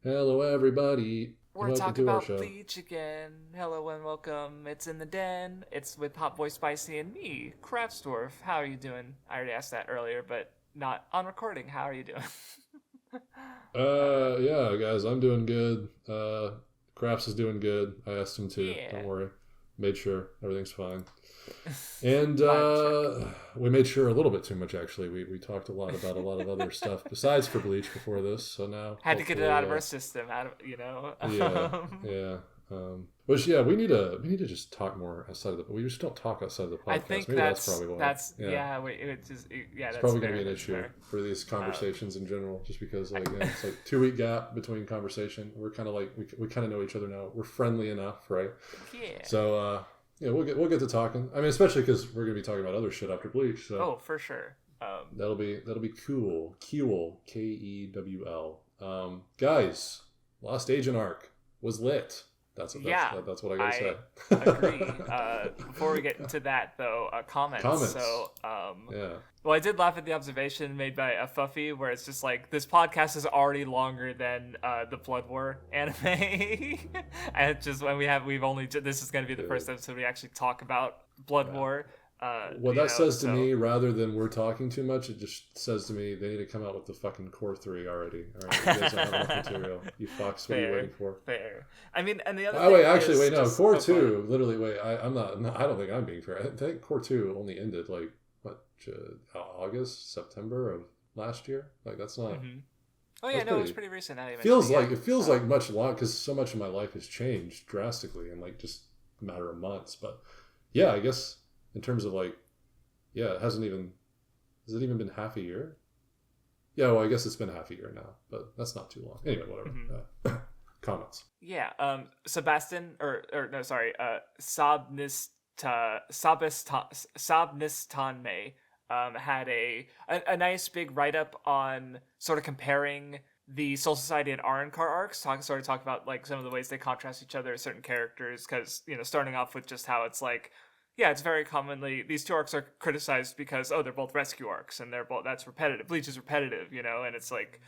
Hello, everybody. We're Welcome talking to our about show. Bleach again. Hello and welcome. It's in the den. It's with HotBoySpicy and me, Craftsdorf. How are you doing? I already asked that earlier, but not on recording. How are you doing? uh, Yeah, guys, I'm doing good. Crafts is doing good. I asked him to. Don't yeah. worry. Made sure everything's fine. And Vibe check. we made sure a little bit too much, actually. We talked a lot about a lot of other stuff besides for Bleach before this. So now, Had to get it hopefully, out of our system. Out of yeah, yeah. Which yeah, we need to just talk more outside of the. We just don't talk outside of the I podcast. think Maybe that's probably why. that's Yeah. yeah. Wait, it just yeah. It's That's probably going to fair. be an That's issue fair. for these Um, conversations in general, just because like it's like 2 week gap between conversation. We're kind of like we kind of know each other now. We're friendly enough, right? yeah. So yeah, we'll get to talking. I mean, especially because we're going to be talking about other shit after Bleach. So Oh, for sure. that'll be cool. Kewl, Kewl. Guys, Lost Agent arc was lit. Yeah, That's what I gotta I say. agree. Before we get into that, though, comments. Comments. So, Yeah. well, I did laugh at the observation made by a Fuffy, where it's just like this podcast is already longer than the Blood War anime, and it's just when we've only this is going to be the first episode we actually talk about Blood Yeah. War. What that says to So me, rather than we're talking too much, it just says to me they need to come out with the fucking core three already. All right, you guys don't have enough material. You fucks, what are you fair, waiting for? fair. I mean, and the other Oh thing wait, actually, is wait, no, just core oh, go ahead. two. Literally, wait, I'm not. No, I don't think I'm being fair. I think core two only ended like what August, September of last year. Like that's not. Mm-hmm. Oh yeah, That's no, it was pretty. pretty recent. Now you mention Feels it, yeah. like it feels like much long because so much of my life has changed drastically in like just a matter of months. But yeah, I guess in terms of like, yeah, it hasn't even. Has it even been half a year? Yeah, well, I guess it's been half a year now, but that's not too long. Anyway, whatever. Mm-hmm. Comments. Yeah, Sebastian or no, sorry, Sabnistanme had a nice big write up on sort of comparing the Soul Society and Arrancar arcs. Talk about like some of the ways they contrast each other, certain characters, because starting off with just how it's like. Yeah, it's very commonly these two arcs are criticized because they're both rescue arcs and they're both that's repetitive. Bleach is repetitive, and it's like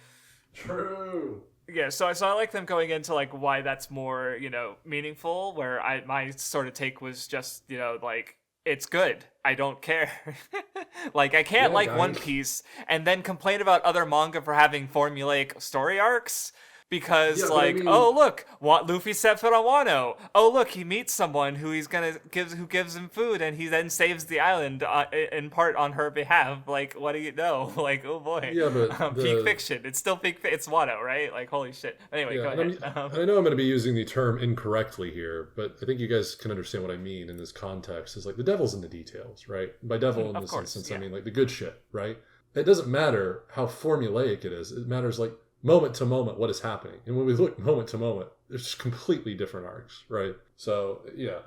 True. yeah, so I like them going into like why that's more meaningful. Where my sort of take was just like it's good. I don't care. Like I can't Yeah, like One guys. Piece and then complain about other manga for having formulaic story arcs. Because Yeah, but I like, mean, oh look, Luffy set foot on Wano. Oh look, he meets someone who who gives him food, and he then saves the island in part on her behalf. Like, what do you know? Like, oh boy, yeah, but peak the fiction. It's still peak. It's Wano, right? Like, holy shit. Anyway, yeah, go and ahead. I know I'm going to be using the term incorrectly here, but I think you guys can understand what I mean in this context. Is like the devil's in the details, right? By devil in Of this course, instance, I yeah. mean like the good shit, right? It doesn't matter how formulaic it is. It matters like moment to moment what is happening. And when we look moment to moment, there's just completely different arcs, right? So yeah,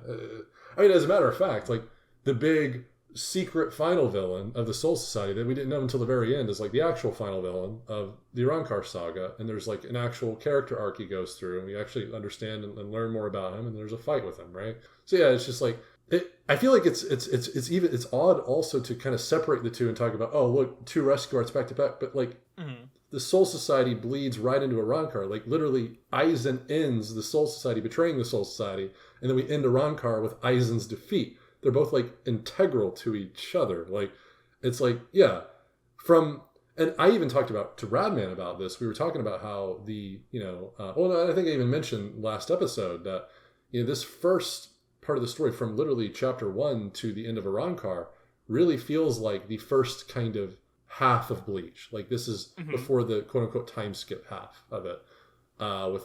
I mean, as a matter of fact, like the big secret final villain of the Soul Society that we didn't know until the very end is like the actual final villain of the Arrancar saga, and there's like an actual character arc he goes through, and we actually understand and learn more about him, and there's a fight with him, right? So yeah, it's just like I feel like it's odd also to kind of separate the two and talk about, oh look, two rescue arcs back to back, but like Mhm. the Soul Society bleeds right into Arrancar. Like literally, Aizen ends the Soul Society betraying the Soul Society, and then we end Arrancar with Aizen's defeat. They're both like integral to each other. Like it's like yeah, from and I even talked about to Radman about this. We were talking about how well, I think I even mentioned last episode that this first part of the story from literally chapter 1 to the end of Arrancar really feels like the first kind of half of Bleach. Like this is Mhm. before the quote unquote time skip half of it,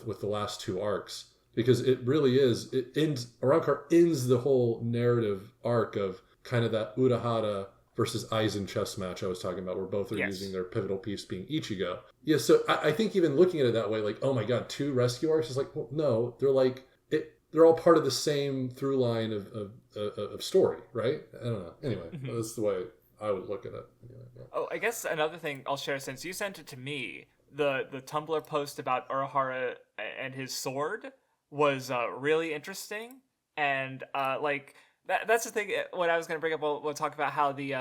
with the last two arcs, because it really is. It ends. Arrancar ends the whole narrative arc of kind of that Urahara versus Aizen chess match I was talking about, where both are using Yes. their pivotal piece being Ichigo. Yeah, so I think even looking at it that way, like, oh my god, two rescue arcs is like, well, no, they're like it. They're all part of the same through line of story, right? I don't know. Anyway, Mhm. that's the way I would look at it. Yeah. Oh, I guess another thing I'll share since you sent it to me, the Tumblr post about Urahara and his sword was really interesting, and like that's the thing. What I was gonna bring up, we'll talk about how the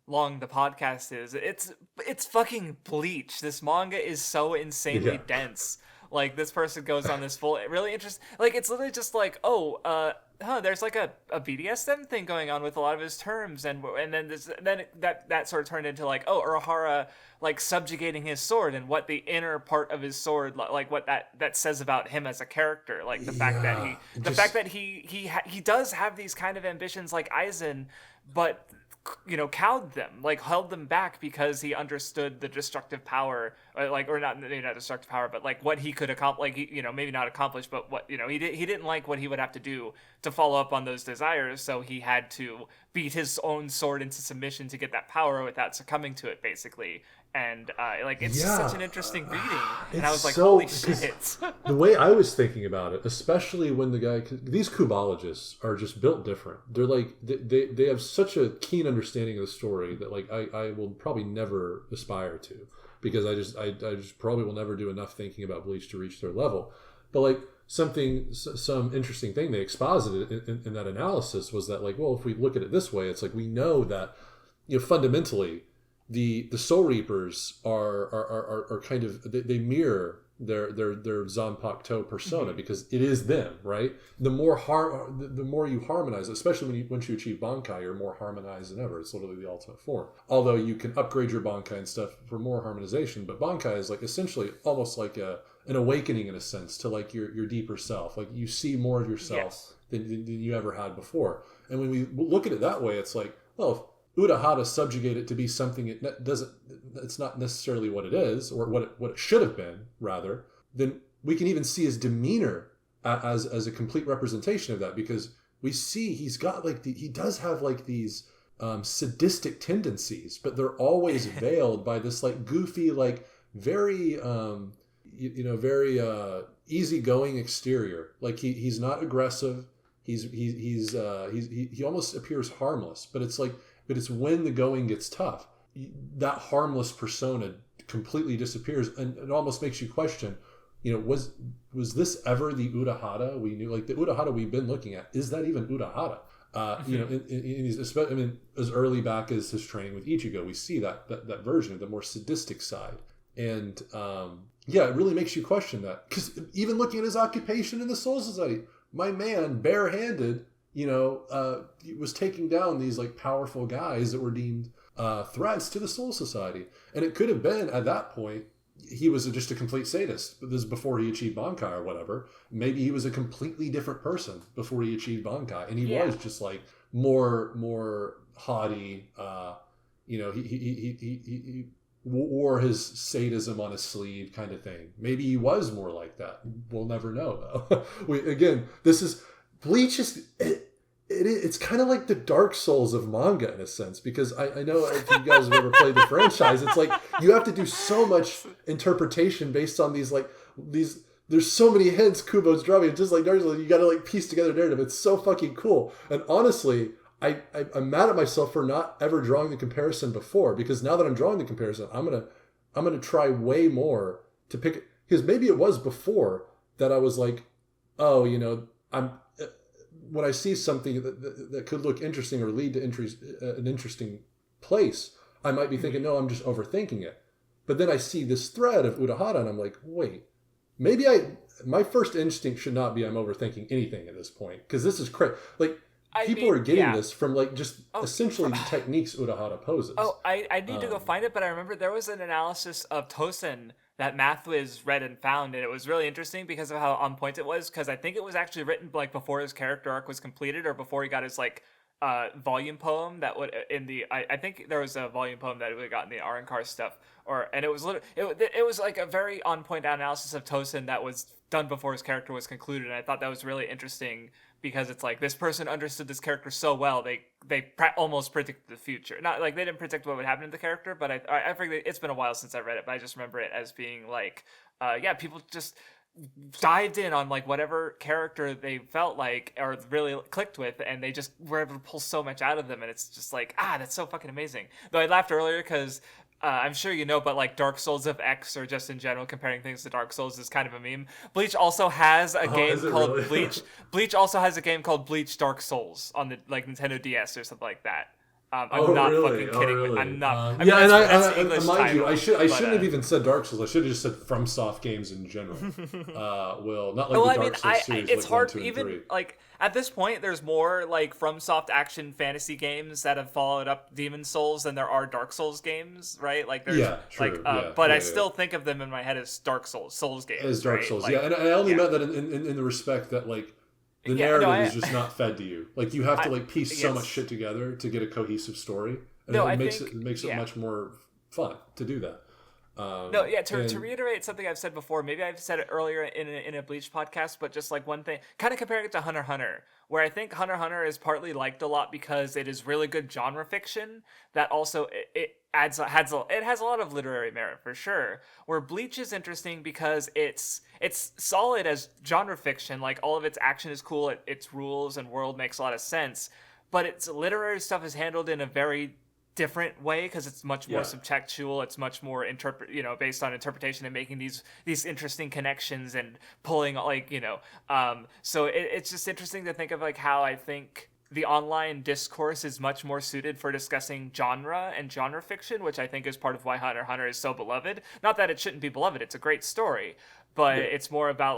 long the podcast is. It's fucking Bleach. This manga is so insanely Yeah. dense. Like this person goes on this full really interesting, like it's literally just like, there's like a BDSM thing going on with a lot of his terms, and then that sort of turned into like, Urahara like subjugating his sword, and what the inner part of his sword, like what that says about him as a character, like the fact that he does have these kind of ambitions like Aizen, but cowed them, like held them back because he understood the destructive power, or not destructive power, but like what he could accomplish, like maybe not accomplish, but what he didn't like what he would have to do to follow up on those desires, so he had to beat his own sword into submission to get that power without succumbing to it, basically. And it's just such an interesting reading, and I was like, holy shit. The way I was thinking about it, especially when these kubologists are just built different. They're like they have such a keen understanding of the story that like I will probably never aspire to, because I just probably will never do enough thinking about Bleach to reach their level. But like some interesting thing they exposited in that analysis was that, like, well, if we look at it this way, it's like we know that fundamentally the Soul Reapers are kind of, they mirror their Zanpakuto persona, mm-hmm. because it is them, right? The more you harmonize, especially once you achieve Bankai, you're more harmonized than ever. It's literally the ultimate form. Although you can upgrade your Bankai and stuff for more harmonization, but Bankai is like essentially almost like an awakening in a sense to like your deeper self. Like you see more of yourself than you ever had before. And when we look at it that way, it's like, well, Urahara subjugate it to be something it's not necessarily what it is, or what it should have been, rather, then we can even see his demeanor as a complete representation of that, because we see he's got like he does have like these sadistic tendencies, but they're always veiled by this like goofy, like very very easygoing exterior. Like he's not aggressive. He almost appears harmless, but it's when the going gets tough, that harmless persona completely disappears, and it almost makes you question, was this ever the Urahara we knew? Like the Urahara we've been looking at, is that even Urahara? As early back as his training with Ichigo, we see that version of the more sadistic side, and it really makes you question that, because even looking at his occupation in the Soul Society, my man barehanded was taking down these like powerful guys that were deemed threats to the Soul Society. And it could have been at that point he was just a complete sadist. But this is before he achieved Bankai or whatever. Maybe he was a completely different person before he achieved Bankai, and he was just like more haughty. He wore his sadism on his sleeve, kind of thing. Maybe he was more like that. We'll never know, though. Bleach is it's kind of like the Dark Souls of manga in a sense, because I know if you guys have ever played the franchise, it's like you have to do so much interpretation based on these there's so many hints Kubo's dropping, just like Dark Souls, you got to like piece together narrative. It's so fucking cool. And honestly, I'm mad at myself for not ever drawing the comparison before, because now that I'm drawing the comparison, I'm gonna try way more to pick it, because maybe it was before that I was like, when I see something that could look interesting or lead to an interesting place, I might be thinking, no, I'm just overthinking it. But then I see this thread of Urahara, and I'm like, wait, maybe my first instinct should not be I'm overthinking anything at this point, because this is crazy. Like, people are getting this from like just essentially the techniques Urahara poses. I need to go find it, but I remember there was an analysis of Tosen that Mathwiz read and found, and it was really interesting because of how on point it was, because I think it was actually written like before his character arc was completed, or before he got his like volume poem that would I think there was a volume poem that we got in the Arrancar stuff, and it was it was like a very on point analysis of Tosen that was done before his character was concluded, and I thought that was really interesting, because it's like this person understood this character so well, they almost predicted the future. Not like they didn't predict what would happen to the character, but I figured it's been a while since I read it, but I just remember it as being like, people just dived in on like whatever character they felt like or really clicked with, and they just were able to pull so much out of them, and it's just like, that's so fucking amazing. Though I laughed earlier because I'm sure you know, but like Dark Souls of X, or just in general comparing things to Dark Souls, is kind of a meme. Bleach also has a game called Bleach. Bleach also has a game called Bleach Dark Souls on the like Nintendo DS or something like that. I'm not really? fucking kidding. Really? I'm not. I mean, Yeah, and that's the I English mind you, title, I shouldn't have but, even said Dark Souls. I should have just said FromSoft games in general. Well, not like well, the I mean, Dark Souls series. it's like hard 1, 2, and even 3. like at this point. There's more like FromSoft action fantasy games that have followed up Demon Souls than there are Dark Souls games, right? Like there's true. but Yeah, I still think of them in my head as Dark Souls games. As Dark right? Souls, like, yeah, and I only meant that in the respect that like the narrative is just not fed to you. Like you have to like piece so much shit together to get a cohesive story, and it makes it much more fun to do that. To reiterate something I've said before, maybe I've said it earlier in a Bleach podcast, but just like one thing, kind of comparing it to Hunter x Hunter, where I think Hunter x Hunter is partly liked a lot because it is really good genre fiction that also it has a lot of literary merit for sure. Where Bleach is interesting because it's solid as genre fiction, like all of its action is cool, its rules and world makes a lot of sense, but its literary stuff is handled in a very different way because it's much more subtextual. It's much more based on interpretation and making these interesting connections and pulling so it's just interesting to think of like how I think the online discourse is much more suited for discussing genre and genre fiction, which I think is part of why Hunter x Hunter is so beloved. Not that it shouldn't be beloved, it's a great story, but it's more about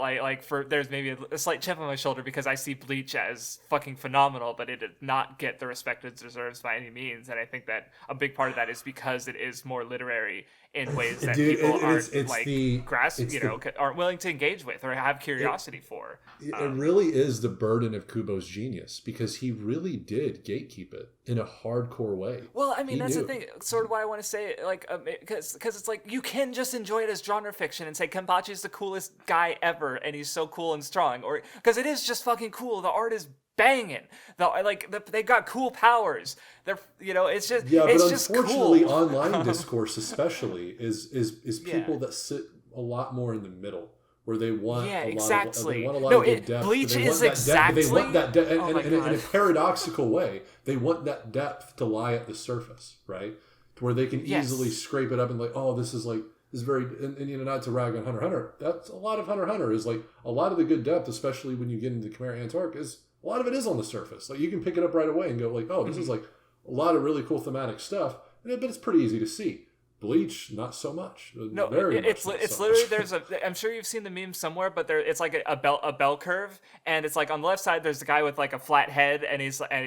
there's maybe a slight chip on my shoulder because I see Bleach as fucking phenomenal, but it did not get the respect it deserves by any means, and I think that a big part of that is because it is more literary in ways that people aren't willing to engage with or have curiosity for. It really is the burden of Kubo's genius because he really did gatekeep it in a hardcore way. Well, I mean, that's the thing. Sort of why I want to say it, like, because it's like you can just enjoy it as genre fiction and say Kenpachi is the coolest guy ever and he's so cool and strong, or because it is just fucking cool. The art is banging. They got cool powers. It's just but it's just unfortunately, cool. online discourse especially is people that sit a lot lot more in the middle. Where they want a lot of good depth. Bleach is exactly. They want that depth, in a paradoxical way. They want that depth to lie at the surface, right? To where they can easily scrape it up and this is very not to rag on Hunter x Hunter. That's a lot of Hunter x Hunter is like a lot of the good depth, especially when you get into Chimera Antark, is a lot of it is on the surface. Like you can pick it up right away and go this is like a lot of really cool thematic stuff, but it's pretty easy to see. Bleach, not so much. No, it's literally there's I'm sure you've seen the meme somewhere, but it's like a bell curve, and it's like on the left side there's a guy with like a flat head,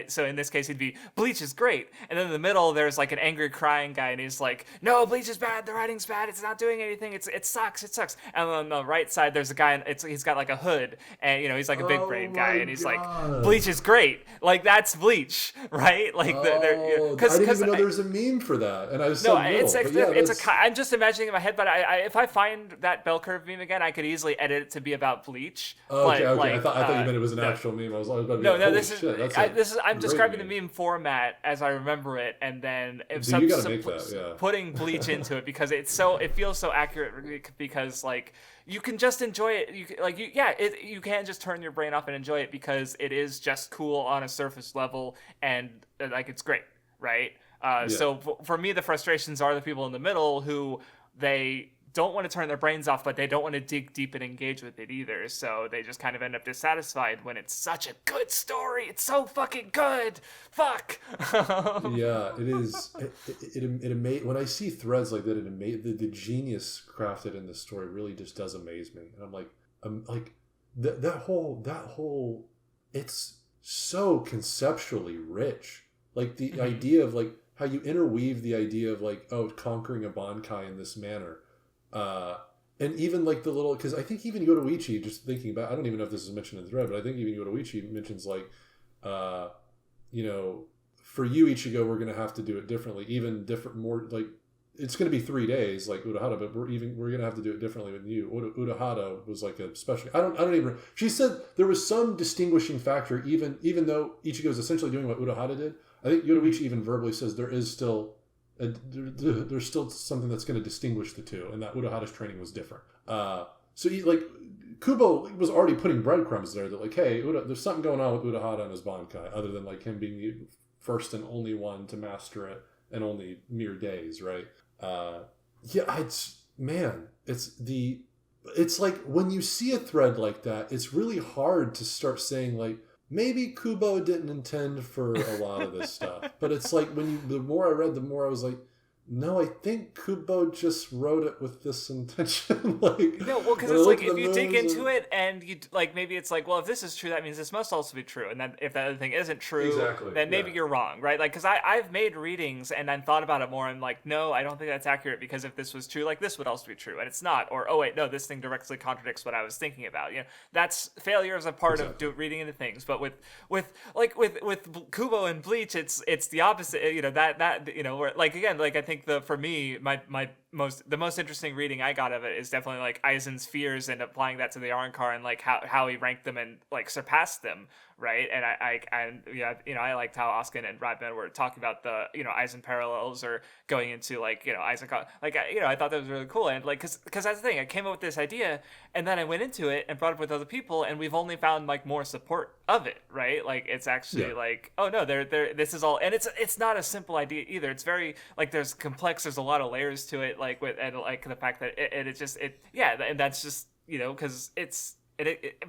so in this case he'd be Bleach is great, and then in the middle there's like an angry crying guy, and he's like, no, Bleach is bad, the writing's bad, it's not doing anything, it sucks, and on the right side there's a guy, and he's got like a hood, and he's like a big brain guy, and he's like, Bleach is great, like that's Bleach, right? Like I didn't even know there was a meme for that, and I was I'm just imagining in my head, but if I find that bell curve meme again, I could easily edit it to be about Bleach. Okay. I thought you meant it was an actual meme. I was about to be I'm describing the meme format as I remember it, and then putting Bleach into it because it feels so accurate because like you can just enjoy it. You can just turn your brain off and enjoy it because it is just cool on a surface level and like it's great, right? So for me, the frustrations are the people in the middle who they don't want to turn their brains off, but they don't want to dig deep and engage with it either. So they just kind of end up dissatisfied when it's such a good story. It's so fucking good. Fuck. Yeah, it is. It when I see threads like that, the genius crafted in the story really just does amaze me. And I'm like that whole. It's so conceptually rich. Like the idea of like how you interweave the idea of like, conquering a Bankai in this manner. And even like the little, because I think even Yoruichi, just thinking about, I don't even know if this is mentioned in the thread, but I think even Yoruichi mentions like, for you, Ichigo, we're going to have to do it differently, even different, more like, it's going to be 3 days like Urahara, but we're going to have to do it differently with you. Urahara was like a special, I don't even, she said there was some distinguishing factor, even though Ichigo is essentially doing what Urahara did. I think Yoruichi even verbally says there is still there's still something that's going to distinguish the two, and that Urahara's training was different. So Kubo was already putting breadcrumbs there that like, hey, there's something going on with Urahara and his Bankai, other than like him being the first and only one to master it in only mere days, right? It's like when you see a thread like that, it's really hard to start saying like, maybe Kubo didn't intend for a lot of this stuff. But it's like the more I read, the more I was like, no, I think Kubo just wrote it with this intention. Like, no, well, because it's like if you dig into it and you like, maybe it's like, well, if this is true, that means this must also be true, and then if that other thing isn't true, then maybe you're wrong, right? Like, because I've made readings and then thought about it more, and like, no, I don't think that's accurate, because if this was true, like, this would also be true, and it's not. Or, oh wait, no, this thing directly contradicts what I was thinking about. You know, that's failure is a part of reading into things. But with Kubo and Bleach, it's the opposite. You know, that you know, where, like, again, like, I think for me, the most interesting reading I got of it is definitely like Aizen's fears and applying that to the Arrancar, and like how he ranked them and like surpassed them, right? And I liked how Oskin and Radman were talking about the Aizen parallels, or going into like Aizen, like I thought that was really cool. And like because that's the thing, I came up with this idea and then I went into it and brought it up with other people, and we've only found like more support of it, right? Like it's actually like, oh no, this is all, and it's not a simple idea either. It's very like there's a lot of layers to it, like with, and like the fact that and that's just because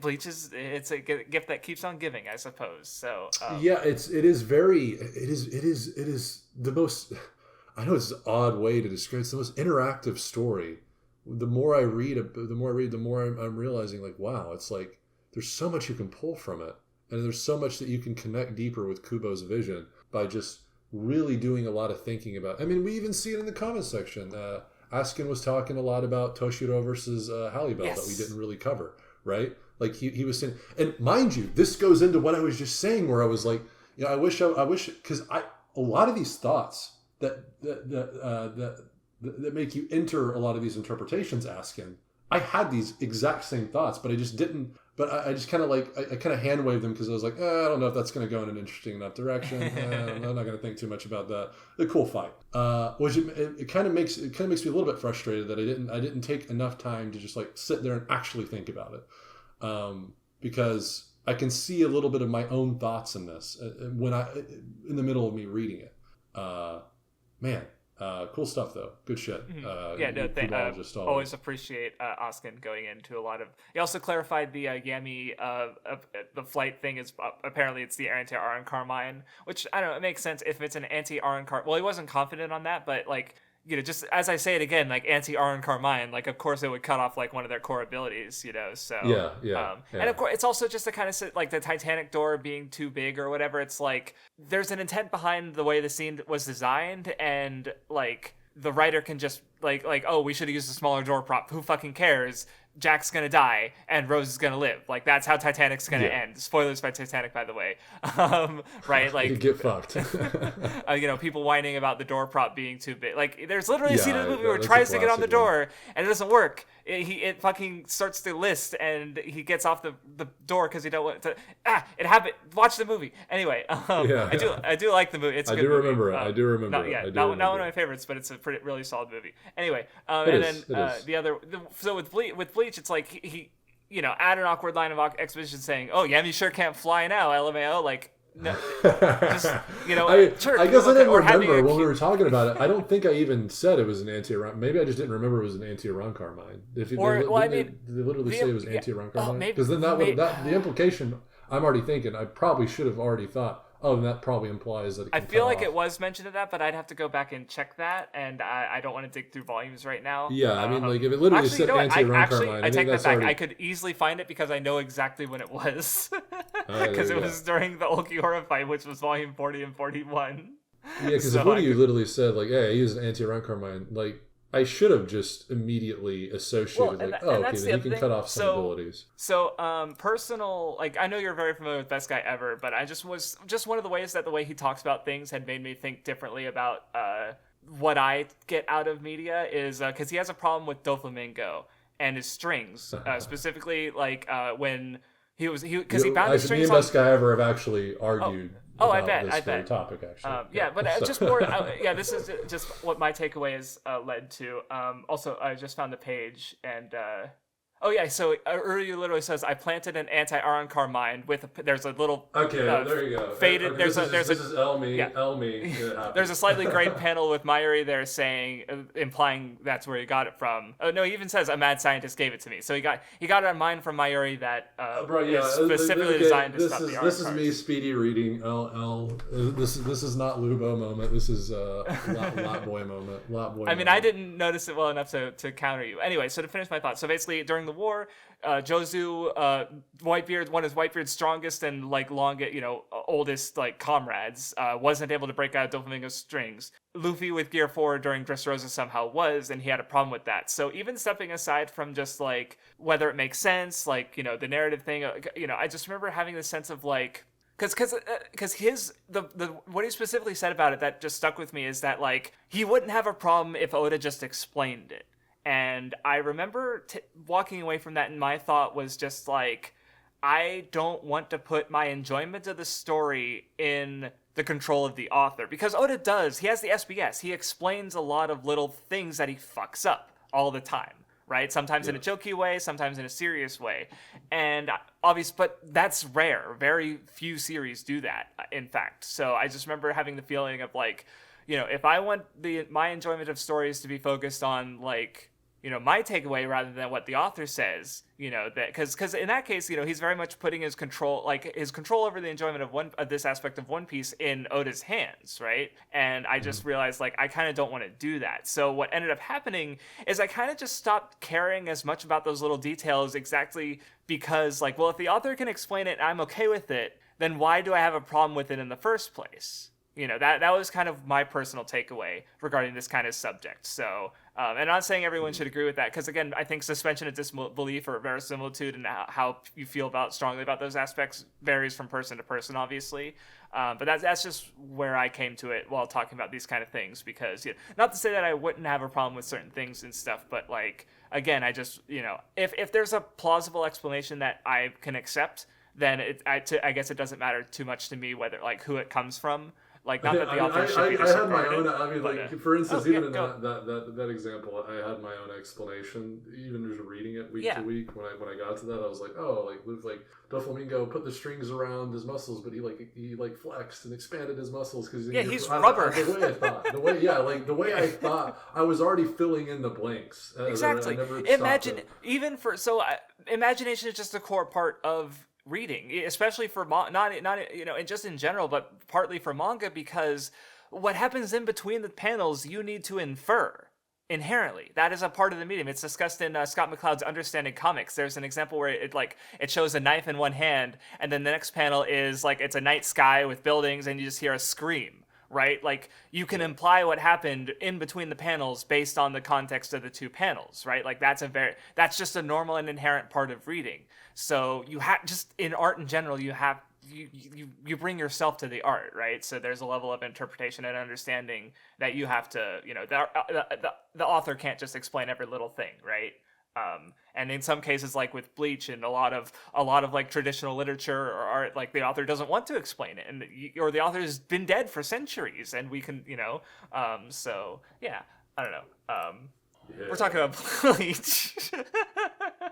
Bleach it's a gift that keeps on giving, I suppose. So it is the most, I know it's an odd way to describe it, it's the most interactive story. The more I read, the more I'm realizing, like, wow, it's like there's so much you can pull from it, and there's so much that you can connect deeper with Kubo's vision by just really doing a lot of thinking about. I mean, we even see it in the comments section. Askin was talking a lot about Toshiro versus Hallibell that we didn't really cover, right? Like he was saying, and mind you, this goes into what I was just saying, where I was like, I wish, because a lot of these thoughts that make you enter a lot of these interpretations, Askin, I had these exact same thoughts, but I just didn't. But I just kind of like, I kind of hand waved them, because I was like, I don't know if that's going to go in an interesting enough direction. I'm not going to think too much about that. A cool fight, which it kind of makes me a little bit frustrated that I didn't take enough time to just like sit there and actually think about it, because I can see a little bit of my own thoughts in this when in the middle of me reading it. Man. Cool stuff though. Good shit. Always appreciate Oskin going into a lot of. He also clarified the Yami the flight thing is apparently it's the anti-Arrancar mine, which I don't know. It makes sense if it's an anti-Arrancar. Well, he wasn't confident on that, but like, just as I say it again, like anti-Arrancar mine, like of course it would cut off like one of their core abilities, so and of course it's also just the kind of like the Titanic door being too big or whatever. It's like there's an intent behind the way the scene was designed, and like the writer can just like oh, we should have used a smaller door prop, who fucking cares, Jack's gonna die and Rose is gonna live. Like that's how Titanic's gonna end. Spoilers by Titanic, by the way. Right? Like you get fucked. People whining about the door prop being too big. Like there's literally a scene in the movie where he tries to get on the door and it doesn't work. It fucking starts to list and he gets off the door because he don't want to. It happened. Watch the movie anyway. I do like the movie. It's a good movie. I do remember it. Not one of my favorites, but it's a really solid movie. Anyway, so with Bleach, it's like he add an awkward line of exposition saying, "Oh, Yami sure can't fly now." LMAO, like. No, just I guess I didn't remember when we were talking about it. I don't think I even said it was an anti-Arrancar. Maybe I just didn't remember it was an anti-Arrancar mine. They literally say it was anti-Arrancar mine, because then the implication, I'm already thinking, I probably should have already thought, oh, and that probably implies that it can I feel like it was mentioned in that, but I'd have to go back and check that, and I don't want to dig through volumes right now. Yeah, I mean, like if it literally said anti-Arrancar mine, I take that back. I could easily find it because I know exactly when it was, because it was during the Ulquiorra fight, which was volume 40 and 41. Yeah, because if one of you literally said like, "Hey, I used an anti-Arrancar mine," like I should have just immediately associated then he can cut off some abilities. So, personal, like I know you're very familiar with Best Guy Ever, but I just one of the ways that the way he talks about things had made me think differently about what I get out of media is because he has a problem with Doflamingo and his strings, specifically like when he bound his strings. Me and Best Guy Ever have actually argued. I bet. Very topic actually. But just more. This is just what my takeaway has led to. Also, I just found the page, and Oh yeah, so Uryu literally says, "I planted an anti-Arrancar mine with there's a little there you go. faded. Okay, this is Elmi. yeah. Elmi. There's a slightly grayed panel with Mayuri there saying, implying that's where he got it from. Oh no, he even says a mad scientist gave it to me. So he got it on mine from Mayuri that is specifically designed to stop the Arrancars. This is me speedy reading. This is not Lubo moment. This is Lot Boy moment. Lot Boy. I mean, I didn't notice it well enough to counter you. Anyway, so to finish my thoughts, so basically during the war, Jozu, Whitebeard, one of Whitebeard's strongest and like longest, oldest like comrades, wasn't able to break out of Doflamingo's strings. Luffy with Gear 4 during Dressrosa somehow was, and he had a problem with that. So even stepping aside from just like whether it makes sense, like the narrative thing, I just remember having this sense of like. Because his what he specifically said about it that just stuck with me is that like he wouldn't have a problem if Oda just explained it. And I remember walking away from that, and my thought was just like, I don't want to put my enjoyment of the story in the control of the author. Because Oda does. He has the SBS. He explains a lot of little things that he fucks up all the time, right? Sometimes in a jokey way, sometimes in a serious way. And obviously, but that's rare. Very few series do that, in fact. So I just remember having the feeling of like, if I want my enjoyment of stories to be focused on like, my takeaway rather than what the author says, that because in that case, he's very much putting his control over the enjoyment of this aspect of One Piece in Oda's hands, right? And I just realized like I kind of don't want to do that. So what ended up happening is I kind of just stopped caring as much about those little details exactly because like, well, if the author can explain it and I'm okay with it, then why do I have a problem with it in the first place? That was kind of my personal takeaway regarding this kind of subject. So, and I'm not saying everyone should agree with that, because again, I think suspension of disbelief or verisimilitude and how you feel strongly about those aspects varies from person to person, obviously. But that's just where I came to it while talking about these kind of things, because not to say that I wouldn't have a problem with certain things and stuff, but like again, I just if there's a plausible explanation that I can accept, then I guess it doesn't matter too much to me whether like who it comes from. Like, not that the author should be disregarded. I had my own. I mean, like for instance, even in that example, I had my own explanation. Even just reading it week to week, when I got to that, I was like, oh, like Doflamingo put the strings around his muscles, but he flexed and expanded his muscles because he's rubber. The way I thought, the way I thought, I was already filling in the blanks. Exactly. Imagination is just a core part of reading, especially for not and just in general, but partly for manga, because what happens in between the panels you need to infer inherently. That is a part of the medium. It's discussed in Scott McCloud's Understanding Comics. There's an example where it shows a knife in one hand, and then the next panel is like it's a night sky with buildings, and you just hear a scream. Right? Like, you can imply what happened in between the panels based on the context of the two panels, right? Like, that's just a normal and inherent part of reading. So you have, just in art in general, you bring yourself to the art, right? So there's a level of interpretation and understanding that you have to, the author can't just explain every little thing, right? And in some cases, like with Bleach and a lot of like traditional literature or art, like the author doesn't want to explain it, or the author has been dead for centuries, and we can, so yeah, I don't know. We're talking about Bleach.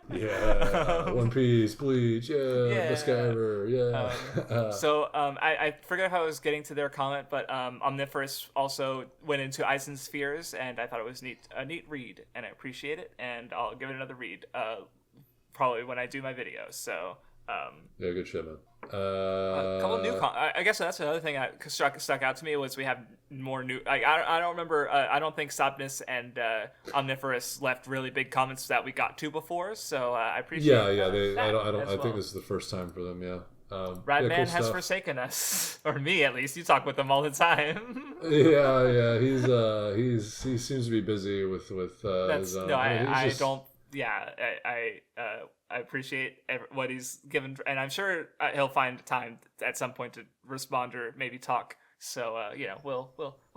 One Piece, Bleach, best guy ever, I forget how I was getting to their comment, but Omniferous also went into Aizen's Fears, and I thought it was a neat read, and I appreciate it, and I'll give it another read, probably when I do my video. So good shit, man. A couple new I guess that's another thing that stuck out to me was we have more new. I don't remember. I don't think Stopness and Omniferous left really big comments that we got to before. So I appreciate. I think this is the first time for them. Yeah. Radman has forsaken us, or me at least. You talk with him all the time. He seems to be busy with his. I appreciate what he's given, and I'm sure he'll find time at some point to respond or maybe talk. So we'll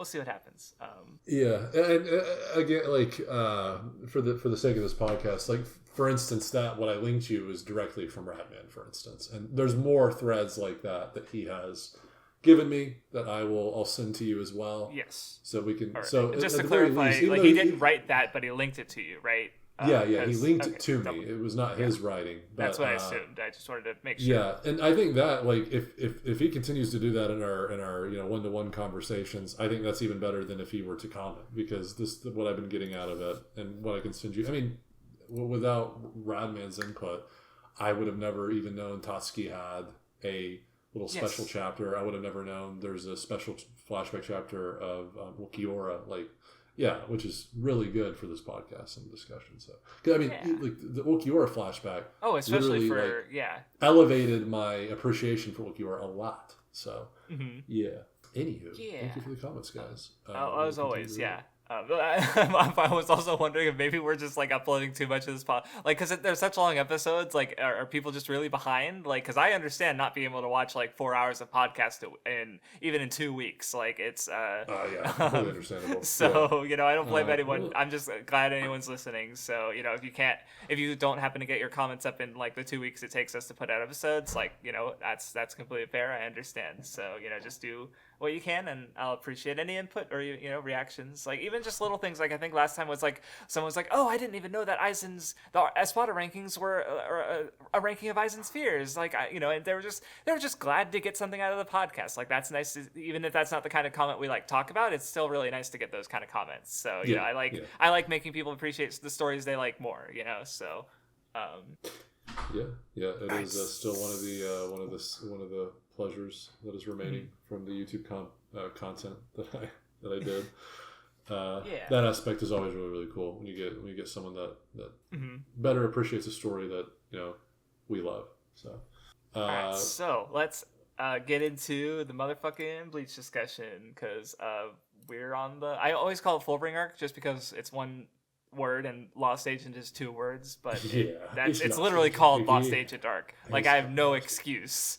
see what happens. And again, like for the sake of this podcast, like for instance, that what I linked you is directly from Ratman, for instance, and there's more threads like that he has given me that I'll send to you as well. Yes. So we can. Right. So just to clarify, he didn't write that, but he linked it to you, right? Yeah, he linked it to that me. It was not his writing. But, that's what I assumed. I just wanted to make sure. Yeah, and I think that like if he continues to do that in our one-to-one conversations, I think that's even better than if he were to comment, because this what I've been getting out of it and what I can send you. I mean, without Radman's input, I would have never even known Tatsuki had a little special chapter. I would have never known there's a special flashback chapter of Ulquiorra, which is really good for this podcast and discussion. So, I mean, like the Ulquiorra flashback. Oh, especially for elevated my appreciation for Ulquiorra a lot. So, Anywho, thank you for the comments, guys. As always, I was also wondering if maybe we're just like uploading too much of this because they're such long episodes. Like, are people just really behind? Like, because I understand not being able to watch like 4 hours of podcast even in 2 weeks. Like, it's completely understandable. So I don't blame anyone. I'm just glad anyone's listening. So if you don't happen to get your comments up in like the 2 weeks it takes us to put out episodes, like that's completely fair. I understand. So just do what you can, and I'll appreciate any input or reactions. Like, even just little things. Like, I think last time was like someone was like, "Oh, I didn't even know that the Espada rankings were a ranking of Aizen's fears." Like, and they were just glad to get something out of the podcast. Like, that's nice. Even if that's not the kind of comment we like talk about, it's still really nice to get those kind of comments. So I like making people appreciate the stories they like more. So. It is still one of the pleasures that is remaining from the YouTube content that I did. That aspect is always really, really cool when you get someone that better appreciates a story that we love. So, alright, so let's get into the motherfucking Bleach discussion, because we're on the. I always call it Fullbringer arc just because it's one word and Lost Agent is 2 words, but it's literally called Lost Agent arc. Like, I have no excuse.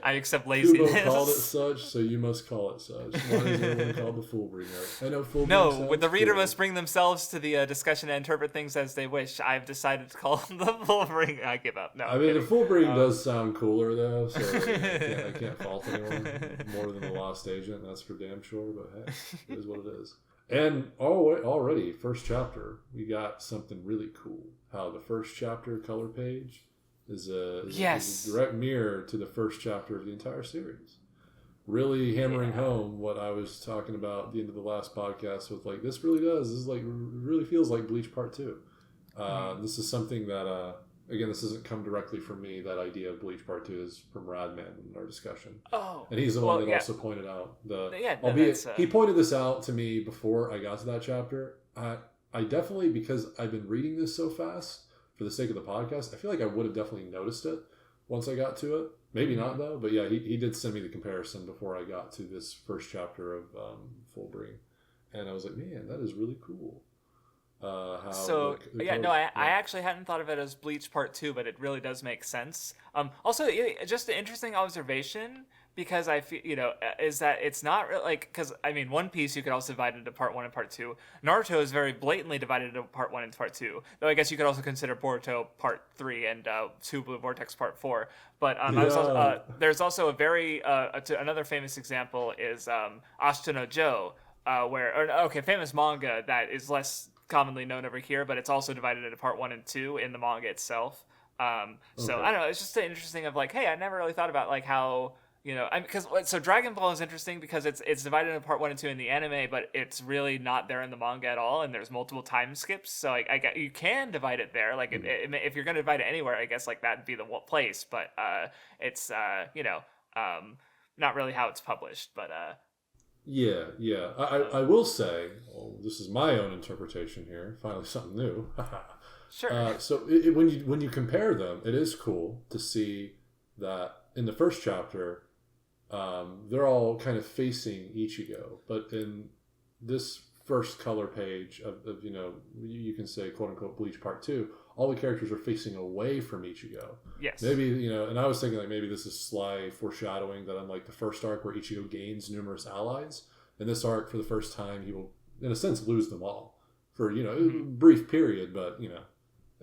I accept laziness. Kubo called it such, so you must call it such. Why is everyone called the Fullbringer arc? I know Fullbringer. No, the reader must bring themselves to the discussion and interpret things as they wish. I've decided to call them the Fullbringer. I give up. No, I mean, the Fullbringer does sound cooler though, so I can't fault anyone more than the Lost Agent. That's for damn sure. But hey, it is what it is. And already, first chapter, we got something really cool. How the first chapter color page is a direct mirror to the first chapter of the entire series. Really hammering home what I was talking about at the end of the last podcast with, like, this really feels like Bleach Part 2. This is something that, again, this doesn't come directly from me. That idea of Bleach Part 2 is from Radman in our discussion. Oh. And he's the one that also pointed out he pointed this out to me before I got to that chapter. I definitely, because I've been reading this so fast for the sake of the podcast, I feel like I would have definitely noticed it once I got to it. Maybe not though, but he did send me the comparison before I got to this first chapter of Fullbring, and I was like, man, that is really cool. I actually hadn't thought of it as Bleach Part 2, but it really does make sense. Also, just an interesting observation, because I feel, is that it's not really like, because I mean, One Piece you could also divide into Part 1 and Part 2. Naruto is very blatantly divided into Part 1 and Part 2, though I guess you could also consider Boruto Part 3 and 2 Blue Vortex Part 4. But there's also a very another famous example is Ashita no Joe, famous manga that is less commonly known over here, but it's also divided into Part 1 and 2 in the manga itself. So I don't know, it's just interesting of like, hey, I never really thought about like how, so Dragon Ball is interesting because it's divided into Part 1 and 2 in the anime, but it's really not there in the manga at all, and there's multiple time skips, so I get, you can divide it there, like if you're going to divide it anywhere, I guess like that'd be the place, but it's not really how it's published, but I will say, this is my own interpretation here. Finally, something new. Sure. So when you compare them, it is cool to see that in the first chapter, they're all kind of facing Ichigo, but in this first color page of you can say quote unquote Bleach Part 2, all the characters are facing away from Ichigo. Yes. Maybe, and I was thinking like maybe this is sly foreshadowing that unlike the first arc where Ichigo gains numerous allies, in this arc for the first time he will, in a sense, lose them all for, a brief period, but,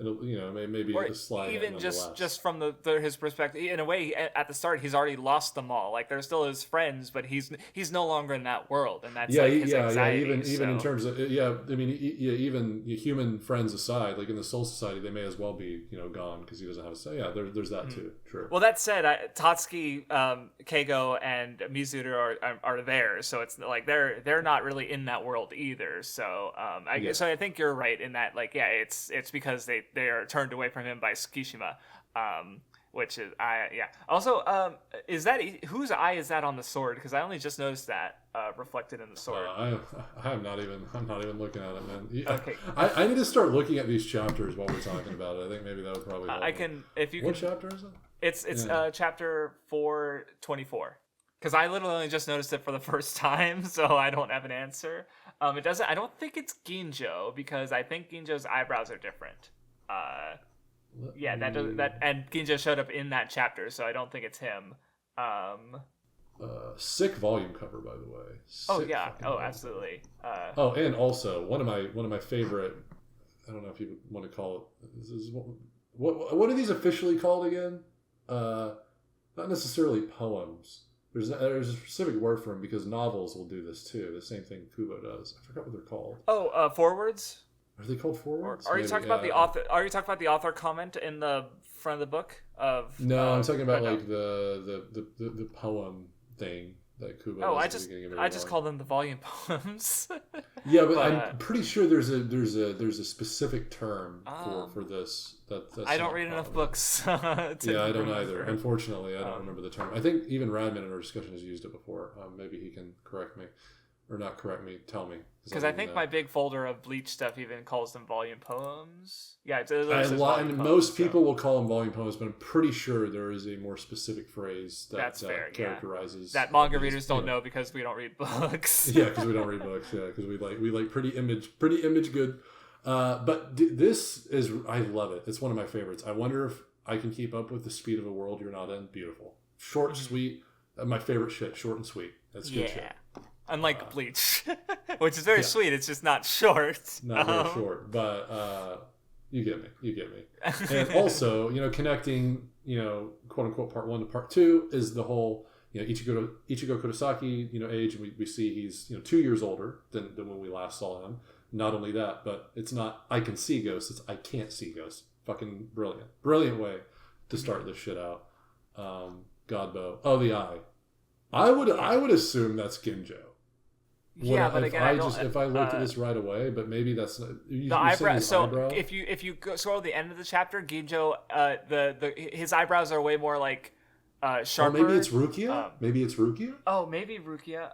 it'll, maybe or a slide even nonetheless. just from his perspective, in a way, at the start he's already lost them all. Like they're still his friends, but he's no longer in that world, and that's like his anxiety. Even in terms of I mean, even human friends aside, like in the Soul Society, they may as well be gone because he doesn't have a say. Yeah, there's that too. True. Well, that said, Tatsuki, Keigo, and Mizuru are there, so it's like they're not really in that world either. So so I think you're right in that, like, it's because they are turned away from him by Tsukishima, which is Also, is that whose eye is that on the sword? Because I only just noticed that reflected in the sword. I'm not even looking at it, man. Okay. I need to start looking at these chapters while we're talking about it. I think maybe that would probably help. I can if you What can. chapter is it? It's chapter 424. Because I literally only just noticed it for the first time, so I don't have an answer. It doesn't. I don't think it's Ginjo because I think Ginjo's eyebrows are different. And Ginjo showed up in that chapter, so I don't think it's him. Sick volume cover, by the way. Absolutely. And also one of my favorite. I don't know if you would want to call it. What are these officially called again? Not necessarily poems. There's a specific word for them because novels will do this too. The same thing Kubo does. I forgot what they're called. Forwards. Are they called forwards? Are you talking about the author? Are you talking about the author comment in the front of the book? No, I'm talking about like the poem thing that Kubo. Oh, I just call them the volume poems. Yeah, but I'm pretty sure there's a specific term for this. That's I don't read enough books. I don't either. Unfortunately, I don't remember the term. I think even Radman in our discussion has used it before. Maybe he can correct me, or not correct me. Tell me. Because I think my big folder of Bleach stuff even calls them volume poems. Yeah, most people will call them volume poems, but I'm pretty sure there is a more specific phrase that characterizes that manga readers don't know because we don't read books. Yeah, because we don't read books. Yeah, because we like pretty image good. But this is, I love it. It's one of my favorites. I wonder if I can keep up with the speed of a world you're not in. Beautiful, short, sweet. My favorite shit. Short and sweet. That's good shit. Unlike Bleach, which is very sweet. It's just not short. Not very short, but you get me. And also, connecting, quote unquote part 1 to part 2 is the whole, Ichigo Kurosaki, age. And we see he's 2 years older than when we last saw him. Not only that, but it's not I can see ghosts. It's I can't see ghosts. Fucking brilliant way to start this shit out. Godbow. Oh, the eye. I would assume that's Ginjo. But again, if I looked at this right away, but maybe that's not, the eyebrow. So eyebrow? if you scroll to the end of the chapter, Ginjo, his eyebrows are way more like sharper. Maybe it's Rukia. Maybe it's Rukia. Oh, maybe Rukia.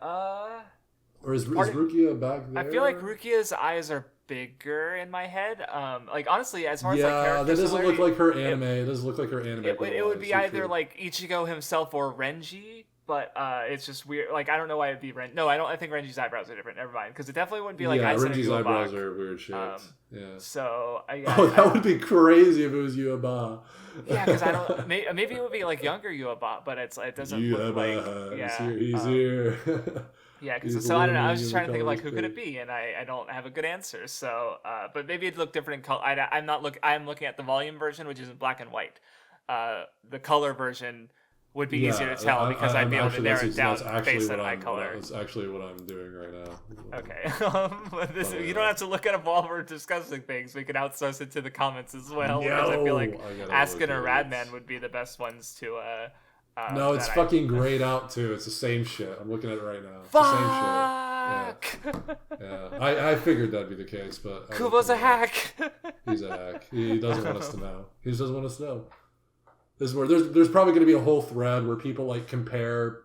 Or is Rukia back there? I feel like Rukia's eyes are bigger in my head. Like honestly, as far as that doesn't look like her anime. It doesn't look like her anime. It would be either like Ichigo himself or Renji. But it's just weird. Like I don't know why it'd be Renji. No, I don't. I think Renji's eyebrows are different. Never mind, because it definitely wouldn't be like Renji's eyebrows are weird shapes. So that would be crazy if it was Yuaba. Yeah, because I don't. Maybe it would be like younger Yuaba, but it doesn't look like. He's here. Yeah, because I don't know. I was just trying to think of like who could it be, and I don't have a good answer. So, but maybe it'd look different in color. I'm looking at the volume version, which is in black and white. The color version would be easier to tell because I'd be able to narrow it down based on eye color. That's actually what I'm doing right now. Okay. You don't have to look at it while we're discussing things. We can outsource it to the comments as well. Because I feel like Askin or Radman would be the best ones to... no, it's fucking grayed out too. It's the same shit. I'm looking at it right now. It's the same shit. Yeah. I figured that'd be the case, but... Kubo's a hack! He's a hack. He doesn't want us to know. He just doesn't want us to know. This is where there's probably going to be a whole thread where people like compare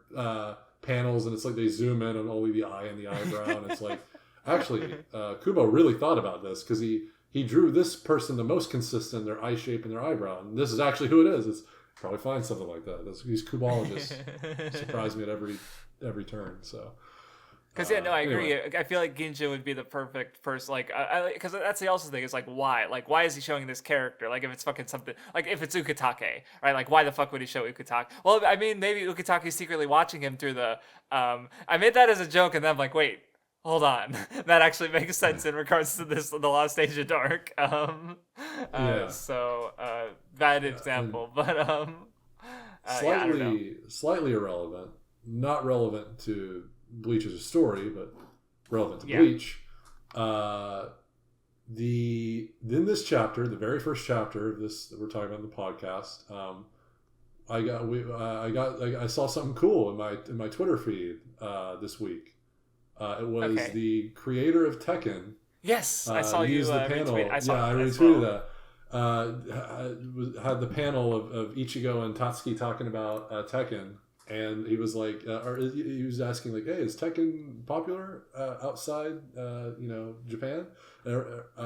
panels and it's like they zoom in on only the eye and the eyebrow and it's like actually Kubo really thought about this because he drew this person the most consistent, their eye shape and their eyebrow, and this is actually who it is. It's probably find something like that. These Kubologists surprise me at every turn. So. Because I agree. Anyway. I feel like Ginjo would be the perfect person. Like, because that's the also thing is like, why? Like, why is he showing this character? Like, if it's fucking something, like if it's Ukitake, right? Like, why the fuck would he show Ukitake? Well, I mean, maybe Ukitake's secretly watching him through the. I made that as a joke, and then I'm like, wait, hold on, that actually makes sense in regards to the Lost Agent arc. So bad example, but I don't know. Slightly irrelevant, not relevant to Bleach as a story, but relevant to Bleach. In this chapter, the very first chapter of this that we're talking about in the podcast, I saw something cool in my Twitter feed this week. It was the creator of Tekken. Yes, I saw you the panel. retweet. I retweeted that. Had the panel of Ichigo and Tatsuki talking about Tekken, and he was like, he was asking like, "Hey, is Tekken popular outside, Japan?" Is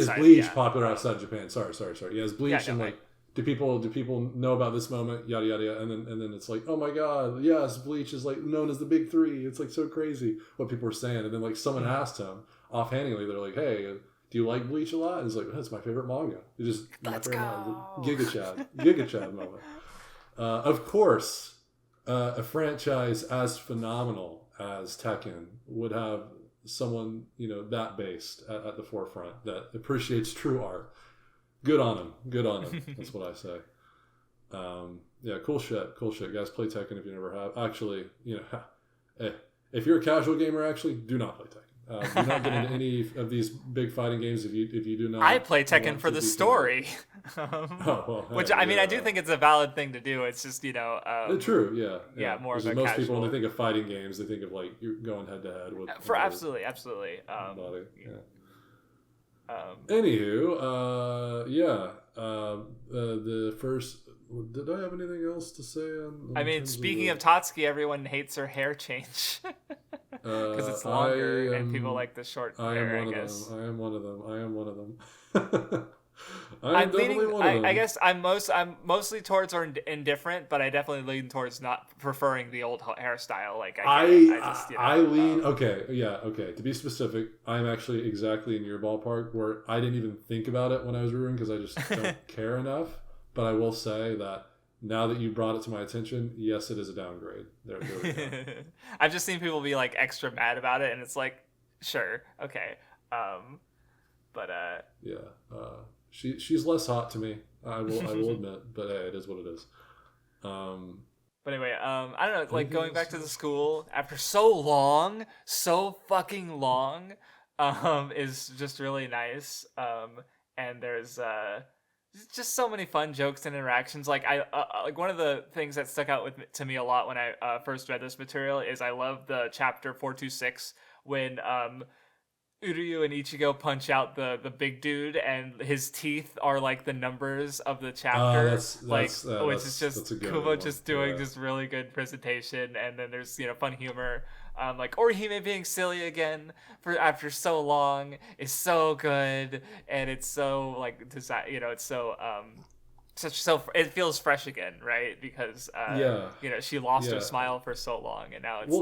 Bleach popular outside of Japan? Sorry. Yeah, is Bleach and like. Do people know about this moment? Yada yada yada. And then it's like, oh my god, yes, Bleach is like known as the big three. It's like so crazy what people are saying. And then like someone asked him offhandedly, they're like, hey, do you like Bleach a lot? And he's like, that's my favorite manga. It's just Let's go. Giga Chad moment. Of course, a franchise as phenomenal as Tekken would have someone that based at the forefront that appreciates true art. Good on him. That's what I say. Cool shit. Guys, play Tekken if you never have. Actually, if you're a casual gamer, actually, do not play Tekken. Do not get into any of these big fighting games if you do not. I play Tekken for the story. Which, I mean, I do think it's a valid thing to do. It's just, true, yeah. Yeah, more of a most casual. people, when they think of fighting games, they think of, like, you're going head-to-head with... Absolutely. Body, Anywho, the first... Did I have anything else to say on I mean, speaking of Tatsuki, everyone hates her hair change. Because it's longer and people like the short hair, I guess. I am one of them. I'm leaning. I guess I'm mostly towards or indifferent, but I definitely lean towards not preferring the old hairstyle. Like I lean. Okay. To be specific, I'm actually exactly in your ballpark where I didn't even think about it when I was reading because I just don't care enough. But I will say that now that you brought it to my attention, yes, it is a downgrade. There we go. I've just seen people be like extra mad about it, and it's like, sure, okay, she's less hot to me. I will admit, but hey, it is what it is. But anyway, I don't know. Like going back to the school after so fucking long, is just really nice. And there's just so many fun jokes and interactions. Like like one of the things that stuck out to me a lot when I first read this material is I love the chapter 426 when Uryu and Ichigo punch out the big dude and his teeth are like the numbers of the chapter. Which is just Kubo just doing this really good presentation, and then there's fun humor. Like Orihime being silly again after so long is so good, and it's so like it's so it feels fresh again, right? Because she lost her smile for so long, and now it's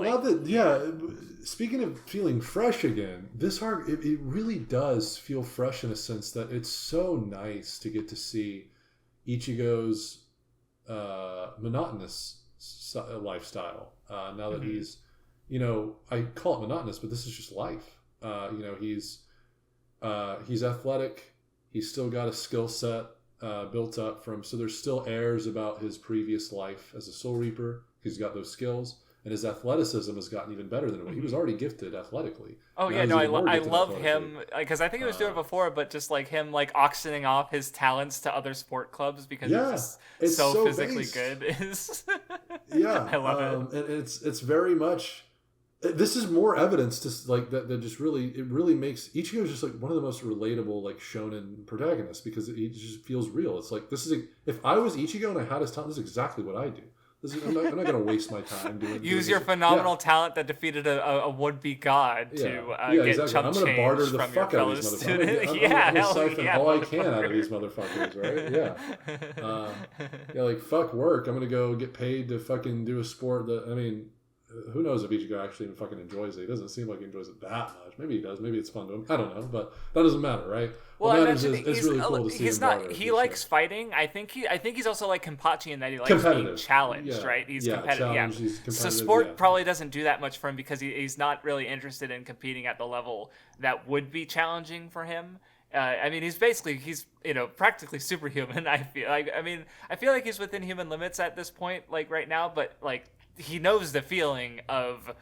speaking of feeling fresh again, this arc it really does feel fresh in a sense that it's so nice to get to see Ichigo's monotonous lifestyle now that he's I call it monotonous, but this is just life. He's athletic. He's still got a skill set built up so there's still airs about his previous life as a Soul Reaper. He's got those skills, and his athleticism has gotten even better than he was already gifted athletically. Oh yeah, no, I love him because I think he was doing it before, but just like him like auctioning off his talents to other sport clubs because he's just so physically good. I love it, and it's very much. This is more evidence to like that just really makes Ichigo just like one of the most relatable like shonen protagonists because it just feels real. It's like if I was Ichigo and I had his talent, this is exactly what I do. I'm not going to waste my time doing. Use your phenomenal talent that defeated a would-be god to get chump change from your fellow student. I'm gonna siphon all I can out of these motherfuckers, right? Like fuck work. I'm gonna go get paid to fucking do a sport that who knows if Ichigo actually even fucking enjoys it. He doesn't seem like he enjoys it that much. Maybe he does. Maybe it's fun to him. I don't know, but that doesn't matter, right? Well, what I matters mentioned is it's really cool to see he's him not. broader, He likes fighting. I think he's also like Kenpachi in that he likes being challenged, right? He's competitive. Yeah. He's competitive. So sport probably doesn't do that much for him because he's not really interested in competing at the level that would be challenging for him. I mean, he's practically superhuman. I feel like he's within human limits at this point, like right now. But like he knows the feeling of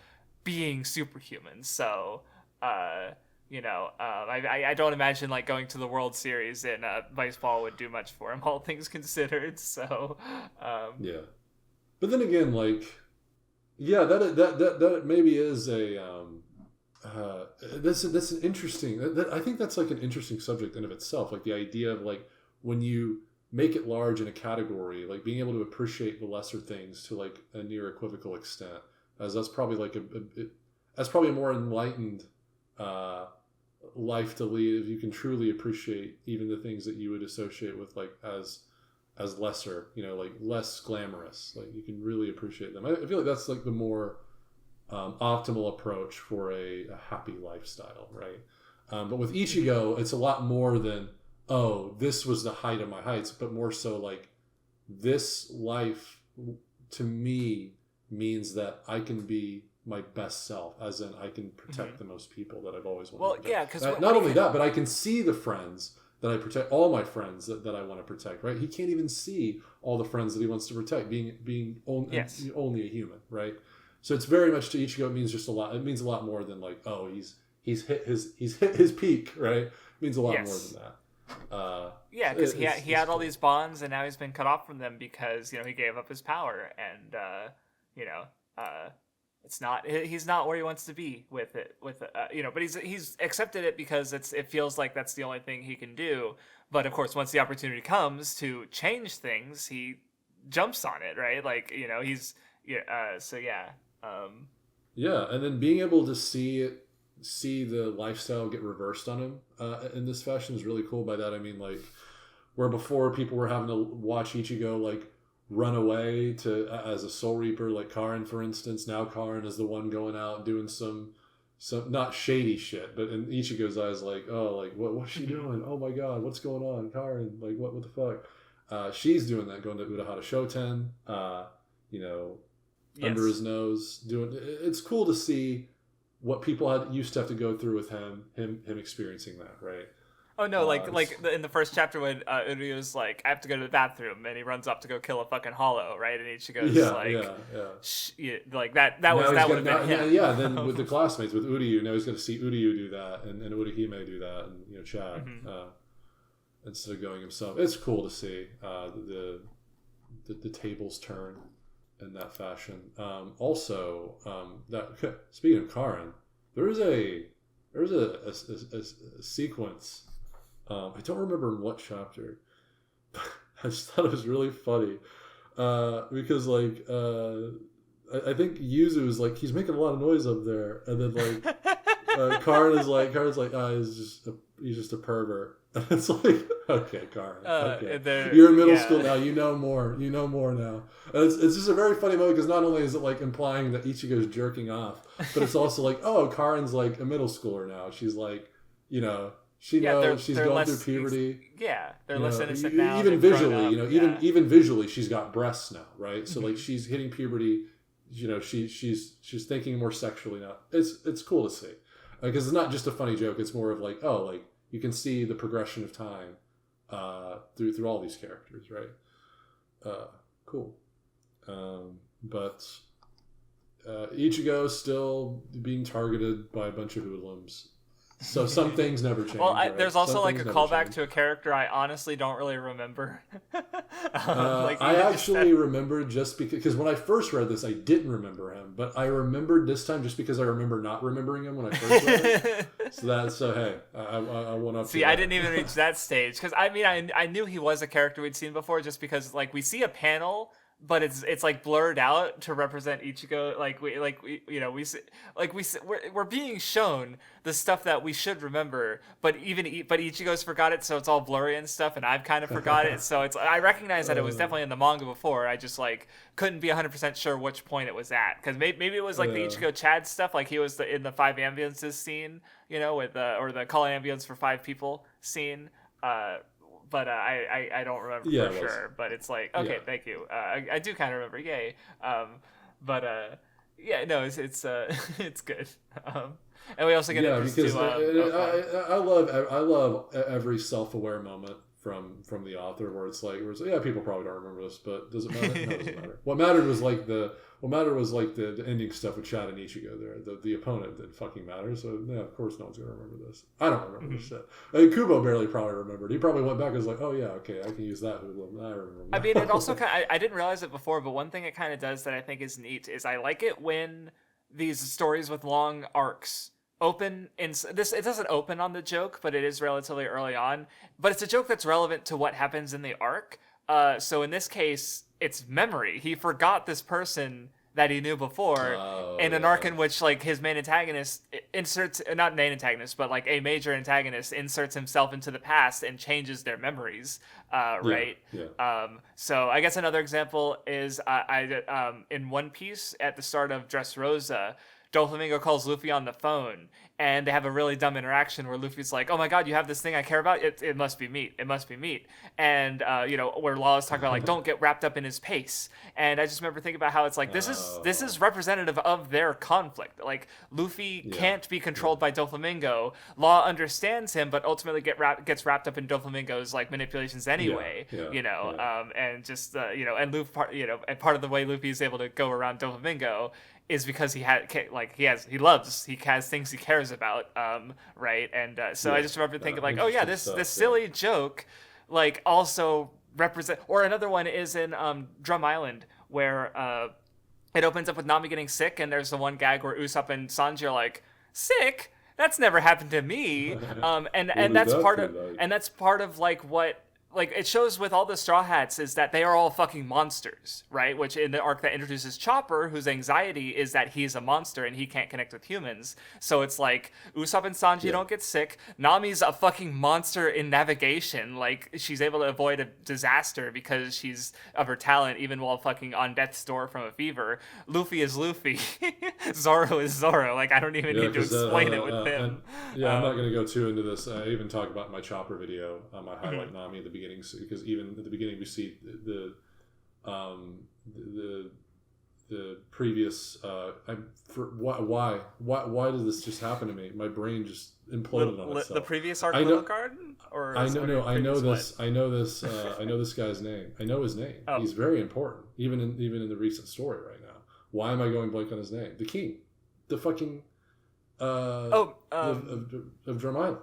being superhuman. So, I don't imagine like going to the World Series in baseball would do much for him, all things considered. So, yeah. But then again, like, yeah, that maybe is a that's an interesting. I think that's like an interesting subject in of itself. Like the idea of like when you make it large in a category, like being able to appreciate the lesser things to like a near equivocal extent, as that's probably like that's probably a more enlightened life to lead if you can truly appreciate even the things that you would associate with like as lesser, like less glamorous. Like you can really appreciate them. I feel like that's like the more optimal approach for a happy lifestyle, right? But with Ichigo, it's a lot more than, oh, this was the height of my heights, but more so like this life to me means that I can be my best self, as in I can protect the most people that I've always wanted to protect. Yeah, because not only that, but I can see the friends that I protect, all my friends that I want to protect, right? He can't even see all the friends that he wants to protect, being only a human, right? So it's very much to Ichigo. It means just a lot. It means a lot more than like, oh, he's hit his peak, right? It means a lot more than that. Because he had all these bonds, and now he's been cut off from them because he gave up his power, and he's not where he wants to be with it. But he's accepted it because it feels like that's the only thing he can do. But of course, once the opportunity comes to change things, he jumps on it, right? Like he's and then being able to see the lifestyle get reversed on him in this fashion is really cool. By that I mean like where before people were having to watch Ichigo like run away to as a Soul Reaper, like Karin for instance. Now Karin is the one going out doing some not shady shit, but in Ichigo's eyes, like, oh, like what's she doing? Oh my god, what's going on, Karin? Like what the fuck? She's doing that, going to Urahara Shoten, under his nose, doing. It's cool to see what people used to have to go through with him experiencing that, right? Oh no, in the first chapter when Uryu's like, I have to go to the bathroom, and he runs up to go kill a fucking hollow, right? And Ichigo's like that would have been him. Yeah, then with the classmates, with Uryu, now he's going to see Uryu do that, and Orihime do that, and Chad, instead of going himself. It's cool to see the tables turn in that fashion. Also, that speaking of Karin, there's a sequence. I don't remember in what chapter. I just thought it was really funny because like I think Yuzu is like, he's making a lot of noise up there, and then like Karin's like he's just a pervert. And it's like, okay, Karin, okay, you're in middle school now. You know more now. And it's just a very funny moment because not only is it like implying that Ichigo's jerking off, but it's also like, oh, Karin's like a middle schooler now. She's like, she knows she's going through puberty. They're less innocent now. Even visually, even visually, she's got breasts now, right? So like she's hitting puberty. She's thinking more sexually now. It's cool to see because it's not just a funny joke. It's more of like, oh, like you can see the progression of time through all these characters, right? Cool. But Ichigo still being targeted by a bunch of hoodlums. So some things never change. Well, right? There's also like a callback to a character I honestly don't really remember. I actually remembered just because when I first read this, I didn't remember him, but I remembered this time just because I remember not remembering him when I first read it. So hey, I went up. See, I didn't even reach that stage because I knew he was a character we'd seen before, just because like we see a panel but it's like blurred out to represent Ichigo. We're being shown the stuff that we should remember, but Ichigo's forgot it, so it's all blurry and stuff, and I've kind of forgot it. So I recognize that it was definitely in the manga before. I just like couldn't be 100% sure which point it was at, because maybe it was like the Ichigo Chad stuff, like he was in the 5 ambulances scene, with or the call ambulance for 5 people scene. But I don't remember for sure. But it's like, okay, thank you. I do kind of remember, yay. It's it's good. And we also get because I love every self-aware moment from the author where it's like people probably don't remember this, but does it matter? No, it doesn't matter. What mattered was the ending stuff with Chad and Ichigo there. The opponent that fucking matters. So yeah, of course no one's gonna remember this. I don't remember this shit. Kubo barely probably remembered. He probably went back and was like, oh yeah, okay, I can use that hoodlum. I remember. I mean, it also I didn't realize it before, but one thing it kind of does that I think is neat is I like it when these stories with long arcs open in this. It doesn't open on the joke, but it is relatively early on, but it's a joke that's relevant to what happens in the arc. So in this case, it's memory. He forgot this person that he knew before in an arc in which like his main antagonist inserts, not main antagonist, but like a major antagonist inserts himself into the past and changes their memories. Right. Yeah. So I guess another example is in One Piece at the start of Dressrosa, Doflamingo calls Luffy on the phone, and they have a really dumb interaction where Luffy's like, "Oh my god, you have this thing I care about? It must be meat. It must be meat." And where Law's talking about like, "Don't get wrapped up in his pace." And I just remember thinking about how it's like this is representative of their conflict. Like Luffy can't be controlled by Doflamingo. Law understands him, but ultimately gets wrapped up in Doflamingo's like manipulations anyway. And just and Luffy, and part of the way Luffy is able to go around Doflamingo is because he has things he cares about, right? And so I just remember thinking like, oh yeah, this silly joke, like also represent. Or another one is in Drum Island where it opens up with Nami getting sick, and there's the one gag where Usopp and Sanji are like, sick? That's never happened to me. And that's part of like what. Like, it shows with all the Straw Hats is that they are all fucking monsters, right? Which in the arc that introduces Chopper, whose anxiety is that he's a monster and he can't connect with humans. So it's like, Usopp and Sanji don't get sick. Nami's a fucking monster in navigation. Like, she's able to avoid a disaster because she's of her talent, even while fucking on death's door from a fever. Luffy is Luffy. Zoro is Zoro. Like, I don't even need to explain it with him. I'm not going to go too into this. I even talk about my Chopper video. I highlight Nami at the beginning. Because even at the beginning we see the previous why did this just happen to me? My brain just imploded on itself. The previous arc, Little Garden, or I know this guy's name. I know his name. He's very important, even in the recent story right now. Why am I going blank on his name? The king, the fucking of Drum Island.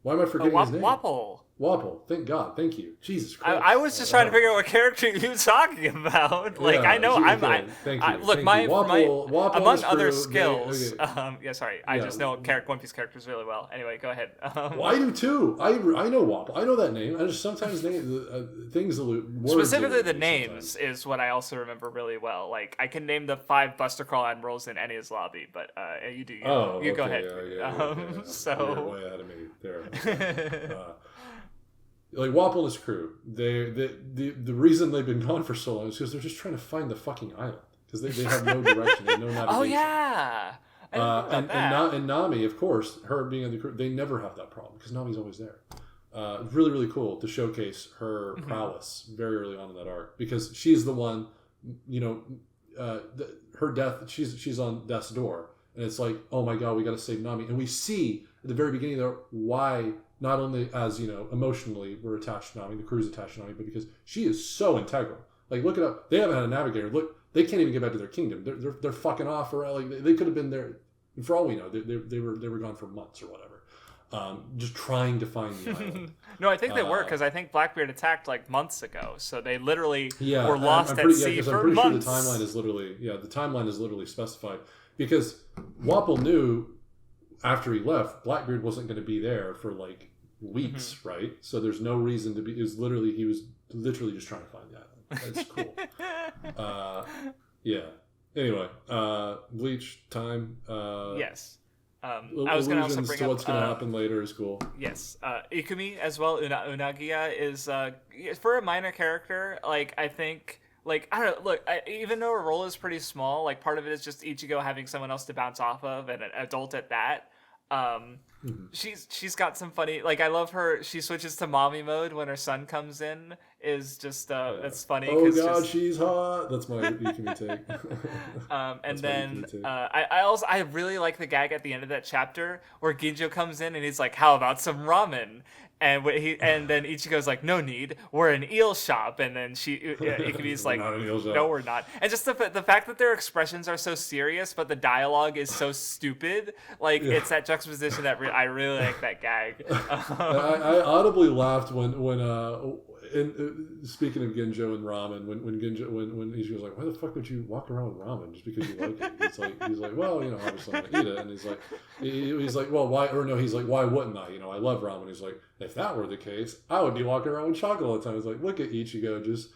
Why am I forgetting his name? Wapol. Thank God. Thank you. Jesus Christ. I was just trying to figure out what character you were talking about. Like, I know Thank you. Look, Wapol among other skills. I just know One Piece characters really well. Anyway, go ahead. Well, I do too. I know Wapol. I know that name. I just sometimes things words specifically the names is what I also remember really well. Like, I can name the 5 Buster Crawl admirals in Enia's lobby, but you do. You go ahead. So you're way ahead of me there. Like Wapol and his crew, the reason they've been gone for so long is because they're just trying to find the fucking island because they have no direction, they have no navigation. Oh yeah, and Nami, of course, her being in the crew, they never have that problem because Nami's always there. Really, really cool to showcase her prowess very early on in that arc because she's the one, her death. She's on death's door, and it's like, oh my god, we got to save Nami, and we see at the very beginning there why. Not only as, emotionally we're attached to Nami, the crew's attached to Nami, but because she is so integral. Like, look it up. They haven't had a navigator. Look, they can't even get back to their kingdom. They're fucking off, or like they could have been there. And for all we know, they were gone for months or whatever, just trying to find the island. No, I think they were because I think Blackbeard attacked like months ago, so they literally were lost at sea for months. I'm pretty sure the timeline is literally specified because Wapol knew. After he left, Blackbeard wasn't going to be there for like weeks, right? So there's no reason to be. He was literally just trying to find the island. That's cool. Yeah. Anyway, Bleach time. Yes. I was going to also bring to up what's going to happen later is cool. Yes, Ikumi as well. Unagiya is for a minor character. Like I think, like I don't know. Look, even though her role is pretty small, like part of it is just Ichigo having someone else to bounce off of, and an adult at that. She's got some funny. Like I love her. She switches to mommy mode when her son comes in. Is just that's funny. Oh god, she's hot. That's my Ikumi take. And then I really like the gag at the end of that chapter where Ginjo comes in and he's like, "How about some ramen?" And then Ichigo's like, "No need. We're an eel shop." And then Ikumi's like, "No, we're not." And just the fact that their expressions are so serious, but the dialogue is so stupid. Like it's that juxtaposition that I really like that gag. I audibly laughed when speaking of Ginjo and ramen, when Ichigo's like, "Why the fuck would you walk around with ramen just because you like it?" He's like, "Well, obviously I'm gonna eat it." And he's like, "Well, why?" Or no, he's like, "Why wouldn't I? I love ramen." He's like, "If that were the case, I would be walking around with chocolate all the time." He's like, "Look at Ichigo, just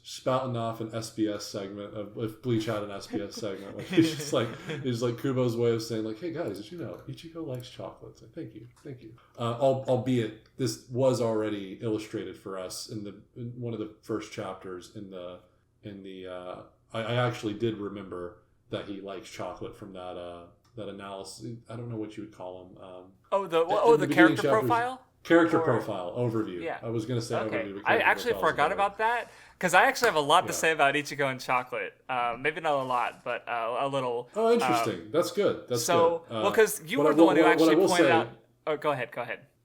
spouting off an SBS segment of if Bleach had an SBS segment." Like it's like Kubo's way of saying like, "Hey guys, did you know Ichigo likes chocolates?" Like, thank you. Albeit this was already illustrated for us in one of the first chapters in the I actually did remember that he likes chocolate from that analysis. I don't know what you would call him. The character profile. Profile overview. Yeah. I was going to say overview. I actually forgot about that because I actually have a lot to say about Ichigo and chocolate. Maybe not a lot, but a little. Oh, interesting. That's good. That's good. Well, because you were the one who actually pointed out. Oh, go ahead.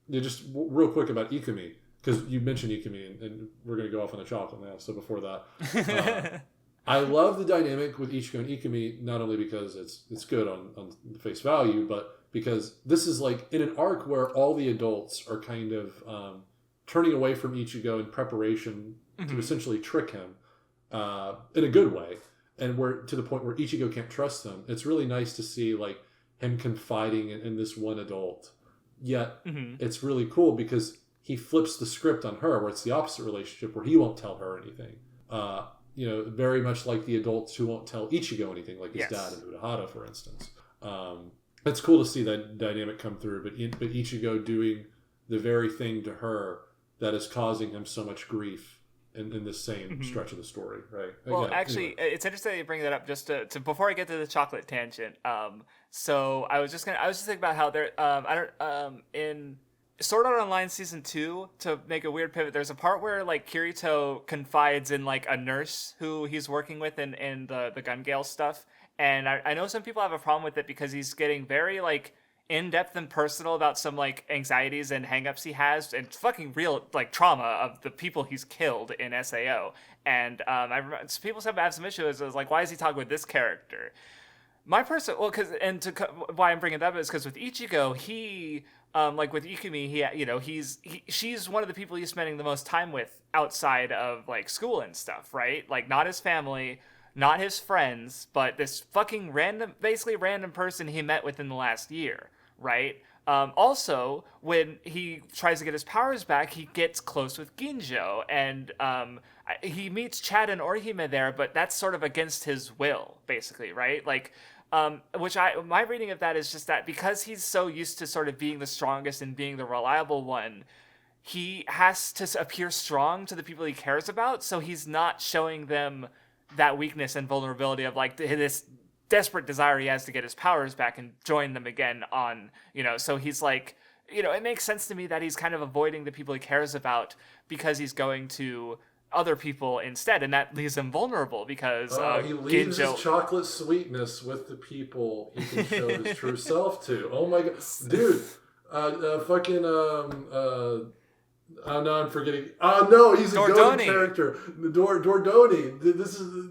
Yeah, just real quick about Ikumi, because you mentioned Ikumi, and we're going to go off on a chocolate now. So before that, I love the dynamic with Ichigo and Ikumi, not only because it's good on face value, but because this is like in an arc where all the adults are kind of turning away from Ichigo in preparation to essentially trick him in a good way, and we're to the point where Ichigo can't trust them. It's really nice to see like him confiding in this one adult. Yet it's really cool because he flips the script on her, where it's the opposite relationship, where he won't tell her anything. Very much like the adults who won't tell Ichigo anything, like his dad and Urahara, for instance. It's cool to see that dynamic come through, but Ichigo doing the very thing to her that is causing him so much grief in the same stretch of the story, right? Well, anyway. It's interesting that you bring that up. Just to before I get to the chocolate tangent. So I was just thinking about how there in Sword Art Online Season 2, to make a weird pivot, there's a part where like Kirito confides in like a nurse who he's working with in the Gun Gale stuff. And I know some people have a problem with it because he's getting very like in-depth and personal about some like anxieties and hangups he has and fucking real like trauma of the people he's killed in SAO. And I remember people have some issues. Like, why is he talking with this character? My person, why I'm bringing that up is because with Ichigo, he like with Ikumi, she's one of the people he's spending the most time with outside of like school and stuff, right? Like not his family, not his friends, but this fucking random person he met within the last year, right? Also, when he tries to get his powers back, he gets close with Ginjo, and he meets Chad and Orihime there, but that's sort of against his will, basically, right? Like, my reading of that is just that because he's so used to sort of being the strongest and being the reliable one, he has to appear strong to the people he cares about, so he's not showing them that weakness and vulnerability of like this desperate desire he has to get his powers back and join them again on, so he's like, it makes sense to me that he's kind of avoiding the people he cares about because he's going to other people instead, and that leaves him vulnerable because he leaves his chocolate sweetness with the people he can show his true self to. Oh my god, dude, no, I'm forgetting. No, he's a Goten character. Dordoni.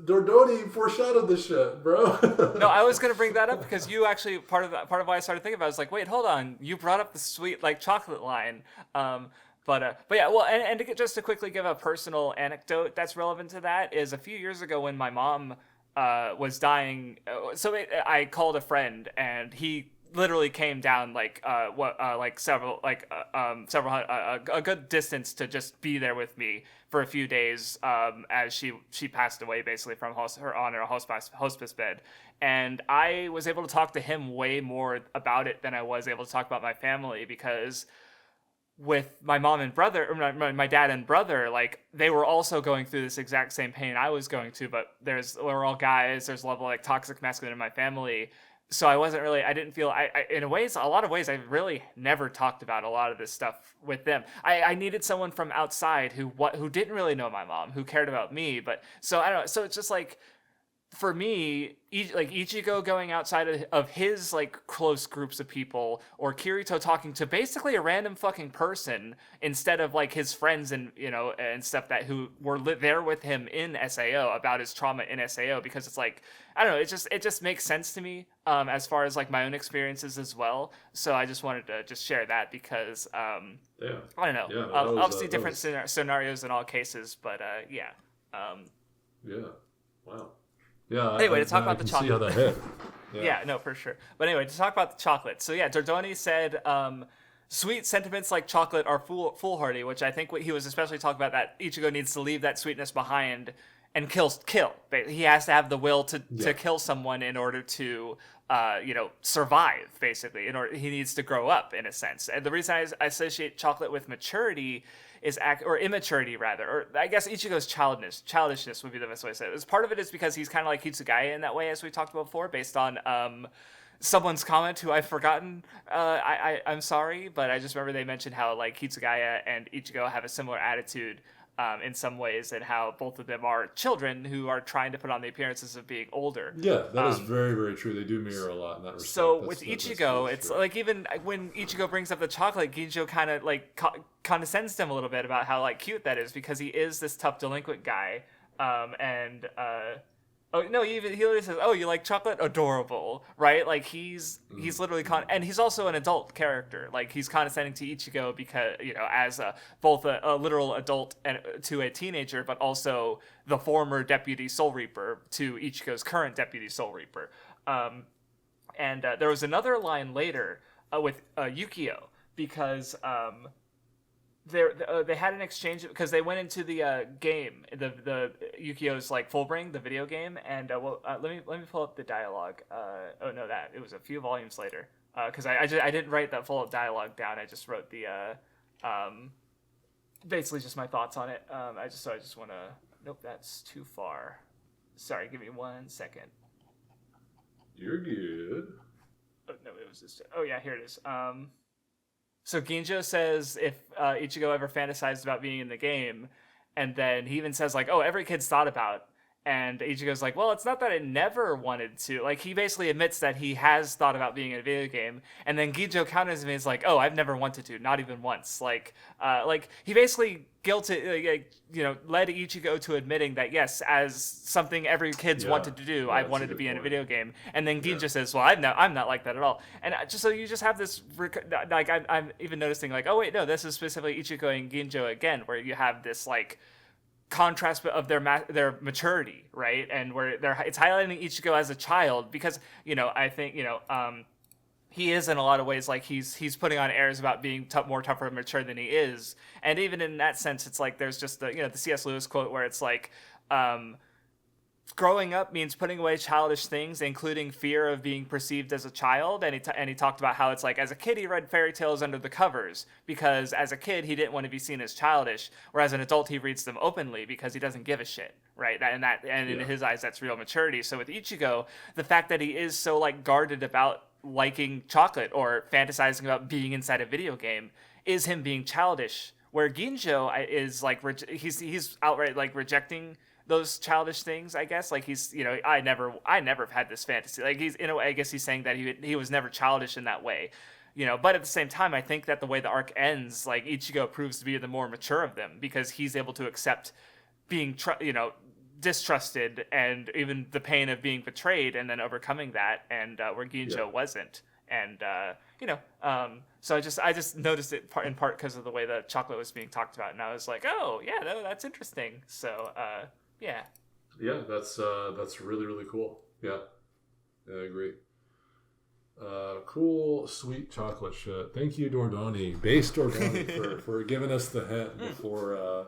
Dordoni foreshadowed this shit, bro. No, I was gonna bring that up because you actually part of why I started thinking about it was like, wait, hold on, you brought up the sweet like chocolate line. But yeah, well, and just to quickly give a personal anecdote that's relevant to that is a few years ago when my mom was dying. I called a friend and he literally came down like a good distance to just be there with me for a few days as she passed away basically from her hospice bed. And I was able to talk to him way more about it than I was able to talk about my family, because with my mom and brother, or my dad and brother, like they were also going through this exact same pain I was going to, but we're all guys, there's a level of like toxic masculinity in my family. So I didn't feel, in a lot of ways, I really never talked about a lot of this stuff with them. I needed someone from outside who didn't really know my mom, who cared about me. But so I don't know. So it's just like, for me, like Ichigo going outside of his like close groups of people, or Kirito talking to basically a random fucking person instead of like his friends and and stuff that who were there with him in SAO about his trauma in SAO, because it's like, I don't know, it just makes sense to me as far as like my own experiences as well. So I just wanted to just share that because I don't know, obviously different scenarios in all cases, but yeah. Wow. Yeah. Anyway, to talk about the chocolate. See how that hit. Yeah, no, for sure. But anyway, to talk about the chocolate. So yeah, Dordoni said, sweet sentiments like chocolate are foolhardy, which I think what he was especially talking about, that Ichigo needs to leave that sweetness behind and kill. He has to have the will to kill someone in order to, survive, basically. He needs to grow up, in a sense. And the reason I associate chocolate with maturity or immaturity rather, or I guess Ichigo's childishness would be the best way to say it. Part of it is because he's kind of like Hitsugaya in that way, as we talked about before, based on someone's comment who I've forgotten. I'm sorry, but I just remember they mentioned how like Hitsugaya and Ichigo have a similar attitude in some ways, and how both of them are children who are trying to put on the appearances of being older. Yeah, that is very, very true. They do mirror a lot in that respect. So with Ichigo, it's like, even when Ichigo brings up the chocolate, Ginjo kind of like condescends to him a little bit about how like cute that is, because he is this tough delinquent guy, oh no, he literally says, "Oh, you like chocolate? Adorable," right? Like he's literally and he's also an adult character. Like he's condescending to Ichigo because as both a literal adult and to a teenager, but also the former Deputy Soul Reaper to Ichigo's current Deputy Soul Reaper. And there was another line later with Yukio, because they had an exchange because they went into the game, the Yukio's like Fullbring, the video game, and let me pull up the dialogue. It was a few volumes later, because I didn't write that full dialogue down. I just wrote the basically just my thoughts on it. I just want to. Nope, that's too far. Sorry, give me 1 second. You're good. Oh no, it was just. Oh yeah, here it is. So Ginjo says if Ichigo ever fantasized about being in the game, and then he even says like, "Oh, every kid's thought about," and Ichigo's like, "Well, it's not that I never wanted to." Like he basically admits that he has thought about being in a video game, and then Ginjo counters him and is like, "Oh, I've never wanted to, not even once." Like he basically led Ichigo to admitting that yes, as something every kid's wanted to do, I wanted to be in a video game. And then Ginjo says, "Well, I'm not like that at all." And so you just have this like I'm even noticing like, oh wait, no, this is specifically Ichigo and Ginjo again, where you have this like contrast of their maturity, right? And where it's highlighting Ichigo as a child, because I think he is in a lot of ways like he's putting on airs about being more tougher and mature than he is. And even in that sense, it's like there's just the C.S. Lewis quote where it's like growing up means putting away childish things, including fear of being perceived as a child. And he talked about how it's like, as a kid, he read fairy tales under the covers because as a kid, he didn't want to be seen as childish. Whereas an adult, he reads them openly because he doesn't give a shit, right? And in his eyes, that's real maturity. So with Ichigo, the fact that he is so like guarded about liking chocolate or fantasizing about being inside a video game is him being childish. Where Ginjo is like, he's outright like rejecting those childish things, I guess. Like he's, I never have had this fantasy. Like he's, in a way, I guess he's saying that he was never childish in that way, but at the same time, I think that the way the arc ends, like Ichigo proves to be the more mature of them, because he's able to accept being, distrusted and even the pain of being betrayed and then overcoming that, and where Ginjo wasn't. And, so I just noticed it in part because of the way the chocolate was being talked about. And I was like, oh yeah, no, that's interesting. So, yeah. Yeah, that's really, really cool. Yeah, I agree. Cool, sweet chocolate shit. Thank you, Dordoni, base Dordoni, for giving us the hint before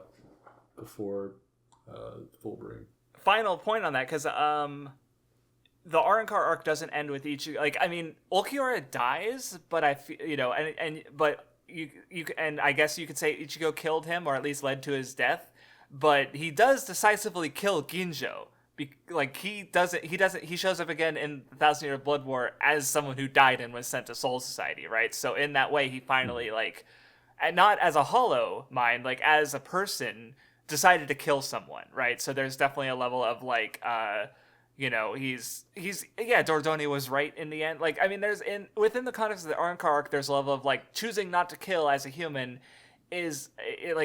Fullbringer. Final point on that, because the Arrancar arc doesn't end with Ichigo. Like, I mean, Ulquiorra dies, but I feel, but and I guess you could say Ichigo killed him, or at least led to his death. But he does decisively kill Ginjo. He shows up again in the Thousand Year Blood War as someone who died and was sent to Soul Society, right? So in that way, he finally, like, and not as a hollow mind, like, as a person, decided to kill someone, right? So there's definitely a level of, like, Dordoni was right in the end. Like, I mean, within the context of the Arrancar arc, there's a level of, like, choosing not to kill as a human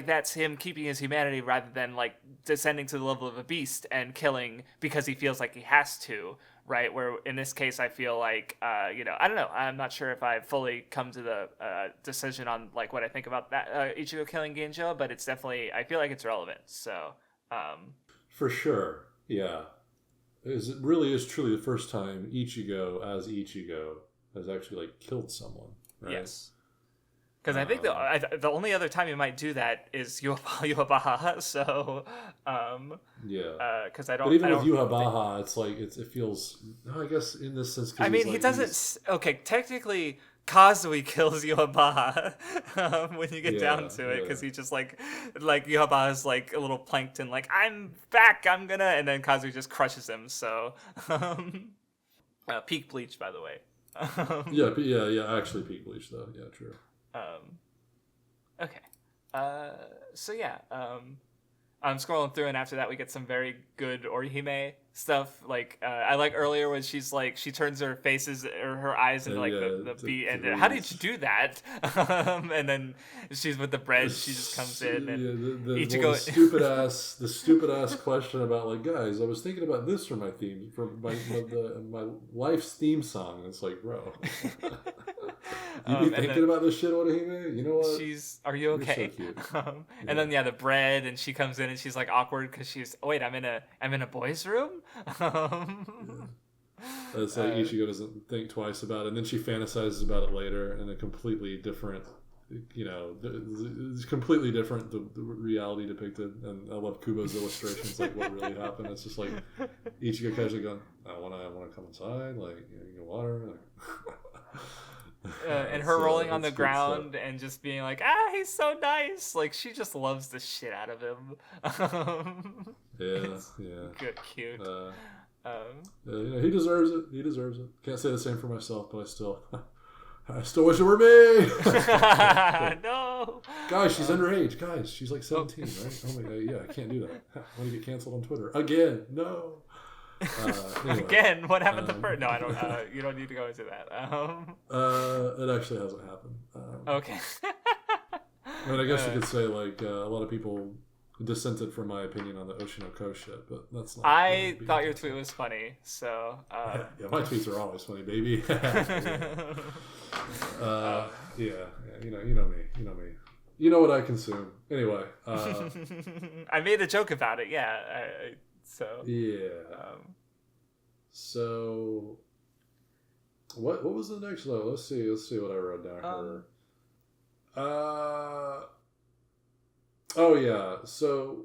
that's him keeping his humanity rather than, like, descending to the level of a beast and killing because he feels like he has to, right? Where in this case, I feel like, I don't know. I'm not sure if I've fully come to the decision on, like, what I think about that Ichigo killing Ginjo, but it's definitely, I feel like it's relevant. So, for sure, yeah. It really is truly the first time Ichigo as Ichigo has actually, like, killed someone, right? Yes. Because I think the only other time you might do that is Yhwach, so yeah. Because I don't. But even I with don't Yhwach, it's like it feels. No, I guess in this sense. I mean, he doesn't. Okay, technically, Kazui kills Yhwach when you get down to it, because he just like Yhwach is like a little plankton, like, I'm back, I'm gonna, and then Kazui just crushes him. So peak Bleach, by the way. yeah. Actually, peak Bleach though. Yeah, true. Okay. So yeah. I'm scrolling through, and after that we get some very good Orihime stuff. Like, I like earlier when she's like, she turns her faces or her eyes into like the beat, and how did you do that? And then she's with the bread. She just comes in, and Ichigo. The stupid ass question about, like, guys, I was thinking about this for my theme, for my life's theme song. And it's like, bro. You be thinking about this shit, Orihime? You know what? Are you okay? You're so cute. And then the bread, and she comes in and she's like awkward because wait, I'm in a boys' room. It's like Ichigo doesn't think twice about it, and then she fantasizes about it later in a completely different, it's completely different, the reality depicted. And I love Kubo's illustrations, like what really happened. It's just like Ichigo casually going, I want to come inside, like, you get water, like. And her rolling on the ground and just being like, he's so nice. Like, she just loves the shit out of him. Yeah. Good, cute. He deserves it. Can't say the same for myself, but I still wish it were me. No. Guys, she's underage. Guys, she's like 17, right? Oh my god, yeah, I can't do that. I want to get canceled on Twitter again. No. Anyway, again, what happened to first? No, I don't. You don't need to go into that. It actually hasn't happened. Okay. I mean, I guess you could say, like, a lot of people dissented from my opinion on the Oshinoko shit, but that's not. I thought your tweet was funny, so. Yeah, my tweets are always funny, baby. You know me. You know what I consume. Anyway. I made a joke about it. Yeah. So yeah. So what was the next level? Let's see what I wrote down here. Oh yeah. So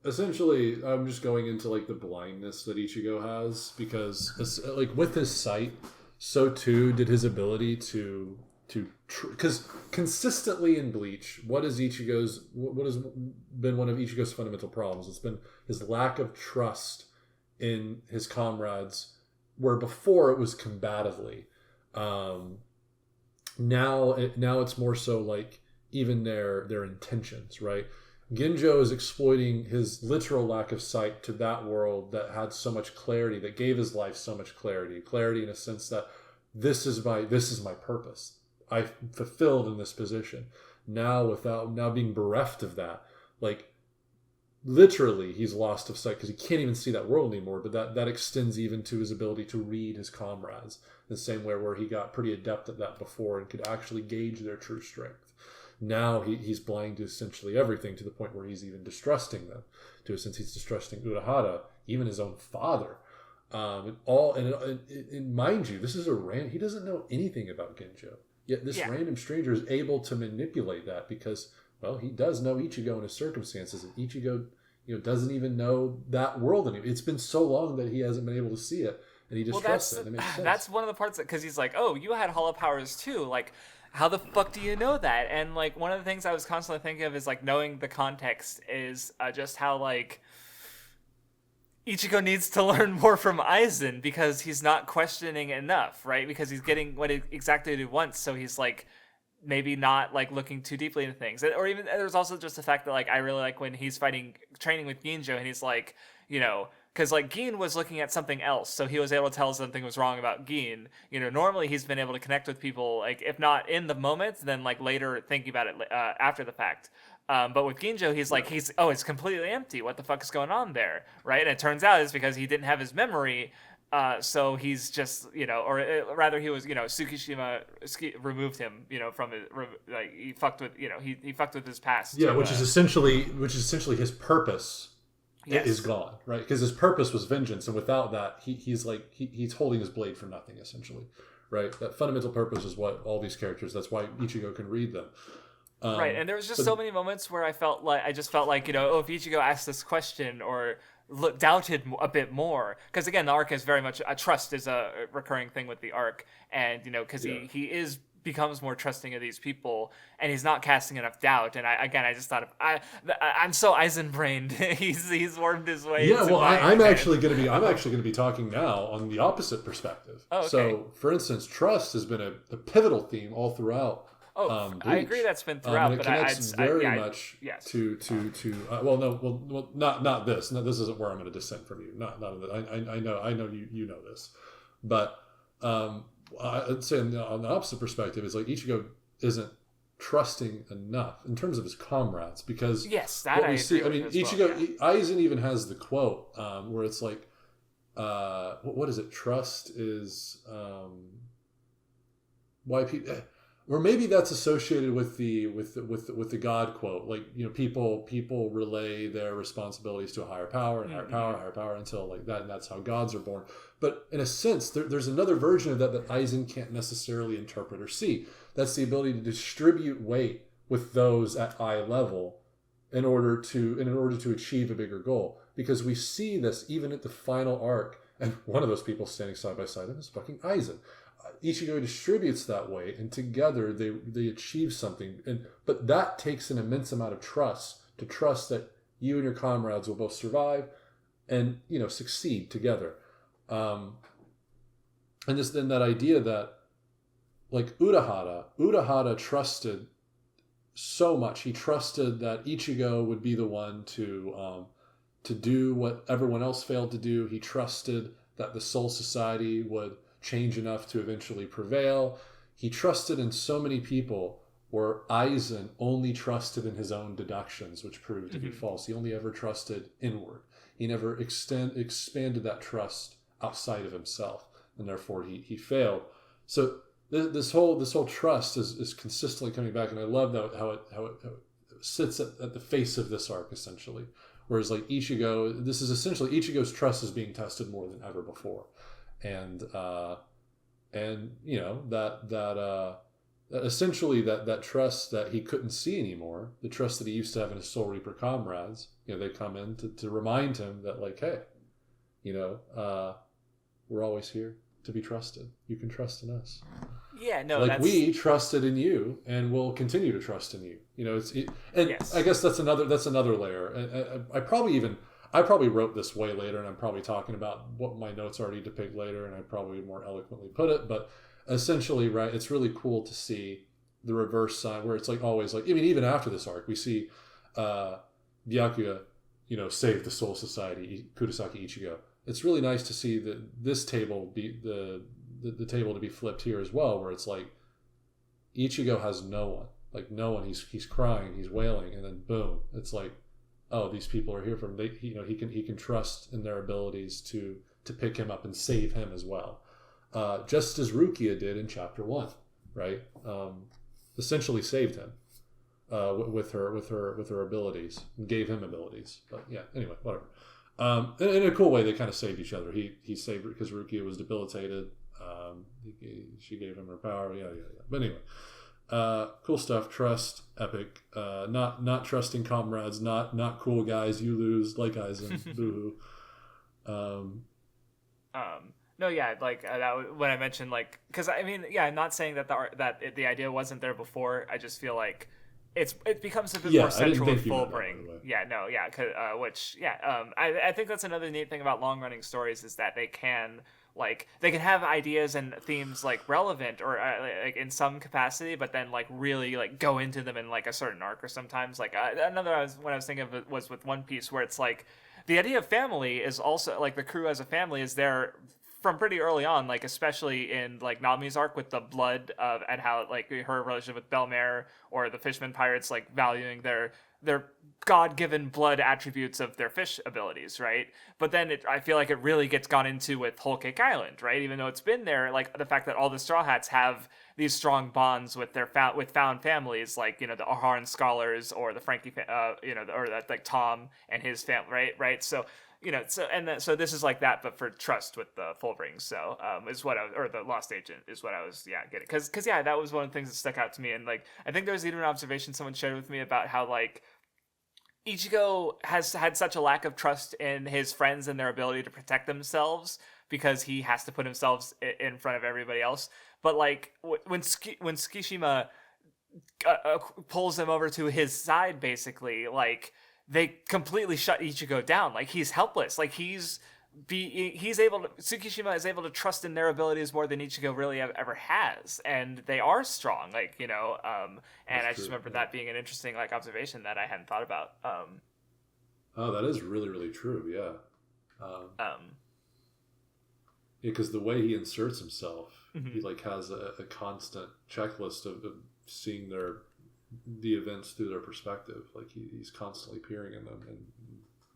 essentially, I'm just going into, like, the blindness that Ichigo has, because, like, with his sight, so too did his ability to because consistently in Bleach, what has been one of Ichigo's fundamental problems? It's been his lack of trust in his comrades, where before it was combatively. Now it's more so, like, even their intentions, right? Ginjo is exploiting his literal lack of sight to that world that had so much clarity, that gave his life so much clarity in a sense that this is my purpose. I fulfilled in this position. Now being bereft of that, like, literally he's lost of sight because he can't even see that world anymore. But that extends even to his ability to read his comrades, the same way where he got pretty adept at that before and could actually gauge their true strength. Now he's blind to essentially everything, to the point where he's even distrusting them. To a sense, he's distrusting Urahara, even his own father. And mind you, this is he doesn't know anything about Genjo. Yet this random stranger is able to manipulate that because, well, he does know Ichigo and his circumstances, and Ichigo, doesn't even know that world anymore. It's been so long that he hasn't been able to see it, and he just trusts it. And it makes sense. That's one of the parts because he's like, oh, you had hollow powers too, like. How the fuck do you know that? And like one of the things I was constantly thinking of is like knowing the context is just how like Ichigo needs to learn more from Aizen because he's not questioning enough, right? Because he's getting exactly what he wants, so he's like maybe not like looking too deeply into things. Or even there's also just the fact that like I really like when he's training with Ginjo, and he's like, because like Gin was looking at something else, so he was able to tell something was wrong about Gin. Normally he's been able to connect with people, like if not in the moment, then like later thinking about it after the fact. But with Ginjo, he's like, it's completely empty. What the fuck is going on there, right? And it turns out it's because he didn't have his memory. So he's just, or rather he was, Tsukishima removed him, from it. Like he fucked with, he fucked with his past. Yeah, which is essentially his purpose. Yes. Is gone, right? Because his purpose was vengeance, and without that, he's holding his blade for nothing, essentially, right? That fundamental purpose is what all these characters. That's why Ichigo can read them, right? And there was just so many moments where I just felt like, if Ichigo asked this question or doubted a bit more, because again, the arc is very much trust is a recurring thing with the arc, and because he becomes more trusting of these people, and he's not casting enough doubt. And I just thought I'm so Aizen brained. he's wormed his way. Yeah, well, I'm actually going to be talking now on the opposite perspective. Oh, okay. So, for instance, trust has been a pivotal theme all throughout. Oh, Bleach. I agree that's been throughout, but it connects very much to not this. No, this isn't where I'm going to dissent from you. Not I know you know this, but I'd say on the opposite perspective is like Ichigo isn't trusting enough in terms of his comrades, because what we see. I mean, Ichigo, Aizen even has the quote where it's like, what is it? Trust is why people. Or maybe that's associated with the God quote, like people relay their responsibilities to a higher power and higher power until like that, and that's how gods are born. But in a sense, there's another version of that Aizen can't necessarily interpret or see. That's the ability to distribute weight with those at eye level in order to achieve a bigger goal. Because we see this even at the final arc, and one of those people standing side by side is fucking Aizen. Ichigo distributes that weight, and together they achieve something. But that takes an immense amount of trust, to trust that you and your comrades will both survive and succeed together. And then that idea that like Urahara trusted so much. He trusted that Ichigo would be the one to do what everyone else failed to do. He trusted that the Soul Society would change enough to eventually prevail. He trusted in so many people, where Aizen only trusted in his own deductions, which proved to be false. He only ever trusted inward. He never expanded that trust outside of himself, and therefore he failed. So this whole trust is consistently coming back, and I love how it sits at the face of this arc, essentially. Whereas like Ichigo, this is essentially Ichigo's trust is being tested more than ever before. And essentially that trust that he couldn't see anymore, the trust that he used to have in his Soul Reaper comrades, they come in to remind him that like, hey, we're always here to be trusted. You can trust in us. Yeah, no, like we trusted in you, and we'll continue to trust in you. Yes. I guess that's another layer. I probably wrote this way later, and I'm probably talking about what my notes already depict later, and I probably more eloquently put it. But essentially, right, it's really cool to see the reverse side, where it's like always like, I mean, even after this arc, we see Byakuya, save the Soul Society, Kurosaki Ichigo. It's really nice to see that this table be the table to be flipped here as well, where it's like Ichigo has no one. He's crying, he's wailing, and then boom, it's like, oh, these people are here for him. He can trust in their abilities to pick him up and save him as well, just as Rukia did in chapter 1, right? Essentially saved him with her abilities and gave him abilities. But yeah, anyway, whatever. In a cool way, they kind of saved each other. He saved her because Rukia was debilitated. She gave him her power. Yeah. But anyway, cool stuff. Trust, epic. Not trusting comrades. Not cool guys. You lose like Aizen. Boohoo. No, yeah, like when I mentioned like, because I mean, yeah, I'm not saying that the idea wasn't there before. I just feel like it becomes a bit more central with Fullbring. Yeah, no, yeah, I think that's another neat thing about long running stories is that they can have ideas and themes like relevant or like in some capacity, but then like really like go into them in like a certain arc or sometimes like when I was thinking of it was with One Piece where it's like the idea of family is also like the crew as a family is there from pretty early on, like especially in like Nami's arc with the blood and how like her relationship with Belmare or the Fishman pirates like valuing their God-given blood attributes of their fish abilities, right? But then I feel like it really gets gone into with Whole Cake Island, right? Even though it's been there, like the fact that all the Straw Hats have these strong bonds with their found families, like the Aharon scholars or the Frankie, or that like Tom and his family, right? So so this is like that, but for trust with the Fullbring. So is what or the Lost Agent is what I was getting because that was one of the things that stuck out to me, and like I think there was even an observation someone shared with me about how like Ichigo has had such a lack of trust in his friends and their ability to protect themselves because he has to put himself in front of everybody else. But like when Tsukishima pulls him over to his side, basically like. They completely shut Ichigo down. Like he's helpless. Like Tsukishima is able to trust in their abilities more than Ichigo really ever has, and they are strong. Like and I just remember that being an interesting like observation that I hadn't thought about. Oh, that is really really true. Yeah. Because the way he inserts himself, he like has a constant checklist of seeing the events through their perspective. Like he's constantly peering in them and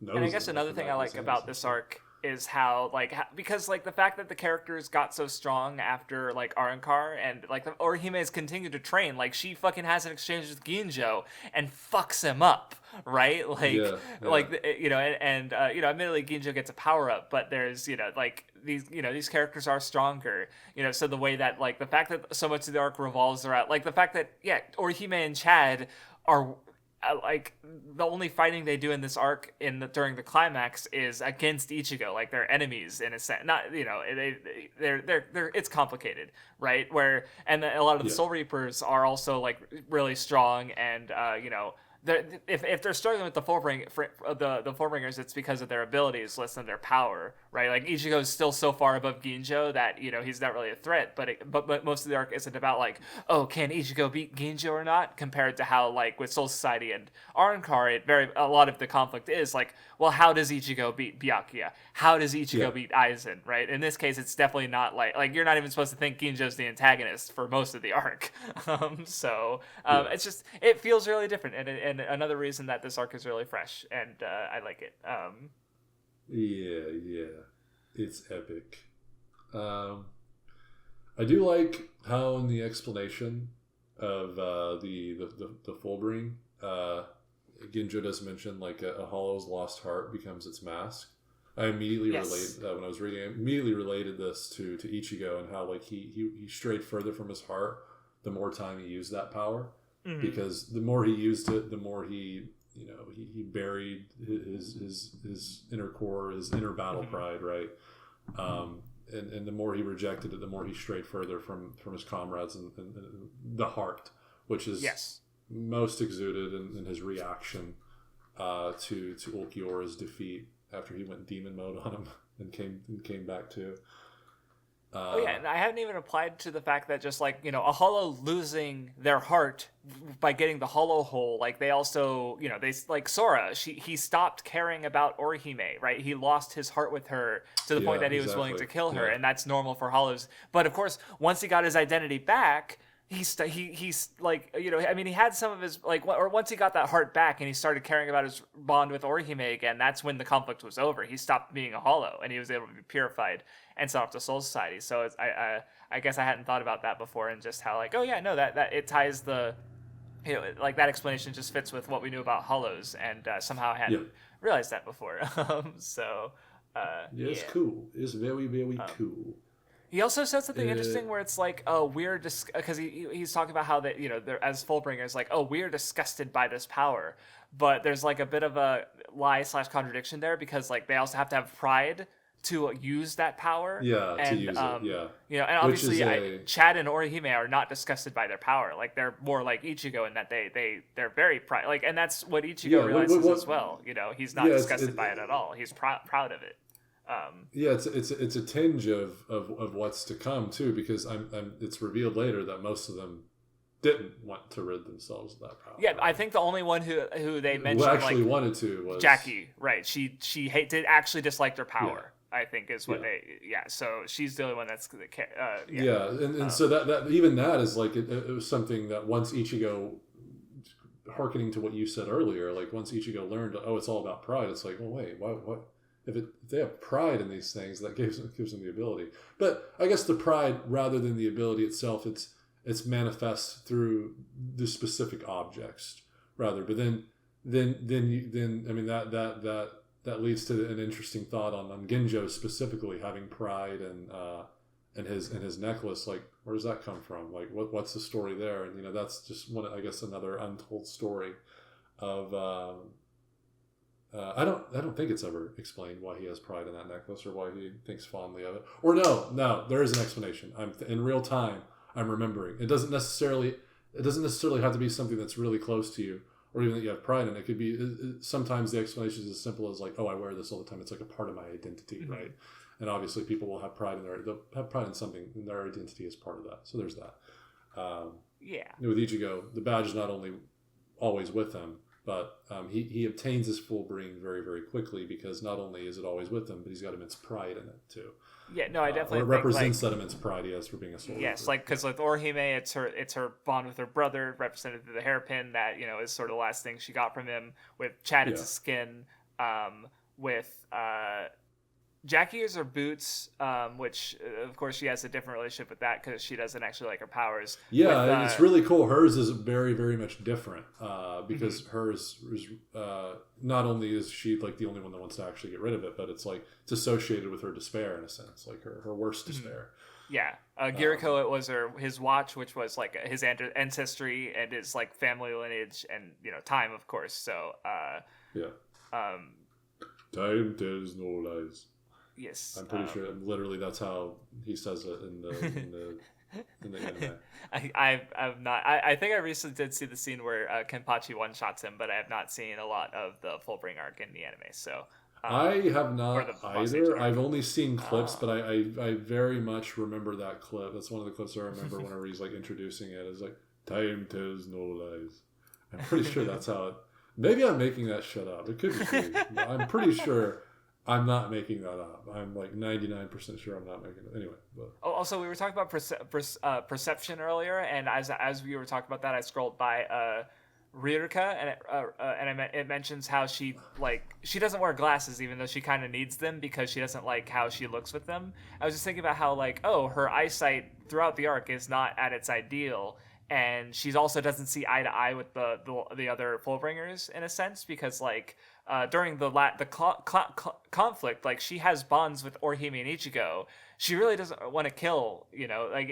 knows. And I guess another thing I like about this arc is how because like the fact that the characters got so strong after like Arrancar and like Orihime has continued to train, like she fucking has an exchange with Ginjo and fucks him up, right? Like admittedly Ginjo gets a power up, but there's like these characters are stronger, so the way that like the fact that so much of the arc revolves around like the fact that Orihime and Chad are like the only fighting they do in this arc during the climax is against Ichigo, like they're enemies in a sense. Not they're it's complicated, right? Where and a lot of the Soul Reapers are also like really strong and if they're struggling with the Fullbringers, it's because of their abilities less than their power, right? Like Ichigo is still so far above Ginjo that he's not really a threat. But most of the arc isn't about like, oh, can Ichigo beat Ginjo or not? Compared to how like with Soul Society and Arrancar, a lot of the conflict is like, well, how does Ichigo beat Byakuya? How does Ichigo beat Aizen? Right? In this case, it's definitely not like you're not even supposed to think Ginjo's the antagonist for most of the arc. It's just it feels really different and another reason that this arc is really fresh and I like it. It's epic. I do like how in the explanation of the Fullbring, Ginjo does mention like a Hollow's lost heart becomes its mask. I immediately when I was reading, I immediately related this to Ichigo and how like he strayed further from his heart the more time he used that power. Mm-hmm. Because the more he used it, the more he buried his inner core, his inner battle pride, right? And the more he rejected it, the more he strayed further from his comrades and the heart, which is most exuded in his reaction to Ulquiorra's defeat after he went demon mode on him and came back to. And I haven't even applied to the fact that just like a Hollow losing their heart by getting the Hollow hole, like they also they like Sora, he stopped caring about Orihime, right? He lost his heart with her to the point that he was willing to kill her, and that's normal for Hollows. But of course, once he got his identity back, he's like he had some of his or once he got that heart back and he started caring about his bond with Orihime again, that's when the conflict was over. He stopped being a Hollow and he was able to be purified and set off to Soul Society. So I guess I hadn't thought about that before and just how like that it ties the like that explanation just fits with what we knew about hollows, and somehow I hadn't realized that before. So yeah, it's cool. It's very, very cool. He also said something interesting where it's like, oh, we're because he's talking about how that they're, as Fullbringers, like, oh, we're disgusted by this power, but there's like a bit of a lie / contradiction there, because like they also have to have pride to use that power. Yeah, and, to use it. Yeah, and obviously Chad and Orihime are not disgusted by their power. Like they're more like Ichigo in that they're very proud. Like, and that's what Ichigo realizes as well. He's not disgusted by it at all. He's proud of it. It's a tinge of what's to come too, because it's revealed later that most of them didn't want to rid themselves of that power. Yeah, I think the only one who they mentioned who actually wanted to was Jackie. Right, she did actually dislike their power. Yeah. I think is what so she's the only one that's and so that even that is like it was something that once Ichigo, hearkening to what you said earlier, like once Ichigo learned, oh, it's all about pride, it's like, well, wait, what? If they have pride in these things, that gives them the ability. But I guess the pride, rather than the ability itself, it's manifest through the specific objects rather. But then I mean that leads to an interesting thought on Ginjo specifically having pride and his necklace. Like, where does that come from? Like, what's the story there? And that's just one, I guess, another untold story of. I don't think it's ever explained why he has pride in that necklace or why he thinks fondly of it. Or no, there is an explanation. In real time, I'm remembering. It doesn't necessarily have to be something that's really close to you, or even that you have pride in. It could be sometimes the explanation is as simple as like, oh, I wear this all the time. It's like a part of my identity, mm-hmm. right? And obviously, people will have pride they'll have pride in something, and their identity is part of that. So there's that. With Ichigo, the badge is not only always with him, but he obtains his Fullbring very, very quickly, because not only is it always with him, but he's got immense pride in it too. Yeah, no, I definitely it represents that immense pride he has for being a soldier. Yes, like because with Orihime, it's her bond with her brother, represented through the hairpin. That is sort of the last thing she got from him. With Chad, it's his skin. With Jackie is her boots, which of course she has a different relationship with that because she doesn't actually like her powers. Yeah, and it's really cool. Hers is very, very much different because mm-hmm. hers is not only is she like the only one that wants to actually get rid of it, but it's like it's associated with her despair in a sense, like her worst despair. Yeah, Giriko, it was his watch, which was like his ancestry and his like family lineage and time, of course. So time tells no lies. Yes, I'm pretty sure. Literally, that's how he says it in the anime. I've not. I think I recently did see the scene where Kenpachi one shots him, but I have not seen a lot of the Fullbring arc in the anime. So I have not either. I've only seen clips, but I very much remember that clip. That's one of the clips I remember whenever he's like introducing it. It's like time tells no lies. I'm pretty sure that's how it. Maybe I'm making that shit up. It could be true. I'm pretty sure. I'm not making that up. I'm like 99% sure I'm not making it. Anyway. But. Oh, also, we were talking about perception earlier, and as we were talking about that, I scrolled by Riruka, and it mentions how she doesn't wear glasses even though she kind of needs them because she doesn't like how she looks with them. I was just thinking about how her eyesight throughout the arc is not at its ideal, and she also doesn't see eye to eye with the other Fullbringers in a sense because during the conflict, she has bonds with Orihime and Ichigo. She really doesn't want to kill,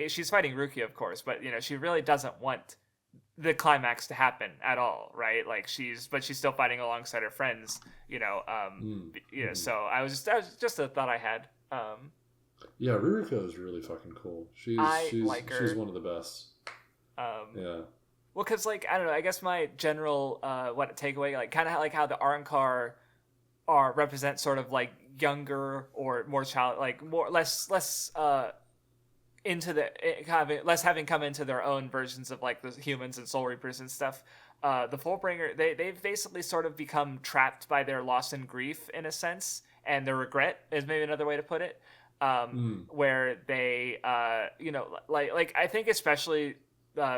she's fighting Rukia, of course, but she really doesn't want the climax to happen at all, right? She's still fighting alongside her friends, So I was just a thought I had. Yeah, Riruka is really fucking cool. She's like her. She's one of the best. Yeah. Well, because I don't know. I guess my general takeaway, kind of like how the Arrancar represent sort of younger or more child, less into the kind of less having come into their own versions of the humans and Soul Reapers and stuff. The Fullbringer, they've basically sort of become trapped by their loss and grief in a sense, and their regret is maybe another way to put it. Where they, I think especially.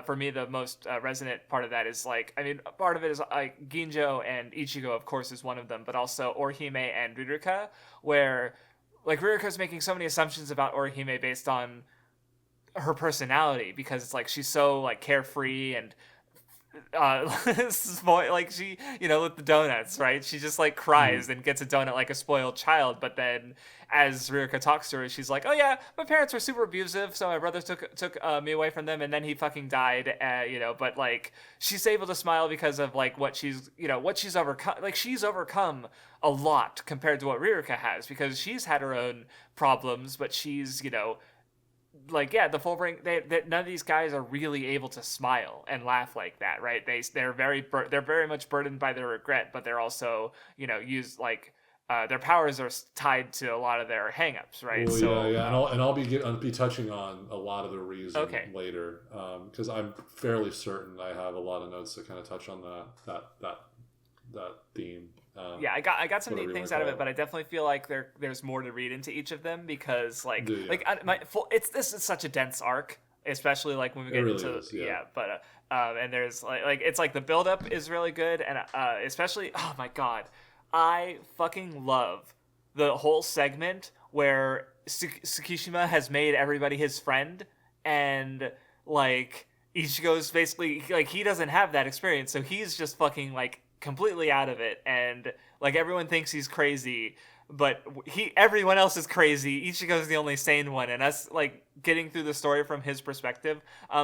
For me, the most resonant part of that is part of it is Ginjo and Ichigo, of course, is one of them, but also Orihime and Riruka, where Riruka's making so many assumptions about Orihime based on her personality because it's she's so carefree and like she, with the donuts, right? She just like cries and gets a donut like a spoiled child. But then, as Riruka talks to her, she's like, "Oh yeah, my parents were super abusive, so my brother took me away from them, and then he fucking died." But like she's able to smile because of like what she's overcome. Like she's overcome a lot compared to what Riruka has, because she's had her own problems, but she's like, yeah, the Fullbring, none of these guys are really able to smile and laugh like that, right? They're very much burdened by their regret, but they're also use like their powers are tied to a lot of their hangups, right? Well, so yeah. And I'll be touching on a lot of the reason later, because I'm fairly certain I have a lot of notes that kind of touch on that theme. I got some neat things out of it, but I definitely feel like there's more to read into each of them, because this is such a dense arc, especially like when we get into and there's like it's like the build up is really good, and especially, oh my god, I fucking love the whole segment where Tsukishima has made everybody his friend, and like Ichigo's basically like, he doesn't have that experience, so he's just fucking like completely out of it, and like everyone thinks he's crazy, but everyone else is crazy. Ichigo's the only sane one, and us like getting through the story from his perspective.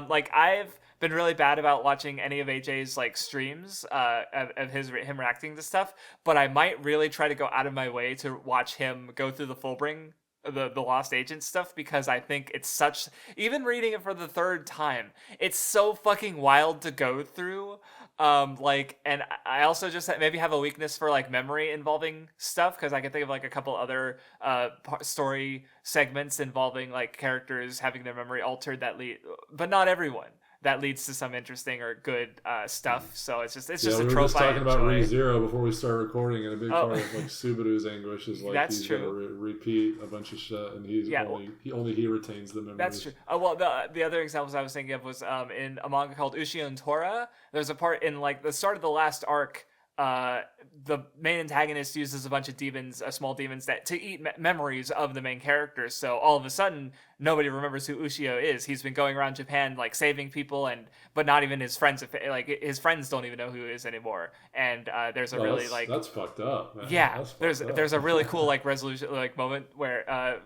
Like I've been really bad about watching any of AJ's like streams of him reacting to stuff, but I might really try to go out of my way to watch him go through the Fullbring, the Lost Agent stuff, because I think it's such, even reading it for the third time, it's so fucking wild to go through. And I also just maybe have a weakness for like memory involving stuff, because I can think of like a couple other story segments involving like characters having their memory altered but not everyone. That leads to some interesting or good stuff. So it's just a trope. We were just talking about ReZero before we start recording, and a big part of like Subaru's anguish is like he's going to repeat a bunch of shit, and he retains the memories. That's true. The other examples I was thinking of was in a manga called Ushio and Tora. There's a part in like the start of the last arc. The main antagonist uses a bunch of demons, small demons, to eat memories of the main characters. So all of a sudden, nobody remembers who Ushio is. He's been going around Japan like saving people, but not even his friends. Like his friends don't even know who he is anymore. And there's a really like that's fucked up. Man. Yeah, there's a really cool like resolution like moment where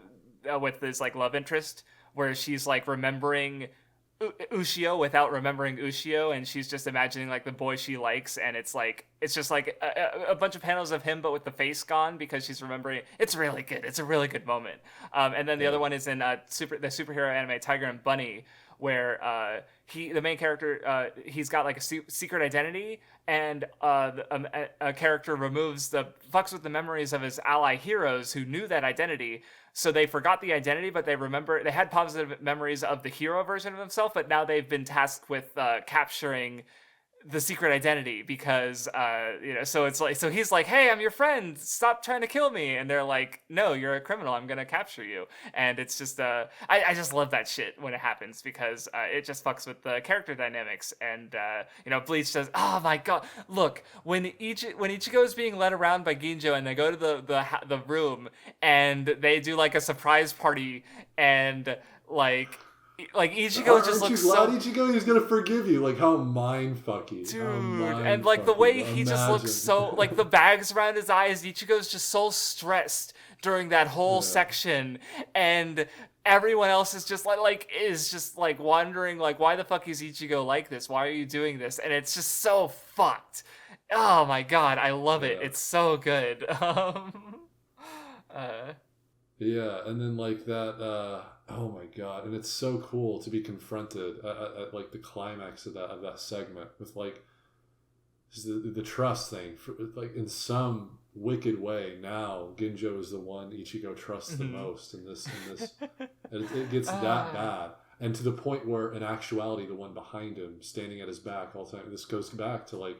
with this like love interest where she's like remembering Ushio without remembering Ushio, and she's just imagining like the boy she likes, and it's just like a bunch of panels of him but with the face gone, because she's remembering. It's really good. It's a really good moment. And then the other one is in the superhero anime Tiger and Bunny, where the main character he's got like a secret identity, and a character fucks with the memories of his ally heroes who knew that identity. So they forgot the identity, but they had positive memories of the hero version of themselves, but now they've been tasked with capturing the secret identity, because so it's like, so he's like, hey, I'm your friend, stop trying to kill me, and they're like, no, you're a criminal, I'm gonna capture you. And it's just I just love that shit when it happens, because it just fucks with the character dynamics. And Bleach says, oh my god, look, when Ichigo is being led around by Ginjo, and they go to the room, and they do like a surprise party, and like Ichigo just looks so... Aren't you glad Ichigo is gonna forgive you? Like, how mindfucky. Dude, and like the way he just looks so... Like the bags around his eyes, Ichigo's just so stressed during that whole section, and everyone else is just like wondering like, why the fuck is Ichigo like this? Why are you doing this? And it's just so fucked. Oh my god, I love it. It's so good. Yeah, and then like that... oh my god, and it's so cool to be confronted at like the climax of that segment with like the trust thing. Like in some wicked way, now Ginjo is the one Ichigo trusts the most in this and it gets that bad, and to the point where in actuality the one behind him standing at his back all the time. This goes back to like,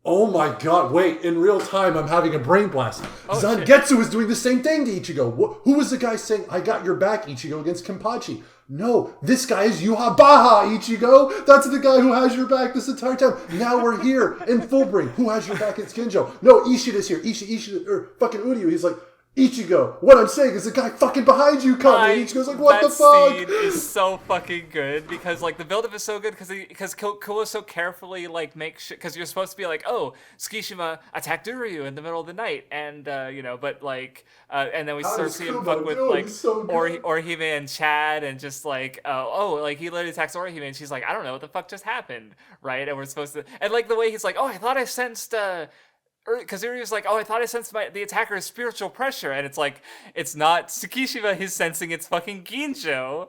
oh my god, wait, in real time I'm having a brain blast. Zangetsu is doing the same thing to Ichigo. Who was the guy saying, I got your back, Ichigo, against Kenpachi? No, this guy is Yhwach, Ichigo. That's the guy who has your back this entire time. Now we're here in Fullbring. Who has your back against Ginjo? No, Ishida's here. Ishida, or fucking Uryu. He's like, Ichigo, what I'm saying is the guy fucking behind you coming. And Ichigo's like, what the fuck? That scene is so fucking good because like the build-up is so good because Kuo so carefully like makes because you're supposed to be like, oh, Tsukishima attacked Uryu in the middle of the night, and but like and then we start seeing him fuck with like Orihime and Chad, and just like like he literally attacks Orihime and she's like, I don't know what the fuck just happened, right? And we're supposed to, and like the way he's like, oh, I thought I sensed because Uri was like, oh, I thought I sensed the attacker's spiritual pressure, and it's like, it's not Tsukishima he's sensing, it's fucking Ginjo,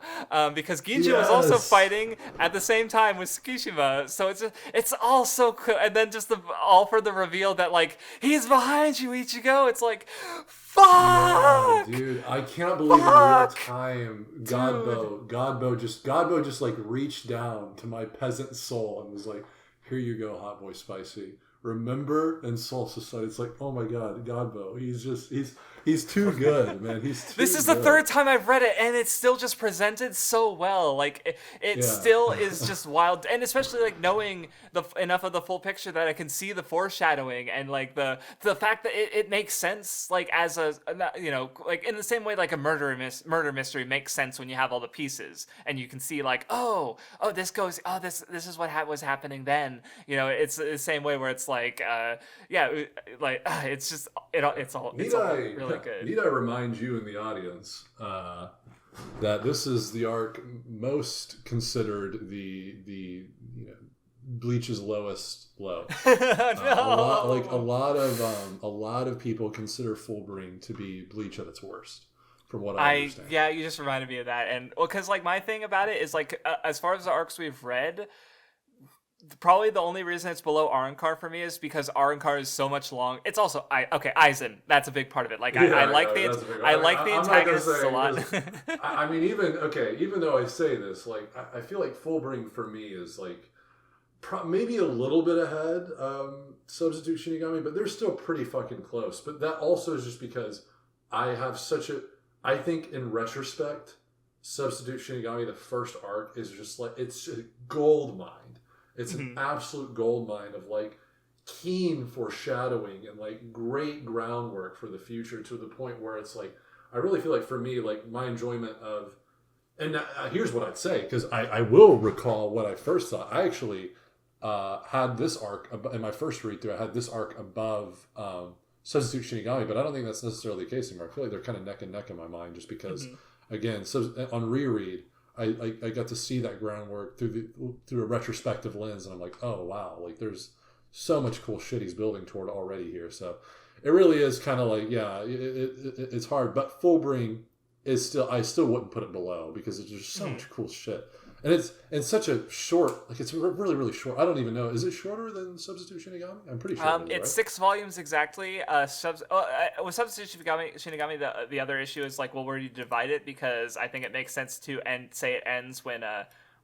because Ginjo was also fighting at the same time with Tsukishima, so it's all so cool, and then just all for the reveal that, like, he's behind you, Ichigo, it's like, fuck! Yeah, dude, I cannot believe in real time, Godbo just, like, reached down to my peasant soul and was like, here you go, HotBoySpicy. Remember in Soul Society, it's like, oh my god, Godbo, he's too good, man. This is the third time I've read it, and it's still just presented so well. Like it still is just wild, and especially like knowing enough of the full picture that I can see the foreshadowing, and like the fact that it makes sense, like as a like in the same way like a murder mystery makes sense when you have all the pieces, and you can see like this is what was happening then. It's the same way where it's like it's just it's all really good. Need I remind you in the audience that this is the arc most considered the Bleach's lowest low. A lot of people consider Fullbring to be Bleach at its worst. From what I understand. Yeah, you just reminded me of that, and because like my thing about it is like as far as the arcs we've read, probably the only reason it's below Arrancar for me is because Arrancar is so much long. It's also Aizen. That's a big part of it. Like I like the antagonists a lot. I mean, even though I say this, like I feel like Fullbring for me is like maybe a little bit ahead Substitute Shinigami, but they're still pretty fucking close. But that also is just because I have I think in retrospect, Substitute Shinigami, the first arc, is just like it's a gold mine. It's an absolute gold mine of like keen foreshadowing and like great groundwork for the future, to the point where it's like I really feel like for me, like my enjoyment of, and here's what I'd say, because I will recall what I first thought. I actually had this arc in my first read through. I had this arc above Substitute Shinigami, but I don't think that's necessarily the case anymore. I feel like they're kind of neck and neck in my mind, just because again, so on reread, I got to see that groundwork through a retrospective lens, and I'm like, oh wow, like there's so much cool shit he's building toward already here. So it really is kind of like, it's hard, but Fullbring is still, I still wouldn't put it below, because there's just so much cool shit, and it's such a short, like it's really really short. I don't even know, is it shorter than Substitute Shinigami? I'm pretty sure it's right? 6 volumes exactly. With Substitute Shinigami, the other issue is like, well, where do you divide it? Because I think it makes sense to say it ends when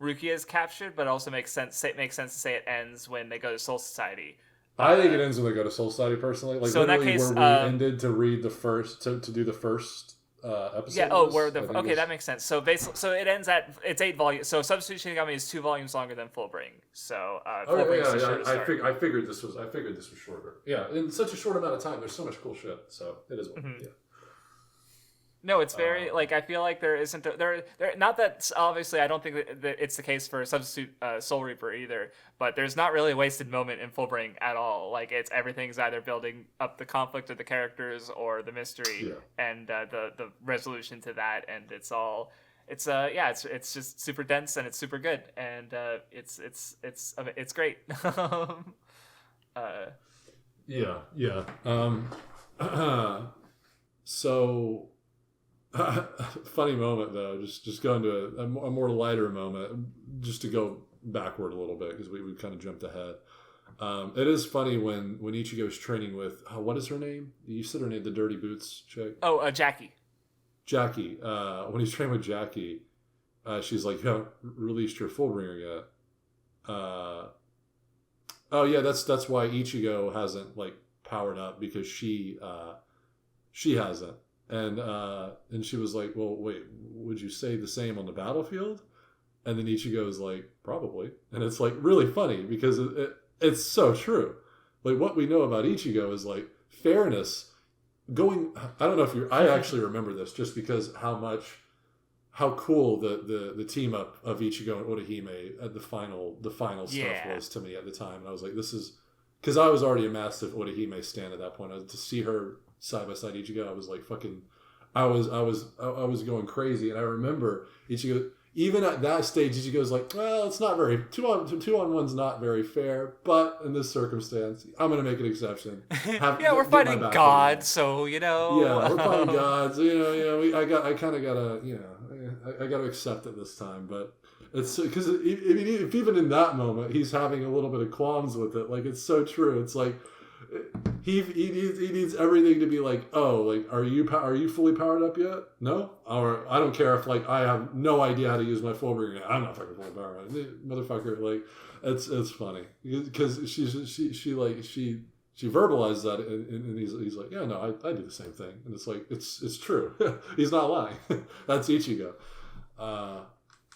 Rukia is captured, but it also makes sense to say it ends when they go to Soul Society. I think it ends when they go to Soul Society, personally. Like, so literally in that case, where we ended to read the first to do the first episode. Yeah. That makes sense. So basically, so it ends at, it's 8 volumes. So Substitute Shinigami is 2 volumes longer than Fullbring. So I figured this was shorter. Yeah, in such a short amount of time, there's so much cool shit. So it is. Yeah. No, it's very like, I feel like there isn't there not that obviously I don't think that it's the case for Substitute Soul Reaper either, but there's not really a wasted moment in Fullbring at all. Like, it's everything's either building up the conflict of the characters or the mystery and the resolution to that, and it's just super dense and it's super good, and it's great. So funny moment though, just going to a more lighter moment, just to go backward a little bit, because we kind of jumped ahead. It is funny when Ichigo's training with, what is her name? You said her name, the Dirty Boots chick. Jackie. When he's training with Jackie, she's like, you haven't released your Fullbringer yet. That's why Ichigo hasn't like powered up, because she hasn't. And she was like, well, wait, would you say the same on the battlefield? And then Ichigo's like, probably. And it's like really funny, because it's so true. Like, what we know about Ichigo is like fairness. going. I don't know if I actually remember this just because how cool the team up of Ichigo and Orihime at the final stuff was to me at the time, and I was like, this is because I was already a massive Orihime stan at that point. To see her side by side Ichigo, I was like fucking. I was going crazy, and I remember Ichigo. Even at that stage, Ichigo's like, well, it's not very two on one's not very fair, but in this circumstance, I'm gonna make an exception. We're fighting gods, so Yeah, we're fighting gods. I kind of gotta, I gotta accept it this time. But it's because if even in that moment, he's having a little bit of qualms with it. Like it's so true. It's like. He needs everything to be like, oh, like are you fully powered up yet? No, or I don't care if like I have no idea how to use my Fullbringer. I'm not fucking fully powered up, motherfucker. Like it's funny because she verbalized that and he's like, yeah, no, I do the same thing, and it's like it's true. He's not lying. That's Ichigo.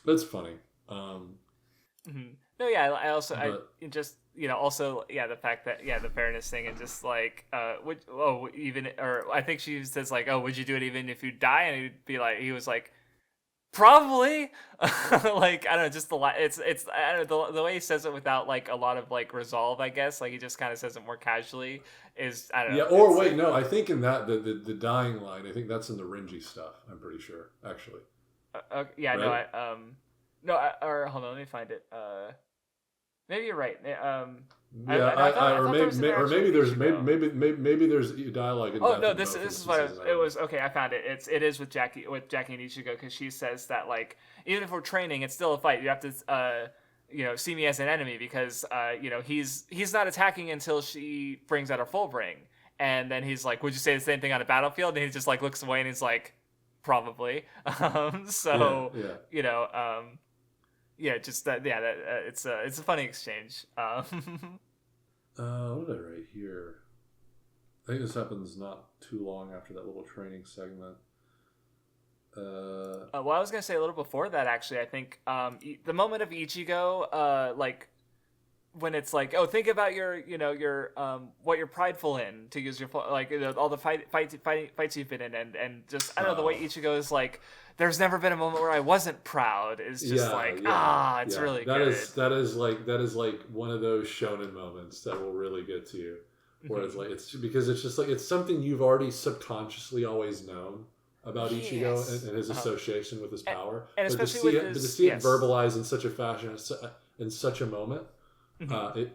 That's funny. No, yeah, I also just also the fact that the fairness thing and just like I think she says like, oh, would you do it even if you die? And he'd be like, he was like, probably. Like I don't know, just it's I don't know, the way he says it without like a lot of like resolve, I guess, like he just kind of says it more casually is I don't know. Yeah, or wait, no, I think in that the dying line, I think that's in the Renji stuff. I'm pretty sure actually. Yeah, right? or hold on, let me find it. Maybe you're right. Maybe there's dialogue. This is what it was. Okay, I found it. It is with Jackie and Ichigo because she says that like even if we're training, it's still a fight. You have to see me as an enemy because he's not attacking until she brings out her Fullbring, and then he's like, would you say the same thing on a battlefield? And he just like looks away and he's like, probably. Just that. Yeah, it's a funny exchange. What did I write here? I think this happens not too long after that little training segment. Well, I was gonna say a little before that actually. I think the moment of Ichigo, like when it's like, oh, think about your what you're prideful in, to use your like all the fights you've been in, and just I don't know, the way Ichigo is like, there's never been a moment where I wasn't proud. Is just it's really good. That is like one of those shonen moments that will really get to you, where it's like it's because it's just like it's something you've already subconsciously always known about Ichigo and his association with his power, and especially to see it verbalized in such a fashion in such a moment. It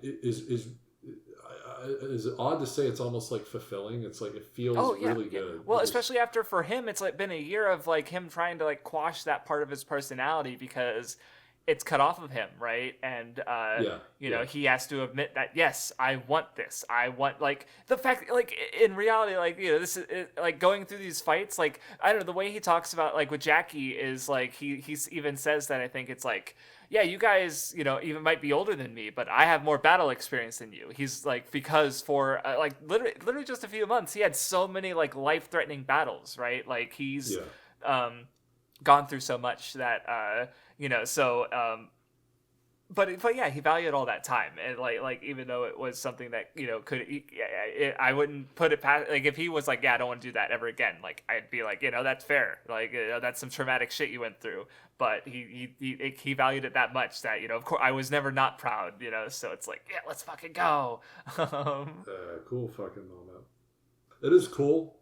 is odd to say it's almost like fulfilling. It's like it feels really good. Well, especially after for him, it's like been a year of like him trying to like quash that part of his personality because it's cut off of him, right? And he has to admit that yes, I want this. I want like the fact like in reality, like this is like going through these fights. Like I don't know, the way he talks about like with Jackie is like he even says that I think it's like. Yeah, you guys, even might be older than me, but I have more battle experience than you. He's like, because for like literally just a few months, he had so many like life-threatening battles, right? Like he's gone through so much that but yeah, he valued all that time, and like even though it was something that I wouldn't put it past. Like if he was like, yeah, I don't want to do that ever again. Like I'd be like, that's fair. Like that's some traumatic shit you went through. But he valued it that much that of course I was never not proud. So it's like, yeah, let's fucking go. Cool fucking moment. It is cool.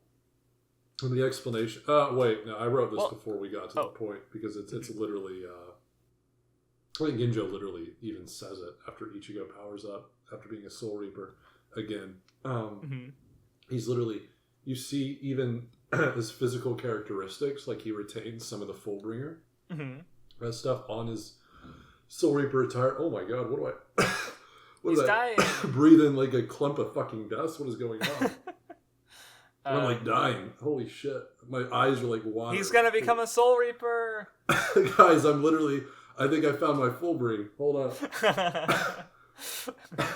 And the explanation. Wait, no, I wrote this before we got to the point because it's literally. I think Ginjo literally even says it after Ichigo powers up, after being a Soul Reaper again. He's literally, you see even his physical characteristics, like he retains some of the Fullbringer stuff on his Soul Reaper attire. Oh my god, what do I... He's dying. Breathe in like a clump of fucking dust? What is going on? I'm like dying. Holy shit. My eyes are like watering. He's gonna become a Soul Reaper! Guys, I think I found my Fullbring. Hold on.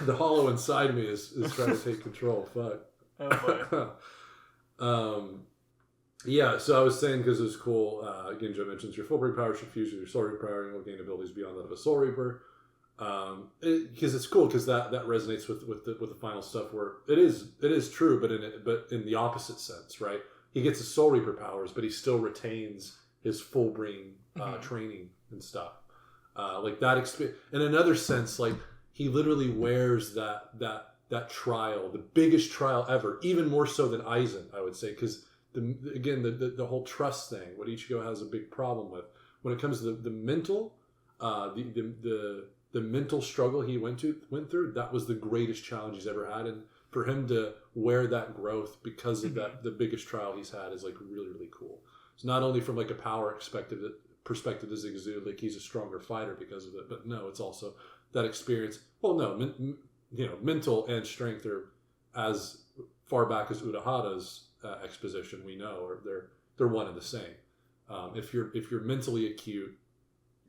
The hollow inside me is trying to take control. Fuck. Oh boy. Yeah, so I was saying because it was cool. Ginjo mentions your Fullbring power should fuse with your Soul Reaper power and will gain abilities beyond that of a Soul Reaper. Because it's cool because that resonates with the final stuff where it is true, but in the opposite sense, right? He gets his Soul Reaper powers, but he still retains his Fullbring training and stuff. Like that experience. In another sense, like he literally wears that trial, the biggest trial ever, even more so than Aizen, I would say, because the whole trust thing, what Ichigo has a big problem with when it comes to the mental, the mental struggle he went through. That was the greatest challenge he's ever had, and for him to wear that growth because of that, the biggest trial he's had is like really, really cool. It's not only from like a power perspective does it exude like he's a stronger fighter because of it, but no, it's also that experience. Well, no, mental and strength are as far back as Urahara's exposition. We know, or they're one and the same. If you're mentally acute,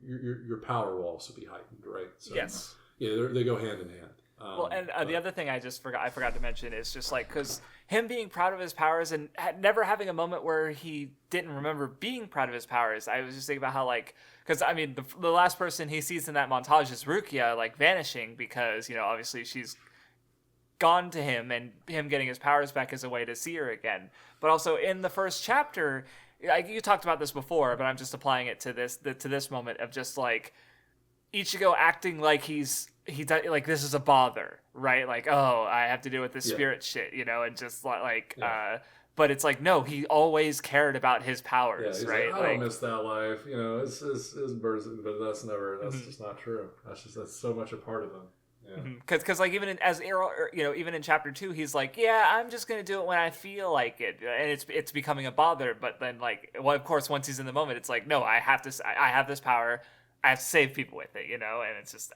your power will also be heightened, right? So, yes. Yeah, they go hand in hand. Well, and the other thing I forgot to mention is just like, because him being proud of his powers and never having a moment where he didn't remember being proud of his powers. I was just thinking about how, like, because I mean the last person he sees in that montage is Rukia, like vanishing because obviously she's gone to him, and him getting his powers back is a way to see her again. But also in the first chapter, you talked about this before, but I'm just applying it to this moment of just like Ichigo acting like like this is a bother, right? Like, oh, I have to deal with this spirit shit, and just like, but it's like, no, he always cared about his powers, right? Like, I don't miss that life, it's birds, but that's just not true. That's so much a part of him. Yeah. Because like even even in chapter 2, he's like, yeah, I'm just gonna do it when I feel like it, and it's becoming a bother. But then like, well, of course, once he's in the moment, it's like, no, I have this power, I have to save people with it, and it's just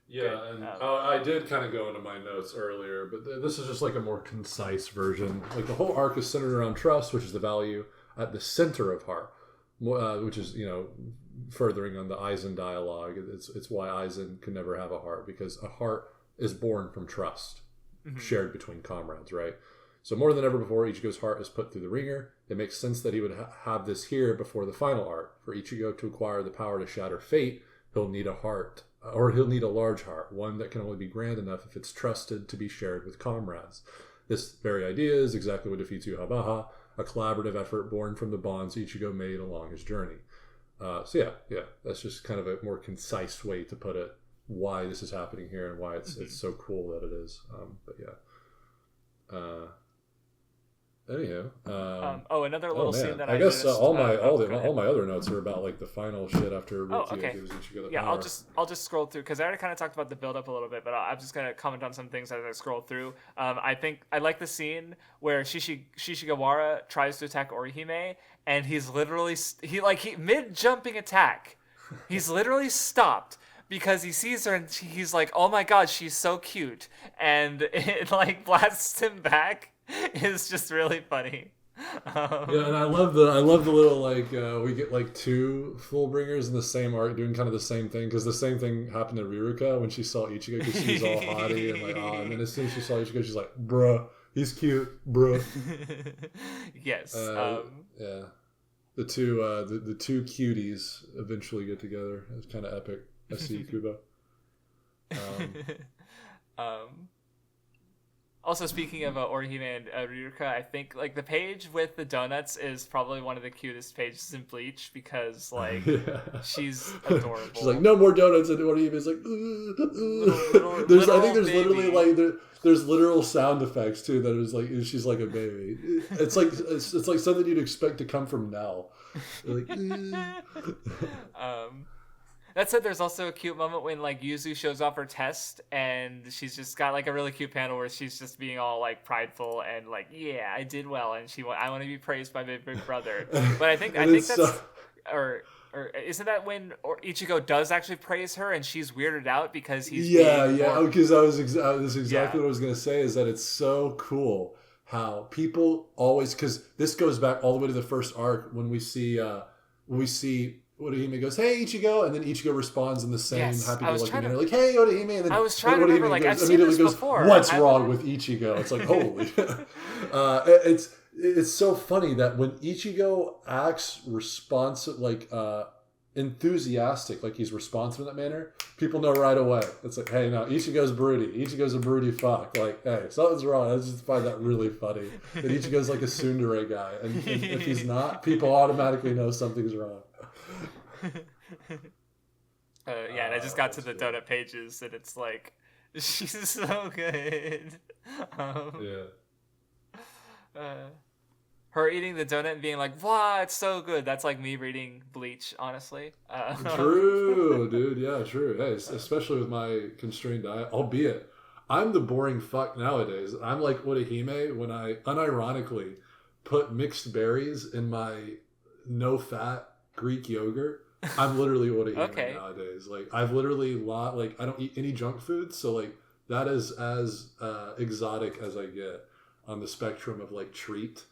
Yeah, and I did kind of go into my notes earlier, but this is just like a more concise version. Like the whole arc is centered around trust, which is the value at the center of heart, which is furthering on the Aizen dialogue. It's why Aizen can never have a heart, because a heart is born from trust, shared between comrades, right? So more than ever before, Ichigo's heart is put through the ringer. It makes sense that he would have this here before the final arc. For Ichigo to acquire the power to shatter fate, he'll need a heart. Or he'll need a large heart, one that can only be grand enough if it's trusted to be shared with comrades. This very idea is exactly what defeats Urahara, a collaborative effort born from the bonds Ichigo made along his journey. So yeah, that's just kind of a more concise way to put it, why this is happening here and why it's so cool that it is. But yeah. Anyhow, another little scene that I guess all my other notes are about like the final shit after Rukia gives Ichigo the power. I'll just scroll through because I already kind of talked about the build up a little bit, but I'm just gonna comment on some things as I scroll through. I think I like the scene where Shishigawara tries to attack Orihime, and he's literally mid jumping attack, he's literally stopped because he sees her and he's like, oh my god, she's so cute, and it like blasts him back. Is just really funny. Yeah, and I love the little like we get like two Fullbringers in the same arc doing kind of the same thing, because the same thing happened to Riruka when she saw Ichigo, because she was all haughty and like and then as soon as she saw Ichigo, she's like, bruh, he's cute, bruh. Yes. Yeah, the two cuties eventually get together. It's kind of epic. I see Kubo. Also, speaking of Orihime and Riruka, I think like the page with the donuts is probably one of the cutest pages in Bleach, because like she's adorable. She's like, no more donuts, and Orihime's like, I think there's baby. Literally like there's literal sound effects too that is like she's like a baby. It's like something you'd expect to come from Nell. Like, That said, there's also a cute moment when like Yuzu shows off her test, and she's just got like a really cute panel where she's just being all like prideful and like, yeah, I did well, and I want to be praised by my big brother. But I think that's or isn't that when Ichigo does actually praise her and she's weirded out because he's because this is exactly what I was gonna say, is that it's so cool how people always, because this goes back all the way to the first arc when we see Orihime goes, hey, Ichigo, and then Ichigo responds in the same happy-go-lucky manner, like, hey, Orihime, and then I was trying to remember, like, I've seen this before. What's wrong with Ichigo? It's like, holy. It's so funny that when Ichigo acts responsive, like, enthusiastic, like he's responsive in that manner, people know right away. It's like, hey, no, Ichigo's broody. Ichigo's a broody fuck. Like, hey, something's wrong. I just find that really funny. That Ichigo's like a tsundere guy. And if he's not, people automatically know something's wrong. And I just got to the donut pages, and it's like, she's so good. Her eating the donut and being like, wow, it's so good. That's like me reading Bleach, honestly. True, dude. Yeah, true. Hey, especially with my constrained diet, albeit I'm the boring fuck nowadays. I'm like Orihime when I unironically put mixed berries in my no-fat Greek yogurt. I'm literally Orihime nowadays. Like, I've literally I don't eat any junk food, so like that is as exotic as I get on the spectrum of like treat.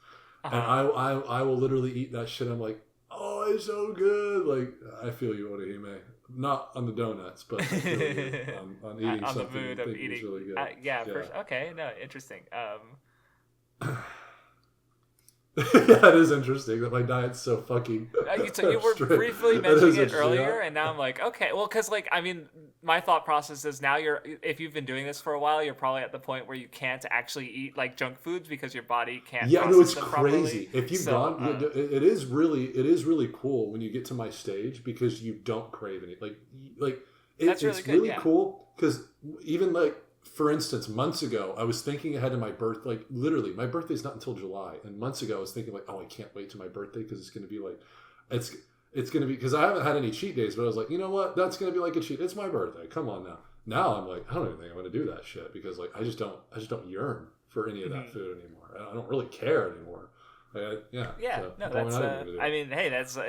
And I will literally eat that shit. I'm like, oh, it's so good. Like, I feel you, Orihime. Not on the donuts, but I feel you on eating on something. The mood of eating. Really good. Okay, no, interesting. Yeah, it is interesting that my diet's so fucking. You were briefly mentioning it earlier, and now I'm like, okay, well, because like, I mean, my thought process is now if you've been doing this for a while, you're probably at the point where you can't actually eat like junk foods because your body can't. Yeah, no, it's them crazy. Properly. If you've gone, it is really cool when you get to my stage because you don't crave any. It's really cool because even like. For instance, months ago, I was thinking ahead of my birth. Like, literally, my birthday's not until July. And months ago, I was thinking, like, oh, I can't wait to my birthday because it's going to be like, it's going to be, because I haven't had any cheat days, but I was like, you know what? That's going to be like a cheat. It's my birthday. Come on now. Now I'm like, I don't even think I'm going to do that shit because, like, I just don't yearn for any of that food anymore. I don't really care anymore. I mean, hey, that's.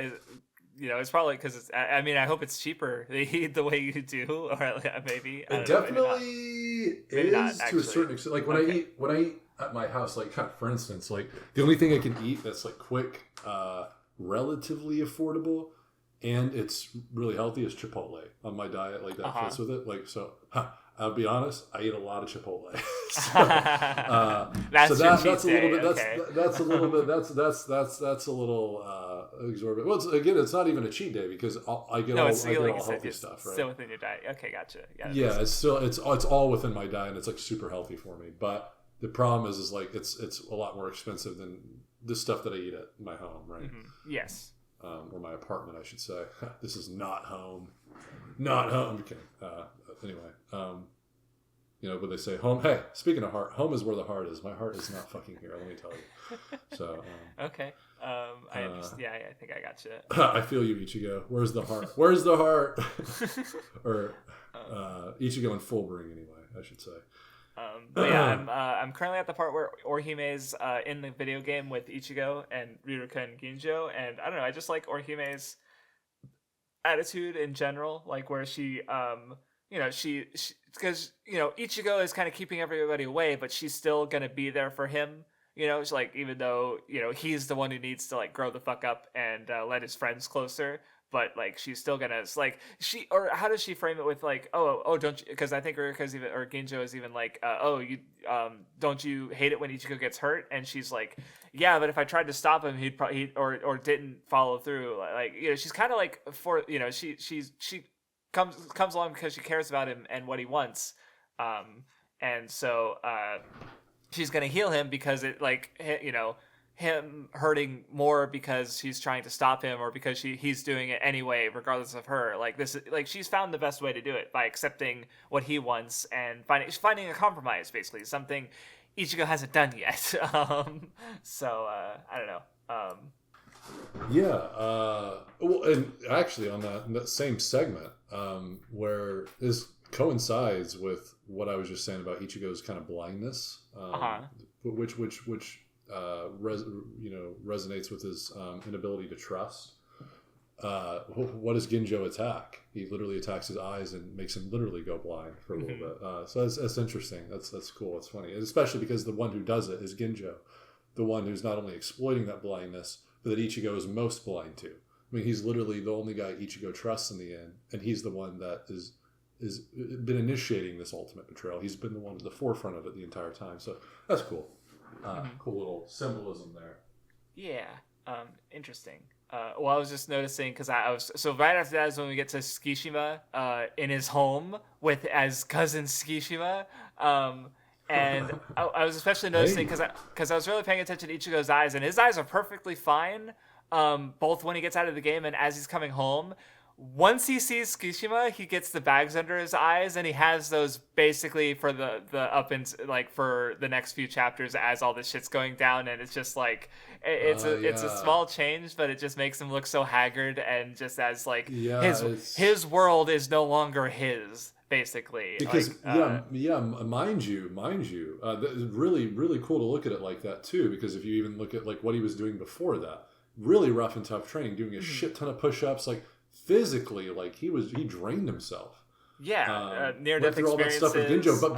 It's probably because it's. I mean, I hope it's cheaper the way you do, or maybe. It definitely is to a certain extent. Like when I eat at my house, like for instance, like the only thing I can eat that's like quick, relatively affordable, and it's really healthy is Chipotle on my diet. Like that fits with it. Like so. I'll be honest. I eat a lot of Chipotle. That's a little bit. That's a little bit. That's a little exorbitant. Well, it's not even a cheat day because I get all healthy stuff. Right? Still within your diet. Okay, gotcha. Yeah, it's all within my diet. And it's like super healthy for me. But the problem is like it's a lot more expensive than the stuff that I eat at my home. Right. Mm-hmm. Yes. Or my apartment, I should say. This is not home. Not home. Okay. Anyway, what they say, home. Hey, speaking of heart, home is where the heart is. My heart is not fucking here. Let me tell you. So. Okay. I understand. Yeah, I think I got you. I feel you, Ichigo. Where's the heart? Where's the heart? Or Ichigo and Fullbringer, anyway. I should say. But yeah, I'm currently at the part where Orihime's in the video game with Ichigo and Riruka and Ginjo, and I don't know. I just like Orihime's attitude in general, like where she she because Ichigo is kind of keeping everybody away, but she's still gonna be there for him. It's like even though he's the one who needs to like grow the fuck up and let his friends closer, but like she's still gonna like or how does she frame it with like oh don't you, because I think Riruka's even or Ginjo is even like you don't you hate it when Ichigo gets hurt, and she's like yeah, but if I tried to stop him he'd probably or didn't follow through, like she's kind of like for she comes along because she cares about him and what he wants, and so she's gonna heal him because it like him hurting more because she's trying to stop him or because he's doing it anyway regardless of her. Like this, like she's found the best way to do it by accepting what he wants and finding a compromise, basically something Ichigo hasn't done yet. So I don't know. Well, and actually on that same segment, where this coincides with what I was just saying about Ichigo's kind of blindness, which resonates with his inability to trust. What does Ginjo attack? He literally attacks his eyes and makes him literally go blind for a little bit. So that's interesting. That's cool. It's funny, and especially because the one who does it is Ginjo, the one who's not only exploiting that blindness, but that Ichigo is most blind to. I mean, he's literally the only guy Ichigo trusts in the end, and he's the one that is been initiating this ultimate betrayal. He's been the one at the forefront of it the entire time. So that's cool. Cool little symbolism there. Yeah. Interesting. Well, I was just noticing because I was so right after that is when we get to Tsukishima in his home with as cousin Tsukishima, and I was especially noticing Hey. because I was really paying attention to Ichigo's eyes, and his eyes are perfectly fine, both when he gets out of the game and as he's coming home. Once he sees Tsukishima, he gets the bags under his eyes, and he has those basically for the up and like for the next few chapters as all this shit's going down, and it's just like it's a Yeah. small change, but it just makes him look so haggard and just as like Yeah, his world is no longer his basically. because Like mind you, really really cool to look at it like that too. Because if you even look at like what he was doing before that, really rough and tough training, doing a shit ton of push-ups, like physically, like he drained himself. yeah, near Went death through all that stuff with experiences. Ginjo, but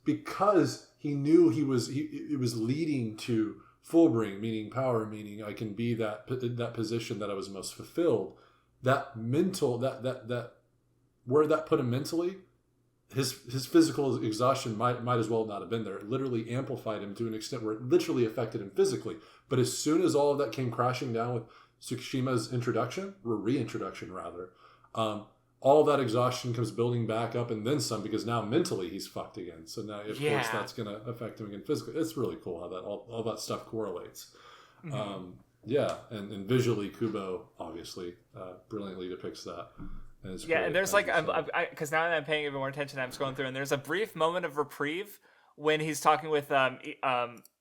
because he knew it was leading to Fullbring, meaning power, meaning I can be that position that I was most fulfilled. That mental that where that put him mentally, his physical exhaustion might as well not have been there. It literally amplified him to an extent where it literally affected him physically. But as soon as all of that came crashing down with Tsukishima's introduction, or reintroduction rather, all that exhaustion comes building back up and then some, because now mentally he's fucked again. So now, of course, that's going to affect him again physically. It's really cool how that all that stuff correlates. Yeah, and visually, Kubo obviously brilliantly depicts that. And it's Yeah, great, and there's as like you said. because now that I'm paying even more attention, I'm scrolling through, and there's a brief moment of reprieve when he's talking with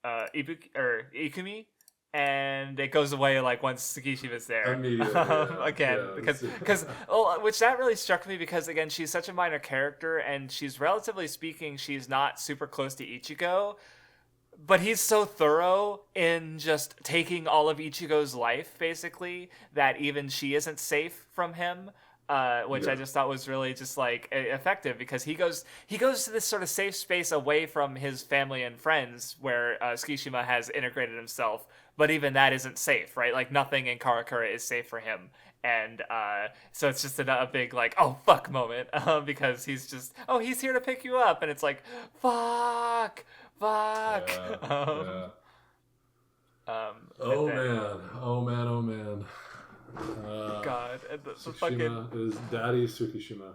Ikumi, and it goes away like once Tsukishima's there Immediately, yeah, again yeah, because which that really struck me because again she's such a minor character and she's relatively speaking she's not super close to Ichigo, but he's so thorough in just taking all of Ichigo's life, basically, that even she isn't safe from him. Which Yeah. I just thought was really just like effective because he goes to this sort of safe space away from his family and friends where Tsukishima has integrated himself, but even that isn't safe, right? Like nothing in Karakura is safe for him, and so it's just a big like oh fuck moment because he's here to pick you up, and it's like fuck. Yeah, Um, yeah. and Oh then, man, oh man, oh man. God, and the fucking Tsukishima is Daddy Tsukishima.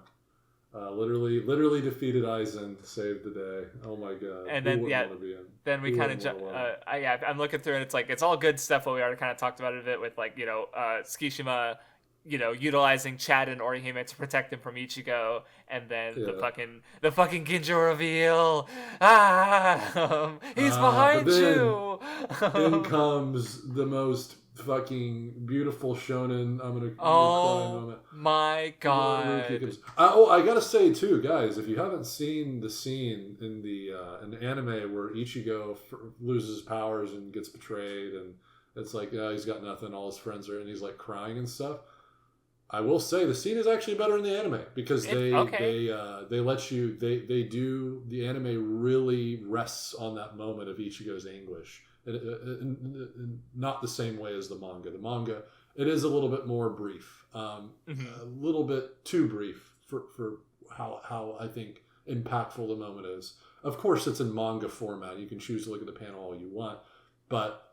Literally defeated Aizen to save the day. Oh my god. and Who then wouldn't yeah, want to be in? then we Who kind of wouldn't wanna yeah, I'm looking through and it's like it's all good stuff, but we already kind of talked about it a bit with like Tsukishima, utilizing Chad and Orihime to protect him from Ichigo, and then Yeah. the fucking Ginjo reveal. He's behind but then you. in comes the most fucking beautiful shonen. I'm gonna cry Oh moment. my god. I gotta say too, guys, if you haven't seen the scene in the anime where Ichigo loses his powers and gets betrayed, and it's like he's got nothing, all his friends are, and he's like crying and stuff. I will say the scene is actually better in the anime because they let you the anime really rests on that moment of Ichigo's anguish. Not the same way as the manga. The manga, it is a little bit more brief, a little bit too brief for how I think impactful the moment is. Of course, it's in manga format. You can choose to look at the panel all you want, but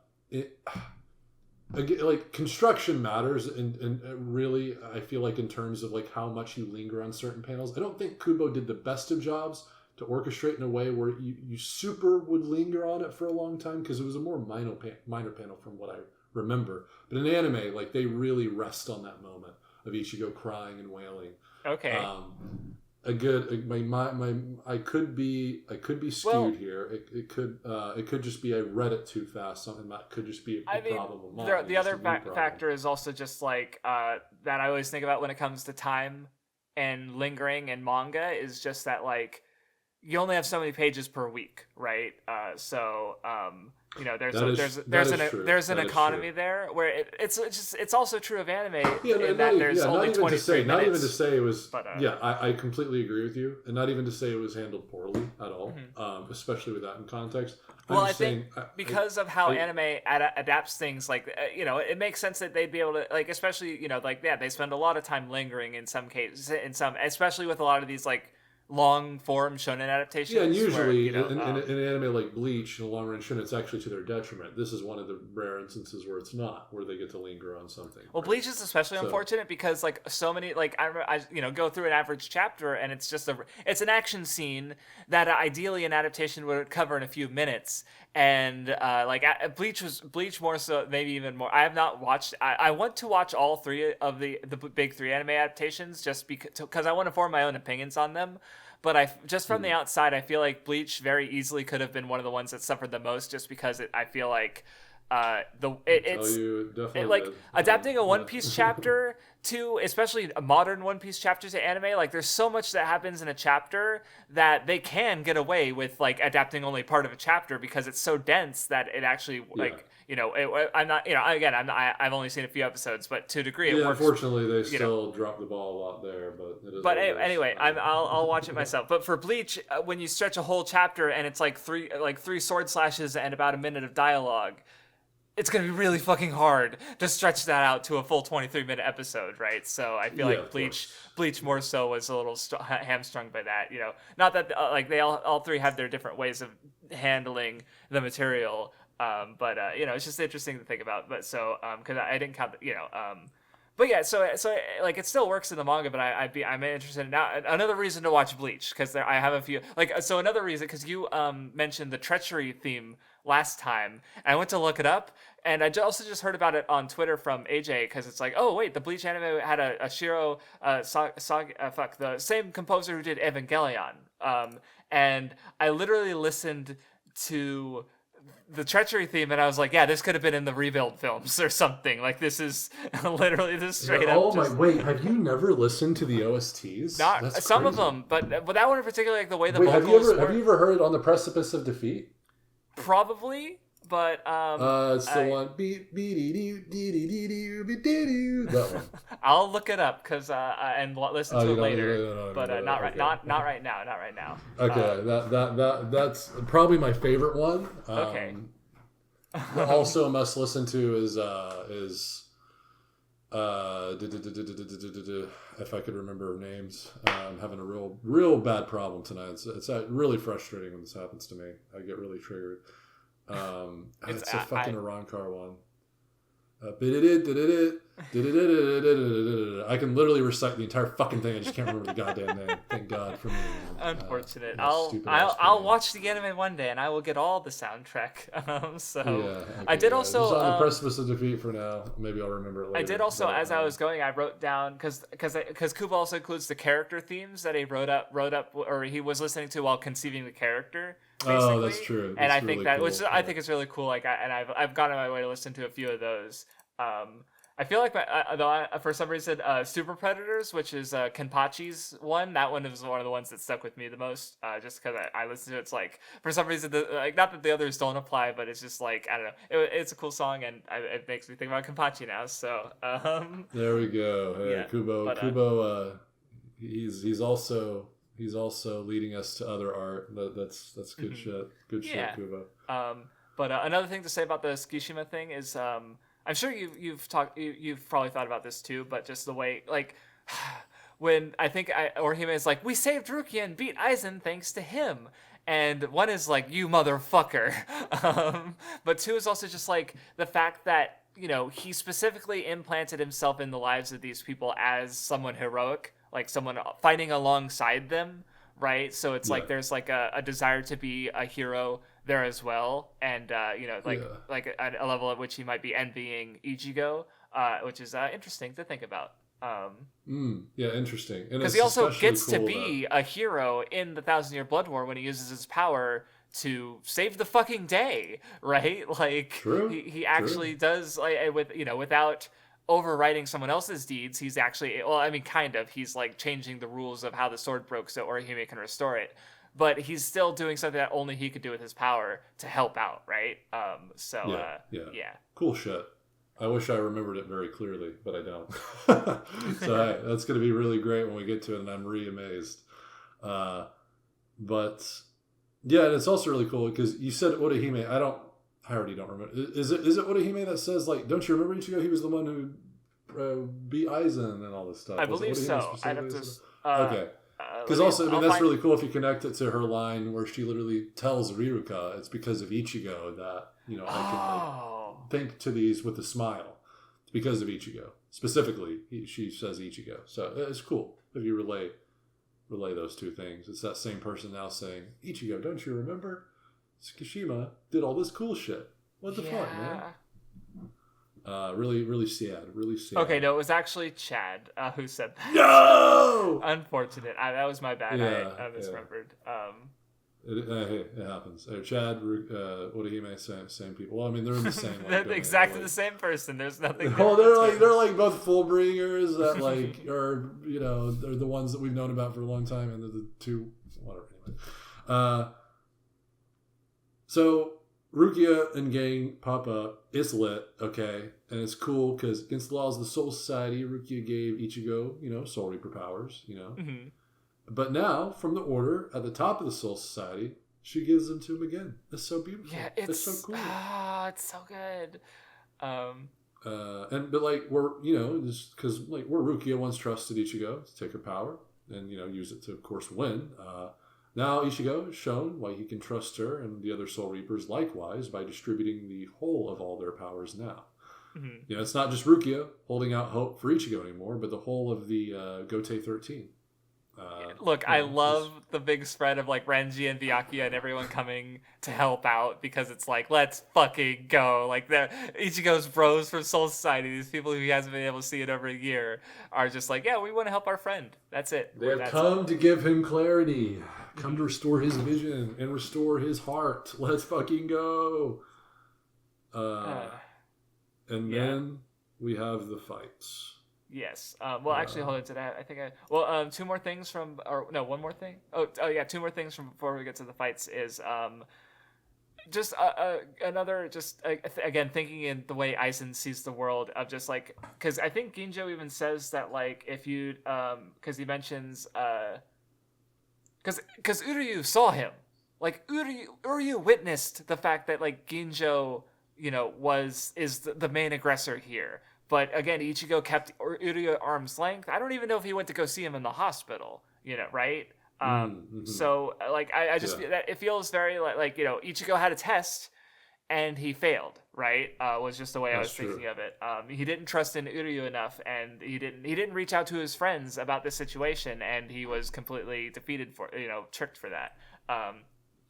like construction matters, and really, I feel like in terms of like how much you linger on certain panels. I don't think Kubo did the best of jobs to orchestrate in a way where you super would linger on it for a long time because it was a more minor panel from what I remember. But in anime, like they really rest on that moment of Ichigo crying and wailing. Okay. A good I could be skewed here. It could just be I read it too fast. Something that could just be a problem of mine. The other factor is also just like that I always think about when it comes to time and lingering in manga is just that like you only have so many pages per week, right? There's an economy there where it's also true of anime in that there's only 23 minutes. Not even to say it was. But, I completely agree with you, and not even to say it was handled poorly at all, especially with that in context. Well, I think because of how anime adapts things, like it makes sense that they'd be able to like, especially they spend a lot of time lingering in some cases, especially with a lot of these like long form shonen adaptations. Yeah, and usually where, in an anime like Bleach, in the long run shonen, it's actually to their detriment. This is one of the rare instances where it's not, where they get to linger on something. Well, right? Bleach is especially unfortunate because like so many, like I go through an average chapter and it's just it's an action scene that ideally an adaptation would cover in a few minutes. And Bleach more so, maybe even more. I have not watched. I want to watch all three of the big three anime adaptations just because I want to form my own opinions on them. But just from the outside, I feel like Bleach very easily could have been one of the ones that suffered the most, just because I feel like adapting a One Piece chapter to, especially a modern One Piece chapter to anime, like there's so much that happens in a chapter that they can get away with like adapting only part of a chapter because it's so dense that it actually I'm not, again, I've only seen a few episodes, but to a degree it works. Unfortunately, they still drop the ball a lot there, but it is. But anyway, I'll watch it myself. But for Bleach, when you stretch a whole chapter and it's like three sword slashes and about a minute of dialogue, it's going to be really fucking hard to stretch that out to a full 23-minute episode, right? So I feel like Bleach more so was a little hamstrung by that, Not that they all three have their different ways of handling the material, but it's just interesting to think about. But so because I didn't count, but yeah, so like it still works in the manga, but I'm interested in now. Another reason to watch Bleach because I have a few another reason because you mentioned the treachery theme last time. And I went to look it up, and I also just heard about it on Twitter from AJ because it's like, oh wait, the Bleach anime had a Shiro the same composer who did Evangelion, and I literally listened to the treachery theme and I was like, yeah, this could have been in the Rebuild films or something. Like this is literally this straight up. Wait, have you never listened to the OSTs? Not some of them, but that one in particular, like the way the vocals have you ever heard On the Precipice of Defeat? Probably, but it's the one that one. I'll look it up because and listen to it later. But not right now. Okay, that's probably my favorite one. Okay. Also a must listen to is if I could remember names. I'm having a real bad problem tonight. It's really frustrating when this happens to me. I get really triggered. It's a fucking Arrancar one. I can literally recite the entire fucking thing. I just can't remember the goddamn name. Thank God for me. Unfortunate. I'll watch the anime one day, and I will get all the soundtrack. I did also just On the Precipice of Defeat for now. Maybe I'll remember it later. I did also, as I was going, I wrote down because Kuba also includes the character themes that he wrote up, or he was listening to while conceiving the character. Basically. Oh, that's true. And I think that, which I think is really cool. Like, I've gone on my way to listen to a few of those. I feel like for some reason, Super Predators, which is Kenpachi's one, that one is one of the ones that stuck with me the most. Just because I listened to it, it's like for some reason, not that the others don't apply, but it's just like I don't know, it's a cool song, and it makes me think about Kenpachi now. So there we go. Hey, yeah, Kubo, he's also leading us to other art. That's good shit. Good shit, Kubo. But another thing to say about the Tsukishima thing is, I'm sure you've probably thought about this too, but just the way, like, when I think Orihime is like, we saved Rukia and beat Aizen thanks to him, and one is like, you motherfucker, but two is also just like the fact that he specifically implanted himself in the lives of these people as someone heroic, like someone fighting alongside them, right? So it's like there's like a desire to be a hero there as well, and like a level at which he might be envying Ichigo, which is interesting to think about. Yeah, interesting. Because he also gets to be a hero in the 1,000-Year Blood War when he uses his power to save the fucking day, right? Like he actually does, like, without overwriting someone else's deeds. He's actually, kind of. He's like changing the rules of how the sword broke so Orihime can restore it. But he's still doing something that only he could do with his power to help out, right? Yeah. Cool shit. I wish I remembered it very clearly, but I don't. So that's going to be really great when we get to it, and I'm re-amazed. But yeah, and it's also really cool because you said Orihime. I already don't remember. Is it Orihime that says, like, don't you remember Ichigo? He was the one who beat Aizen and all this stuff. I believe so. I'd have to. Okay. Because also, I mean, that's really cool if you connect it to her line where she literally tells Riruka it's because of Ichigo that, you know, I can think to these with a smile. It's because of Ichigo. Specifically, she says Ichigo. So it's cool if you relay those two things. It's that same person now saying, Ichigo, don't you remember? Tsukishima did all this cool shit. What the fuck, man? Really, really sad. Really sad. Okay, no, it was actually Chad who said that. No! Unfortunate. That was my bad. I misremembered. It happens. Chad, Orihime, same people. Well, I mean, they're in the same. They're exactly the same person. There's nothing. They're like both Fullbringers that like are, you know, they're the ones that we've known about for a long time, and they're the two whatever. Anyway. So Rukia and gang pop up. It's lit, okay, and it's cool because against the laws of the Soul Society, Rukia gave Ichigo, you know, Soul Reaper powers, you know. Mm-hmm. But now, from the Order, at the top of the Soul Society, she gives them to him again. It's so beautiful. Yeah, it's so cool. It's so good. But like we're, you know, just because like where Rukia once trusted Ichigo to take her power and, you know, use it to, of course, win. Now Ichigo has shown why he can trust her and the other Soul Reapers likewise by distributing the whole of all their powers now. Mm-hmm. You know, it's not just Rukia holding out hope for Ichigo anymore, but the whole of the Gotei 13. Look, I love the big spread of like Renji and Byakuya and everyone coming to help out because it's like, let's fucking go. Like Ichigo's bros from Soul Society, these people who he hasn't been able to see in over a year, are just like, yeah, we want to help our friend. That's it. They have come to give him clarity. Come to restore his vision and restore his heart. Let's fucking go. And then we have the fights. Yes. Well, actually, hold on to that. I think two more things from, or no, one more thing. Oh yeah, two more things from before we get to the fights is just another, just again thinking in the way Aizen sees the world of just like, because I think Ginjo even says that like if you because he mentions because Uryu saw him, like Uryu witnessed the fact that like Ginjo, you know, is the main aggressor here. But again, Ichigo kept Uryu at arm's length. I don't even know if he went to go see him in the hospital, you know, right? So, like, I just feel that it feels very like, you know, Ichigo had a test and he failed, right? Was just the way I was thinking of it. He didn't trust in Uryu enough, and he didn't reach out to his friends about this situation, and he was completely defeated tricked for that.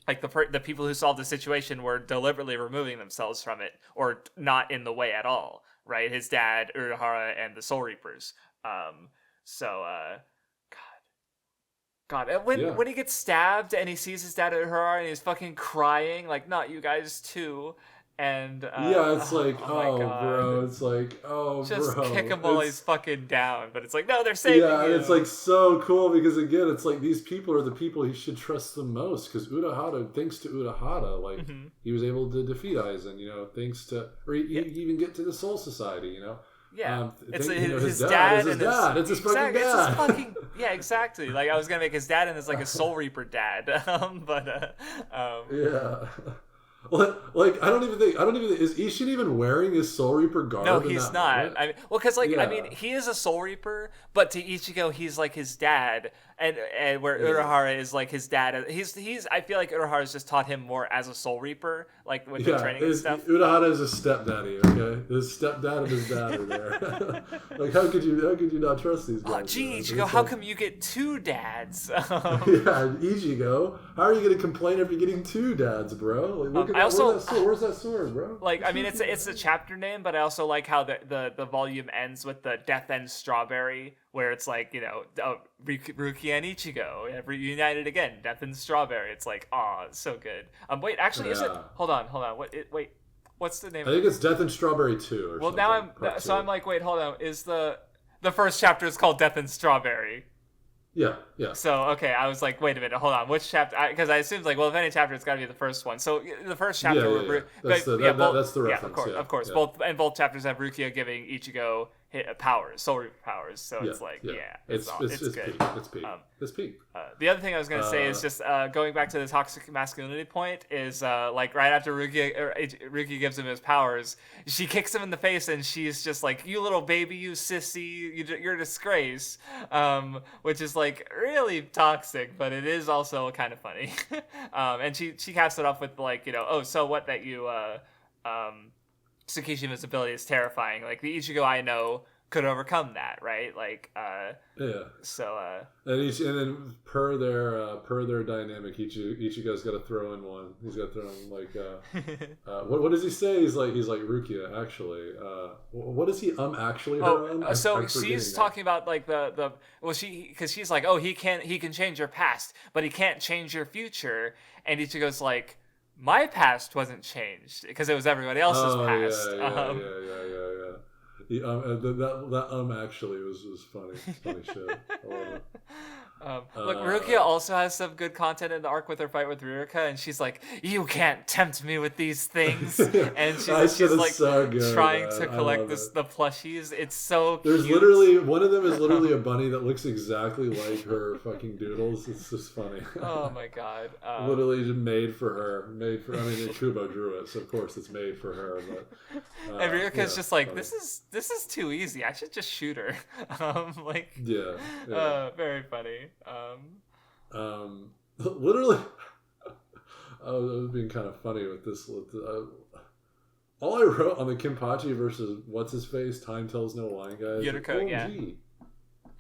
Like the people who solved the situation were deliberately removing themselves from it or not in the way at all. Right, his dad, Urahara, and the Soul Reapers. God, when he gets stabbed and he sees his dad Urahara and he's fucking crying, like, not you guys too. And it's like, bro, it's like, just bro, kick him while he's fucking down. But it's like, no, they're saving you. And it's like so cool because again, it's like these people are the people he should trust the most because Urahara, thanks to Urahara, like he was able to defeat Aizen, you know, thanks to, or he even get to the Soul Society, you know. Yeah, it's his dad. It's his dad. It's his fucking dad. Yeah, exactly. Like I was gonna make his dad and it's like a Soul Reaper dad, yeah. Like I don't even think is Ishin even wearing his Soul Reaper garb? No, he's not. I mean, well, because I mean, he is a Soul Reaper, but to Ichigo, he's like his dad, and where Urahara is like his dad. He's. I feel like Urahara's just taught him more as a Soul Reaper, like with the training and stuff. Urahara is a stepdaddy. Okay, his stepdad and his dad are there. Like, how could you not trust these guys? Oh, gee, Ichigo, how come you get two dads? Ichigo, how are you going to complain if you're getting two dads, bro? Like, look at where's that sword, bro? Like, I mean, it's a chapter name, but I also like how the volume ends with the Death End Strawberry, where it's like, you know, Rukia and Ichigo have reunited again, Death and Strawberry. It's like, it's so good. Wait, actually, is it? Hold on. Wait, what's the name? I think it's Death and Strawberry 2 or something. I'm like, wait, hold on. Is the first chapter is called Death and Strawberry? Yeah. So, okay, I was like, wait a minute, hold on. Which chapter? Because I assumed, like, well, if any chapter, it's got to be the first one. So, the first chapter... That's the reference. Of course. Yeah. Both chapters have Rukia giving Ichigo powers, soul reaper powers. So it's like, it's good. Peak. It's peak. It's peak. The other thing I was gonna say is just going back to the toxic masculinity point is like right after Ruki gives him his powers, she kicks him in the face and she's just like, "You little baby, you sissy, you're a disgrace," which is like really toxic, but it is also kind of funny. And she caps it off with like, "Oh, so what that you Tsukishima's ability is terrifying. Like the Ichigo I know could overcome that, right? Like, So, and then per their dynamic, Ichigo's got to throw in one. He's got to throw in like, what does he say? He's like Rukia actually. What does he actually? So she's talking about like because she's like, oh, he can change your past, but he can't change your future. And Ichigo's like, my past wasn't changed because it was everybody else's past. That actually was funny. It's funny shit. I love it. Look, Rukia also has some good content in the arc with her fight with Riruka, and she's like, "You can't tempt me with these things," and she's like so trying to collect the plushies. It's so There's cute. Literally one of them is literally a bunny that looks exactly like her fucking doodles. It's just funny. Oh my god! Literally just made for her. I mean, Kubo drew it, so of course it's made for her. But and Riruka's just like, funny. This is too easy. I should just shoot her. Very funny. Literally, I was being kind of funny with this. All I wrote on the Kenpachi versus what's his face, Time Tells No Lie guy. Yuriko, yeah.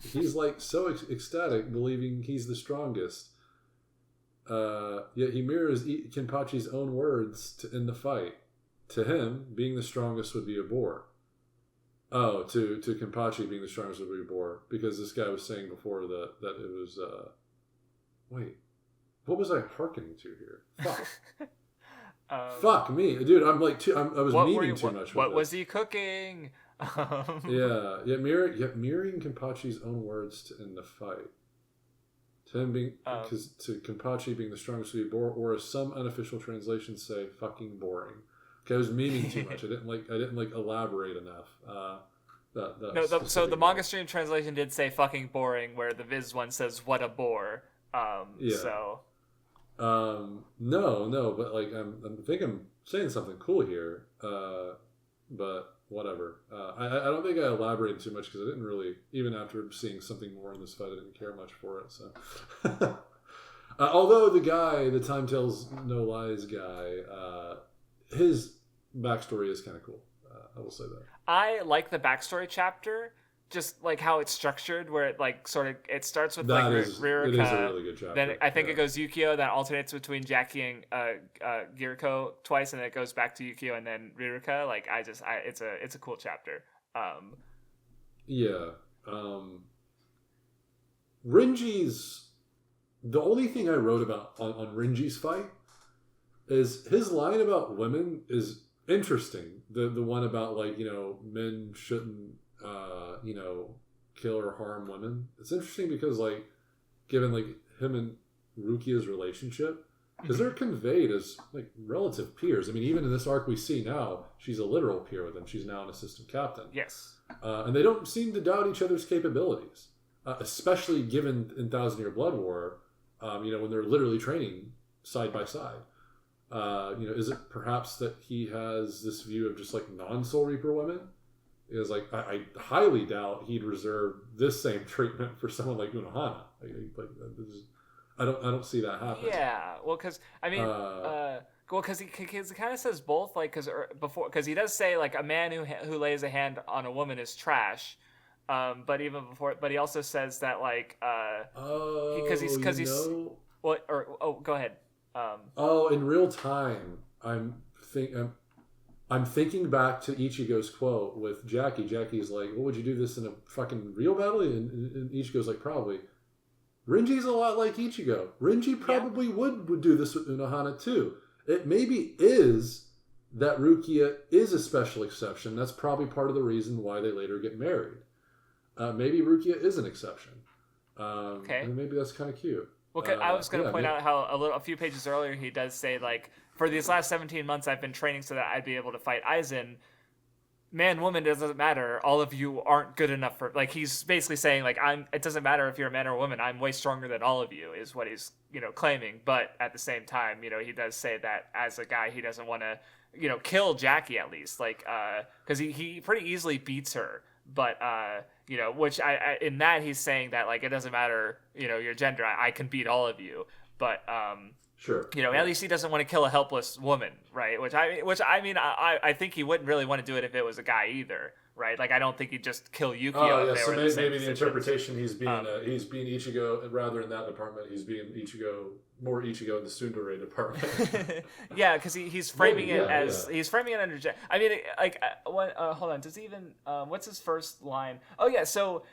He's like so ecstatic, believing he's the strongest. Yet he mirrors Kenpachi's own words to end the fight. To him, being the strongest would be a bore. Oh, to Kenpachi being the strongest would be a bore, because this guy was saying before that it was. Wait, what was I hearkening to here? Fuck. Fuck me, dude. I'm like, I was meaning too much. What was he cooking? Yet mirroring Kenpachi's own words to end the fight. To him being, to Kenpachi being the strongest would be a bore, or as some unofficial translations say, fucking boring. I was memeing too much. I didn't elaborate enough. So the manga stream translation did say fucking boring, where the Viz one says what a bore. So. No, but like I think I'm saying something cool here. But whatever. I don't think I elaborated too much because I didn't really, even after seeing something more in this fight, I didn't care much for it. So. Although the Time Tells No Lies guy, his backstory is kind of cool. I will say that. I like the backstory chapter, just like how it's structured, where it like sort of it starts with Riruka. It is a really good chapter. Then I think it goes Yukio, then alternates between Jackie and Giriko twice, and then it goes back to Yukio and then Riruka. Like it's a cool chapter. Renji's the only thing I wrote about on Renji's fight is his line about women is interesting. The one about like, men shouldn't kill or harm women. It's interesting because like given like him and Rukia's relationship, because they're conveyed as like relative peers. I mean, even in this arc we see now, she's a literal peer with him. She's now an assistant captain. Yes. And they don't seem to doubt each other's capabilities, especially given in Thousand Year Blood War, when they're literally training side by side. Is it perhaps that he has this view of just like non-Soul Reaper women? Is like I highly doubt he'd reserve this same treatment for someone like Urahara. I don't see that happening. Yeah, well, because I mean, because he kind of says both, like because he does say like a man who lays a hand on a woman is trash, but he also says that like go ahead. In real time, I'm thinking back to Ichigo's quote with Jackie. Jackie's like, "Well, would you do this in a fucking real battle?" And Ichigo's like, "Probably." Renji's a lot like Ichigo. Renji probably would do this with Unohana too. It maybe is that Rukia is a special exception. That's probably part of the reason why they later get married. Maybe Rukia is an exception. And maybe that's kind of cute. Well, I was going to point out how a few pages earlier he does say, like, for these last 17 months I've been training so that I'd be able to fight Aizen. man, woman, it doesn't matter. All of you aren't good enough for, like, he's basically saying, like, it doesn't matter if you're a man or a woman. I'm way stronger than all of you is what he's, claiming. But at the same time, he does say that as a guy, he doesn't want to, kill Jackie at least, like, because he pretty easily beats her. But, which in that he's saying that, like, it doesn't matter, your gender. I can beat all of you. But, Sure. At least he doesn't want to kill a helpless woman, right? Which I think he wouldn't really want to do it if it was a guy either, right? Like I don't think he'd just kill Yukio. Oh yeah, so maybe the interpretation he's being Ichigo rather in that department. He's being more Ichigo in the tsundere department. Yeah, because he's framing it as he's framing it under. I mean, like hold on, does he even what's his first line? Oh yeah, so.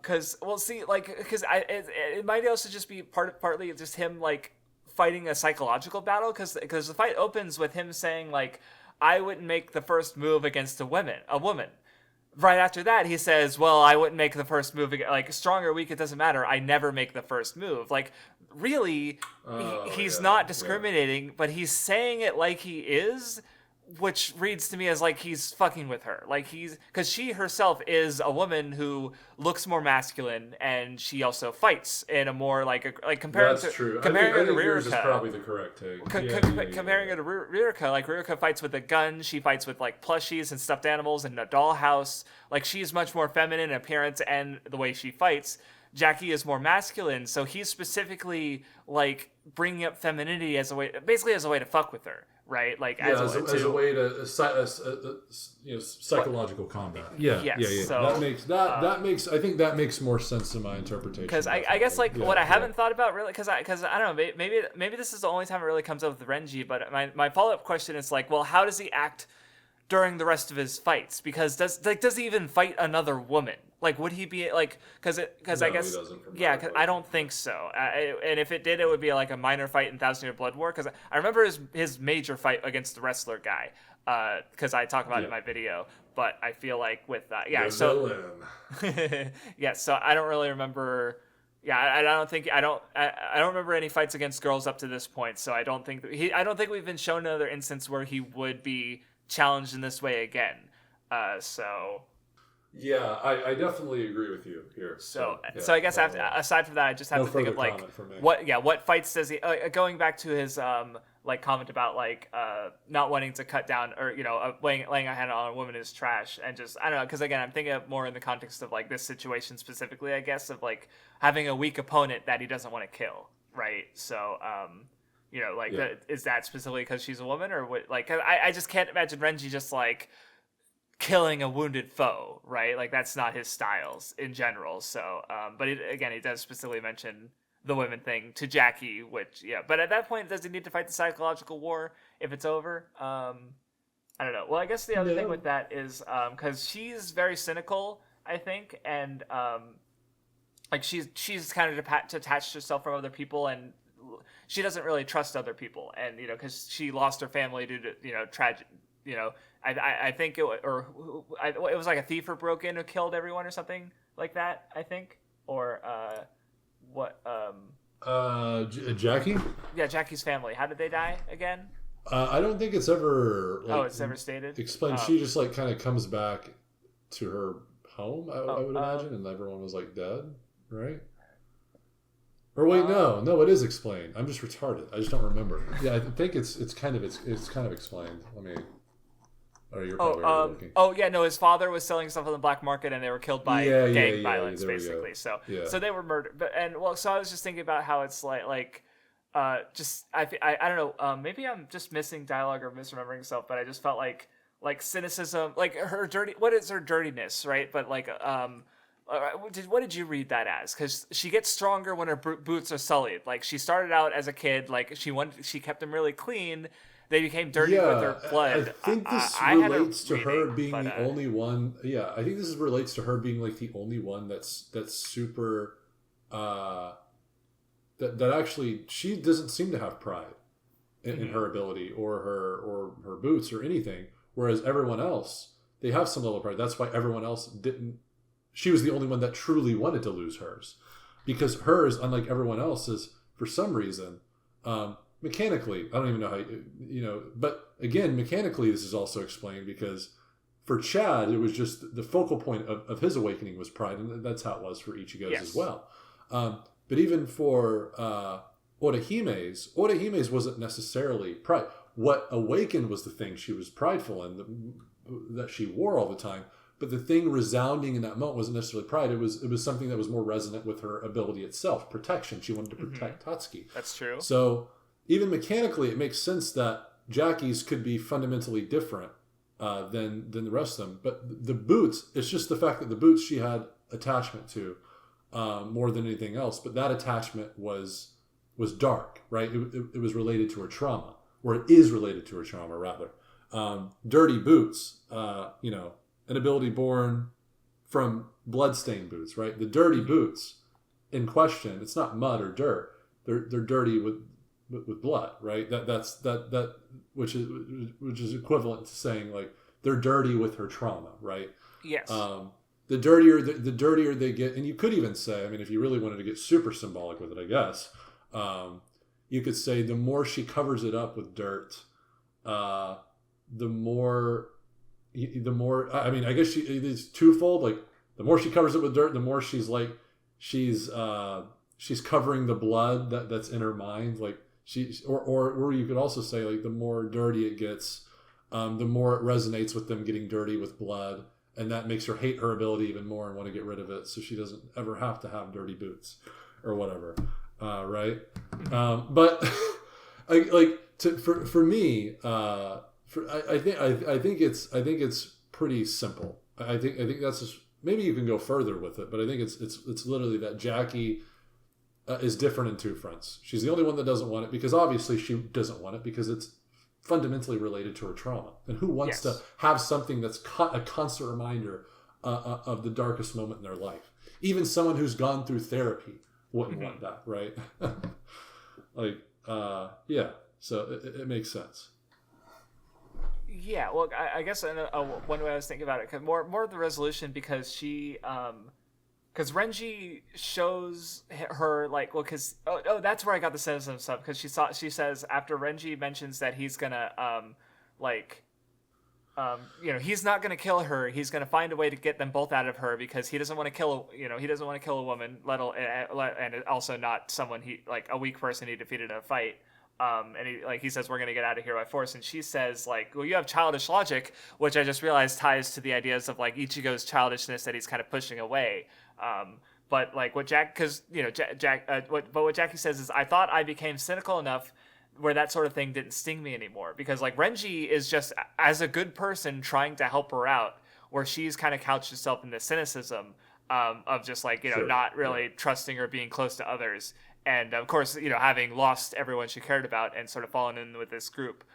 Because it might also just be partly just him like fighting a psychological battle because the fight opens with him saying like I wouldn't make the first move against a woman. Right after that he says, well, I wouldn't make the first move like strong or weak, it doesn't matter, I never make the first move. Like really he's not discriminating, but he's saying it like he is, which reads to me as like he's fucking with her, like because she herself is a woman who looks more masculine, and she also fights in a more comparing That's true. Comparing her to yours is Riruka, probably the correct take. Comparing her to Riruka, like Riruka fights with a gun, she fights with like plushies and stuffed animals and a dollhouse. Like she's much more feminine in appearance and the way she fights. Jackie is more masculine, so he's specifically like bringing up femininity as a way to fuck with her. Right, like as a way to psychological combat. Yeah. So, that makes I think that makes more sense in my interpretation. Because I guess what I haven't thought about really, because I don't know, maybe this is the only time it really comes up with Renji. But my follow up question is like, well, how does he act during the rest of his fights? Because does he even fight another woman? Like, would he be like? Because I guess cause I don't think so. And if it did, it would be like a minor fight in Thousand Year Blood War. Because I remember his major fight against the wrestler guy. Because I talk about it in my video. But I feel like with that, so I don't really remember. Yeah, I don't remember any fights against girls up to this point. So I don't think we've been shown another instance where he would be challenged in this way again. Yeah, I definitely agree with you here. So I guess aside from that, I just have to think of like what fights does he? Going back to his comment about not wanting to cut down or laying a hand on a woman is trash, and just I don't know, because again I'm thinking of more in the context of like this situation specifically, I guess, of like having a weak opponent that he doesn't want to kill, right? So is that specifically because she's a woman, or what? Like I just can't imagine Renji just like killing a wounded foe, right? Like that's not his styles in general. So, but he does specifically mention the women thing to Jackie, which But at that point, does he need to fight the psychological war if it's over? I don't know. Well, I guess the other thing with that is because she's very cynical, I think, and like she's kind of detached herself from other people, and she doesn't really trust other people, and because she lost her family due to tragic. I think it was like a thief who broke in who killed everyone or something like that. I think, or Jackie? Yeah, Jackie's family. How did they die again? I don't think it's ever. It's never stated. Explained. She just kind of comes back to her home. I would imagine, and everyone was dead, right? Or wait, no, it is explained. I'm just retarded. I just don't remember. Yeah, I think it's kind of explained. Let me. You're probably his father was selling stuff on the black market, and they were killed by gang violence, basically. So they were murdered. So I was just thinking about how it's I don't know. Maybe I'm just missing dialogue or misremembering stuff, but I just felt like cynicism, like her dirty. What is her dirtiness, right? But what did you read that as? Because she gets stronger when her boots are sullied. Like she started out as a kid, like she kept them really clean. They became dirty with her blood. I think this relates to her being the only one. Yeah, I think this relates to her being the only one that's super. That actually she doesn't seem to have pride in her ability or her boots or anything. Whereas everyone else, they have some level of pride. That's why everyone else didn't. She was the only one that truly wanted to lose hers, because hers, unlike everyone else's, for some reason, mechanically, I don't even know how but again, mechanically, this is also explained because for Chad, it was just the focal point of his awakening was pride, and that's how it was for Ichigo's as well. But even for Orihime's wasn't necessarily pride. What awakened was the thing she was prideful in, that she wore all the time. But the thing resounding in that moment wasn't necessarily pride. It was something that was more resonant with her ability itself, protection. She wanted to protect Tatsuki. That's true. So even mechanically, it makes sense that Jackie's could be fundamentally different than the rest of them. But the boots, it's just the fact that the boots she had attachment to more than anything else. But that attachment was dark, right? It was related to her trauma, or it is related to her trauma, rather. Dirty boots, an ability born from bloodstained boots, right? The dirty boots in question, it's not mud or dirt. They're dirty with blood, right? That which is equivalent to saying like they're dirty with her trauma, right? Yes. The dirtier they get, and you could even say, I mean, if you really wanted to get super symbolic with it, I guess, you could say the more she covers it up with dirt, the more. I mean, I guess it's twofold. Like the more she covers it with dirt, the more she's covering the blood that's in her mind. Like or you could also say like the more dirty it gets, the more it resonates with them getting dirty with blood, and that makes her hate her ability even more and want to get rid of it, so she doesn't ever have to have dirty boots or whatever, right? But for me. I think it's pretty simple. I think that's just, maybe you can go further with it, but I think it's literally that Jackie is different in two fronts. She's the only one that doesn't want it because obviously she doesn't want it because it's fundamentally related to her trauma. And who wants to have something that's a constant reminder of the darkest moment in their life? Even someone who's gone through therapy wouldn't want that, right? So it makes sense. Yeah, well, I guess one way I was thinking about it, cause more of the resolution, because because Renji shows her like, well, because that's where I got the cynicism stuff, because she says after Renji mentions that he's gonna he's not gonna kill her, he's gonna find a way to get them both out of her because he doesn't want to kill a woman, and also not someone a weak person he defeated in a fight. And he says, we're going to get out of here by force. And she says, like, well, you have childish logic, which I just realized ties to the ideas of, like, Ichigo's childishness that he's kind of pushing away. But, like, what Jackie says is, I thought I became cynical enough where that sort of thing didn't sting me anymore. Because, like, Renji is just, as a good person, trying to help her out, where she's kind of couched herself in the cynicism of just, like, not really trusting or being close to others. And of course, having lost everyone she cared about and sort of fallen in with this group.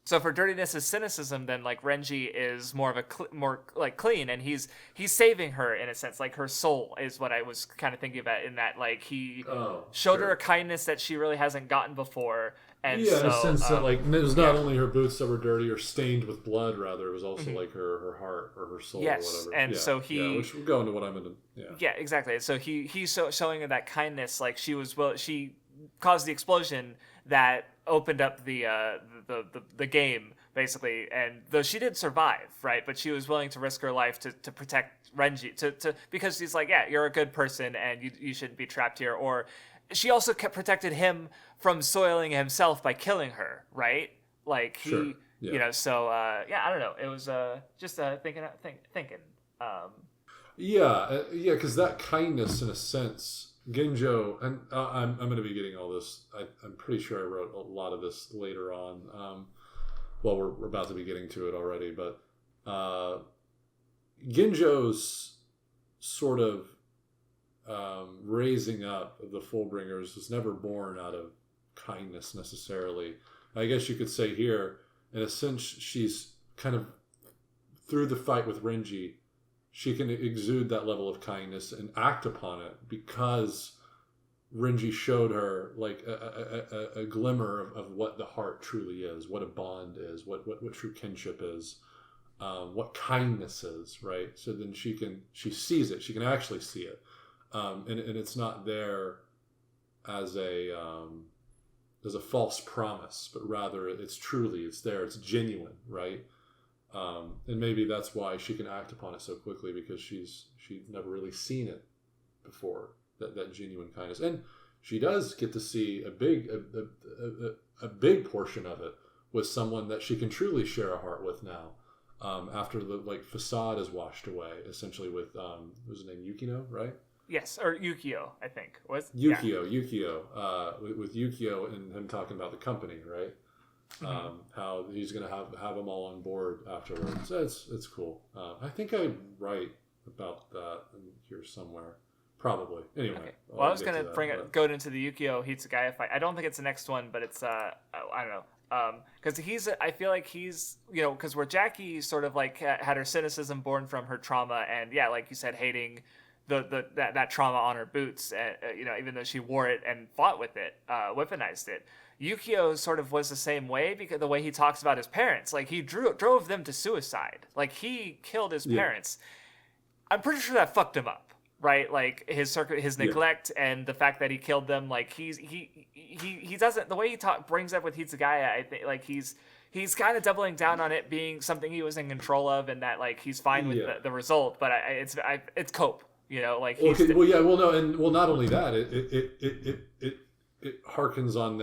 So for dirtiness is cynicism, then like Renji is more of more clean, and he's saving her in a sense. Like her soul is what I was kind of thinking about, in that like he showed her a kindness that she really hasn't gotten before. And in a sense that like it was not only her boots that were dirty or stained with blood, rather it was also like her heart or her soul or whatever. And so which will go into what I'm into. Yeah, exactly. So he's showing her that kindness, like she caused the explosion that opened up the game basically, and though she did survive, right, but she was willing to risk her life to protect Renji, to because he's like, yeah, you're a good person and you shouldn't be trapped here. Or she also protected him from soiling himself by killing her, right? Like he, so I don't know. It was just thinking. Because that kindness, in a sense, Genjo, and I'm going to be getting all this. I'm pretty sure I wrote a lot of this later on. We're about to be getting to it already, but Genjo's sort of raising up of the Fullbringers was never born out of kindness necessarily. I guess you could say here, in a sense, she's kind of, through the fight with Renji, she can exude that level of kindness and act upon it because Renji showed her like a glimmer of what the heart truly is, what a bond is, what true kinship is, what kindness is, right? So then she sees it, she can actually see it, and it's not there as a false promise, but rather it's there, it's genuine, right? And maybe that's why she can act upon it so quickly, because she's never really seen it before, that genuine kindness. And she does get to see a big portion of it with someone that she can truly share a heart with now, after the facade is washed away, essentially, with what was his name, Yukino, right? Yes, or Yukio, I think. Yukio, with Yukio and him talking about the company, right? How he's going to have them all on board afterwards. So it's cool. I think I write about that in here somewhere. Probably. Anyway. Okay. Well, I was going to go into the Yukio Hitsugaya fight. I don't think it's the next one, but it's, I don't know. Because I feel like he's, because where Jackie sort of had her cynicism born from her trauma, and yeah, like you said, hating that trauma on her boots, even though she wore it and fought with it, weaponized it. Yukio sort of was the same way, because the way he talks about his parents, he drove them to suicide. He killed his parents. I'm pretty sure that fucked him up, right? His neglect and the fact that he killed them. He doesn't, the way he brings up with Hitsugaya, I think he's kind of doubling down on it being something he was in control of, and that he's fine with the result, but it's cope. No, and not only that, it harkens on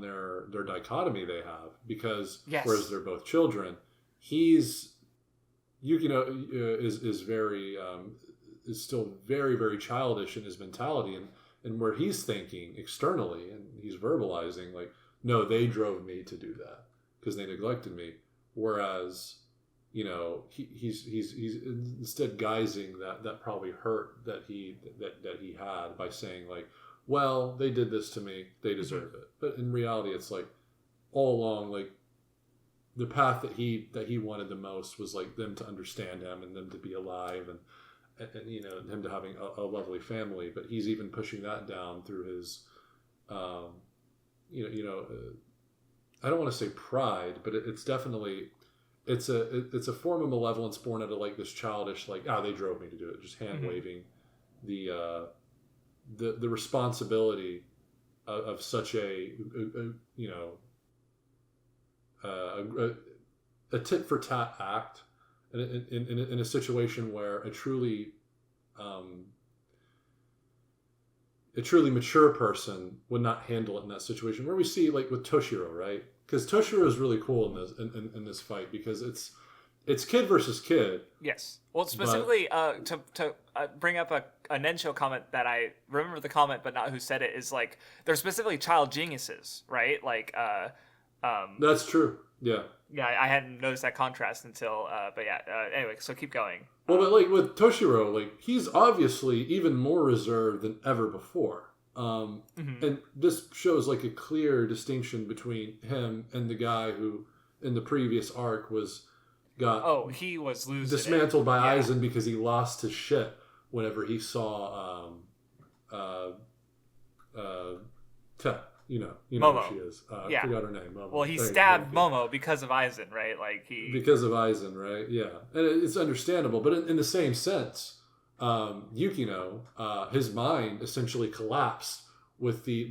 their dichotomy they have, because whereas they're both children, Yukino is very is still very, very childish in his mentality, and where he's thinking externally and he's verbalizing no, they drove me to do that because they neglected me, whereas he's instead guising that probably hurt that he had by saying well, they did this to me, they deserve it. But in reality, it's all along, the path that he wanted the most was them to understand him and them to be alive and him to having a lovely family. But he's even pushing that down through his I don't want to say pride, but it's definitely it's a form of malevolence born out of this childish they drove me to do it, just hand waving the responsibility of such a tit for tat act in a situation where a truly mature person would not handle it in that situation, where we see with Toshiro, right? Because Toshiro is really cool in this fight, because it's kid versus kid. Yes. Well, specifically, to bring up a Nensho comment that I remember the comment, but not who said it, is they're specifically child geniuses, right? That's true. Yeah. Yeah, I hadn't noticed that contrast until, but yeah. Anyway, so keep going. Well, but with Toshiro, he's obviously even more reserved than ever before. And this shows a clear distinction between him and the guy who, in the previous arc, he was losing dismantled by Aizen because he lost his shit whenever he saw Momo. Who she is. I forgot her name. Momo. Well, he stabbed Momo because of Aizen, right? Because of Aizen, right? Yeah, and it's understandable, but in the same sense, Yukino, his mind essentially collapsed with the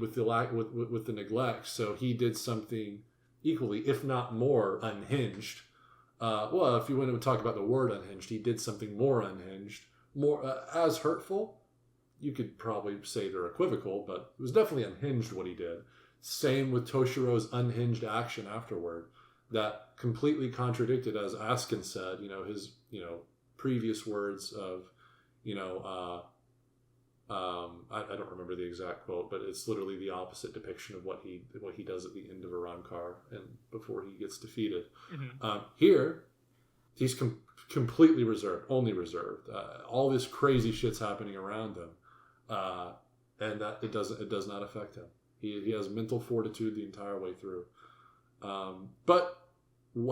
neglect. So he did something equally, if not more, unhinged. If you want to talk about the word unhinged, he did something more unhinged, more as hurtful. You could probably say they're equivocal, but it was definitely unhinged what he did. Same with Toshiro's unhinged action afterward, that completely contradicted, as Askin said, his previous words of I don't remember the exact quote, but it's literally the opposite depiction of what he does at the end of Arrancar and before he gets defeated. Here, he's completely reserved, only reserved. All this crazy shit's happening around him, and that it does not affect him. He has mental fortitude the entire way through. But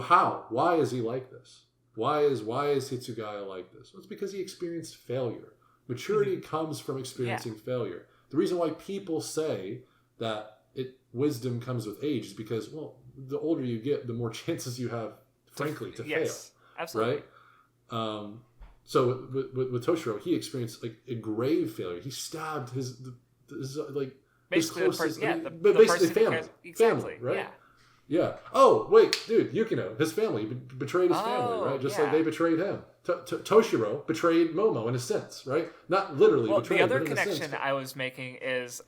how? Why is he like this? Why is Hitsugaya like this? Well, it's because he experienced failure. Maturity comes from experiencing failure. The reason why people say that wisdom comes with age is because, well, the older you get, the more chances you have, frankly, to fail. Absolutely. Right? So with Toshiro, he experienced a grave failure. He stabbed his his basically the closest, person. Yeah, but the basically person who family, cares. Exactly. family, right? Yeah. Yeah. Oh, wait, dude, Yukino, his family betrayed his family, Oh, right? Just like yeah. they betrayed him. Toshiro betrayed Momo in a sense, right? Not literally Well, betrayed, the other but in a sense. connection I was making is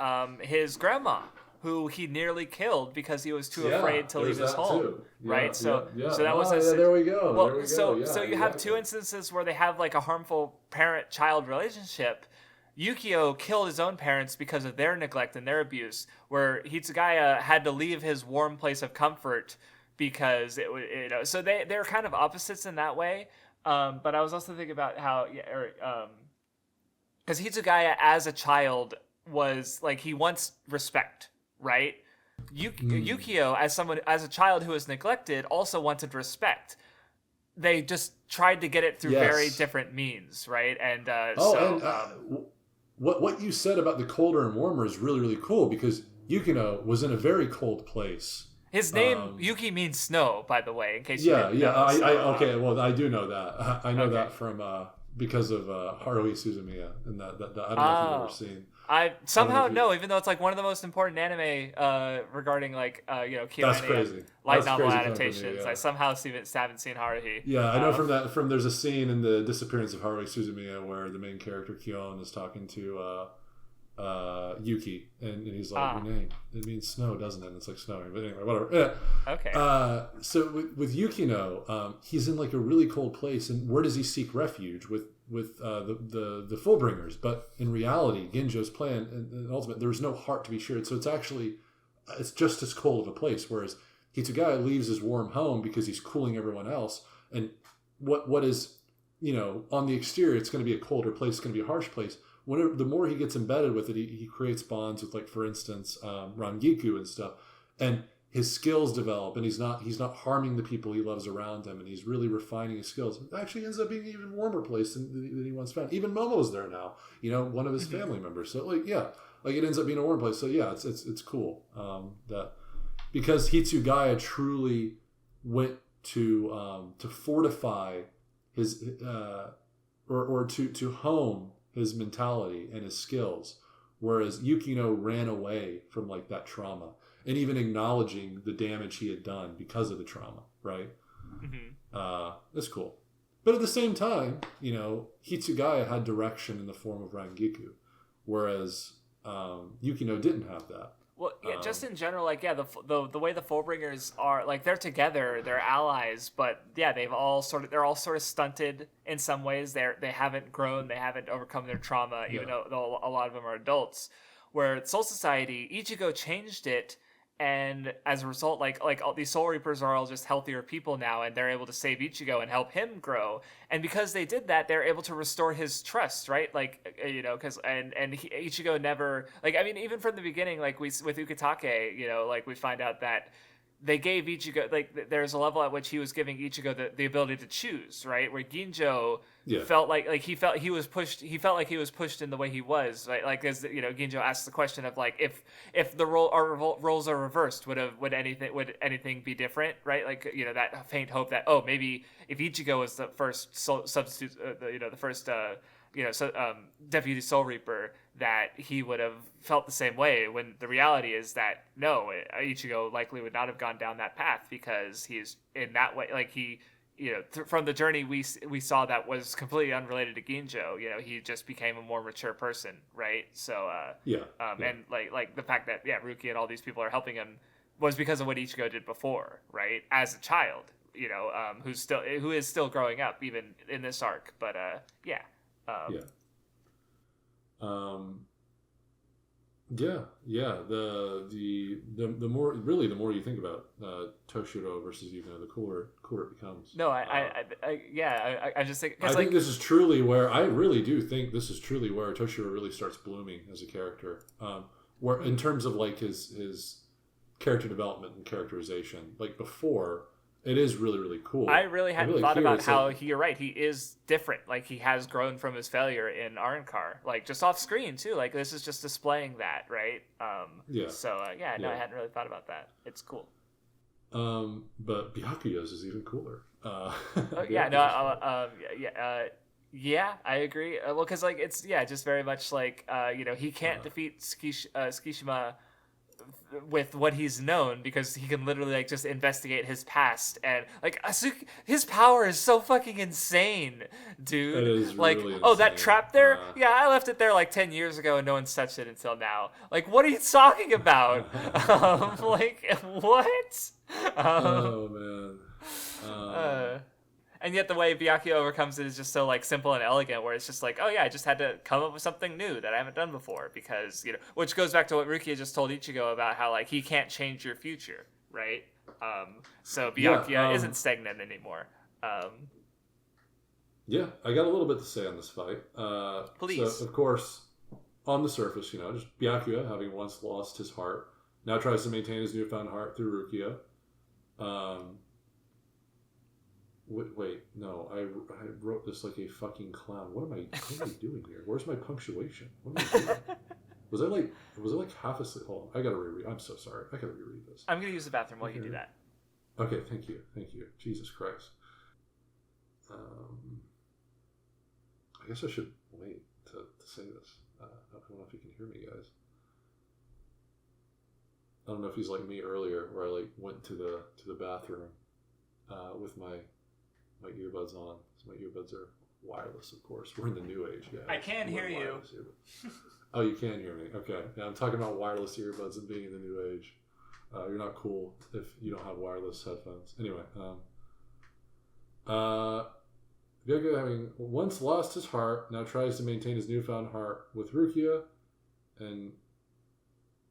his grandma, who he nearly killed because he was too afraid to leave there's his that home. too. Yeah, Right. So yeah. so that was yeah, there we go. well. There we So go. Yeah, so you have two exactly. instances where they have like a harmful parent-child relationship. Yukio killed his own parents because of their neglect and their abuse, where Hitsugaya had to leave his warm place of comfort because it was, so they're kind of opposites in that way. But I was also thinking about how, because Hitsugaya as a child was like, he wants respect, right? Yukio as a child who was neglected also wanted respect. They just tried to get it through very different means, right? And what you said about the colder and warmer is really, really cool, because Yukino was in a very cold place. His name Yuki means snow, by the way. In case you didn't know. Okay. Well, I do know that. I know that from because of Haruhi Suzumiya, and that I don't know if you've ever seen. I somehow know, even though it's like one of the most important anime regarding like Kyoani light novel adaptations. I somehow haven't seen Haruhi. Yeah, I know from there's a scene in the Disappearance of Haruhi Suzumiya where the main character Kyon is talking to Yuki, and he's like, your name, it means snow, doesn't it? And it's like snowing, but anyway, whatever. Yeah. Okay. So with Yukino, he's in like a really cold place, and where does he seek refuge? With the Fullbringers. But in reality, Ginjo's plan and ultimate, there's no heart to be shared, so it's just as cold of a place. Whereas Hitsugaya leaves his warm home because he's cooling everyone else, and what is, on the exterior, it's going to be a colder place, it's going to be a harsh place. The more he gets embedded with it, he creates bonds with, like, for instance, Rangiku and stuff, and his skills develop, and he's not harming the people he loves around him, and he's really refining his skills. It actually ends up being an even warmer place than he once found. Even Momo's there now, one of his family members. So it ends up being a warm place. So yeah, it's cool that, because Hitsugaya truly went to fortify his or to hone his mentality and his skills, whereas Yukino ran away from like that trauma, and even acknowledging the damage he had done because of the trauma, right? Mm-hmm. That's cool. But at the same time, Hitsugaya had direction in the form of Rangiku, whereas Yukino didn't have that. Well, yeah, just in general, like, yeah, the way the Fullbringers are, like, they're together, they're allies, but yeah, they're all sort of stunted in some ways. They haven't grown, they haven't overcome their trauma, even though a lot of them are adults. Where Soul Society, Ichigo changed it, and as a result, like all these Soul Reapers are all just healthier people now, and they're able to save Ichigo and help him grow. And because they did that, they're able to restore his trust, right? Like, because Ichigo never, like, I mean, even from the beginning, like with Ukitake, like we find out that they gave Ichigo, like, there's a level at which he was giving Ichigo the ability to choose, right? Where Ginjo felt like he felt like he was pushed in the way he was, right? Like, as Ginjo asks the question of, like, if the roles are reversed, would anything be different, right? Like, that faint hope that, oh, maybe if Ichigo was the first substitute, the first Deputy Soul Reaper, that he would have felt the same way, when the reality is that no, Ichigo likely would not have gone down that path, because he's in that way, like, he, from the journey we saw that was completely unrelated to Ginjo, he just became a more mature person, right? So and like the fact that Ruki and all these people are helping him was because of what Ichigo did before, right? As a child, who is still growing up even in this arc, but the more you think about Toshiro versus Yukino, the cooler it becomes. No, I just think, I think this is truly where Toshiro really starts blooming as a character. Where in terms of like his character development and characterization, like before, it is really, really cool. I really hadn't thought about how you're right. He is different. Like, he has grown from his failure in Arrancar. Like, just off screen too. Like, this is just displaying that, right? So I hadn't really thought about that. It's cool. But Byakuyo's is even cooler. Yeah, I agree. Well, because like it's just very much like he can't defeat Tsukishima with what he's known because he can literally like just investigate his past and like his power is so fucking insane, That dude. is Like, really oh, that insane. trap there, yeah, I left it there like 10 years ago and no one's touched it until now. Like, what are you talking about? Like, what? um, Oh man. uh, and yet the way Byakuya overcomes it is just so like simple and elegant, where it's just like, oh yeah, I just had to come up with something new that I haven't done before, because which goes back to what Rukia just told Ichigo about how like he can't change your future, right? So Byakuya isn't stagnant anymore. Yeah, I got a little bit to say on this fight. Please. So of course, on the surface, just Byakuya, having once lost his heart, now tries to maintain his newfound heart through Rukia. Wait, no, I wrote this like a fucking clown. What am I doing here? Where's my punctuation? What am I doing? Was it like half a second? Hold on, I gotta reread. I'm so sorry. I gotta reread this. I'm gonna use the bathroom while you do that. Okay, thank you. Jesus Christ. I guess I should wait to say this. I don't know if you can hear me, guys. I don't know if he's like me earlier, where I like went to the bathroom with my earbuds on. So my earbuds are wireless, of course. We're in the new age, guys. I can hear you. Oh, you can hear me. Okay. Yeah, I'm talking about wireless earbuds and being in the new age. You're not cool if you don't have wireless headphones. Anyway, Byakuya, having once lost his heart, now tries to maintain his newfound heart with Rukia, and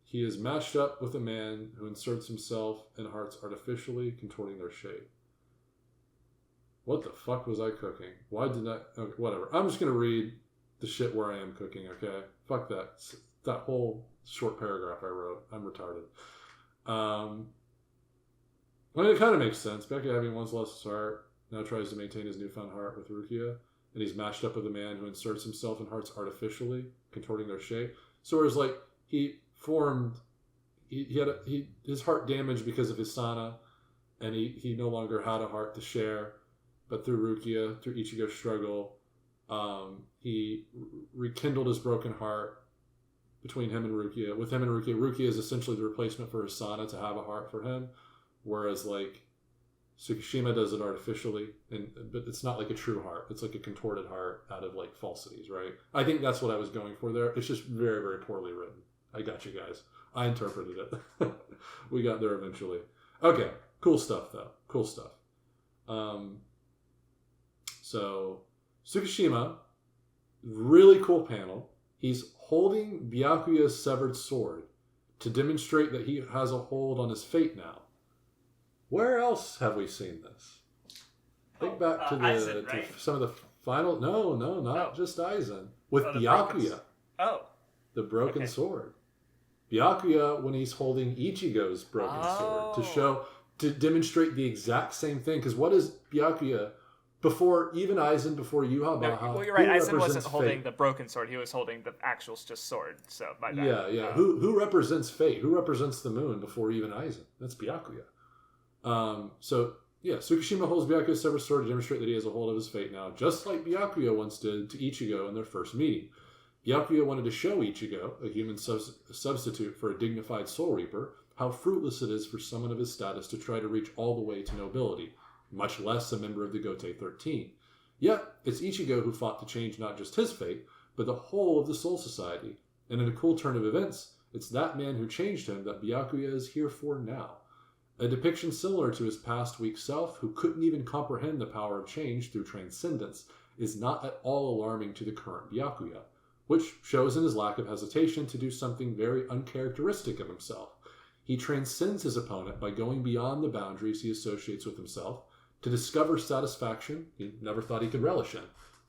he is matched up with a man who inserts himself in hearts artificially, contorting their shape. What the fuck was I cooking? Why did I... Okay, whatever. I'm just going to read the shit where I am cooking, okay? Fuck that. That whole short paragraph I wrote. I'm retarded. I mean, it kind of makes sense. Byakuya, having once lost his heart, now tries to maintain his newfound heart with Rukia, and he's matched up with a man who inserts himself in hearts artificially, contorting their shape. So whereas, like, he formed... his heart damaged because of his sana, and he no longer had a heart to share. But through Rukia, through Ichigo's struggle, he rekindled his broken heart between him and Rukia. With him and Rukia is essentially the replacement for his sana to have a heart for him, whereas like Tsukishima does it artificially, but it's not like a true heart. It's like a contorted heart out of like falsities, right? I think that's what I was going for there. It's just very, very poorly written. I got you guys. I interpreted it. We got there eventually. Okay, cool stuff though. Cool stuff. So, Tsukishima, really cool panel. He's holding Byakuya's severed sword to demonstrate that he has a hold on his fate now. Where else have we seen this? Think back to Aizen, right? to some of the final... No, not just Aizen. With Byakuya. The broken sword. Byakuya, when he's holding Ichigo's broken sword, to demonstrate the exact same thing. Because what is Byakuya... Before even Aizen, before Yuha Baha. No, well, you're right. Aizen wasn't holding the broken sword; he was holding the actual just sword. So my bad. Yeah. Who represents fate? Who represents the moon before even Aizen? That's Byakuya. Tsukishima holds Byakuya's severed sword to demonstrate that he has a hold of his fate now, just like Byakuya once did to Ichigo in their first meeting. Byakuya wanted to show Ichigo, a human substitute for a dignified Soul Reaper, how fruitless it is for someone of his status to try to reach all the way to nobility, much less a member of the Gotei 13. Yet, it's Ichigo who fought to change not just his fate, but the whole of the Soul Society. And in a cool turn of events, it's that man who changed him that Byakuya is here for now. A depiction similar to his past weak self, who couldn't even comprehend the power of change through transcendence, is not at all alarming to the current Byakuya, which shows in his lack of hesitation to do something very uncharacteristic of himself. He transcends his opponent by going beyond the boundaries he associates with himself, to discover satisfaction he never thought he could relish in,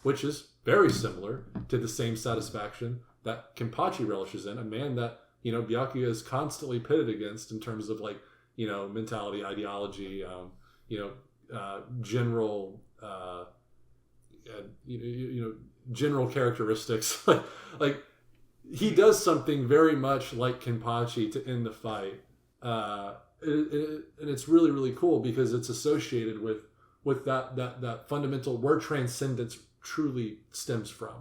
which is very similar to the same satisfaction that Kenpachi relishes in, a man that, Byakuya is constantly pitted against in terms of like, mentality, ideology, general, general characteristics. like he does something very much like Kenpachi to end the fight. And it's really, really cool because it's associated with that fundamental where transcendence truly stems from.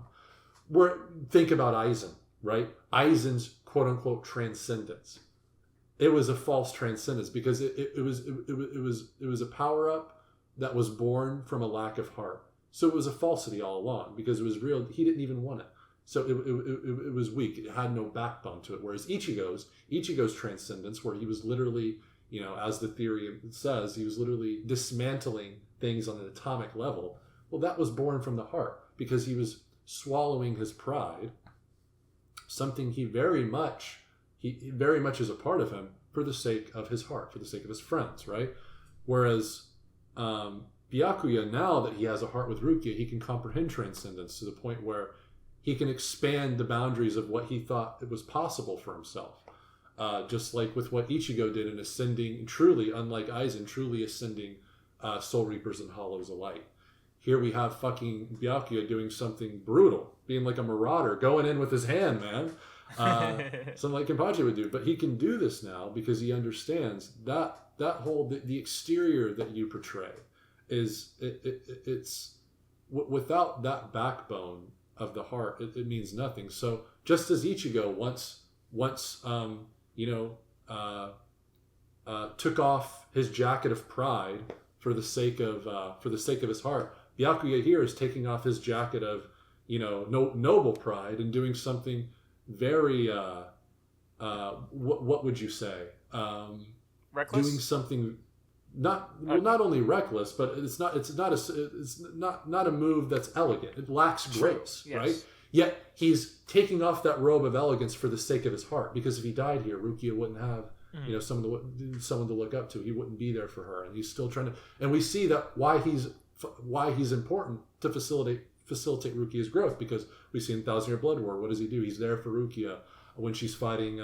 Think about Aizen, right? Aizen's quote unquote transcendence. It was a false transcendence because it was a power up that was born from a lack of heart. So it was a falsity all along because it was real. He didn't even want it. So it was weak. It had no backbone to it. Whereas Ichigo's transcendence, where he was literally, as the theory says, he was literally dismantling things on an atomic level. Well, that was born from the heart because he was swallowing his pride, something he very much is a part of him for the sake of his heart, for the sake of his friends, right? Whereas Byakuya, now that he has a heart with Rukia, he can comprehend transcendence to the point where he can expand the boundaries of what he thought it was possible for himself. Just like with what Ichigo did in ascending, truly, unlike Aizen, truly ascending Soul Reapers and Hollows alike. Here we have fucking Byakuya doing something brutal, being like a marauder, going in with his hand, man. Something like Kenpachi would do. But he can do this now because he understands that whole, the exterior that you portray it's without that backbone of the heart, it means nothing. So just as Ichigo once took off his jacket of pride for the sake of his heart, Byakuya here is taking off his jacket of noble pride and doing something very what would you say, reckless, doing something not only reckless, but it's not a move that's elegant. It lacks grace, yes. Right? Yet he's taking off that robe of elegance for the sake of his heart, because if he died here, Rukia wouldn't have someone to look up to. He wouldn't be there for her, and he's still trying to. And we see that why he's important to facilitate Rukia's growth, because we see in Thousand Year Blood War, what does he do? He's there for Rukia when she's fighting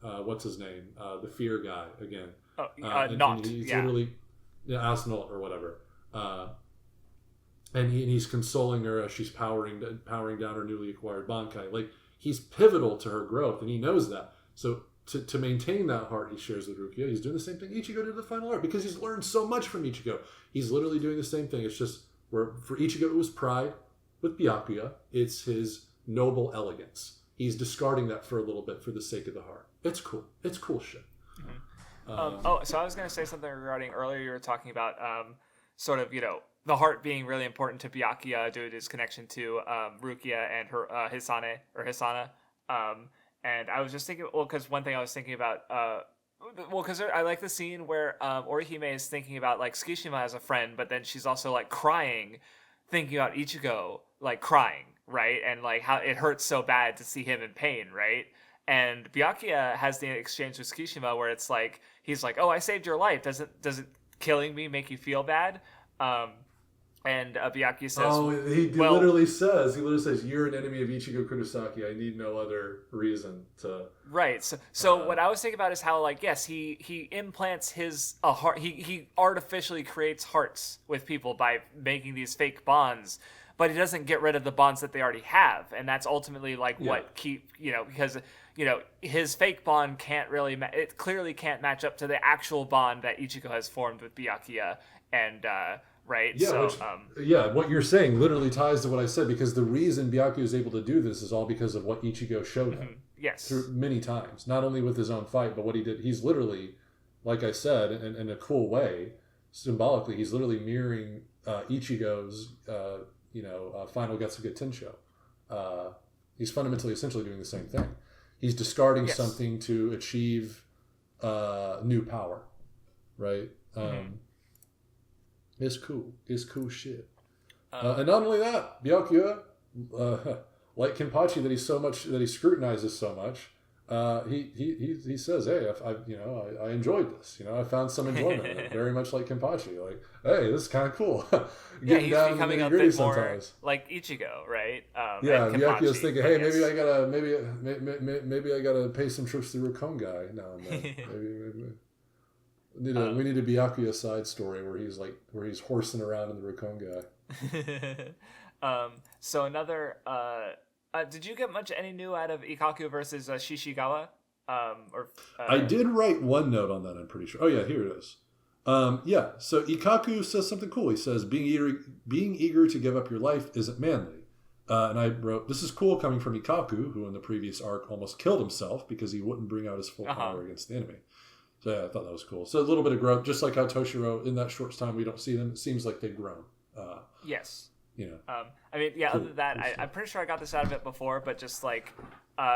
what's his name, the fear guy again. Not. He's literally Asnault or whatever, and he's consoling her as she's powering down her newly acquired Bankai. Like, he's pivotal to her growth, and he knows that. So to maintain that heart he shares with Rukia, he's doing the same thing Ichigo did in the final arc, because he's learned so much from Ichigo. He's literally doing the same thing. It's just where for Ichigo it was pride. With Byakuya, it's his noble elegance. He's discarding that for a little bit for the sake of the heart. It's cool. It's cool shit. Mm-hmm. So I was going to say something regarding earlier. You were talking about sort of, the heart being really important to Byakuya due to his connection to Rukia and her Hisana. And I was just thinking, because one thing I was thinking about, because I like the scene where Orihime is thinking about like Tsukishima as a friend, but then she's also like crying, thinking about Ichigo, like crying, right? And like how it hurts so bad to see him in pain, right? And Byakuya has the exchange with Tsukishima where it's like, he's like, "Oh, I saved your life. Does it killing me make you feel bad?" And Byakuya says, he literally says, "You're an enemy of Ichigo Kurosaki. I need no other reason to." Right. So what I was thinking about is how, like, yes, he implants a heart. He artificially creates hearts with people by making these fake bonds, but he doesn't get rid of the bonds that they already have, and that's ultimately like what because his fake bond can't really it clearly can't match up to the actual bond that Ichigo has formed with Byakuya, and right. Yeah. So, what you're saying literally ties to what I said, because the reason Byakuya is able to do this is all because of what Ichigo showed him. Yes. Through many times, not only with his own fight, but what he did. He's literally, like I said, in a cool way, symbolically, he's literally mirroring Ichigo's, final Getsuga Tensho. He's fundamentally, essentially doing the same thing. He's discarding something to achieve new power, right? It's cool. It's cool shit. And not only that, Byakuya, like Kenpachi, that he scrutinizes so much. He says, "Hey, I enjoyed this. I found some enjoyment in it. Very much like Kenpachi. Like, hey, this is kind of cool." He's becoming a bit more sometimes, like Ichigo, right? Byakuya's thinking, "Hey, maybe I gotta pay some trips to Rukongai now and then. Maybe we need a Byakuya side story where he's horsing around in the Rukongai." So another. Did you get any new out of Ikaku versus Shishigawa? I did write one note on that, I'm pretty sure. Oh yeah, here it is. Yeah. So Ikaku says something cool. He says, being eager to give up your life isn't manly. And I wrote, this is cool coming from Ikaku, who in the previous arc almost killed himself because he wouldn't bring out his full power against the enemy. So yeah, I thought that was cool. So a little bit of growth, just like how Toshiro, in that short time we don't see them, it seems like they've grown. Yes. You know. I mean, yeah, cool. other than that, I'm pretty sure I got this out of it before, but just like,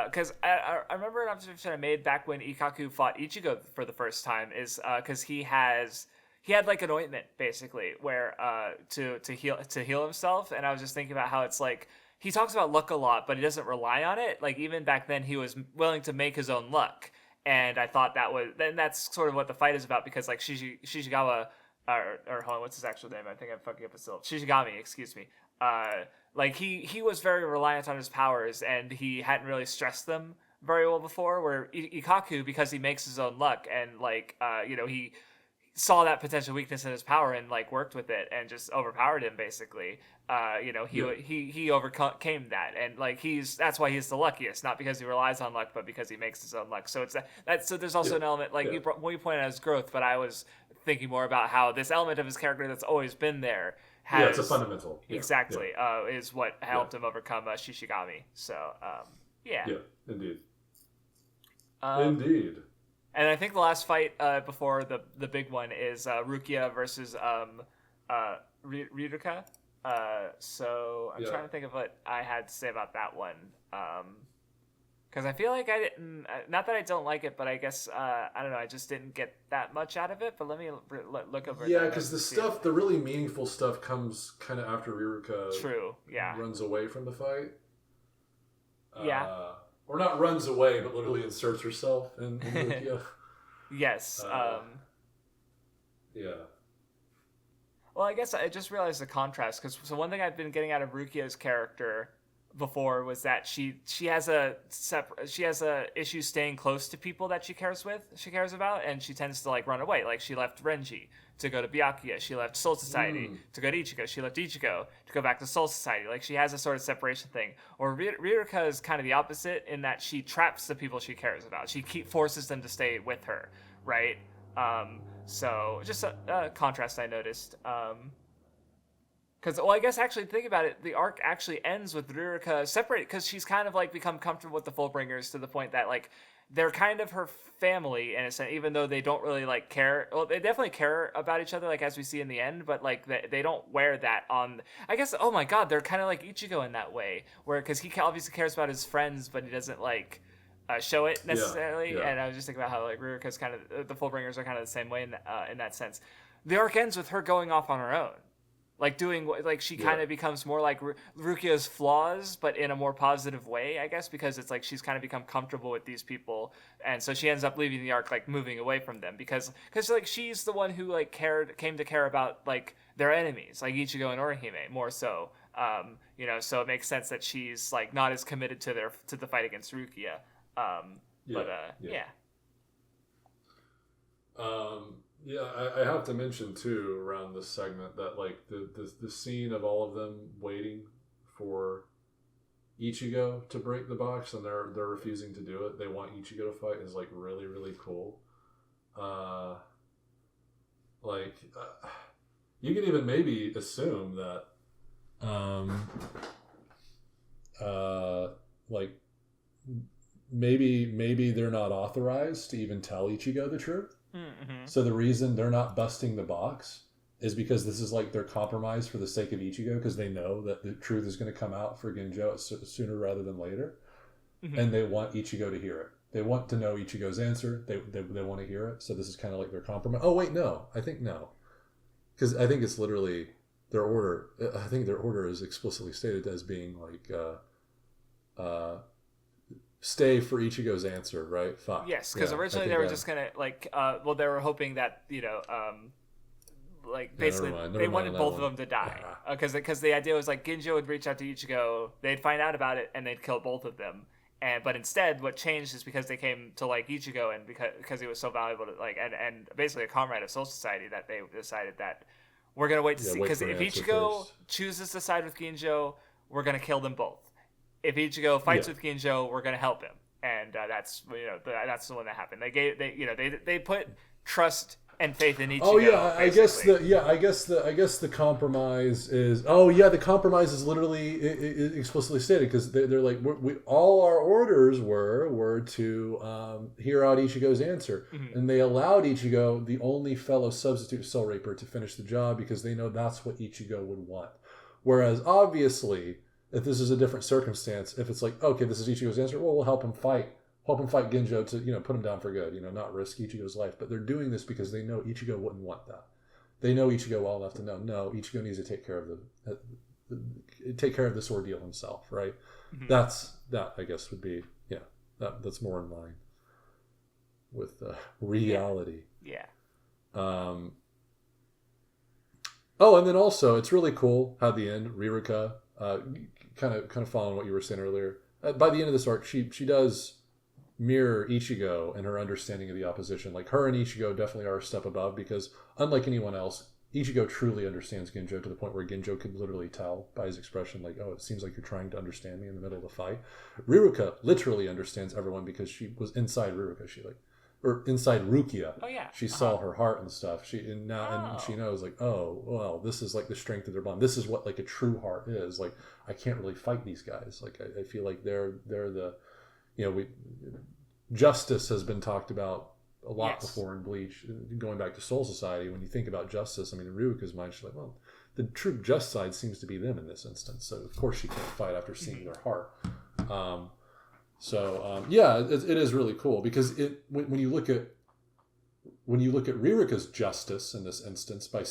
because I remember an observation I made back when Ikaku fought Ichigo for the first time is because he had like an ointment basically where to heal himself, and I was just thinking about how it's like he talks about luck a lot, but he doesn't rely on it. Like even back then, he was willing to make his own luck, and I thought that's sort of what the fight is about because like Shishigawa. Or hold on, what's his actual name? I think I'm fucking up his syllable. Shishigami, excuse me. Like he was very reliant on his powers, and he hadn't really stressed them very well before. Where Ikaku, because he makes his own luck, and like he saw that potential weakness in his power and like worked with it and just overpowered him basically. He overcame that, and like that's why he's the luckiest, not because he relies on luck, but because he makes his own luck. So it's so there's also an element like you pointed out as growth, but I was thinking more about how this element of his character that's always been there has it's a fundamental exactly is what helped him overcome Shishigami. So indeed. Indeed. And I think the last fight before the big one is Rukia versus Riruka. So I'm trying to think of what I had to say about that one. Because I feel like I didn't, not that I don't like it, but I guess, I don't know, I just didn't get that much out of it. But let me look over. Yeah, because the really meaningful stuff comes kind of after Riruka runs away from the fight. Or not runs away, but literally inserts herself in Rukia. Yes. Yeah. Well, I guess I just realized the contrast, because one thing I've been getting out of Rukia's character before was that she has a issue staying close to people that she cares about, and she tends to like run away. Like she left Renji to go to Byakuya, she left Soul Society to go to Ichigo, she left Ichigo to go back to Soul Society. Like she has a sort of separation thing. Or Riruka is kind of the opposite in that she traps the people she cares about. She forces them to stay with her, right? So just a contrast I noticed. Because, I guess actually think about it, the arc actually ends with Riruka separated, because she's kind of like become comfortable with the Fullbringers to the point that like they're kind of her family in a sense, even though they don't really like care. Well, they definitely care about each other, like as we see in the end, but like they don't wear that on. I guess, oh my god, they're kind of like Ichigo in that way, where because he obviously cares about his friends, but he doesn't like show it necessarily. Yeah. And I was just thinking about how like Riruka's kind of the Fullbringers are kind of the same way in that sense. The arc ends with her going off on her own. Like doing, like she kind of becomes more like Rukia's flaws, but in a more positive way, I guess, because it's like she's kind of become comfortable with these people, and so she ends up leaving the arc, like moving away from them, because like she's the one who like came to care about like their enemies, like Ichigo and Orihime, more so. So it makes sense that she's like not as committed to the fight against Rukia. I have to mention too around this segment that like the scene of all of them waiting for Ichigo to break the box and they're refusing to do it. They want Ichigo to fight is like really, really cool. You can even maybe assume that maybe they're not authorized to even tell Ichigo the truth. Mm-hmm. So the reason they're not busting the box is because this is like their compromise for the sake of Ichigo, because they know that the truth is going to come out for Ginjo sooner rather than later. Mm-hmm. And they want Ichigo to hear it. They want to know Ichigo's answer. They want to hear it. So this is kind of like their compromise. Oh wait, no. I think no. Because I think it's literally their order. I think their order is explicitly stated as being like stay for Ichigo's answer, right? Fuck. Yes, because originally they were just gonna like, they were hoping that basically they wanted both of them to die, because the idea was like Ginjo would reach out to Ichigo, they'd find out about it, and they'd kill both of them. But instead, what changed is because they came to like Ichigo, and because he was so valuable to like, and basically a comrade of Soul Society, that they decided that we're gonna wait to see, because if Ichigo chooses to side with Ginjo, we're gonna kill them both. If Ichigo fights with Ginjo, we're gonna help him, and that's the one that happened. They put trust and faith in Ichigo. Oh yeah, basically. I guess the compromise is. Oh yeah, the compromise is literally explicitly stated because they're like we all our orders were to hear out Ichigo's answer, Mm-hmm. and they allowed Ichigo, the only fellow substitute Soul Reaper, to finish the job because they know that's what Ichigo would want. Whereas obviously, if this is a different circumstance, if it's like okay, this is Ichigo's answer, well, we'll help him fight Genjo to put him down for good, not risk Ichigo's life. But they're doing this because they know Ichigo wouldn't want that. They know Ichigo well enough to know no, Ichigo needs to take care of this ordeal himself, right? Mm-hmm. That I guess would be that's more in line with reality. Yeah. Oh, and then also it's really cool how at the end Riruka, kind of following what you were saying earlier. By the end of this arc, she does mirror Ichigo and her understanding of the opposition. Like her and Ichigo definitely are a step above because unlike anyone else, Ichigo truly understands Genjo to the point where Genjo could literally tell by his expression, like, oh, it seems like you're trying to understand me in the middle of the fight. Riruka literally understands everyone because she was inside Riruka. Or inside Rukia. Oh yeah. She saw her heart and stuff. And she knows like, oh, well, this is like the strength of their bond. This is what like a true heart is. Like I can't really fight these guys. Like I feel like they're the justice has been talked about a lot before in Bleach. Going back to Soul Society, when you think about justice, I mean, in Riruka's mind, she's like, well, the true just side seems to be them in this instance. So of course she can't fight after seeing their heart. It is really cool because when you look at Riruka's justice in this instance, by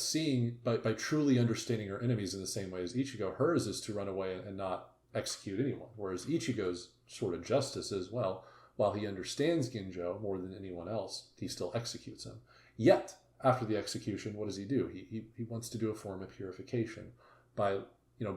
truly understanding her enemies in the same way as Ichigo, hers is to run away and not execute anyone. Whereas Ichigo's sort of justice is, well, while he understands Genjo more than anyone else, he still executes him. Yet, after the execution, what does he do? He wants to do a form of purification by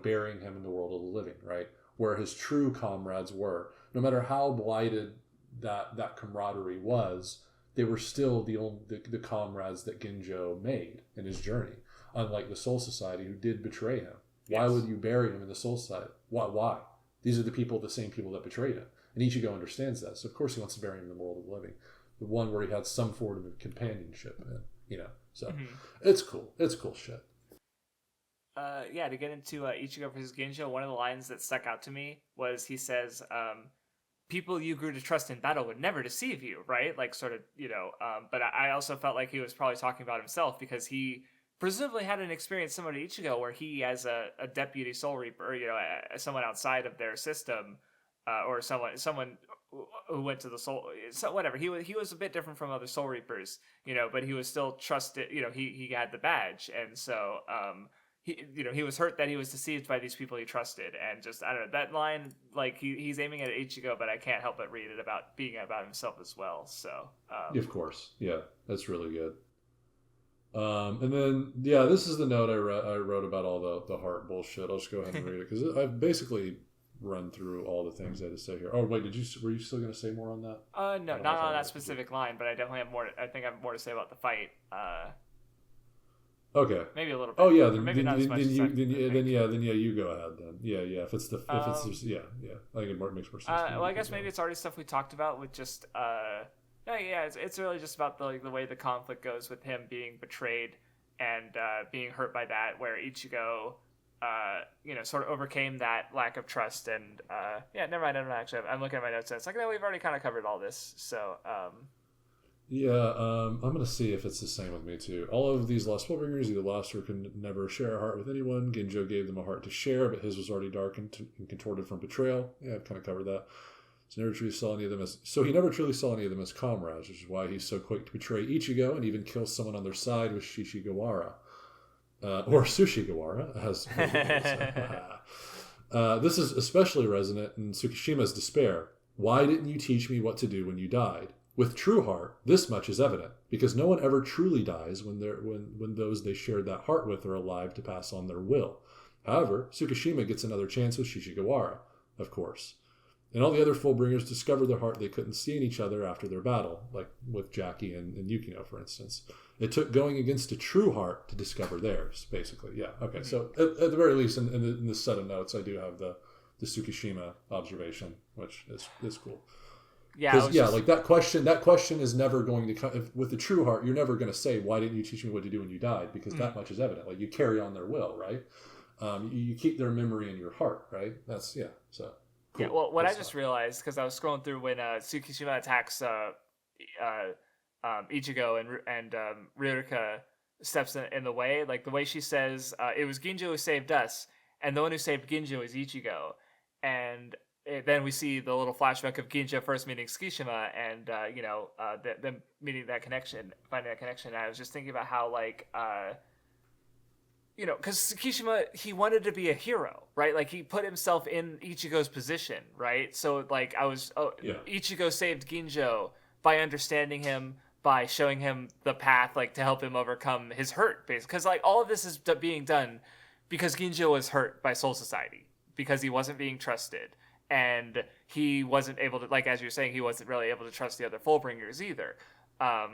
burying him in the world of the living, right? Where his true comrades were. No matter how blighted that camaraderie was, they were still the comrades that Genjo made in his journey. Unlike the Soul Society, who did betray him. Why would you bury him in the Soul Society? Why? These are the same people that betrayed him. And Ichigo understands that. So of course he wants to bury him in the world of the living. The one where he had some form of companionship in, So it's cool. It's cool shit. To get into Ichigo versus Genjo, one of the lines that stuck out to me was he says, people you grew to trust in battle would never deceive you, right? Like sort of, but I also felt like he was probably talking about himself because he presumably had an experience similar to Ichigo where he, as a deputy Soul Reaper, someone outside of their system, or someone who went to the Soul, so whatever. He was a bit different from other Soul Reapers, but he was still trusted. He had the badge, and so he was hurt that he was deceived by these people he trusted, and just I don't know that line. Like he's aiming at Ichigo, but I can't help but read it about being about himself as well. So of course, yeah, that's really good. And then this is the note I wrote about all the heart bullshit. I'll just go ahead and read it because I've basically run through all the things I had to say here. Oh wait, were you still going to say more on that? No, not on that specific line, but I definitely have more. I think I have more to say about the fight. Okay. Maybe a little bit. Oh yeah, then you go ahead then. Yeah. If it's I think it makes more sense. Well, I guess maybe it's already stuff we talked about with just it's really just about the way the conflict goes with him being betrayed and being hurt by that, where Ichigo sort of overcame that lack of trust and never mind. I don't actually. I'm looking at my notes and it's like, no, we've already kind of covered all this. So I'm going to see if it's the same with me too. All of these lost Fullbringers either lost or can never share a heart with anyone. Genjo gave them a heart to share, but his was already darkened and contorted from betrayal. Yeah, I've kind of covered that. So he never truly saw any of them as comrades, which is why he's so quick to betray Ichigo and even kill someone on their side with Shishigawara. Or Sushigawara, as this is especially resonant in Tsukishima's despair. Why didn't you teach me what to do when you died? With true heart, this much is evident, because no one ever truly dies when those they shared that heart with are alive to pass on their will. However, Tsukishima gets another chance with Shishigawara, of course. And all the other Fullbringers discover their heart they couldn't see in each other after their battle, like with Jackie and Yukino, for instance. It took going against a true heart to discover theirs, basically. Yeah, okay. So at the very least, in the set of notes, I do have the Tsukishima observation, which is cool. Yeah, because like that question is never going to come with the true heart. You're never going to say, "Why didn't you teach me what to do when you died?" Because that much is evident. Like you carry on their will, right? You keep their memory in your heart, right? That's So cool. Yeah. Well, what I just realized because I was scrolling through when Tsukishima attacks Ichigo and Riruka steps in the way, like the way she says, "It was Ginjo who saved us, and the one who saved Ginjo is Ichigo," and then we see the little flashback of Ginjo first meeting Tsukishima and them meeting that connection, finding that connection. And I was just thinking about how because Tsukishima, he wanted to be a hero, right? Like he put himself in Ichigo's position, right? So like Ichigo saved Ginjo by understanding him, by showing him the path, like to help him overcome his hurt, basically. Because like all of this is being done because Ginjo was hurt by Soul Society because he wasn't being trusted, and he wasn't able to, like as you're saying, he wasn't really able to trust the other Fullbringers either. But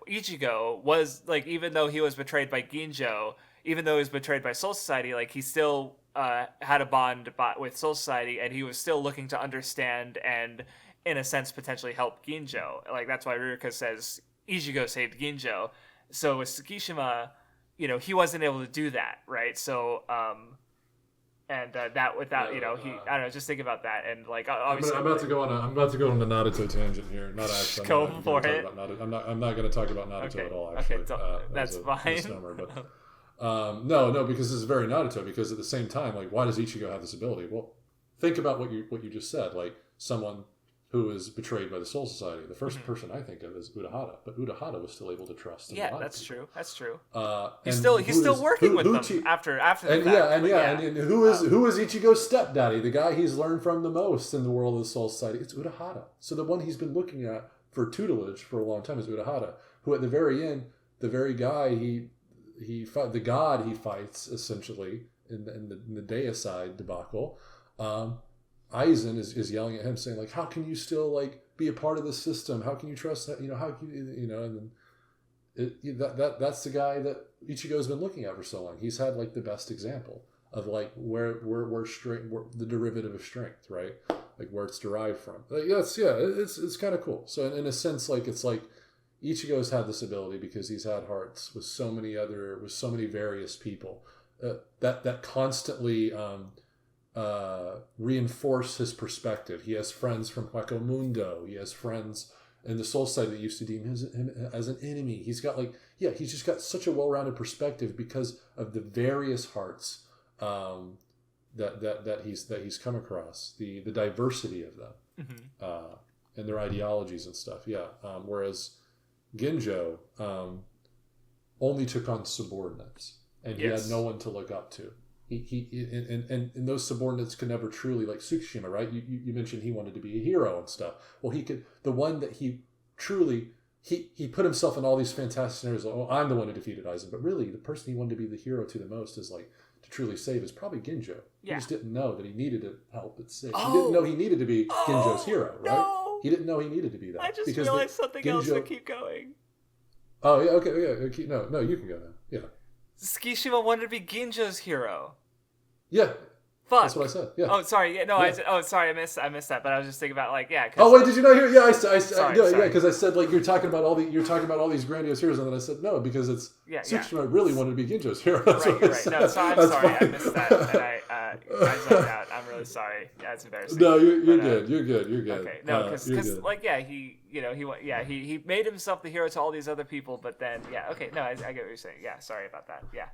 Ichigo was like, even though he was betrayed by Ginjo, even though he was betrayed by Soul Society, like he still had a bond with Soul Society, and he was still looking to understand and, in a sense, potentially help Ginjo. Like that's why Riruka says Ichigo saved Ginjo. So with Tsukishima, he wasn't able to do that, right? So that without I don't know, just think about that. And like obviously I'm about to go on a Naruto tangent here. Not actually. Go for it. I'm not going to talk about Naruto at all. Actually, that's fine. Misnomer, but no, because this is very Naruto. Because at the same time, like, why does Ichigo have this ability? Well, think about what you just said. Like someone who is betrayed by the Soul Society. The first person I think of is Urahara, but Urahara was still able to trust. Yeah, that's true. That's true. He's still working with them after the fact. And who is Ichigo's stepdaddy? The guy he's learned from the most in the world of the Soul Society. It's Urahara. So the one he's been looking at for tutelage for a long time is Urahara, who at the very end, the very guy the god he fights essentially in the Deicide debacle. Aizen is yelling at him, saying like, "How can you still like be a part of the system? How can you trust that? How can you And then that's the guy that Ichigo's been looking at for so long. He's had like the best example of like where strength, the derivative of strength, right? Like where it's derived from. Like, it's kind of cool. So in a sense, like it's like Ichigo's had this ability because he's had hearts with so many various people that constantly. Reinforce his perspective. He has friends from Hueco Mundo. He has friends in the Soul Society that used to deem him as an enemy. He's got he's just got such a well-rounded perspective because of the various hearts that he's come across, the diversity of them, and their ideologies and stuff. Whereas Ginjo only took on subordinates, and he had no one to look up to. And those subordinates could never truly, like Tsukishima, right? You mentioned he wanted to be a hero and stuff. Well, the one that he truly, he put himself in all these fantastic scenarios. Like, oh, I'm the one who defeated Aizen. But really, the person he wanted to be the hero to the most is like, to truly save is probably Ginjo. Yeah. He just didn't know that he needed to help it save. He didn't know he needed to be Ginjo's hero, right? No. He didn't know he needed to be that. I just realized something else, but keep going. Oh, yeah, okay, yeah. No, you can go now. Yeah. Tsukishima wanted to be Ginjo's hero. Yeah. Fuck. That's what I said. Yeah. Oh, sorry. Yeah, no, yeah. Sorry, I missed that. But I was just thinking about like, yeah. Oh wait, did you not hear? Yeah, because I said like you're talking about all these grandiose heroes, and then I said no because it's Tsukishima really wanted to be Ginjo's hero. That's right. No, so I'm sorry, I missed that, and I zoned out. I'm really sorry. Yeah, it's embarrassing. No, you're good. You're good. Okay, no, because like he made himself the hero to all these other people, but then okay, no, I get what you're saying. Yeah, sorry about that. Yeah.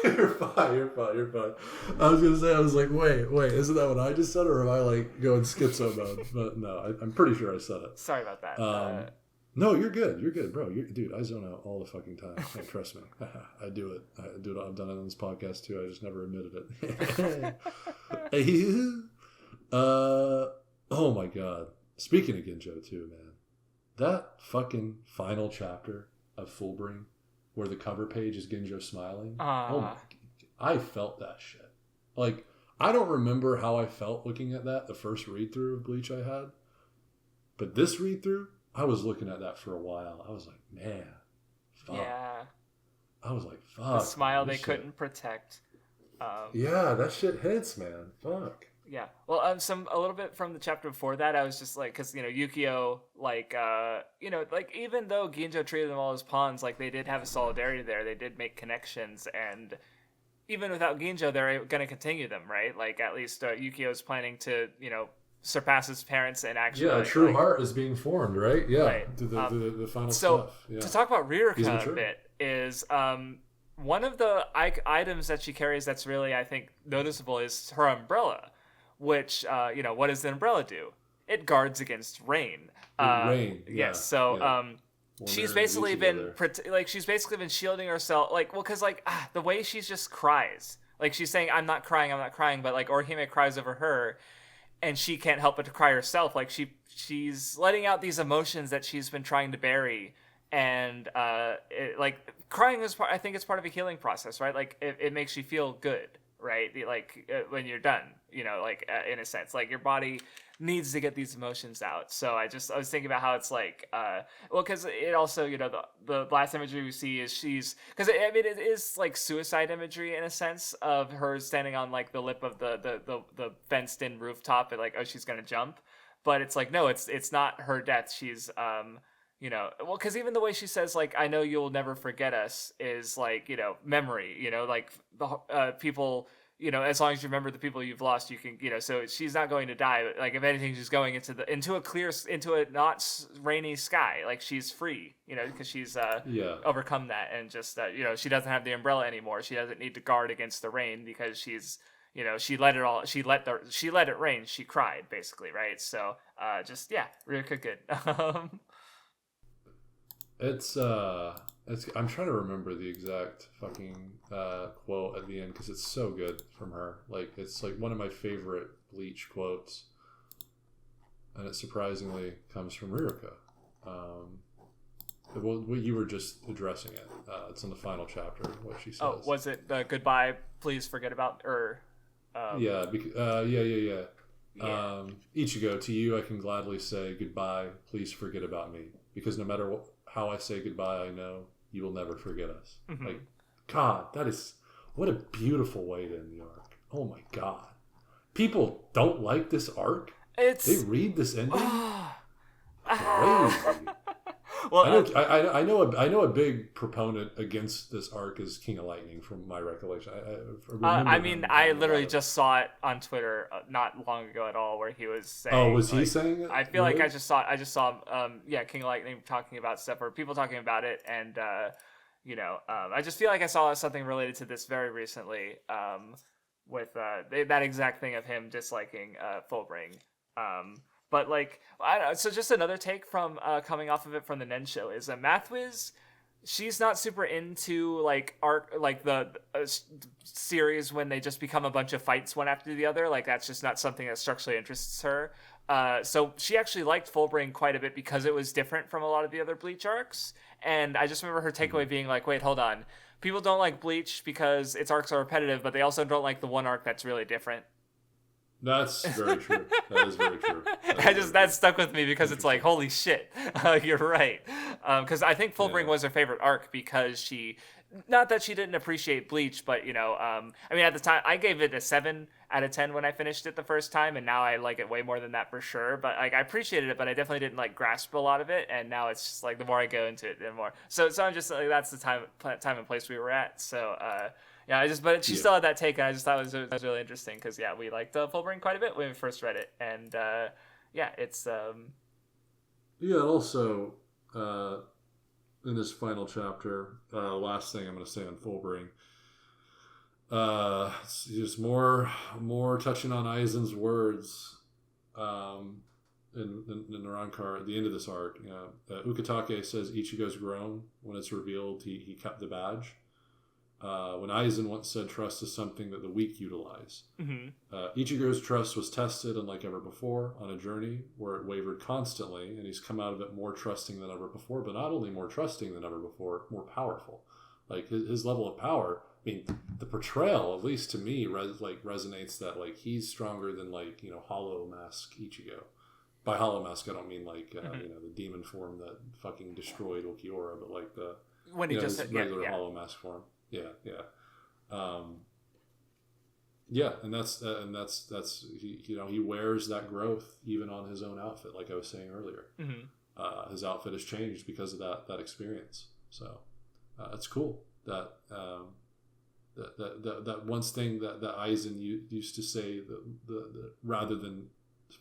You're fine. I was gonna say, I was like, wait, isn't that what I just said, or am I like going schizo mode? But no, I'm pretty sure I said it. Sorry about that. No, you're good, bro. Dude, I zone out all the fucking time. Trust me, I do it. I've done it on this podcast too. I just never admitted it. Oh my god. Speaking of Ginjo too, man, that fucking final chapter of Fullbring, where the cover page is Ginjo smiling. Oh my! I felt that shit. Like, I don't remember how I felt looking at that the first read through of Bleach I had, but this read through, I was looking at that for a while. I was like, man, fuck. Yeah. I was like, fuck. The smile they couldn't protect. Yeah, that shit hits, man. Fuck. Yeah. Well, a little bit from the chapter before that, I was just like, because Yukio, like, like even though Ginjo treated them all as pawns, like they did have a solidarity there. They did make connections, and even without Ginjo, they're going to continue them, right? Like at least Yukio's planning to, surpass his parents and actually. Yeah, a true heart is being formed, right? Yeah, right. The final so stuff. Yeah. To talk about Riruka a bit is one of the items that she carries that's really, I think, noticeable is her umbrella, which, what does the umbrella do? It guards against rain. Rain. Yeah. Yes. So, yeah. she's basically been she's basically been shielding herself, because the way she's just cries, like she's saying, I'm not crying," but like Orihime cries over her, and she can't help but to cry herself. Like she's letting out these emotions that she's been trying to bury, and crying is I think it's part of a healing process, right? Like it makes you feel good, right? When you're done, in a sense, like your body needs to get these emotions out. So I was thinking about how it's like, because it also, the last imagery we see is because it is like suicide imagery in a sense of her standing on like the lip of the fenced in rooftop and like, oh, she's gonna jump, but it's like, no, it's not her death. She's because even the way she says, like, I know you'll never forget us is like, memory, like the people, as long as you remember the people you've lost, you can, so she's not going to die. But, like, if anything, she's going into a not rainy sky. Like, she's free, because she's overcome that, and just she doesn't have the umbrella anymore. She doesn't need to guard against the rain because she's, she let it rain. She cried, basically, right? So Riruka good. It's I'm trying to remember the exact fucking quote at the end because it's so good from her. Like it's like one of my favorite Bleach quotes, and it surprisingly comes from Riruka. Well, you were just addressing it. It's in the final chapter. What she says. Oh, was it goodbye? Please forget about or. Yeah. Ichigo, to you I can gladly say goodbye. Please forget about me, because no matter how I say goodbye, I know you will never forget us. Mm-hmm. Like, God, that is what a beautiful way to end the arc. Oh my God, people don't like this arc. They read this ending. Crazy. Well, I know a big proponent against this arc is King of Lightning, from my recollection. I literally just saw it on Twitter not long ago at all, where he was saying. Oh, was he saying it? I feel like I just saw King of Lightning talking about stuff, or people talking about it, and I just feel like I saw something related to this very recently, with that exact thing of him disliking Fullbring. But like, I don't know, so just another take from coming off of it from the Nen show is Mathwiz, she's not super into like arc, like the series when they just become a bunch of fights one after the other. Like that's just not something that structurally interests her. So she actually liked Fullbring quite a bit because it was different from a lot of the other Bleach arcs. And I just remember her takeaway being like, wait, hold on. People don't like Bleach because its arcs are repetitive, but they also don't like the one arc that's really different. That's very true. That is very true. That stuck with me because it's like, holy shit, you're right. Because I think Fullbring was her favorite arc because not that she didn't appreciate Bleach, but at the time I gave it a 7 out of 10 when I finished it the first time, and now I like it way more than that for sure. But like I appreciated it, but I definitely didn't like grasp a lot of it, and now it's just like the more I go into it, the more. So I'm just like, that's the time and place we were at. So. But she still had that take, and I just thought it was really interesting because we liked Fullbring quite a bit when we first read it, and it's and also in this final chapter, last thing I'm going to say on Fullbring, it's just more touching on Aizen's words in Arrancar at the end of this arc. Ukitake says Ichigo's grown when it's revealed he kept the badge. When Aizen once said trust is something that the weak utilize. Mm-hmm. Ichigo's trust was tested unlike ever before on a journey where it wavered constantly, and he's come out of it more trusting than ever before, but not only more trusting than ever before, more powerful. Like his level of power, I mean, the portrayal, at least to me, resonates that like he's stronger than Hollow Mask Ichigo. By Hollow Mask, I don't mean like the demon form that fucking destroyed Ulquiorra, but like the when he just regular Hollow Mask form. Yeah. Yeah, and that's he wears that growth even on his own outfit, like I was saying earlier. His outfit has changed because of that experience. So it's cool that that once thing that Aizen used to say the rather than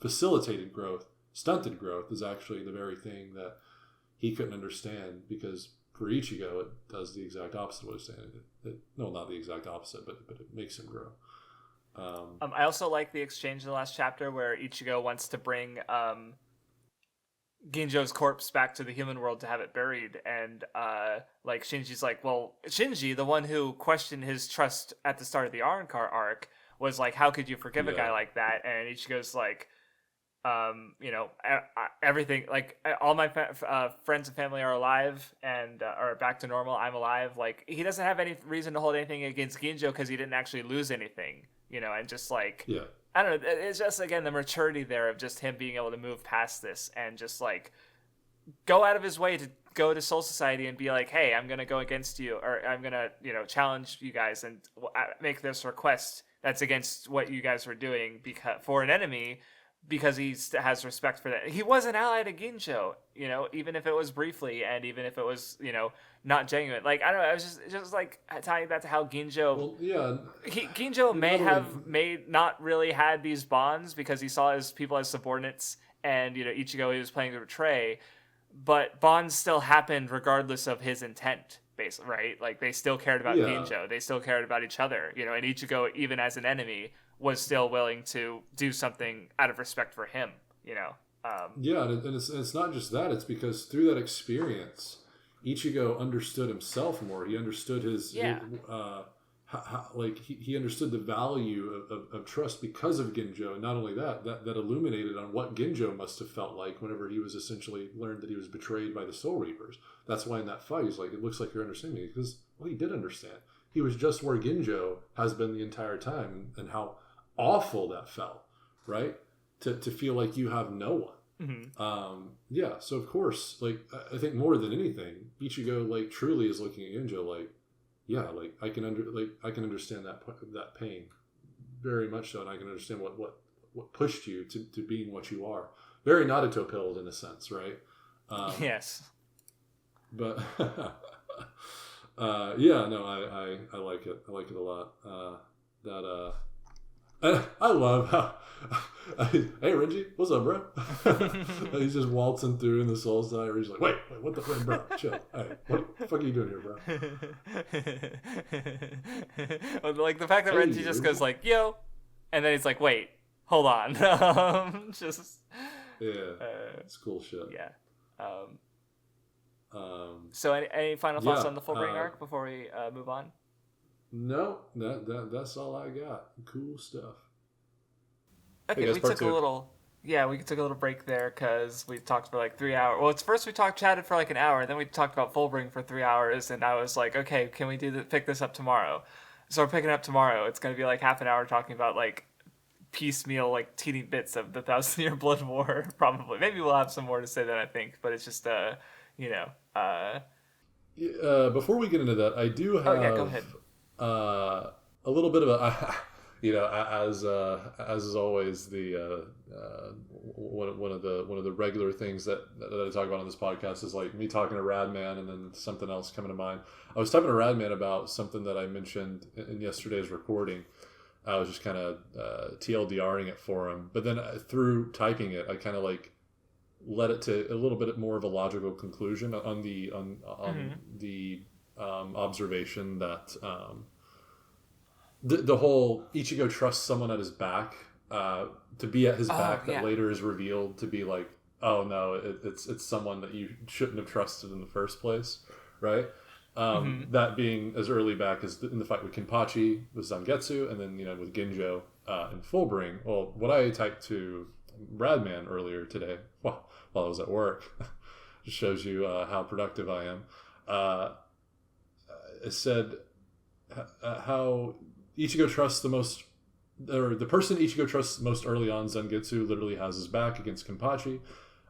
facilitated growth, stunted growth is actually the very thing that he couldn't understand, because for Ichigo it does the exact opposite of what he's saying. No, not the exact opposite, but it makes him grow. I also like the exchange in the last chapter where Ichigo wants to bring Ginjo's corpse back to the human world to have it buried, and like Shinji's like, well, Shinji, the one who questioned his trust at the start of the Arrancar arc, was like, how could you forgive a guy like that? And Ichigo's like, everything, like all my friends and family are alive and are back to normal. I'm alive. Like, he doesn't have any reason to hold anything against Ginjo because he didn't actually lose anything, and just like, I don't know. It's just, again, the maturity there of just him being able to move past this and just like go out of his way to go to Soul Society and be like, hey, I'm going to go against you, or I'm going to, challenge you guys and make this request that's against what you guys were doing for an enemy, because he has respect for that. He was an ally to Ginjo, even if it was briefly, and even if it was, not genuine. Like, I don't know, I was just like tying that to how Ginjo... Well, yeah. Ginjo may have not really had these bonds because he saw his people as subordinates, and, Ichigo he was planning to betray, but bonds still happened regardless of his intent, basically, right? Like, they still cared about Ginjo. They still cared about each other, and Ichigo, even as an enemy, was still willing to do something out of respect for him, and it's not just that. It's because through that experience, Ichigo understood himself more. He understood he understood the value of trust because of Ginjo. And not only that illuminated on what Ginjo must have felt like whenever he was essentially learned that he was betrayed by the Soul Reapers. That's why in that fight, he's like, it looks like you're understanding me, because, well, he did understand. He was just where Ginjo has been the entire time, and how awful that felt, right? To feel like you have no one. So of course, like, I think more than anything, Ichigo, like, truly is looking at Ginjo like, yeah, like, I can understand that pain very much so, and I can understand what pushed you to being what you are. Very Naruto pilled in a sense, right? Yes. But I like it. I like it a lot. I love how hey, Renji, what's up, bro? He's just waltzing through in the Soul Side. He's like, wait, what the fuck, bro? Chill. Hey, what the fuck are you doing here, bro? Like the fact that Renji just goes like, yo, and then he's like, wait, hold on. It's cool shit. Yeah. So any final thoughts on the Fullbringer arc before we move on? No, that's all I got. Cool stuff. Okay, we took a little break there because we talked for like 3 hours. Well, first we chatted for like an hour, then we talked about Fullbring for 3 hours, and I was like, okay, can we pick this up tomorrow? So we're picking it up tomorrow. It's going to be like half an hour talking about like piecemeal, like teeny bits of the 1,000-Year Blood War, probably. Maybe we'll have some more to say then, I think, but it's just, before we get into that, I do have... go ahead. A little bit of a, as is always, the one of the regular things that I talk about on this podcast is like me talking to Radman and then something else coming to mind. I was talking to Radman about something that I mentioned in yesterday's recording. I was just kind of TLDRing it for him, but then through typing it, I kind of like led it to a little bit more of a logical conclusion on the observation that the whole Ichigo trusts someone at his back to be at his back that later is revealed to be like, oh no, it's someone that you shouldn't have trusted in the first place, right? That being as early back as in the fight with Kenpachi, with Zangetsu, and then with Ginjo in Fullbring. Well, what I typed to Bradman earlier today, while I was at work, just shows you how productive I am. It said how Ichigo trusts the person Ichigo trusts most early on, Zangetsu, literally has his back against Kenpachi,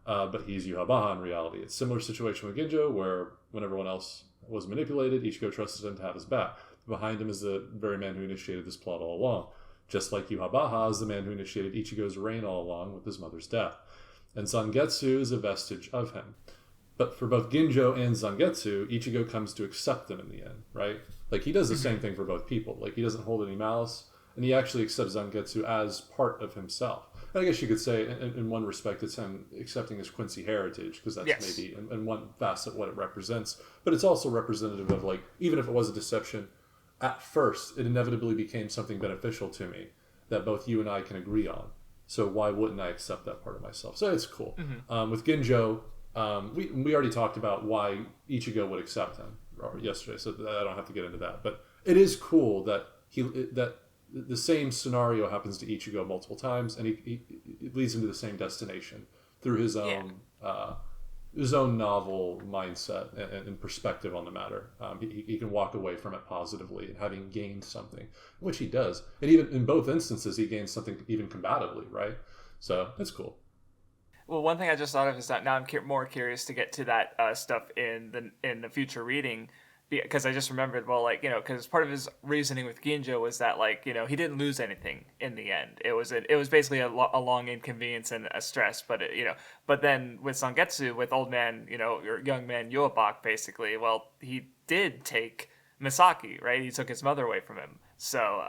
but he's Yhwach in reality. It's a similar situation with Ginjo, where when everyone else was manipulated, Ichigo trusted him to have his back. Behind him is the very man who initiated this plot all along. just like Yhwach is the man who initiated Ichigo's reign all along with his mother's death. And Zangetsu is a vestige of him. But for both Ginjo and Zangetsu, Ichigo comes to accept them in the end, right? Like, he does the same thing for both people. Like, he doesn't hold any malice, and he actually accepts Zangetsu as part of himself. And I guess you could say, in one respect, it's him accepting his Quincy heritage, because that's maybe in one facet what it represents. But it's also representative of, like, even if it was a deception, at first, it inevitably became something beneficial to me that both you and I can agree on. So why wouldn't I accept that part of myself? So it's cool. With Ginjo, we already talked about why Ichigo would accept him yesterday, so I don't have to get into that. But it is cool that that the same scenario happens to Ichigo multiple times, and it leads him to the same destination through his own novel mindset and perspective on the matter. He can walk away from it positively and having gained something, which he does. And even in both instances, he gains something even combatively, right? So that's cool. Well, one thing I just thought of is that now I'm more curious to get to that stuff in the future reading, because I just remembered, well, like, because part of his reasoning with Ginjo was that, like, he didn't lose anything in the end. It was basically a long inconvenience and a stress, but but then with Zangetsu, with old man, or young man Yhwach, basically, well, he did take Misaki, right? He took his mother away from him. So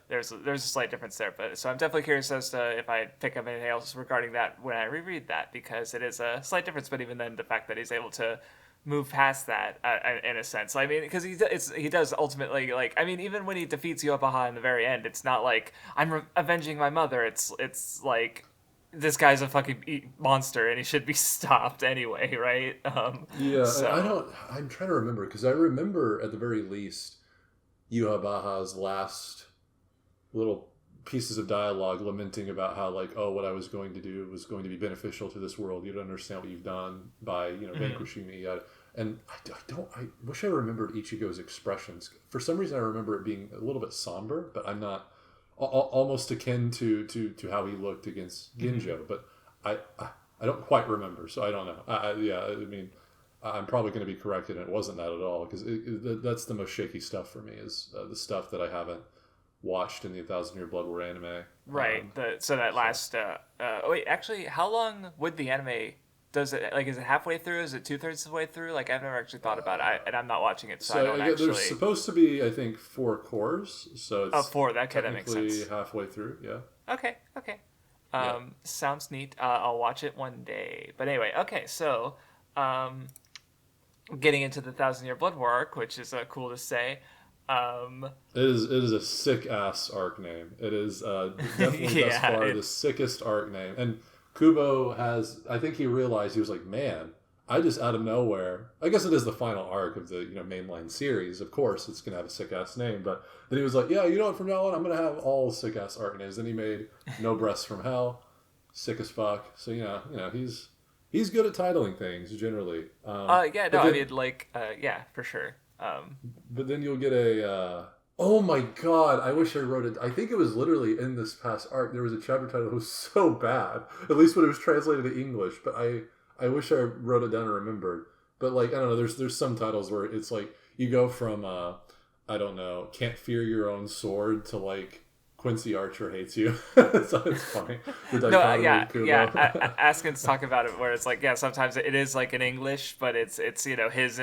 there's a slight difference there, but so I'm definitely curious as to if I pick up anything else regarding that when I reread that, because it is a slight difference. But even then, the fact that he's able to move past that in a sense, I mean, because he does ultimately, like, I mean, even when he defeats Yhwach in the very end, it's not like I'm avenging my mother. It's like, this guy's a fucking monster and he should be stopped anyway, right? So. I'm trying to remember, because I remember at the very least Yhwach's last little pieces of dialogue lamenting about how, like, oh, what I was going to do was going to be beneficial to this world. You don't understand what you've done by vanquishing me. And I wish I remembered Ichigo's expressions. For some reason, I remember it being a little bit somber, but I'm not almost akin to how he looked against Ginjo. But I don't quite remember, so I don't know. I mean, I'm probably going to be corrected, and it wasn't that at all, because that's the most shaky stuff for me, is the stuff that I haven't watched in the 1,000-Year Blood War anime. Right. Last. Wait, actually, how long would the anime? Does it, like, is it halfway through? Is it 2/3 of the way through? Like, I've never actually thought about it, and I'm not watching it, so I don't actually. There's supposed to be, I think, 4 cores, so it's 4. That makes sense. Halfway through, yeah. Okay. Sounds neat. I'll watch it one day. But anyway, okay, so getting into the 1,000-Year Blood War arc, which is cool to say. It is a sick ass arc name. It is definitely thus far the sickest arc name. And Kubo I think he realized, he was like, man, I just out of nowhere, I guess it is the final arc of the mainline series. Of course, it's gonna have a sick ass name. But then he was like, yeah, from now on, I'm gonna have all sick ass arc names. Then he made No Breaths from Hell, sick as fuck. So he's good at titling things generally. I mean, like, for sure. But then you'll get oh my god, I wish I wrote it. I think it was literally in this past arc. There was a chapter title that was so bad, at least when it was translated to English, but I wish I wrote it down and remembered. But, like, I don't know, there's some titles where it's like you go from I don't know, Can't Fear Your Own Sword to, like, Quincy Archer Hates You. So it's funny. Askin's talk about it where it's like, sometimes it is like in English, but it's his.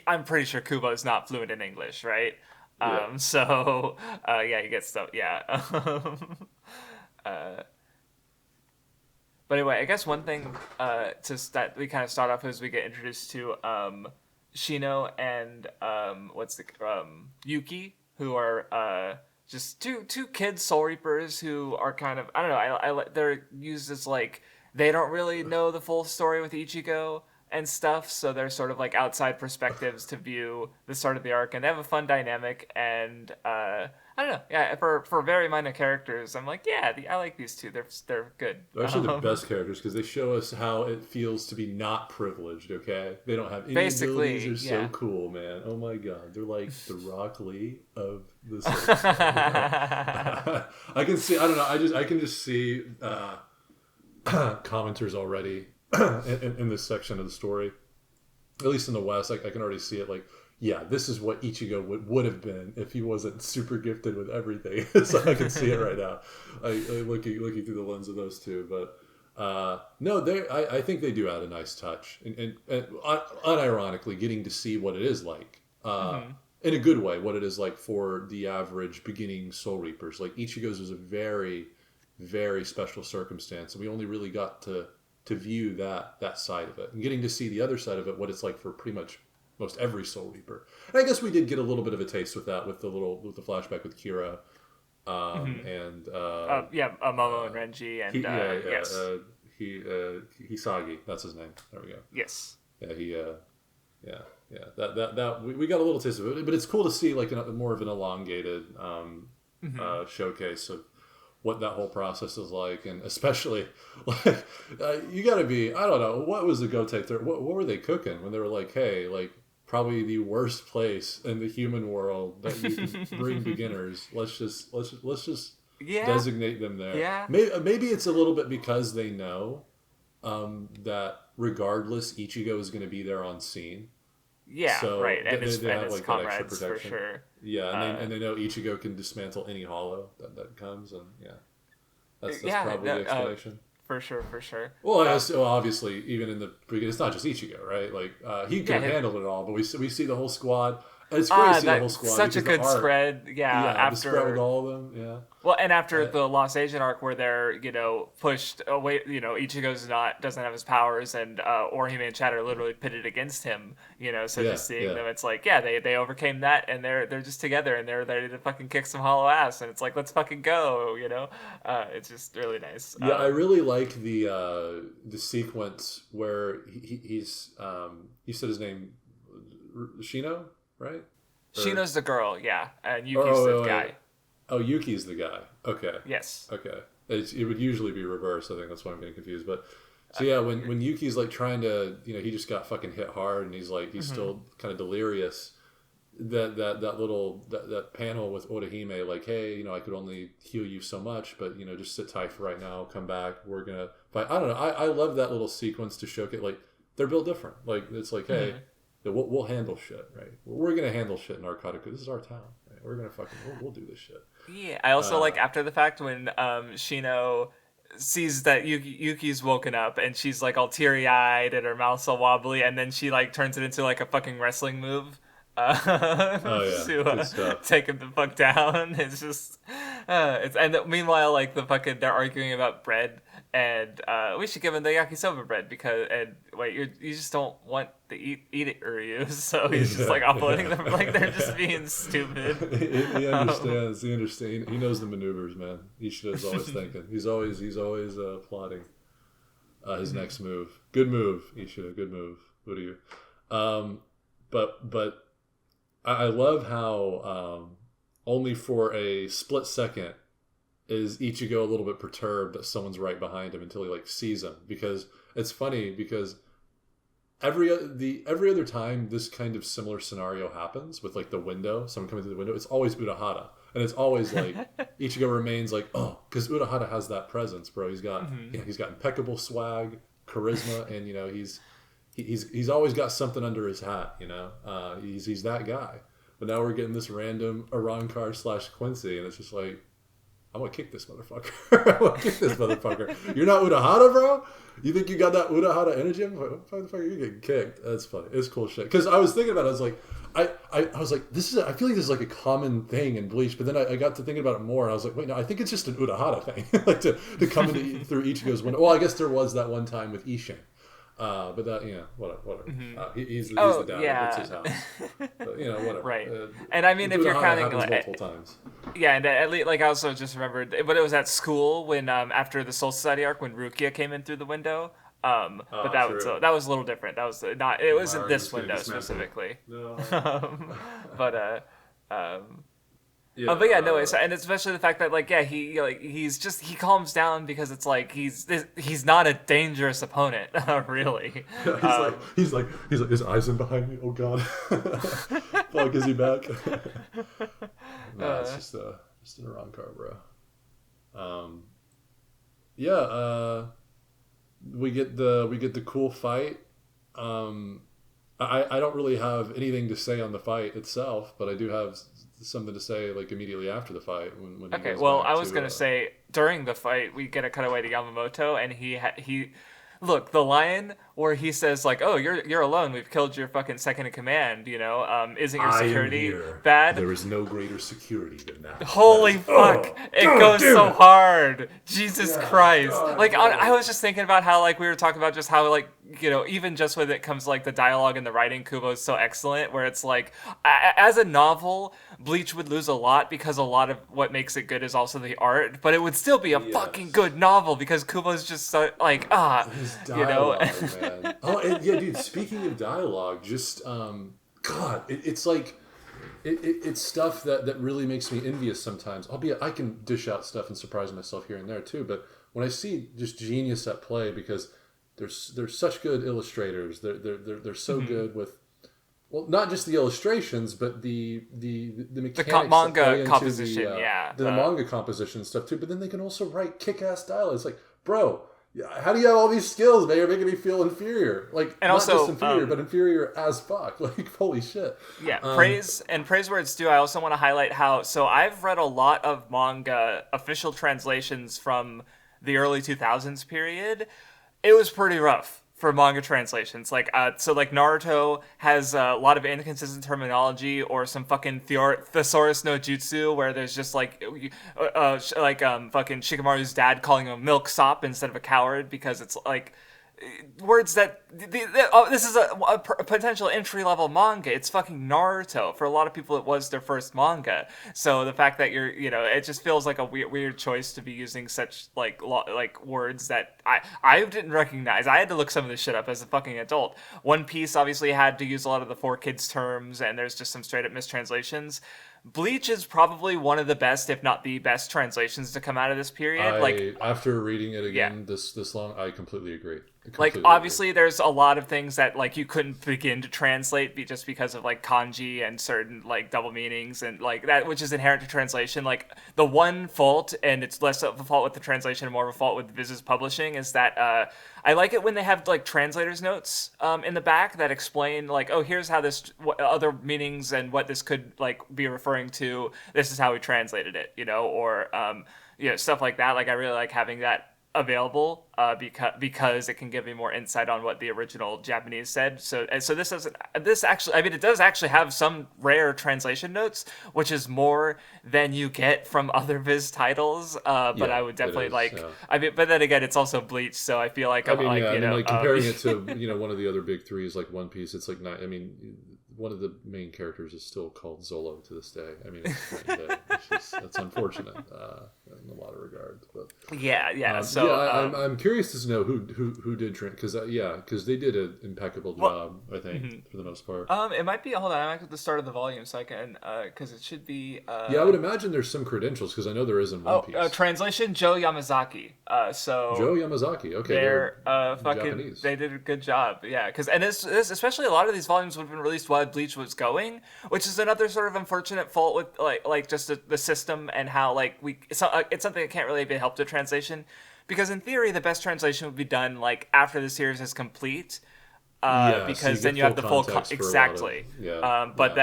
I'm pretty sure Kubo's not fluent in English, right? So you get stuff. But anyway, I guess one thing that we kind of start off as we get introduced to Shino and Yuki, who are just two kid Soul Reapers who are kind of, I don't know, they're used as, like, they don't really know the full story with Ichigo and stuff, so they're sort of like outside perspectives to view the start of the arc, and they have a fun dynamic, and I don't know, for very minor characters, I'm like, I like these two, they're good. They're actually the best characters, because they show us how it feels to be not privileged, okay? They don't have any abilities, they're so cool, man. Oh my god, they're like the Rock Lee of this. I can see, I don't know, I can just see commenters already in this section of the story, at least in the West. I can already see it, like, yeah, this is what Ichigo would have been if he wasn't super gifted with everything. So I can see it right now, looking through the lens of those two. But no, I think they do add a nice touch, and unironically, getting to see what it is like in a good way, what it is like for the average beginning Soul Reapers. Like Ichigo's is a very, very special circumstance, and we only really got to view that side of it, and getting to see the other side of it, what it's like for pretty much most every Soul Reaper. And I guess we did get a little bit of a taste with that with the flashback with Kira, and Momo and Renji, and yes, Hisagi. That's his name. There we go. Yes. Yeah, that we got a little taste of it, but it's cool to see like more of an elongated showcase of what that whole process is like, and especially like you got to be, I don't know, what was the go take there? What were they cooking when they were like, hey, like probably the worst place in the human world that you can bring beginners. Let's just designate them there. Yeah. Maybe it's a little bit because they know that regardless, Ichigo is going to be there on scene. Yeah, so right, and his like comrades for sure. Yeah, and they know Ichigo can dismantle any hollow that comes, and that's probably the explanation. For sure. Well, obviously, even in the beginning, it's not just Ichigo, right? Like he can handle it all, but we see the whole squad. It's great to see the whole squad. Such a good spread, after the spread with all of them, yeah. Well, and after the Lost Asian arc, where they're pushed away, Ichigo's doesn't have his powers, and Orihime and Chad are literally pitted against him. So just seeing them, it's like they overcame that, and they're just together, and they're ready to fucking kick some hollow ass, and it's like, let's fucking go. It's just really nice. Yeah, I really like the sequence where he's you said his name, Shino. Right? Shino's the girl, yeah, and Yuki's the guy. Oh, Yuki's the guy. Okay. Yes. Okay. It would usually be reversed. I think that's why I'm getting confused. But so when Yuki's like trying to, he just got fucking hit hard, and he's still kind of delirious. That panel with Orihime, like, hey, I could only heal you so much, but just sit tight for right now. Come back. We're gonna fight. I don't know. I love that little sequence to showcase like they're built different. Like it's like, hey. We'll handle shit, right? We're gonna handle shit in Arcata. This is our town, right? We're gonna we'll do this shit. Yeah, I also like after the fact when Shino sees that Yuki's woken up and she's like all teary eyed and her mouth's all wobbly, and then she like turns it into like a fucking wrestling move. To take him the fuck down. It's just and meanwhile like they're arguing about bread, and we should give him the yakisoba bread because you just don't want to eat it, Uryu. So he's just like offloading them like they're just being stupid. He understands. He understands. He knows the maneuvers, man. Ishida's always thinking. He's always plotting his next move. Good move, Ishida. Good move. What are you? But I love how only for a split second is Ichigo a little bit perturbed that someone's right behind him until he like sees him, because it's funny because every other time this kind of similar scenario happens with like the window, someone coming through the window, it's always Urahara, and it's always like Ichigo remains like, oh, because Urahara has that presence, bro. He's got he's got impeccable swag, charisma, and he's always got something under his hat, he's that guy. But now we're getting this random Arrancar / Quincy, and it's just like, I'm gonna kick this motherfucker. You're not Urahara, bro? You think you got that Urahara energy? I'm like, what the fuck are you getting kicked? That's funny. It's cool shit. Because I was thinking about it, I was like, I was like, I feel like this is like a common thing in Bleach, but then I got to thinking about it more, and I was like, wait, no, I think it's just an Urahara thing, like to come through Ichigo's window. Well, I guess there was that one time with Ishin. But that, whatever. He's the dad. Yeah. It's his house. But, whatever. Right. And I mean, if you're counting like multiple times. Yeah, and at least, like, I also just remembered, but it was at school when after the Soul Society arc when Rukia came in through the window. But that was a little different. That was not. It wasn't this window specifically. No. Yeah, but yeah, no. And especially the fact that he calms down because it's like he's not a dangerous opponent, really. He's like his eyes in behind me. Oh God, fuck, is he back? No, it's just an Arrancar, bro. We get the cool fight. I don't really have anything to say on the fight itself, but I do have something to say like immediately after the fight when he Okay, goes well, back I was to gonna say during the fight we get a cutaway to Yamamoto, and he, look, the line where he says like, "Oh, you're alone. We've killed your fucking second in command. You know, isn't your I am security here. bad?" There is no greater security than that. Holy fuck! It goes so hard. Jesus Yeah, Christ! God, Like, no. I was just thinking about how like we were talking about just how like even just when it comes to, like the dialogue and the writing, Kubo is so excellent. Where it's like, as a novel, Bleach would lose a lot because a lot of what makes it good is also the art, but it would still be a fucking good novel because Kubo's just so like His dialogue, man. Oh, and yeah, dude. Speaking of dialogue, just God, it's like it's stuff that really makes me envious sometimes. Albeit I can dish out stuff and surprise myself here and there too. But when I see just genius at play, because they're such good illustrators. They're so good with, well, not just the illustrations, but the mechanics manga composition, the manga composition and stuff too. But then they can also write kick-ass dialogue. It's like, bro, how do you have all these skills, man? You're making me feel inferior. Like, and not also, just inferior, but inferior as fuck. Like, holy shit. Yeah, praise where it's due. I also want to highlight how, so I've read a lot of manga official translations from the early 2000s period. It was pretty rough for manga translations. Like, so like Naruto has a lot of inconsistent terminology, or some fucking thesaurus no jutsu where there's just like, fucking Shikamaru's dad calling him a milksop instead of a coward because it's like words that this is a potential entry-level manga. It's fucking Naruto. For a lot of people, it was their first manga. So the fact that it just feels like a weird choice to be using such like words that I didn't recognize. I had to look some of this shit up as a fucking adult. One Piece obviously had to use a lot of the 4Kids terms, and there's just some straight-up mistranslations. Bleach is probably one of the best, if not the best, translations to come out of this period. After reading it again this long, I completely agree. Obviously, there's a lot of things that like you couldn't begin to translate just because of like kanji and certain like double meanings and like that, which is inherent to translation. Like the one fault, and it's less of a fault with the translation and more of a fault with Viz's publishing, is that I like it when they have like translators notes in the back that explain like, oh, here's how this other meanings and what this could like be referring to. This is how we translated it, or stuff like that. Like I really like having that available because it can give me more insight on what the original Japanese said. So this actually, I mean, it does actually have some rare translation notes, which is more than you get from other Viz titles. But I would definitely I mean, but then again, it's also Bleach, so I feel like comparing it to one of the other big threes like One Piece, it's like not. I mean, one of the main characters is still called Zolo to this day. I mean, it's unfortunate in a lot of regards. But I'm curious to know who did Trent, because they did an impeccable job. I think for the most part. It might be. Hold on, I'm at the start of the volume, so I can because it should be. I would imagine there's some credentials because I know there is in One Piece. Translation Joe Yamazaki. Joe Yamazaki. Okay, they're fucking Japanese. They did a good job. Yeah, because this especially a lot of these volumes would have been released while Bleach was going, which is another sort of unfortunate fault with like just the system and how like it's something that can't really be helped with translation, because in theory the best translation would be done like after the series is complete. Because then you have the full exactly. But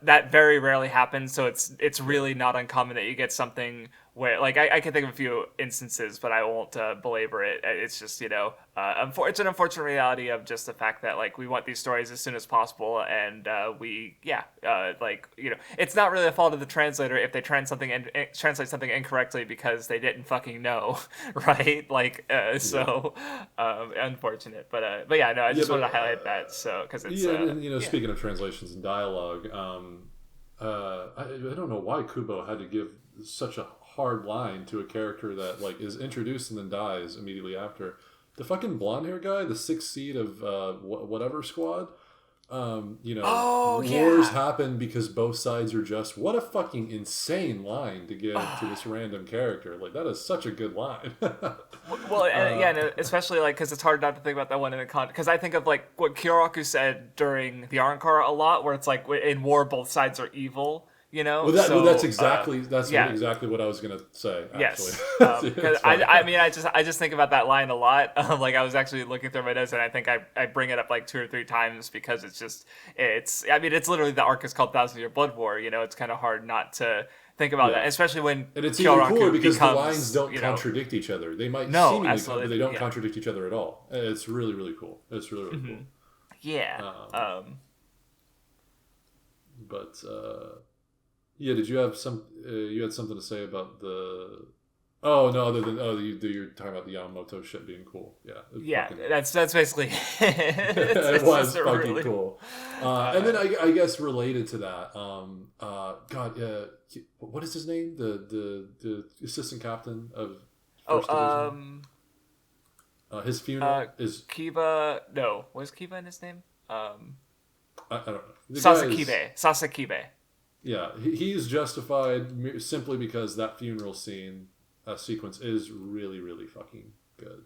that very rarely happens, so it's really not uncommon that you get something where like I can think of a few instances, but I won't belabor it. It's just it's an unfortunate reality of just the fact that like we want these stories as soon as possible, and it's not really a fault of the translator if they translate something incorrectly because they didn't fucking know, right? Unfortunate, but I just wanted to highlight that, so because it's speaking of translations and dialogue, I don't know why Kubo had to give such a hard line to a character that like is introduced and then dies immediately after. The fucking blonde hair guy, the sixth seed of whatever squad. Wars happen because both sides are just. What a fucking insane line to give to this random character. Like that is such a good line. Especially like because it's hard not to think about that one in the context. Because I think of like what Kyoraku said during the Arrancar a lot, where it's like in war both sides are evil. you know. Well, that's exactly exactly what I was gonna say. Actually. Yes, because I mean, I just think about that line a lot. Like I was actually looking through my notes, and I think I bring it up like 2 or 3 times because it's I mean, it's literally, the arc is called Thousand Year Blood War. You know, it's kind of hard not to think about that, especially when and it's even cooler because becomes, the lines don't contradict each other. They might seemingly but they don't contradict each other at all. It's really, really cool. It's really, really cool. Yeah. But yeah, did you have you had something to say about the? Oh no! Other than you're talking about the Yamamoto shit being cool. Yeah. That's basically it. It was fucking really cool. And then I guess related to that, what is his name? The assistant captain of First Division? His funeral is Kiba. No, was Kiba in his name? I don't know. Sasakibe. Yeah, he's justified simply because that funeral scene sequence is really, really fucking good.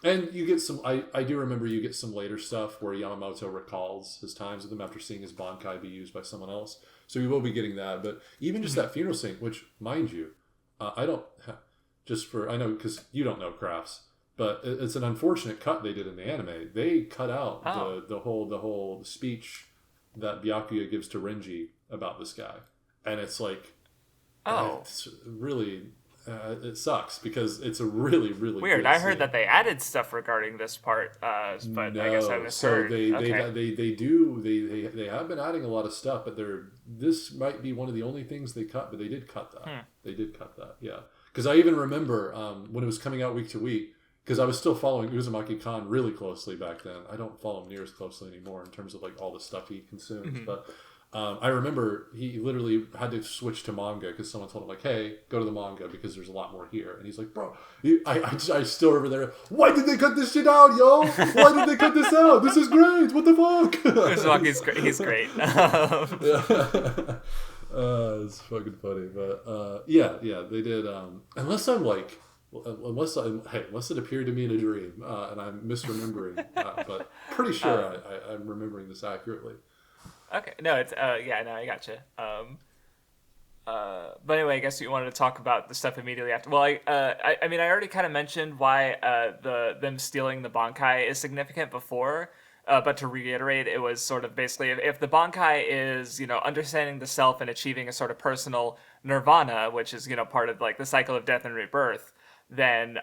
And you get some. I do remember you get some later stuff where Yamamoto recalls his times with him after seeing his Bankai be used by someone else. So we will be getting that. But even just that funeral scene, which, mind you, I don't. I know because you don't know crafts, but it's an unfortunate cut they did in the anime. They cut out the whole speech that Byakuya gives to Renji about this guy, and it's like, it's really. It sucks because it's a really, really weird. Good I heard scene. that they added stuff regarding this part, but no, I guess I misheard. So they have been adding a lot of stuff, but this might be one of the only things they cut. But they did cut that. They did cut that. Yeah, because I even remember when it was coming out week to week. Because I was still following Uzumaki Khan really closely back then. I don't follow him near as closely anymore in terms of like all the stuff he consumes. But I remember he literally had to switch to manga because someone told him like, "Hey, go to the manga because there's a lot more here." And he's like, "Bro, I still remember there. Why did they cut this shit out, yo? Why did they cut this out? This is great. What the fuck?" Uzumaki's great. He's great. It's fucking funny, but yeah, they did. Unless it appeared to me in a dream and I'm misremembering, but pretty sure I'm remembering this accurately. Okay, no, it's I gotcha. But anyway, I guess you wanted to talk about the stuff immediately after. Well, I mean, I already kind of mentioned why them stealing the Bankai is significant before. But to reiterate, it was sort of basically if the Bankai is, understanding the self and achieving a sort of personal nirvana, which is, part of like the cycle of death and rebirth, then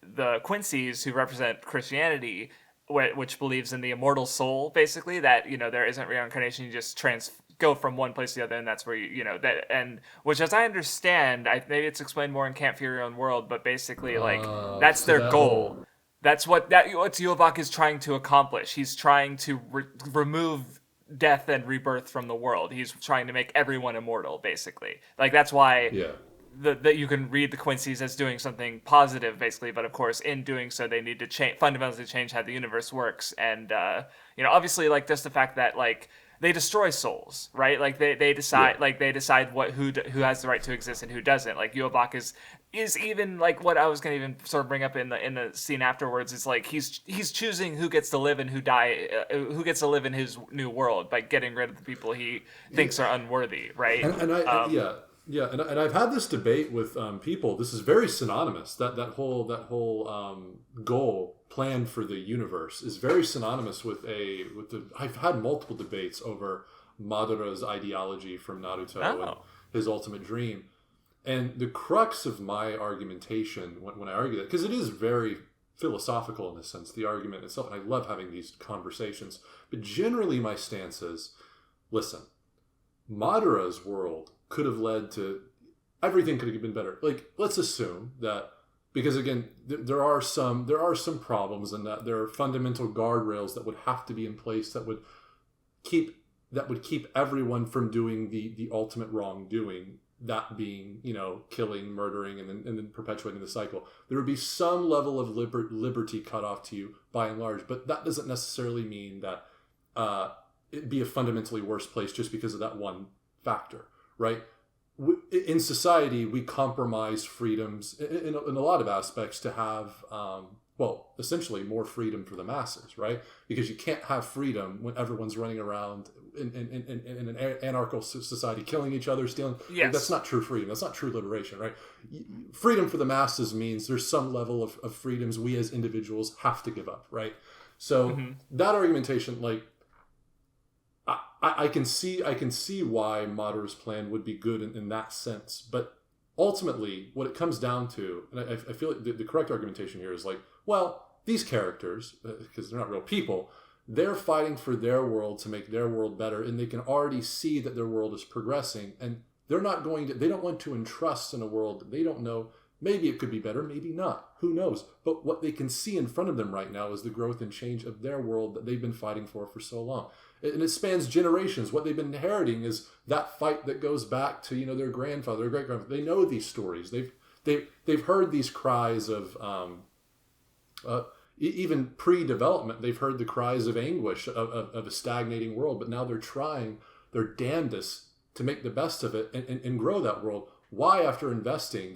the Quincy's, who represent Christianity, which believes in the immortal soul, basically, that, there isn't reincarnation, you just go from one place to the other, and that's where that, and which, as I understand, maybe it's explained more in Can't Fear Your Own World, but basically, like, that's their goal. That's what Yobak is trying to accomplish. He's trying to remove death and rebirth from the world. He's trying to make everyone immortal, basically. Like, that's why that you can read the Quincy's as doing something positive, basically. But, of course, in doing so, they need to fundamentally change how the universe works. And, obviously, like, just the fact that, like, they destroy souls, right? Like, they decide who has the right to exist and who doesn't. Like, Yobak is even like what I was going to even sort of bring up in the scene afterwards. Is like he's choosing who gets to live and who gets to live in his new world by getting rid of the people he thinks are unworthy, right? And I've had this debate with people. This is very synonymous. That whole goal plan for the universe is very synonymous with I've had multiple debates over Madara's ideology from Naruto and his ultimate dream. And the crux of my argumentation, when I argue that, because it is very philosophical in a sense, the argument itself, and I love having these conversations, but generally my stance is, listen, Madara's world could have led to, everything could have been better. Like, let's assume that, because again, there are some problems, and that there are fundamental guardrails that would have to be in place that would keep everyone from doing the ultimate wrongdoing. That being, killing, murdering, and then perpetuating the cycle. There would be some level of liberty cut off to you by and large, but that doesn't necessarily mean that it'd be a fundamentally worse place just because of that one factor, right? In society, we compromise freedoms in a lot of aspects to have, essentially more freedom for the masses, right? Because you can't have freedom when everyone's running around in an anarchical society, killing each other, stealing. Yes. Like, that's not true freedom. That's not true liberation, right? Freedom for the masses means there's some level of freedoms we as individuals have to give up, right? So that argumentation, like, I can see why Madara's plan would be good in that sense, but ultimately, what it comes down to, and I feel like the correct argumentation here is like, well, these characters, because they're not real people, they're fighting for their world to make their world better, and they can already see that their world is progressing, and they don't want to entrust in a world that they don't know. Maybe it could be better, maybe not. Who knows? But what they can see in front of them right now is the growth and change of their world that they've been fighting for so long. And it spans generations. What they've been inheriting is that fight that goes back to, their grandfather, their great-grandfather. They know these stories. They've heard these cries of, even pre-development, they've heard the cries of anguish of a stagnating world. But now they're trying their damnedest to make the best of it and grow that world. Why, after investing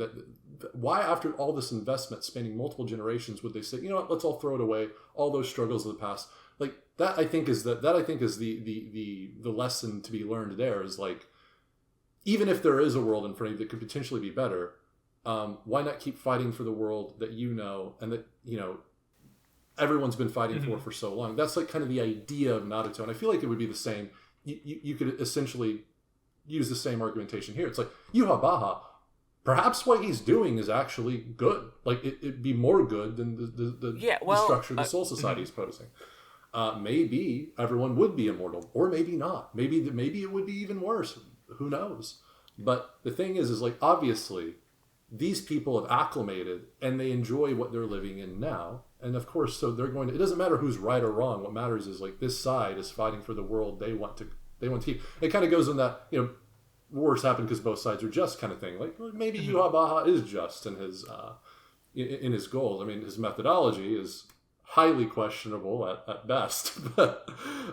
why after all this investment, spanning multiple generations, would they say, you know what, let's all throw it away, all those struggles of the past? Like, that I think is the lesson to be learned there, is like, even if there is a world in front of you that could potentially be better, why not keep fighting for the world that and that everyone's been fighting for so long? That's like kind of the idea of Naruto, and I feel like it would be the same. You could essentially use the same argumentation here. It's like, Urahara, perhaps what he's doing is actually good. Like, it'd be more good than the structure the Soul Society is posing. Maybe everyone would be immortal, or maybe not. Maybe it would be even worse. Who knows? But the thing is like, obviously, these people have acclimated and they enjoy what they're living in now. And of course, so they're going to. It doesn't matter who's right or wrong. What matters is like, this side is fighting for the world they want to keep. It kind of goes in that wars happen because both sides are just kind of thing. Like, maybe Urahara is just in his goals. I mean, his methodology is highly questionable at best, but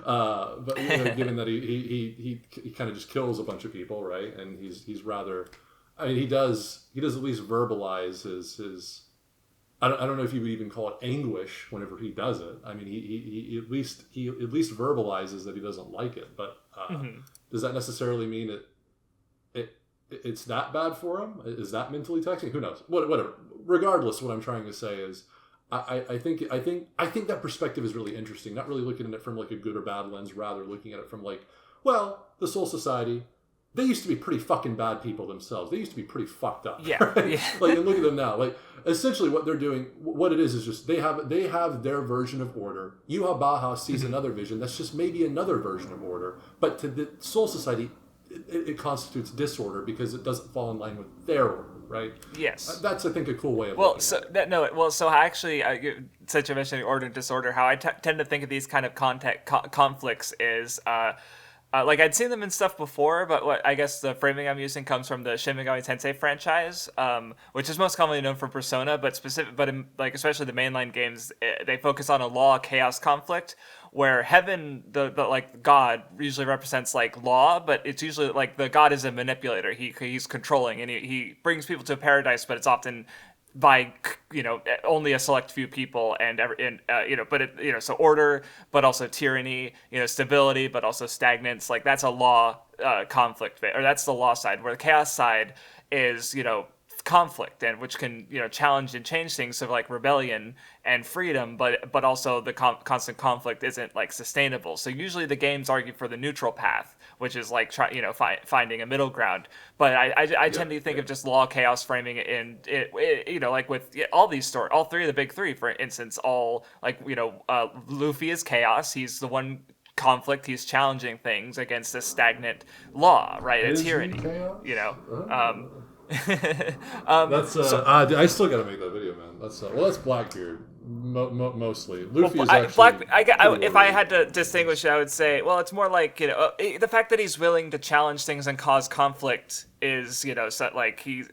given that he kind of just kills a bunch of people, right? And he's rather, I mean, he does at least verbalize his I don't know if you would even call it anguish whenever he does it. I mean, he at least verbalizes that he doesn't like it, but does that necessarily mean it's that bad for him? Is that mentally taxing? Who knows? Whatever. Regardless, what I'm trying to say is, I think that perspective is really interesting. Not really looking at it from like a good or bad lens, rather looking at it from like, well, the Soul Society, they used to be pretty fucking bad people themselves. They used to be pretty fucked up. Yeah. Right? Yeah. Like, and look at them now. Like, essentially what they're doing, what it is just they have their version of order. Urahara sees another vision that's just maybe another version of order. But to the Soul Society, it constitutes disorder because it doesn't fall in line with their order, right? Yes. That's, I think, a cool way of Well, looking so at it. that no, well, so actually, since you mentioned order and disorder, how I tend to think of these kind of conflicts is, like, I'd seen them in stuff before, but what I guess the framing I'm using comes from the Shin Megami Tensei franchise, which is most commonly known for Persona, but in, like, especially the mainline games, they focus on a law chaos conflict where heaven, the like God, usually represents like law, but it's usually like the God is a manipulator. He's controlling, and he brings people to a paradise, but it's often by only a select few people, so order, but also tyranny, stability, but also stagnance. Like, that's a law conflict, or that's the law side, where the chaos side is conflict, and which can challenge and change things, of like rebellion and freedom, but also the constant conflict isn't like sustainable. So usually the games argue for the neutral path, which is like finding a middle ground. But I tend to think of just law chaos framing in it, like with all these stories, all three of the big three, for instance, all like Luffy is chaos. He's the one conflict. He's challenging things against a stagnant law, right? It's tyranny, That's I still gotta make that video, man. That's Blackbeard mostly. Luffy is actually if I had to distinguish it, I would say, well, it's more like the fact that he's willing to challenge things and cause conflict is so like he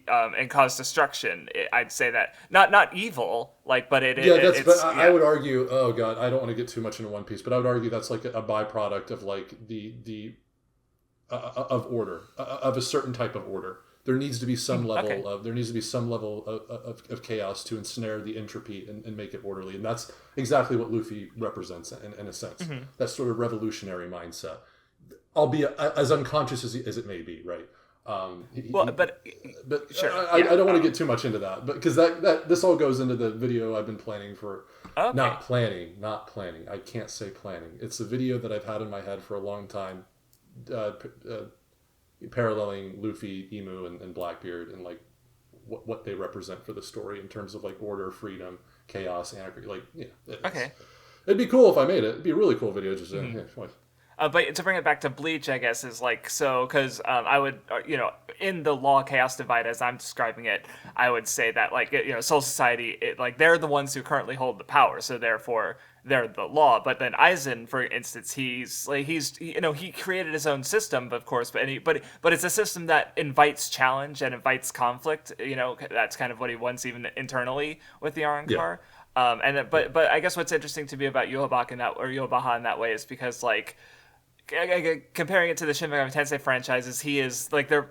and cause destruction. I'd say that not evil, like, but I would argue. Oh God, I don't want to get too much into One Piece, but I would argue that's like a byproduct of like the of order, of a certain type of order. there needs to be some level okay. of chaos to ensnare the entropy and make it orderly, and that's exactly what Luffy represents in a sense. That sort of revolutionary mindset, albeit as unconscious as it may be, right? But sure. I don't want to get too much into that, but because that this all goes into the video I've been planning for. Okay. Not planning. I can't say planning. It's a video that I've had in my head for a long time, paralleling Luffy, Emu, and Blackbeard, and like what they represent for the story in terms of like order, freedom, chaos, anarchy. Like, yeah. Okay. It'd be cool if I made it. It'd be a really cool video. Just but to bring it back to Bleach, I guess, is like, so, because I would, in the Law Chaos divide, as I'm describing it, I would say that, like, Soul Society, they're the ones who currently hold the power, so therefore they're the law. But then Aizen, for instance, he created his own system, of course, but it's a system that invites challenge and invites conflict. That's kind of what he wants even internally with the Arrancar. Yeah. But I guess what's interesting to me about Yhwach in that way is because, like, comparing it to the Shin Megami Tensei franchises, he is like the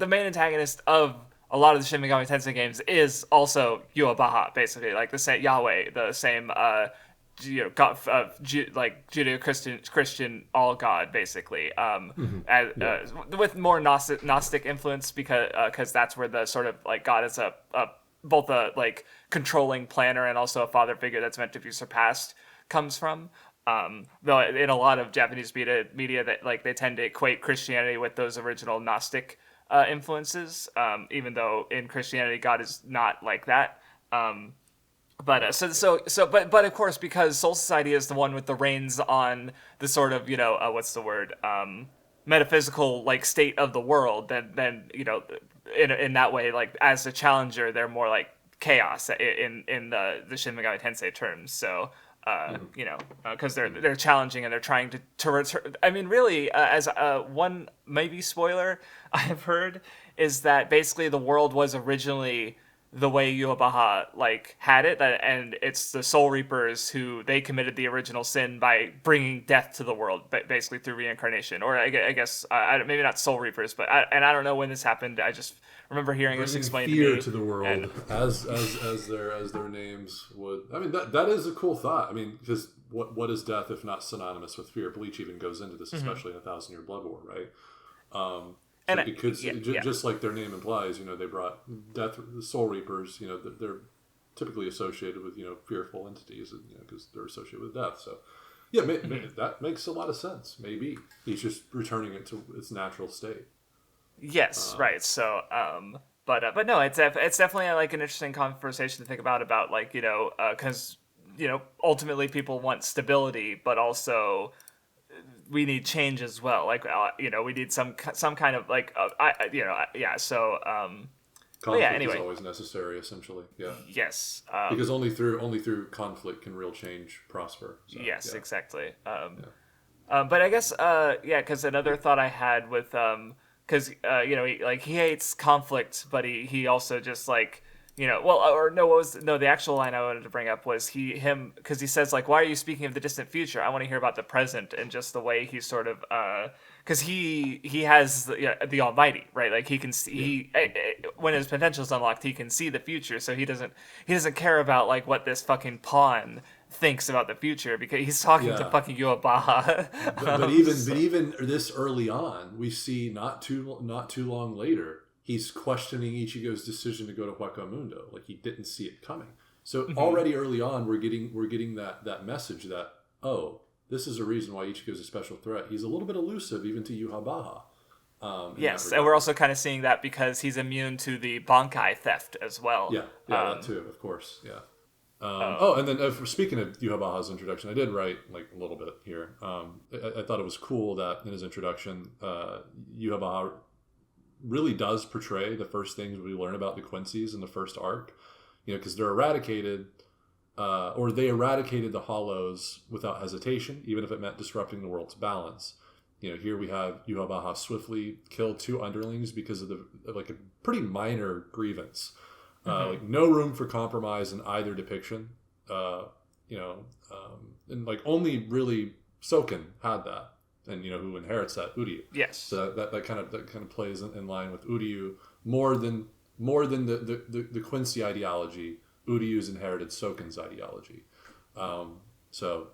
main antagonist of a lot of the Shin Megami Tensei games is also Yhwach, basically, like the same Yahweh, the same God, like Judeo-Christian all God, basically, with more Gnostic influence because that's where the sort of like God is both a like controlling planner and also a father figure that's meant to be surpassed comes from. Though in a lot of Japanese media that like they tend to equate Christianity with those original Gnostic influences, even though in Christianity God is not like that. But of course, because Soul Society is the one with the reins on the sort of metaphysical like state of the world, then in that way, like as a challenger, they're more like chaos in the Shin Megami Tensei terms. So. Because they're challenging and they're trying to return. I mean, really, as one maybe spoiler I've heard is that basically the world was originally the way Yhwach like had it, and it's the Soul Reapers who they committed the original sin by bringing death to the world, basically through reincarnation. Or I guess maybe not Soul Reapers, but I don't know when this happened. I just remember hearing this explained to me. Fear to the world, as their names would. I mean, that is a cool thought. I mean, because what is death if not synonymous with fear? Bleach even goes into this, especially in 1,000 Year Blood War, right? Just like their name implies, they brought death. The Soul Reapers, they're typically associated with fearful entities, because they're associated with death. So, yeah, that makes a lot of sense. Maybe he's just returning it to its natural state. Yes, right. So, but no, it's definitely like an interesting conversation to think about like because ultimately people want stability, but also we need change as well. Like we need some kind of like So conflict anyway. is always necessary, essentially. Yeah. Yes. Because only through conflict can real change prosper. So, yes, exactly. But I guess because another thought I had with because he hates conflict, but he also just like the actual line I wanted to bring up was because he says like, why are you speaking of the distant future? I want to hear about the present, and just the way he sort of because he has the Almighty, right? Like he can see when his potential is unlocked, he can see the future, so he doesn't care about like what this fucking pawn thinks about the future, because he's talking to fucking Yhwach. but even this early on, we see not too long later, he's questioning Ichigo's decision to go to Hueco Mundo. Like he didn't see it coming. So already early on, we're getting that message that this is a reason why Ichigo's a special threat. He's a little bit elusive even to Yhwach. Yes, and we're also kind of seeing that because he's immune to the Bankai theft as well. Yeah, that too, of course. Yeah. And then speaking of Yhwach's introduction, I did write like a little bit here. I thought it was cool that in his introduction, Yhwach really does portray the first things we learn about the Quincy's in the first arc. Because they're eradicated, or they eradicated the Hollows without hesitation, even if it meant disrupting the world's balance. Here we have Yhwach swiftly kill 2 underlings because of a pretty minor grievance. Like no room for compromise in either depiction. And like only really Soken had that. and who inherits that? Uryu. Yes. So that kind of plays in line with Uryu more than the Quincy ideology. Uryu's inherited Soken's ideology. So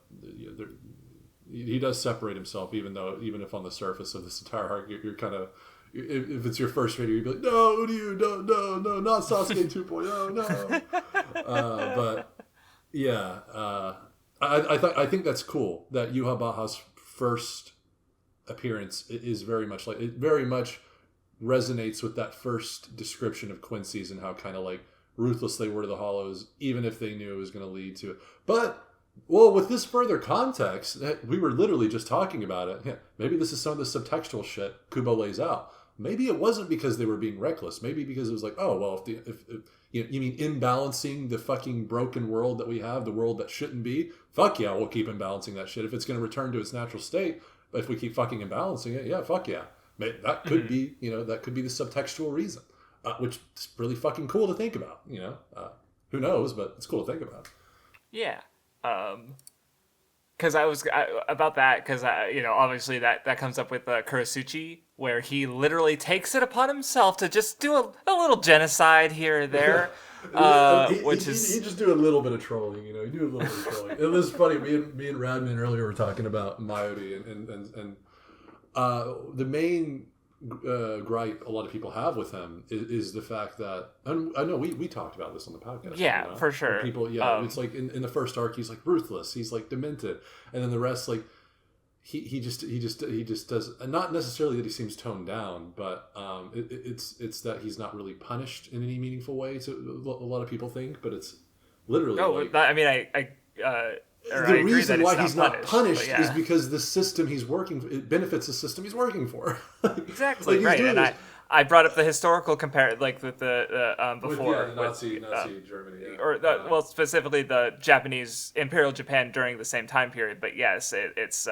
he does separate himself, even if on the surface of this entire arc you're kind of, if it's your first reader, you'd be like, no, Uryu, no, not Sasuke 2.0, no. But yeah, I think that's cool that Yhwach's first appearance is very much like, it very much resonates with that first description of Quincy's and how kind of like ruthless they were to the Hollows, even if they knew it was going to lead to it. But well, with this further context, we were literally just talking about it. Yeah, maybe this is some of the subtextual shit Kubo lays out. Maybe it wasn't because they were being reckless. Maybe because it was like, oh well, if you mean imbalancing the fucking broken world that we have, the world that shouldn't be. Fuck yeah, we'll keep imbalancing that shit if it's going to return to its natural state. But if we keep fucking imbalancing it, yeah, fuck yeah. That could be, that could be the subtextual reason, which is really fucking cool to think about. Who knows? But it's cool to think about. Yeah. Because obviously that comes up with Kurasuchi, where he literally takes it upon himself to just do a little genocide here or there. He just do a little bit of trolling, He do a little bit of trolling. It was funny. Me and Radman earlier were talking about Mayuri, and the main gripe a lot of people have with him is the fact that, and I know we talked about this on the podcast. Yeah, for sure. People, it's like in the first arc, he's like ruthless, he's like demented, and then the rest, like he just does, not necessarily that he seems toned down, but it's that he's not really punished in any meaningful way. To a lot of people think, but it's literally. The reason why he's not punished is because the system he's working for, it benefits the system he's working for. Exactly, right. And I brought up the historical with the before. Nazi Germany. Yeah. Well, specifically the Japanese Imperial Japan during the same time period. But yes, it's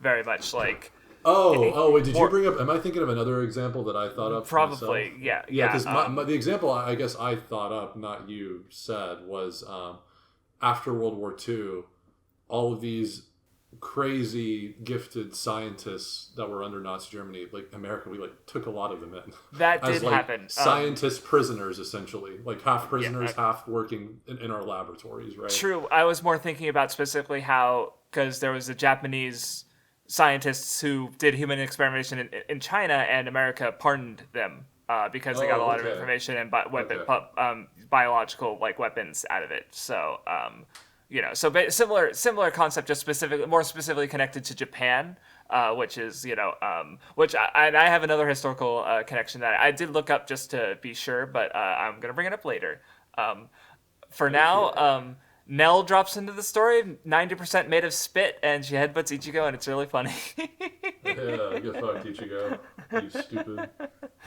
very much like... Wait, did you bring up... Am I thinking of another example that I thought of? Probably, myself? Yeah, because the example I guess I thought up, not you said, was after World War II, all of these crazy gifted scientists that were under Nazi Germany, like America, we took a lot of them in. That did happen. Scientist prisoners, essentially, like half prisoners, half working in our laboratories, right? True. I was more thinking about specifically how, because there was the Japanese scientists who did human experimentation in China, and America pardoned them because they got a lot of information and biological weapons out of it. So. Similar concept, just more specifically connected to Japan, which is, which I have another historical connection that I did look up just to be sure, but I'm going to bring it up later. For now, Nell drops into the story, 90% made of spit, and she headbutts Ichigo, and it's really funny. Yeah, get fucked, Ichigo. You stupid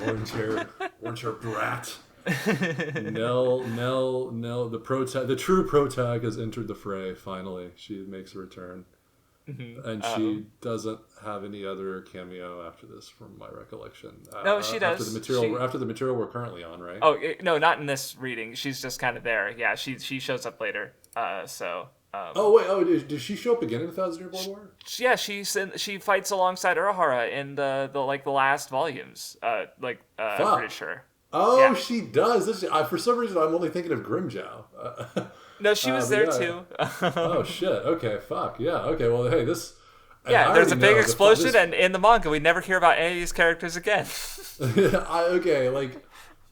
orange hair brat. Nell, the true protag has entered the fray. Finally, she makes a return, and she doesn't have any other cameo after this, from my recollection. No, she does. After the material we're currently on, right? Oh no, not in this reading. She's just kind of there. Yeah, she shows up later. Did she show up again in the 1,000-Year Blood War? Yeah, she fights alongside Urahara in the last volumes. I'm pretty sure. Oh, yeah. She does. For some reason, I'm only thinking of Grimjow. No, she was there too. Oh shit. Okay. Fuck. Yeah. Okay. Well, hey, this. Yeah, there's a big explosion, and in the manga, we never hear about any of these characters again.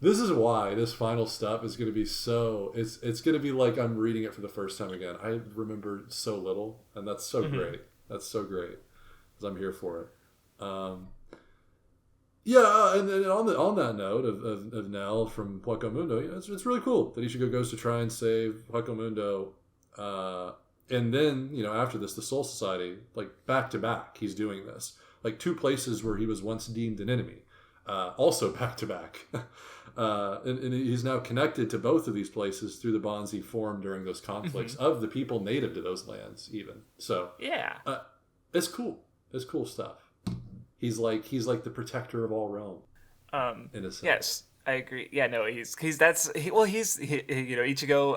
This is why this final stuff is going to be so. It's going to be like I'm reading it for the first time again. I remember so little, and that's so great. That's so great, because I'm here for it. Yeah, and then on that note of Nell from Hueco Mundo, it's really cool that Ichigo goes to try and save Hueco Mundo, and then after this, the Soul Society, back to back, he's doing this, two places where he was once deemed an enemy, also back to back, and he's now connected to both of these places through the bonds he formed during those conflicts of the people native to those lands, even. So yeah, it's cool. It's cool stuff. He's like the protector of all realm. In a sense. Yes. I agree. Yeah, no, you know, Ichigo.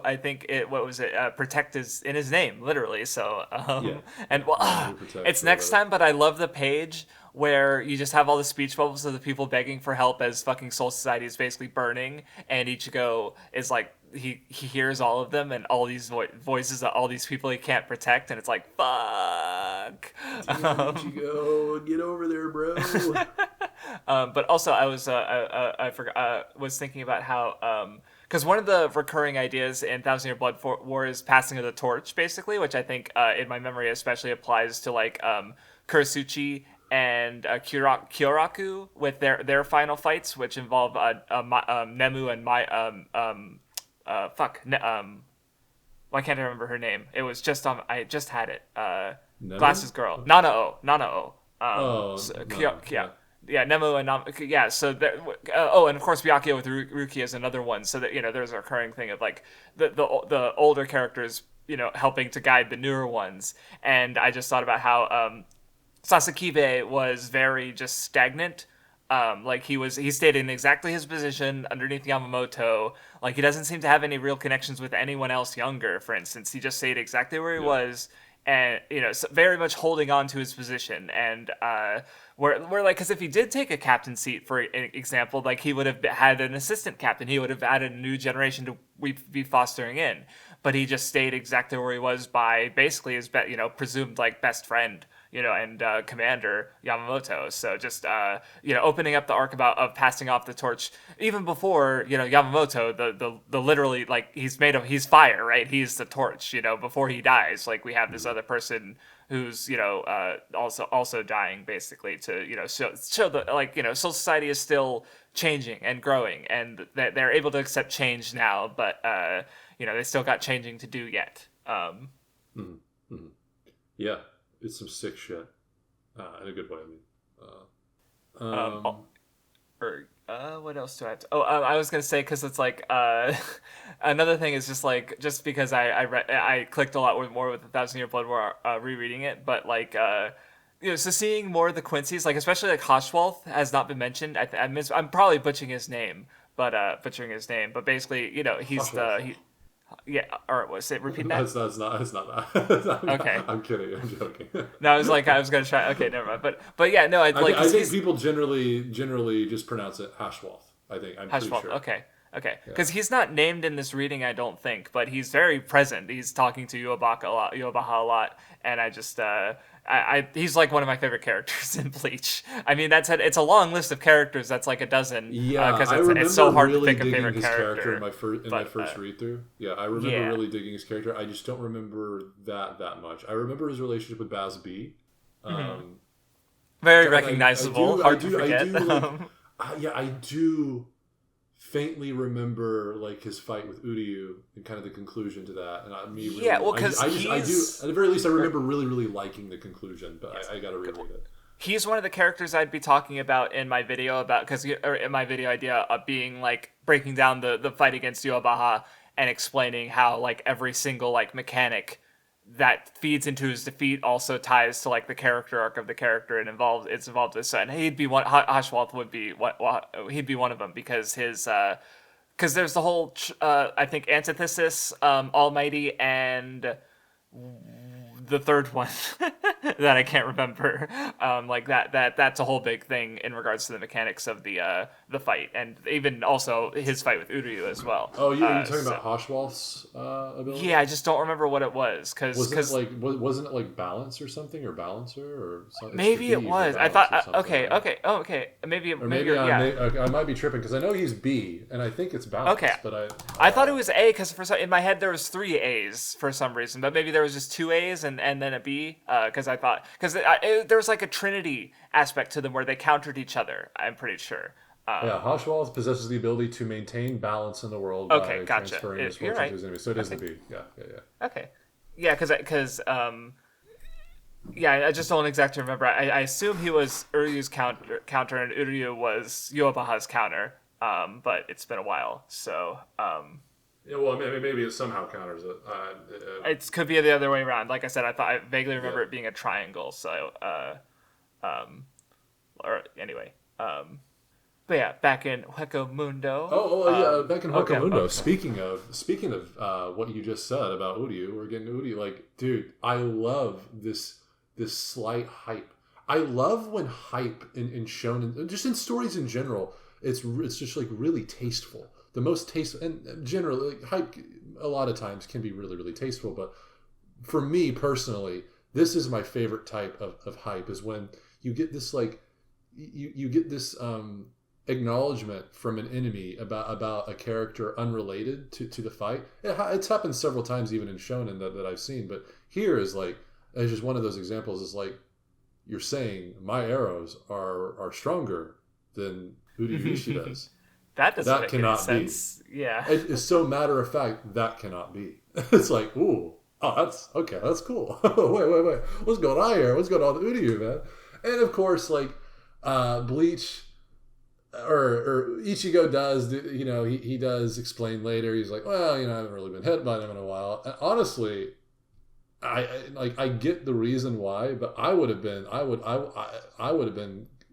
I think it what was it? Protect is in his name, literally. So Yeah, and yeah. well, Nami who protects it's or next whatever. time. But I love the page where you just have all the speech bubbles of the people begging for help as fucking Soul Society is basically burning, and Ichigo is like he hears all of them and all these voices of all these people he can't protect, and it's like fuck. Damn, Ichigo, get over there, bro. But also, I forgot, was thinking about how because one of the recurring ideas in Thousand Year Blood War is passing of the torch, basically, which I think in my memory especially applies to like Kurasuchi and Kyoraku with their final fights, which involve Nemu and my fuck why can't I remember her name? It was just on. I just had it. Nemu? Glasses girl. Nanao. Oh, no, Yeah. yeah. Yeah, Nemo and yeah. So there, oh, and of course Byakuya with Ruki is another one. So that there's a recurring thing of like the older characters, helping to guide the newer ones. And I just thought about how Sasakibe was very just stagnant. Like he stayed in exactly his position underneath Yamamoto. Like he doesn't seem to have any real connections with anyone else younger. For instance, he just stayed exactly where he Yeah. was, and so very much holding on to his position. And we're like, because if he did take a captain seat, for example, like he would have had an assistant captain, he would have added a new generation to be fostering in. But he just stayed exactly where he was by basically his presumed like best friend, and commander Yamamoto. So just opening up the arc of passing off the torch even before Yamamoto, the literally like he's fire, right? He's the torch. Before he dies, like we have this other person who's also dying basically to show the Soul Society is still changing and growing, and that they're able to accept change now, but they still got changing to do yet. Mm-hmm. Mm-hmm. Yeah, it's some sick shit. In a good way, I mean. Um, Or what else do I have to? Oh, I was gonna say because it's like another thing is just because I clicked a lot more with the Thousand Year Blood War rereading it, but like so seeing more of the Quincy's, like especially like Hoshwalth has not been mentioned. I'm probably butchering his name, but basically he's Hoshwalth. yeah, or was it repeat that? That's not that. Okay. I'm kidding. I'm joking. No, I was gonna try. Okay, never mind. But yeah, no, it's like I think people generally just pronounce it Hashwalth. I'm pretty Hashwalth. sure. Okay. Okay. Yeah. Because he's not named in this reading, I don't think, but he's very present. He's talking to Yuabaha a lot, and I just he's like one of my favorite characters in Bleach. I mean, it's a long list of characters. That's like a dozen. Yeah, because I remember it's so hard really to pick a digging favorite his character in my but, first read through. Yeah, I remember yeah. really digging his character. I just don't remember that much. I remember his relationship with Baz B. Very recognizable. Hard to forget. I do faintly remember like his fight with Uryu and kind of the conclusion to that. And because I do at the very least I remember really really liking the conclusion, but I got to reread it. He's one of the characters I'd be talking about in my video in my video idea of being like breaking down the fight against Yuabaha and explaining how like every single like mechanic that feeds into his defeat also ties to like the character arc of the character and it's involved with. So, and he'd be one. Hashwalth would be he'd be one of them because his because there's the whole I think antithesis, Almighty, and the third one that I can't remember. Like that's a whole big thing in regards to the mechanics of the fight, and even also his fight with Uryu as well. Oh, are you talking about Hoshwalth's ability? Yeah, I just don't remember what it was wasn't it like balance or something or balancer or something? Maybe it was. I thought okay. Maybe I might be tripping because I know he's B and I think it's balance. Okay, but I thought it was A because in my head there was 3 A's for some reason, but maybe there was just 2 A's and then a B because I thought there was like a trinity aspect to them where they countered each other. I'm pretty sure. Hoshwalth possesses the ability to maintain balance in the world by transferring misfortune to his enemy. So it is the B. Yeah. Okay. Yeah, because I just don't exactly remember. I assume he was Uryu's counter and Uryu was Yuabaha's counter. But it's been a while, so. Yeah, well, maybe it somehow counters it. It could be the other way around. Like I said, I vaguely remember it being a triangle. So, or anyway, but But yeah, back in Hueco Mundo. Yeah, back in Hokamundo. Okay. Speaking of what you just said about Uryu, we're getting Uryu. Like, dude, I love this slight hype. I love when hype in shonen, just in stories in general, it's just like really tasteful. The most tasteful, and generally like, hype a lot of times can be really really tasteful. But for me personally, this is my favorite type of hype. Is when you get this like you get this acknowledgement from an enemy about a character unrelated to the fight. It's happened several times even in shonen that I've seen, but here is like it's just one of those examples. Is like you're saying my arrows are stronger than Uryu Ishida's. That doesn't make any cannot sense. be. Yeah. It's so matter of fact that cannot be. It's like, ooh, oh, that's okay, that's cool. wait, what's going on here? What's going on with Uryu, man? And of course, like Bleach or Ichigo does, you know, he does explain later. He's like, well, you know, I haven't really been hit by him in a while. And honestly, I get the reason why, but I would have been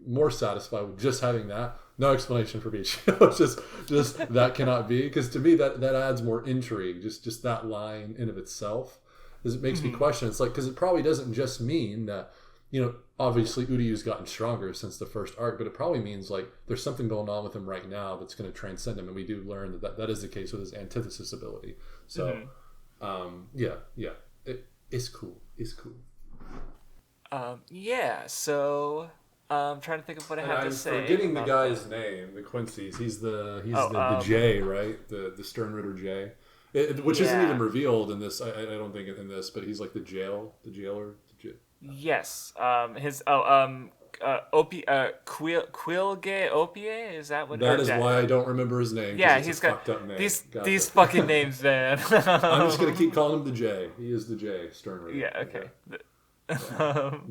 more satisfied with just having that. No explanation for Beach. just that cannot be, because to me that adds more intrigue. Just that line in of itself, because it makes me question. It's like, because it probably doesn't just mean that, you know, obviously Uryu's gotten stronger since the first arc, but it probably means like there's something going on with him right now that's going to transcend him, and we do learn that is the case with his antithesis ability. So, it's cool. It's cool. Yeah. So, I'm trying to think of what I have to say. I'm forgetting the guy's name, the Quincy's. He's the J, right? The Sternritter J, which isn't even revealed in this. I don't think in this, but he's like the jailer. Yes. Quilge Opie, is that what? That is why I don't remember his name. Yeah, he's got fucked up name. these fucking names, man. I'm just gonna keep calling him the J. He is the J, Sternritter. Yeah. Okay.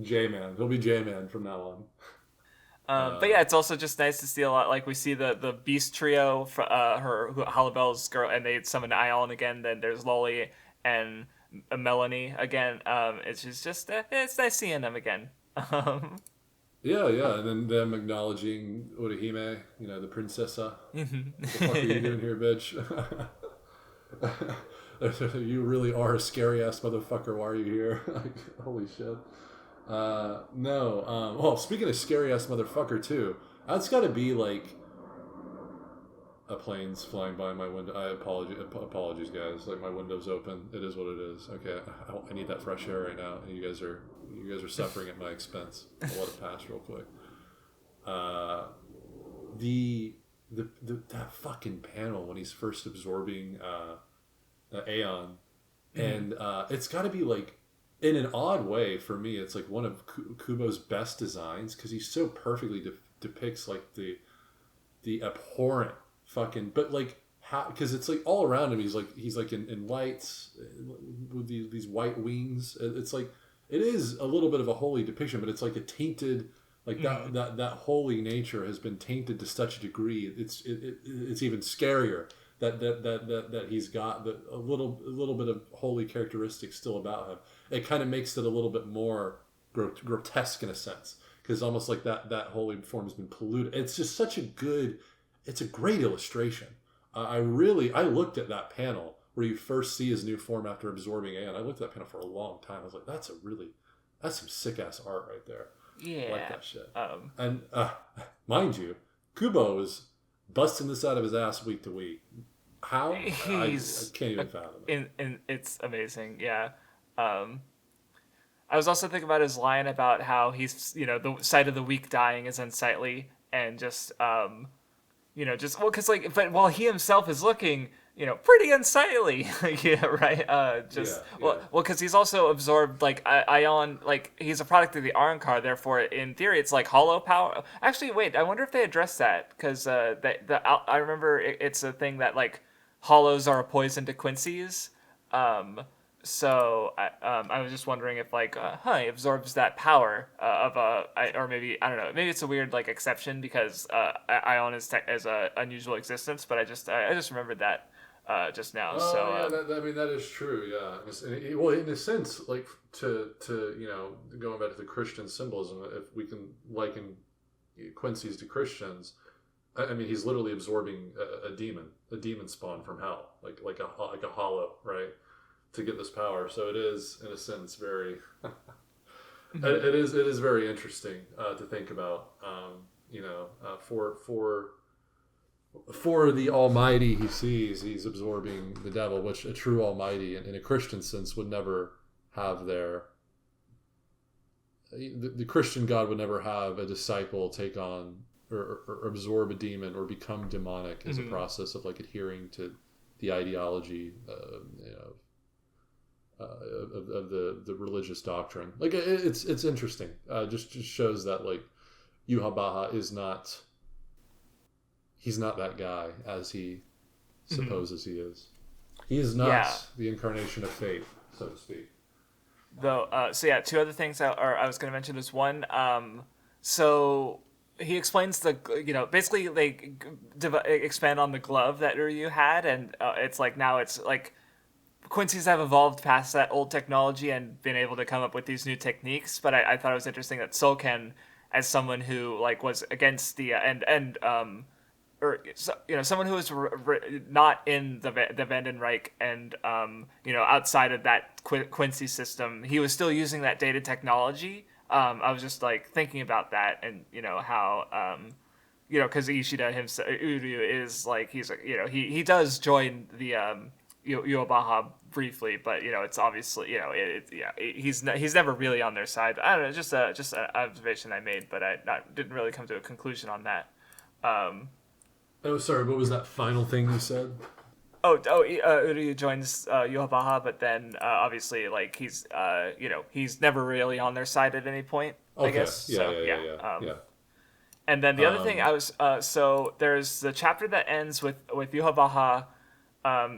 J Man. He'll be J Man from now on. But yeah, it's also just nice to see a lot. Like we see the Beast trio, Halibel's girl, and they summon Ion again. Then there's Lolly and Melanie again. It's just it's nice seeing them again. Yeah, and then them acknowledging Orihime, you know, the princessa. What the fuck are you doing here, bitch? You really are a scary ass motherfucker. Why are you here? Like, holy shit. No. Well, speaking of scary ass motherfucker too, that's got to be like a plane's flying by my window. Apologies, guys. Like, my window's open. It is what it is. Okay, I need that fresh air right now, and you guys are suffering at my expense. I'll let it pass real quick. That fucking panel when he's first absorbing Aeon, and it's got to be like, in an odd way for me, it's like one of Kubo's best designs, because he so perfectly depicts like the abhorrent fucking, but like how, because it's like all around him he's like in lights with these white wings. It's like, it is a little bit of a holy depiction, but it's like a tainted, like that holy nature has been tainted to such a degree. It's even scarier that he's got a little bit of holy characteristics still about him. It kind of makes it a little bit more grotesque in a sense, because almost like that holy form has been polluted. It's just such it's a great illustration. I looked at that panel where you first see his new form after absorbing Aeon. I looked at that panel for a long time. I was like, that's some sick ass art right there. Yeah, I like that shit. And mind you, Kubo is busting this out of his ass week to week. How? I can't even fathom it. And it's amazing. Yeah. I was also thinking about his line about how he's, you know, the sight of the weak dying is unsightly, and just because like, but while he himself is looking, you know, pretty unsightly. Yeah, right. Because he's also absorbed like Ion, like he's a product of the Arrancar. Therefore, in theory, it's like hollow power. Actually, wait, I wonder if they address that, because I remember it's a thing that like hollows are a poison to Quincy's. So I was just wondering if like he absorbs that power or maybe, I don't know, maybe it's a weird like exception because Ion is an unusual existence, but I just remembered that just now. That is true. Yeah. Well, in a sense, like to you know, going back to the Christian symbolism, if we can liken Quincy's to Christians, I mean, he's literally absorbing a demon spawn from hell, like a hollow, right, to get this power. So it is, in a sense, very. It is very interesting to think about. For the Almighty he sees, he's absorbing the devil, which a true Almighty, in a Christian sense, would never have their. The Christian God would never have a disciple take on or absorb a demon or become demonic as a process of like adhering to the ideology, of the religious doctrine. Like it's interesting. Just shows that like Urahara is not. He's not that guy as he supposes he is. He is not the incarnation of fate, so to speak. Though, two other things I was going to mention is one. So he explains basically they expand on the glove that Ryu had, and it's like now it's like Quincy's have evolved past that old technology and been able to come up with these new techniques. But I thought it was interesting that Soken, as someone who like was against the someone who was not in the Vandenreich and outside of that Quincy system, he was still using that dated technology. I was just like thinking about that, and how because Ishida himself, Uryu is like he does join the Urahara briefly, but it's obviously he's never really on their side. I don't know, just an observation I made, but I didn't really come to a conclusion on that. Oh, sorry. What was that final thing you said? Uryu joins Urahara, but then obviously, like he's never really on their side at any point. Okay. I guess. Yeah. And then the other thing I was so there's the chapter that ends with Urahara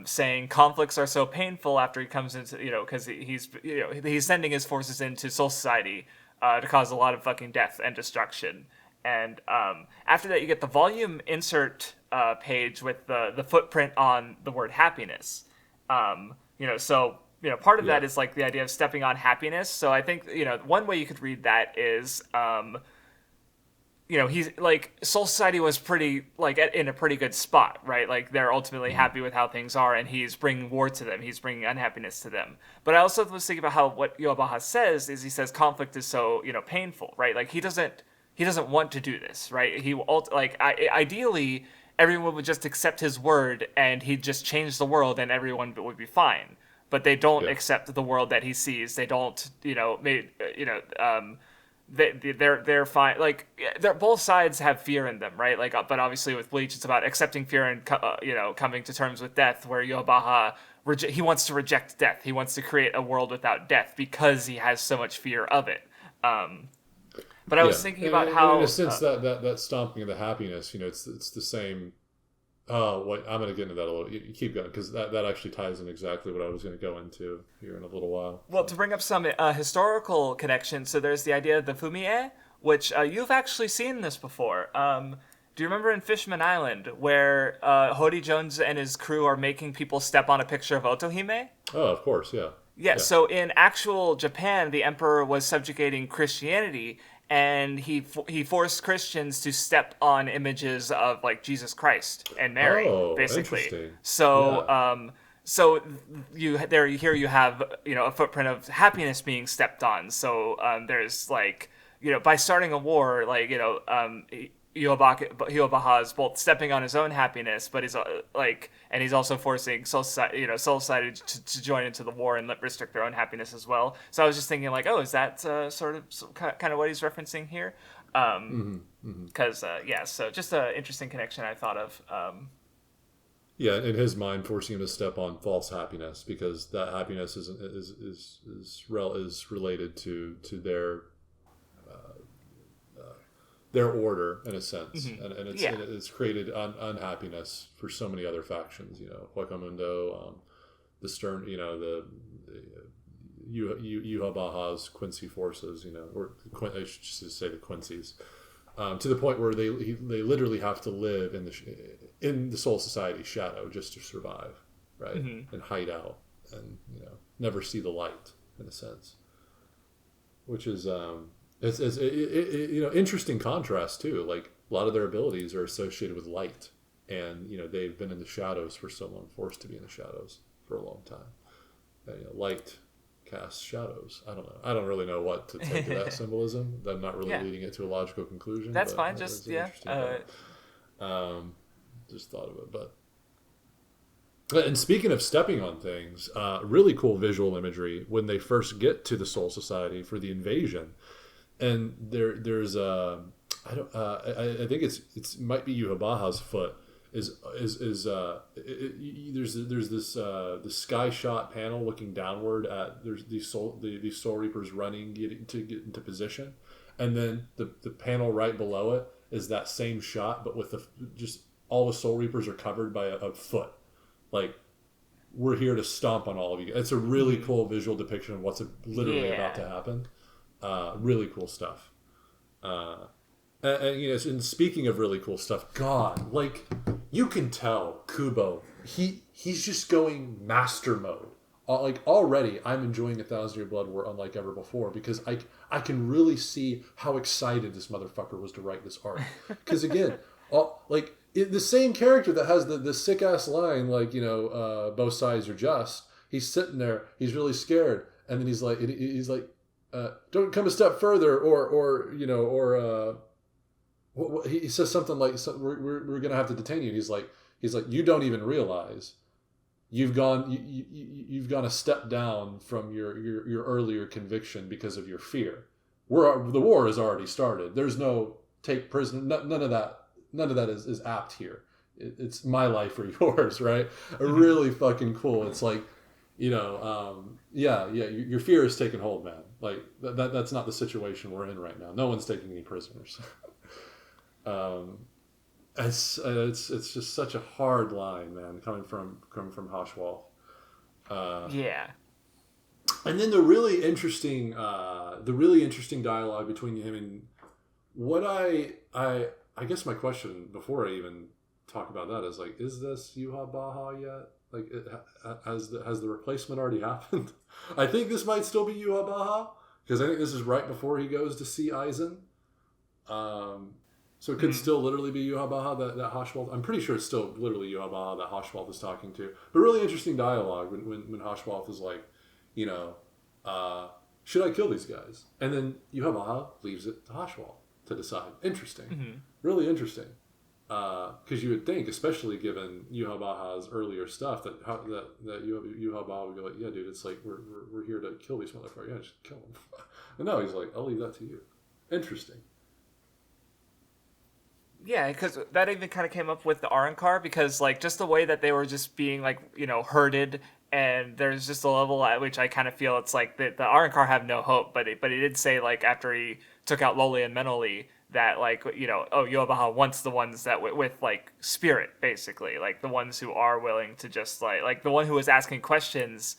saying conflicts are so painful after he comes into because he's sending his forces into Soul Society to cause a lot of fucking death and destruction. And after that, you get the volume insert page with the footprint on the word happiness. Part of that is like the idea of stepping on happiness. So I think one way you could read that is he's like Soul Society was pretty like in a pretty good spot, right? Like they're ultimately happy with how things are, and he's bringing war to them. He's bringing unhappiness to them. But I also was thinking about how what Urahara says is he says conflict is so painful, right? Like he doesn't want to do this, right? Ideally, everyone would just accept his word and he'd just change the world and everyone would be fine. But they don't accept the world that he sees. They don't, they're fine. Like, both sides have fear in them, right? Like, but obviously with Bleach, it's about accepting fear and, coming to terms with death, where Urahara, he wants to reject death. He wants to create a world without death because he has so much fear of it. But I was thinking about how, in a sense, that stomping of the happiness, it's the same. I'm going to get into that a little. You keep going, because that actually ties in exactly what I was going to go into here in a little while. Well, to bring up some historical connections, so there's the idea of the Fumie, which you've actually seen this before. Do you remember in Fishman Island where Hody Jones and his crew are making people step on a picture of Otohime? Oh, of course, yeah. Yeah, so in actual Japan, the emperor was subjugating Christianity, and he forced Christians to step on images of like Jesus Christ and Mary, basically. Interesting. So, you have a footprint of happiness being stepped on. So there's like by starting a war, like Urahara is both stepping on his own happiness, but he's and he's also forcing Soul Society to join into the war and restrict their own happiness as well. So I was just thinking, like, is that sort of kind of what he's referencing here? Because so just an interesting connection I thought of. In his mind, forcing him to step on false happiness, because that happiness is related to their order, in a sense, and it's created unhappiness for so many other factions. Huacamundo, the Stern, the Urahara's Quincy forces, or I should say the Quincy's, to the point where they literally have to live in the Soul Society shadow just to survive, right, and hide out, and never see the light, in a sense, which is. It's interesting contrast too. Like a lot of their abilities are associated with light, and they've been in the shadows for so long, forced to be in the shadows for a long time. And, light casts shadows. I don't know. I don't really know what to take to that symbolism. I'm not really leading it to a logical conclusion. That's but fine. Just just thought of it, and speaking of stepping on things, really cool visual imagery when they first get to the Soul Society for the invasion, and there's I think it might be Yuhabaha's foot there's this the sky shot panel looking downward at there's these soul reapers running get into position, and then the panel right below it is that same shot but with just all the soul reapers are covered by a foot, like we're here to stomp on all of you. It's a really cool visual depiction of what's literally about to happen. Really cool stuff. And speaking of really cool stuff, God, like you can tell Kubo, he's just going master mode. Like already, I'm enjoying 1,000 Year Blood War unlike ever before because I can really see how excited this motherfucker was to write this arc. Because again, the same character that has the sick ass line like both sides are just. He's sitting there, he's really scared, and then he's like, don't come a step further, he says something like, we're gonna have to detain you. And he's like, you don't even realize you've gone a step down from your earlier conviction because of your fear. The war has already started. There's no take prisoner. None of that is apt here. It's my life or yours, right? Really fucking cool. It's like, your fear is taking hold, man. Like that's not the situation we're in right now. No one's taking any prisoners. It's just such a hard line, man, coming from Hoshwall. And then the really interesting dialogue between him and what I guess my question before I even talk about that is like, is this Yuha Baha yet? Like, has the replacement already happened? I think this might still be Yuha Baha because I think this is right before he goes to see Aizen. So it could still literally be Yuha Baha that Hoshwald. I'm pretty sure it's still literally Yuha Baha that Hoshwald is talking to. But really interesting dialogue when Hoshwald is like, should I kill these guys? And then Yuha Baha leaves it to Hoshwald to decide. Interesting. Really interesting. Because you would think, especially given Yuha Baha's earlier stuff, that Yuha Baha would be like, yeah, dude, it's like we're here to kill these motherfuckers. Yeah, just kill them. And no, he's like, I'll leave that to you. Interesting. Yeah, because that even kind of came up with the Arrancar, because like just the way that they were just being like herded, and there's just a level at which I kind of feel it's like the Arrancar have no hope, but he did say like after he took out Loli and Menoli that like Yobaha wants the ones that with like spirit, basically, like the ones who are willing to just like the one who was asking questions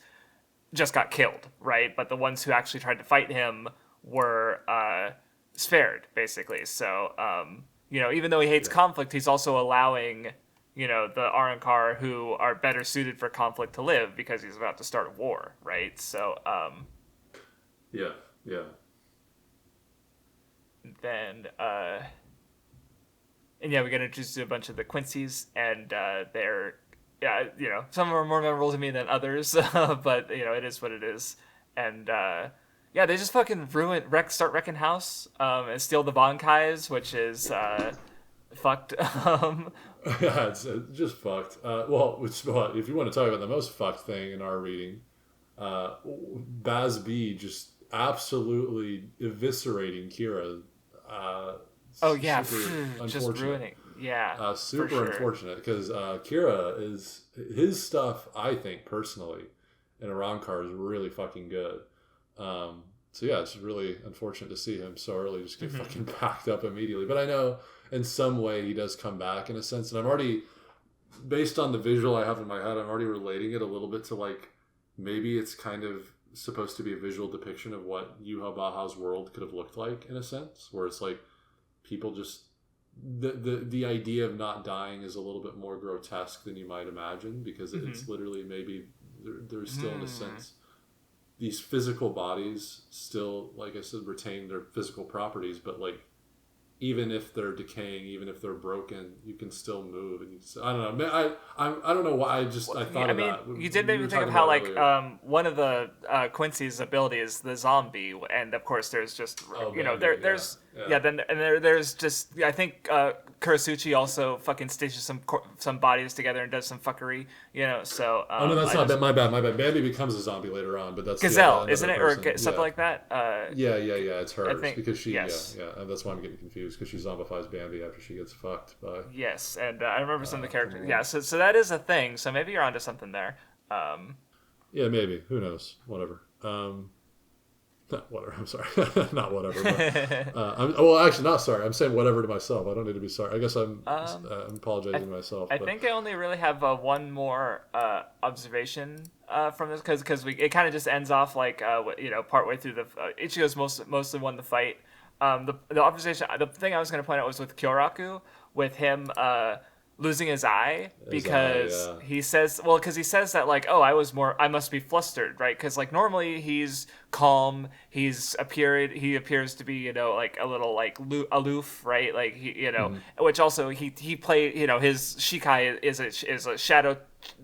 just got killed, right? But the ones who actually tried to fight him were spared, basically. So even though he hates conflict, he's also allowing the Arrancar who are better suited for conflict to live because he's about to start a war, right? So yeah. Then we get introduced to a bunch of the Quincy's, and they're some are more memorable to me than others, but it is what it is. And they just fucking start wrecking house, and steal the Bankais, which is fucked. Yeah, it's just fucked. If you want to talk about the most fucked thing in our reading, Baz B just absolutely eviscerating Kira. Just ruining. Yeah, super unfortunate because Kira is his stuff. I think personally, in Arrancar is really fucking good. It's really unfortunate to see him so early just get fucking packed up immediately. But I know in some way he does come back in a sense, and I'm already, based on the visual I have in my head, I'm already relating it a little bit to like maybe it's kind of supposed to be a visual depiction of what Yuha Baha's world could have looked like in a sense, where it's like people just the idea of not dying is a little bit more grotesque than you might imagine because it's literally maybe there's still in a sense these physical bodies still, like I said, retain their physical properties, but like even if they're decaying, even if they're broken, you can still move. And I don't know. I don't know why. I thought of that. You did make me think of how like one of the Quincy's ability is the zombie, and of course there's just there's just I think Kurasuchi also fucking stitches some bodies together and does some fuckery, So no, that's not my bad. Bambi becomes a zombie later on, but that's Gazelle, isn't it, or something like that? Yeah, it's hers because she yes. and that's why I'm getting confused because she zombifies Bambi after she gets fucked by. Yes, and I remember some of the characters. Yeah, so that is a thing. So maybe you're onto something there. Yeah, maybe. Who knows? Whatever. Whatever. I'm sorry. Not whatever. But, actually, not sorry. I'm saying whatever to myself. I don't need to be sorry. I guess I'm apologizing to myself. I think I only really have one more observation from this because it kind of just ends off like partway through the Ichigo's mostly won the fight. The observation, the thing I was going to point out was with Kyoraku, with him losing his eye because he says that like, oh, I must be flustered, right? Because like normally he's calm, he appears to be like a little like aloof, right? Like he which also he played his Shikai is a shadow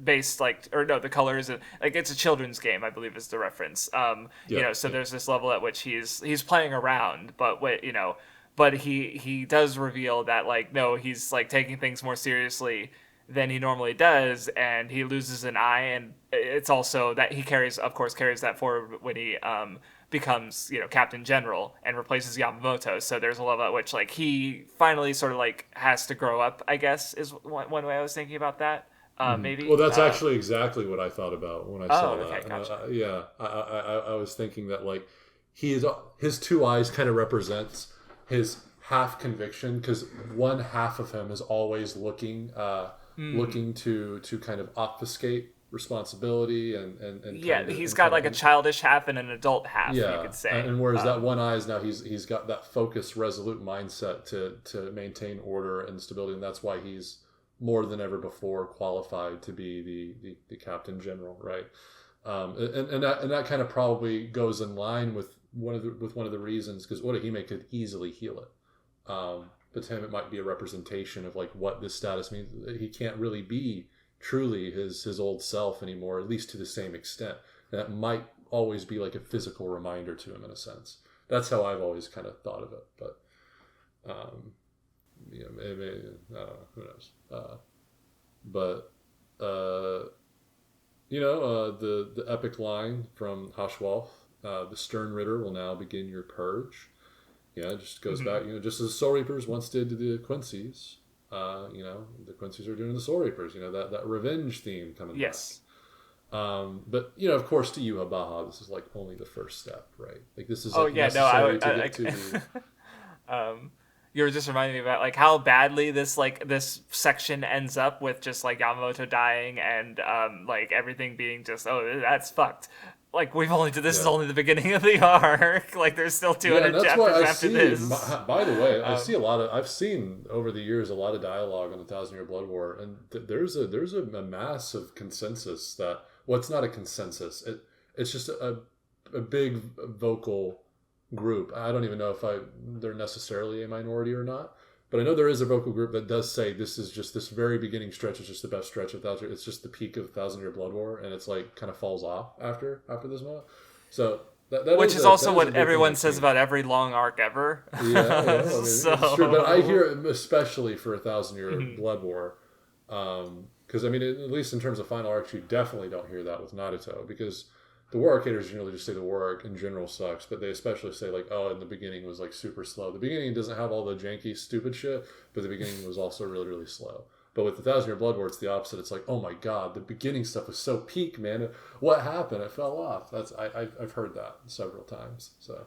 based the color is like it's a children's game, I believe is the reference. So there's this level at which he's playing around, but he does reveal that like no, he's like taking things more seriously than he normally does, and he loses an eye, and it's also that he carries that forward when he becomes Captain General and replaces Yamamoto. So there's a level at which like he finally sort of like has to grow up, I guess is one way I was thinking about that. Maybe. Well, that's actually exactly what I thought about when I saw that. Okay, gotcha. I was thinking that like his two eyes kind of represents his half conviction, because one half of him is always looking to kind of obfuscate responsibility and he's got like a childish half and an adult half, you could say. And whereas that one eye is now he's got that focused, resolute mindset to maintain order and stability, and that's why he's more than ever before qualified to be the Captain General, right? And that kind of probably goes in line with one of the reasons, because Orihime could easily heal it, but to him it might be a representation of like what this status means. He can't really be truly his old self anymore, at least to the same extent. And that might always be like a physical reminder to him in a sense. That's how I've always kind of thought of it, but maybe who knows. The epic line from Hashwolf, the Stern Ritter will now begin your purge. Yeah, it just goes back, just as the Soul Reapers once did to the Quincy's. The Quincy's are doing the Soul Reapers. That revenge theme coming back. Yes. But of course, to you, Baha, this is like only the first step, right? Like this is you were just reminding me about like how badly this section ends up with just like Yamamoto dying and like everything being just that's fucked. Like this is only the beginning of the arc. Like there's still 200 chapters after this. By the way, I've seen over the years a lot of dialogue on the 1,000-Year Blood War, and there's a massive consensus that it's not a consensus. It's just a big vocal group. I don't even know if they're necessarily a minority or not, but I know there is a vocal group that does say this very beginning stretch is just the best stretch of 1,000. It's just the peak of 1,000-Year Blood War, and it's like kind of falls off after this moment. So which is also what everyone says about every long arc ever. It's true, but I hear it especially for 1,000-Year Blood War, because at least in terms of final arcs, you definitely don't hear that with Naruto, because the war arcaders generally just say the war arc in general sucks, but they especially say like, in the beginning was like super slow. The beginning doesn't have all the janky, stupid shit, but the beginning was also really, really slow. But with the 1,000-Year Blood War, it's the opposite. It's like, oh my god, the beginning stuff was so peak, man. What happened? It fell off. I've heard that several times. So.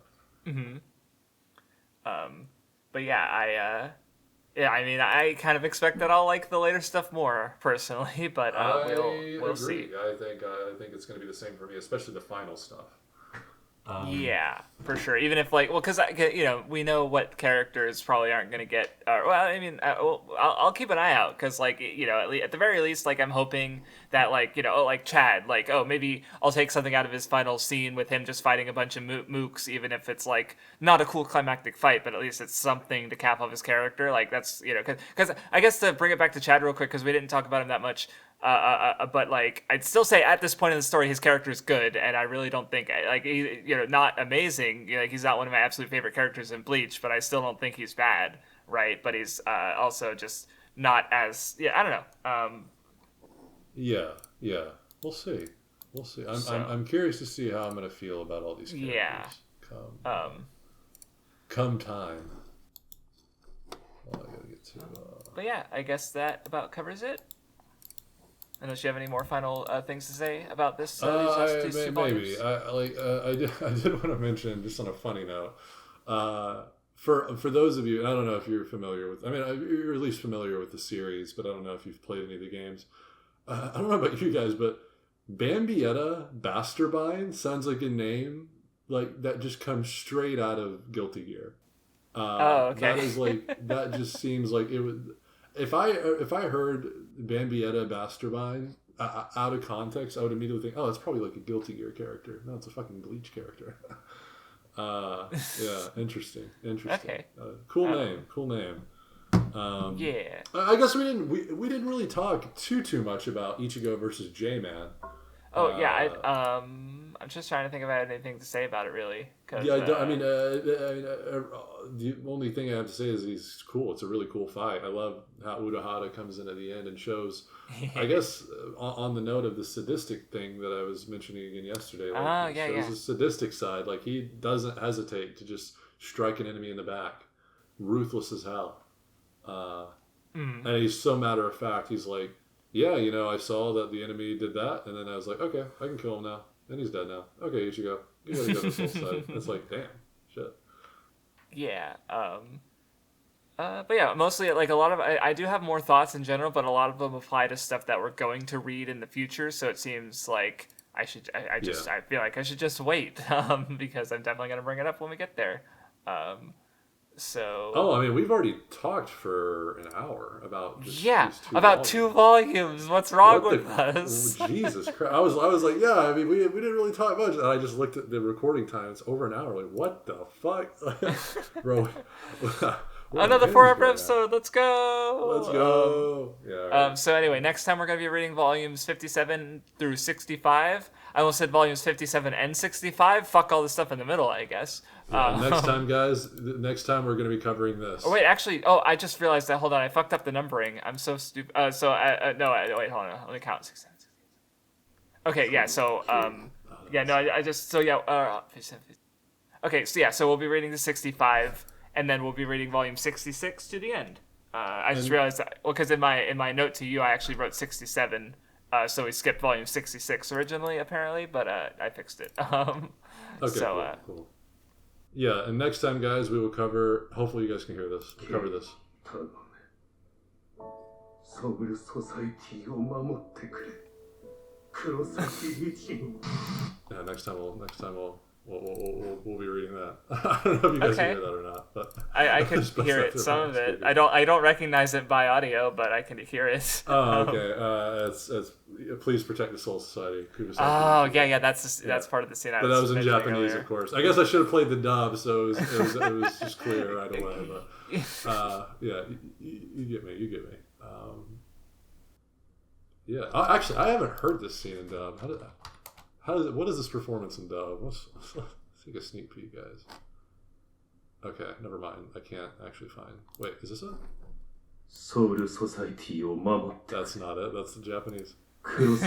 But yeah, I kind of expect that I'll like the later stuff more personally, but we'll see. I think it's going to be the same for me, especially the final stuff. Yeah, for sure. Even if like, well, because we know what characters probably aren't going to get. Well, I mean, I'll keep an eye out because like at the very least, like I'm hoping that like like Chad, like maybe I'll take something out of his final scene with him just fighting a bunch of mooks, even if it's like not a cool climactic fight, but at least it's something to cap off his character. Like that's because I guess to bring it back to Chad real quick because we didn't talk about him that much. But like I'd still say at this point in the story his character is good, and I really don't think like he, not amazing. Like he's not one of my absolute favorite characters in Bleach, but I still don't think he's bad, right? But he's also just not as I don't know. Yeah. We'll see. I'm curious to see how I'm gonna feel about all these characters. Yeah. Come time. Well, I gotta get to. But yeah, I guess that about covers it. Unless you have any more final things to say about this? Maybe. I did want to mention, just on a funny note, for those of you, and I don't know if you're familiar with, you're at least familiar with the series, but I don't know if you've played any of the games. I don't know about you guys, but Bambietta Basterbine sounds like a name like that just comes straight out of Guilty Gear. Okay. That is like, that just seems like it would. If I heard Bambietta Basterbine out of context, I would immediately think, oh, it's probably like a Guilty Gear character. No, it's a fucking Bleach character. Yeah, interesting. Okay. Cool name. Yeah. I guess we didn't really talk too much about Ichigo versus J-Man. Oh yeah, I'm just trying to think about anything to say about it really. Yeah, the only thing I have to say is he's cool. It's a really cool fight. I love how Urahara comes in at the end and shows. I guess on the note of the sadistic thing that I was mentioning again yesterday, like shows a sadistic side. Like he doesn't hesitate to just strike an enemy in the back, ruthless as hell. And he's so matter of fact. He's like, yeah, I saw that the enemy did that, and then I was like, okay, I can kill him now. And he's dead now. Okay, Ichigo. You gotta go to the soul side. It's like, damn, shit. Yeah. But yeah, mostly like a lot of I do have more thoughts in general, but a lot of them apply to stuff that we're going to read in the future. So it seems like I feel like I should just wait because I'm definitely gonna bring it up when we get there. So. We've already talked for an hour about just about 2 volumes. What's wrong with us? Oh, Jesus Christ! I was like, yeah. We didn't really talk much, and I just looked at the recording time. It's over an hour. Like, what the fuck, bro? Another 4-hour episode. Let's go. Let's go. Right. So anyway, next time we're gonna be reading volumes 57 through 65. I almost said volumes 57 and 65. Fuck all the stuff in the middle, I guess. Next time, guys. Next time we're gonna be covering this. Oh wait, actually. Oh, I just realized that. Hold on, I fucked up the numbering. I'm so stupid. Wait, hold on. Let me count. 6, 7, 6. Okay, yeah. So Okay, so yeah. So we'll be reading the 65. And then we'll be reading volume 66 to the end. I just realized that, because in my note to you, I actually wrote 67. So we skipped volume 66 originally, apparently, but I fixed it. Okay, so, cool. Yeah, and next time, guys, we will cover. Hopefully, you guys can hear this. We'll cover this. Yeah, next time we'll be reading that. I don't know if you guys can hear that or not, but I can hear it. Some of it. I don't recognize it by audio, but I can hear it. Oh, okay. It's please protect the Soul Society. Oh, yeah. That's part of the scene. But that was in Japanese, earlier. Of course. I guess I should have played the dub, so it was just clear right away. But yeah, you get me. Yeah. Actually, I haven't heard this scene in dub. What is this performance in dub? Let's take a sneak peek, guys. Okay, never mind. I can't actually find. Wait, is this it? That's not it. That's the Japanese. Well,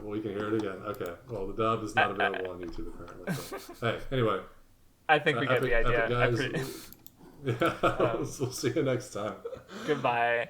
we can hear it again. Okay. Well, the dub is not available on YouTube apparently. But, hey, anyway. I think we get the idea. Guys. We'll see you next time. Goodbye.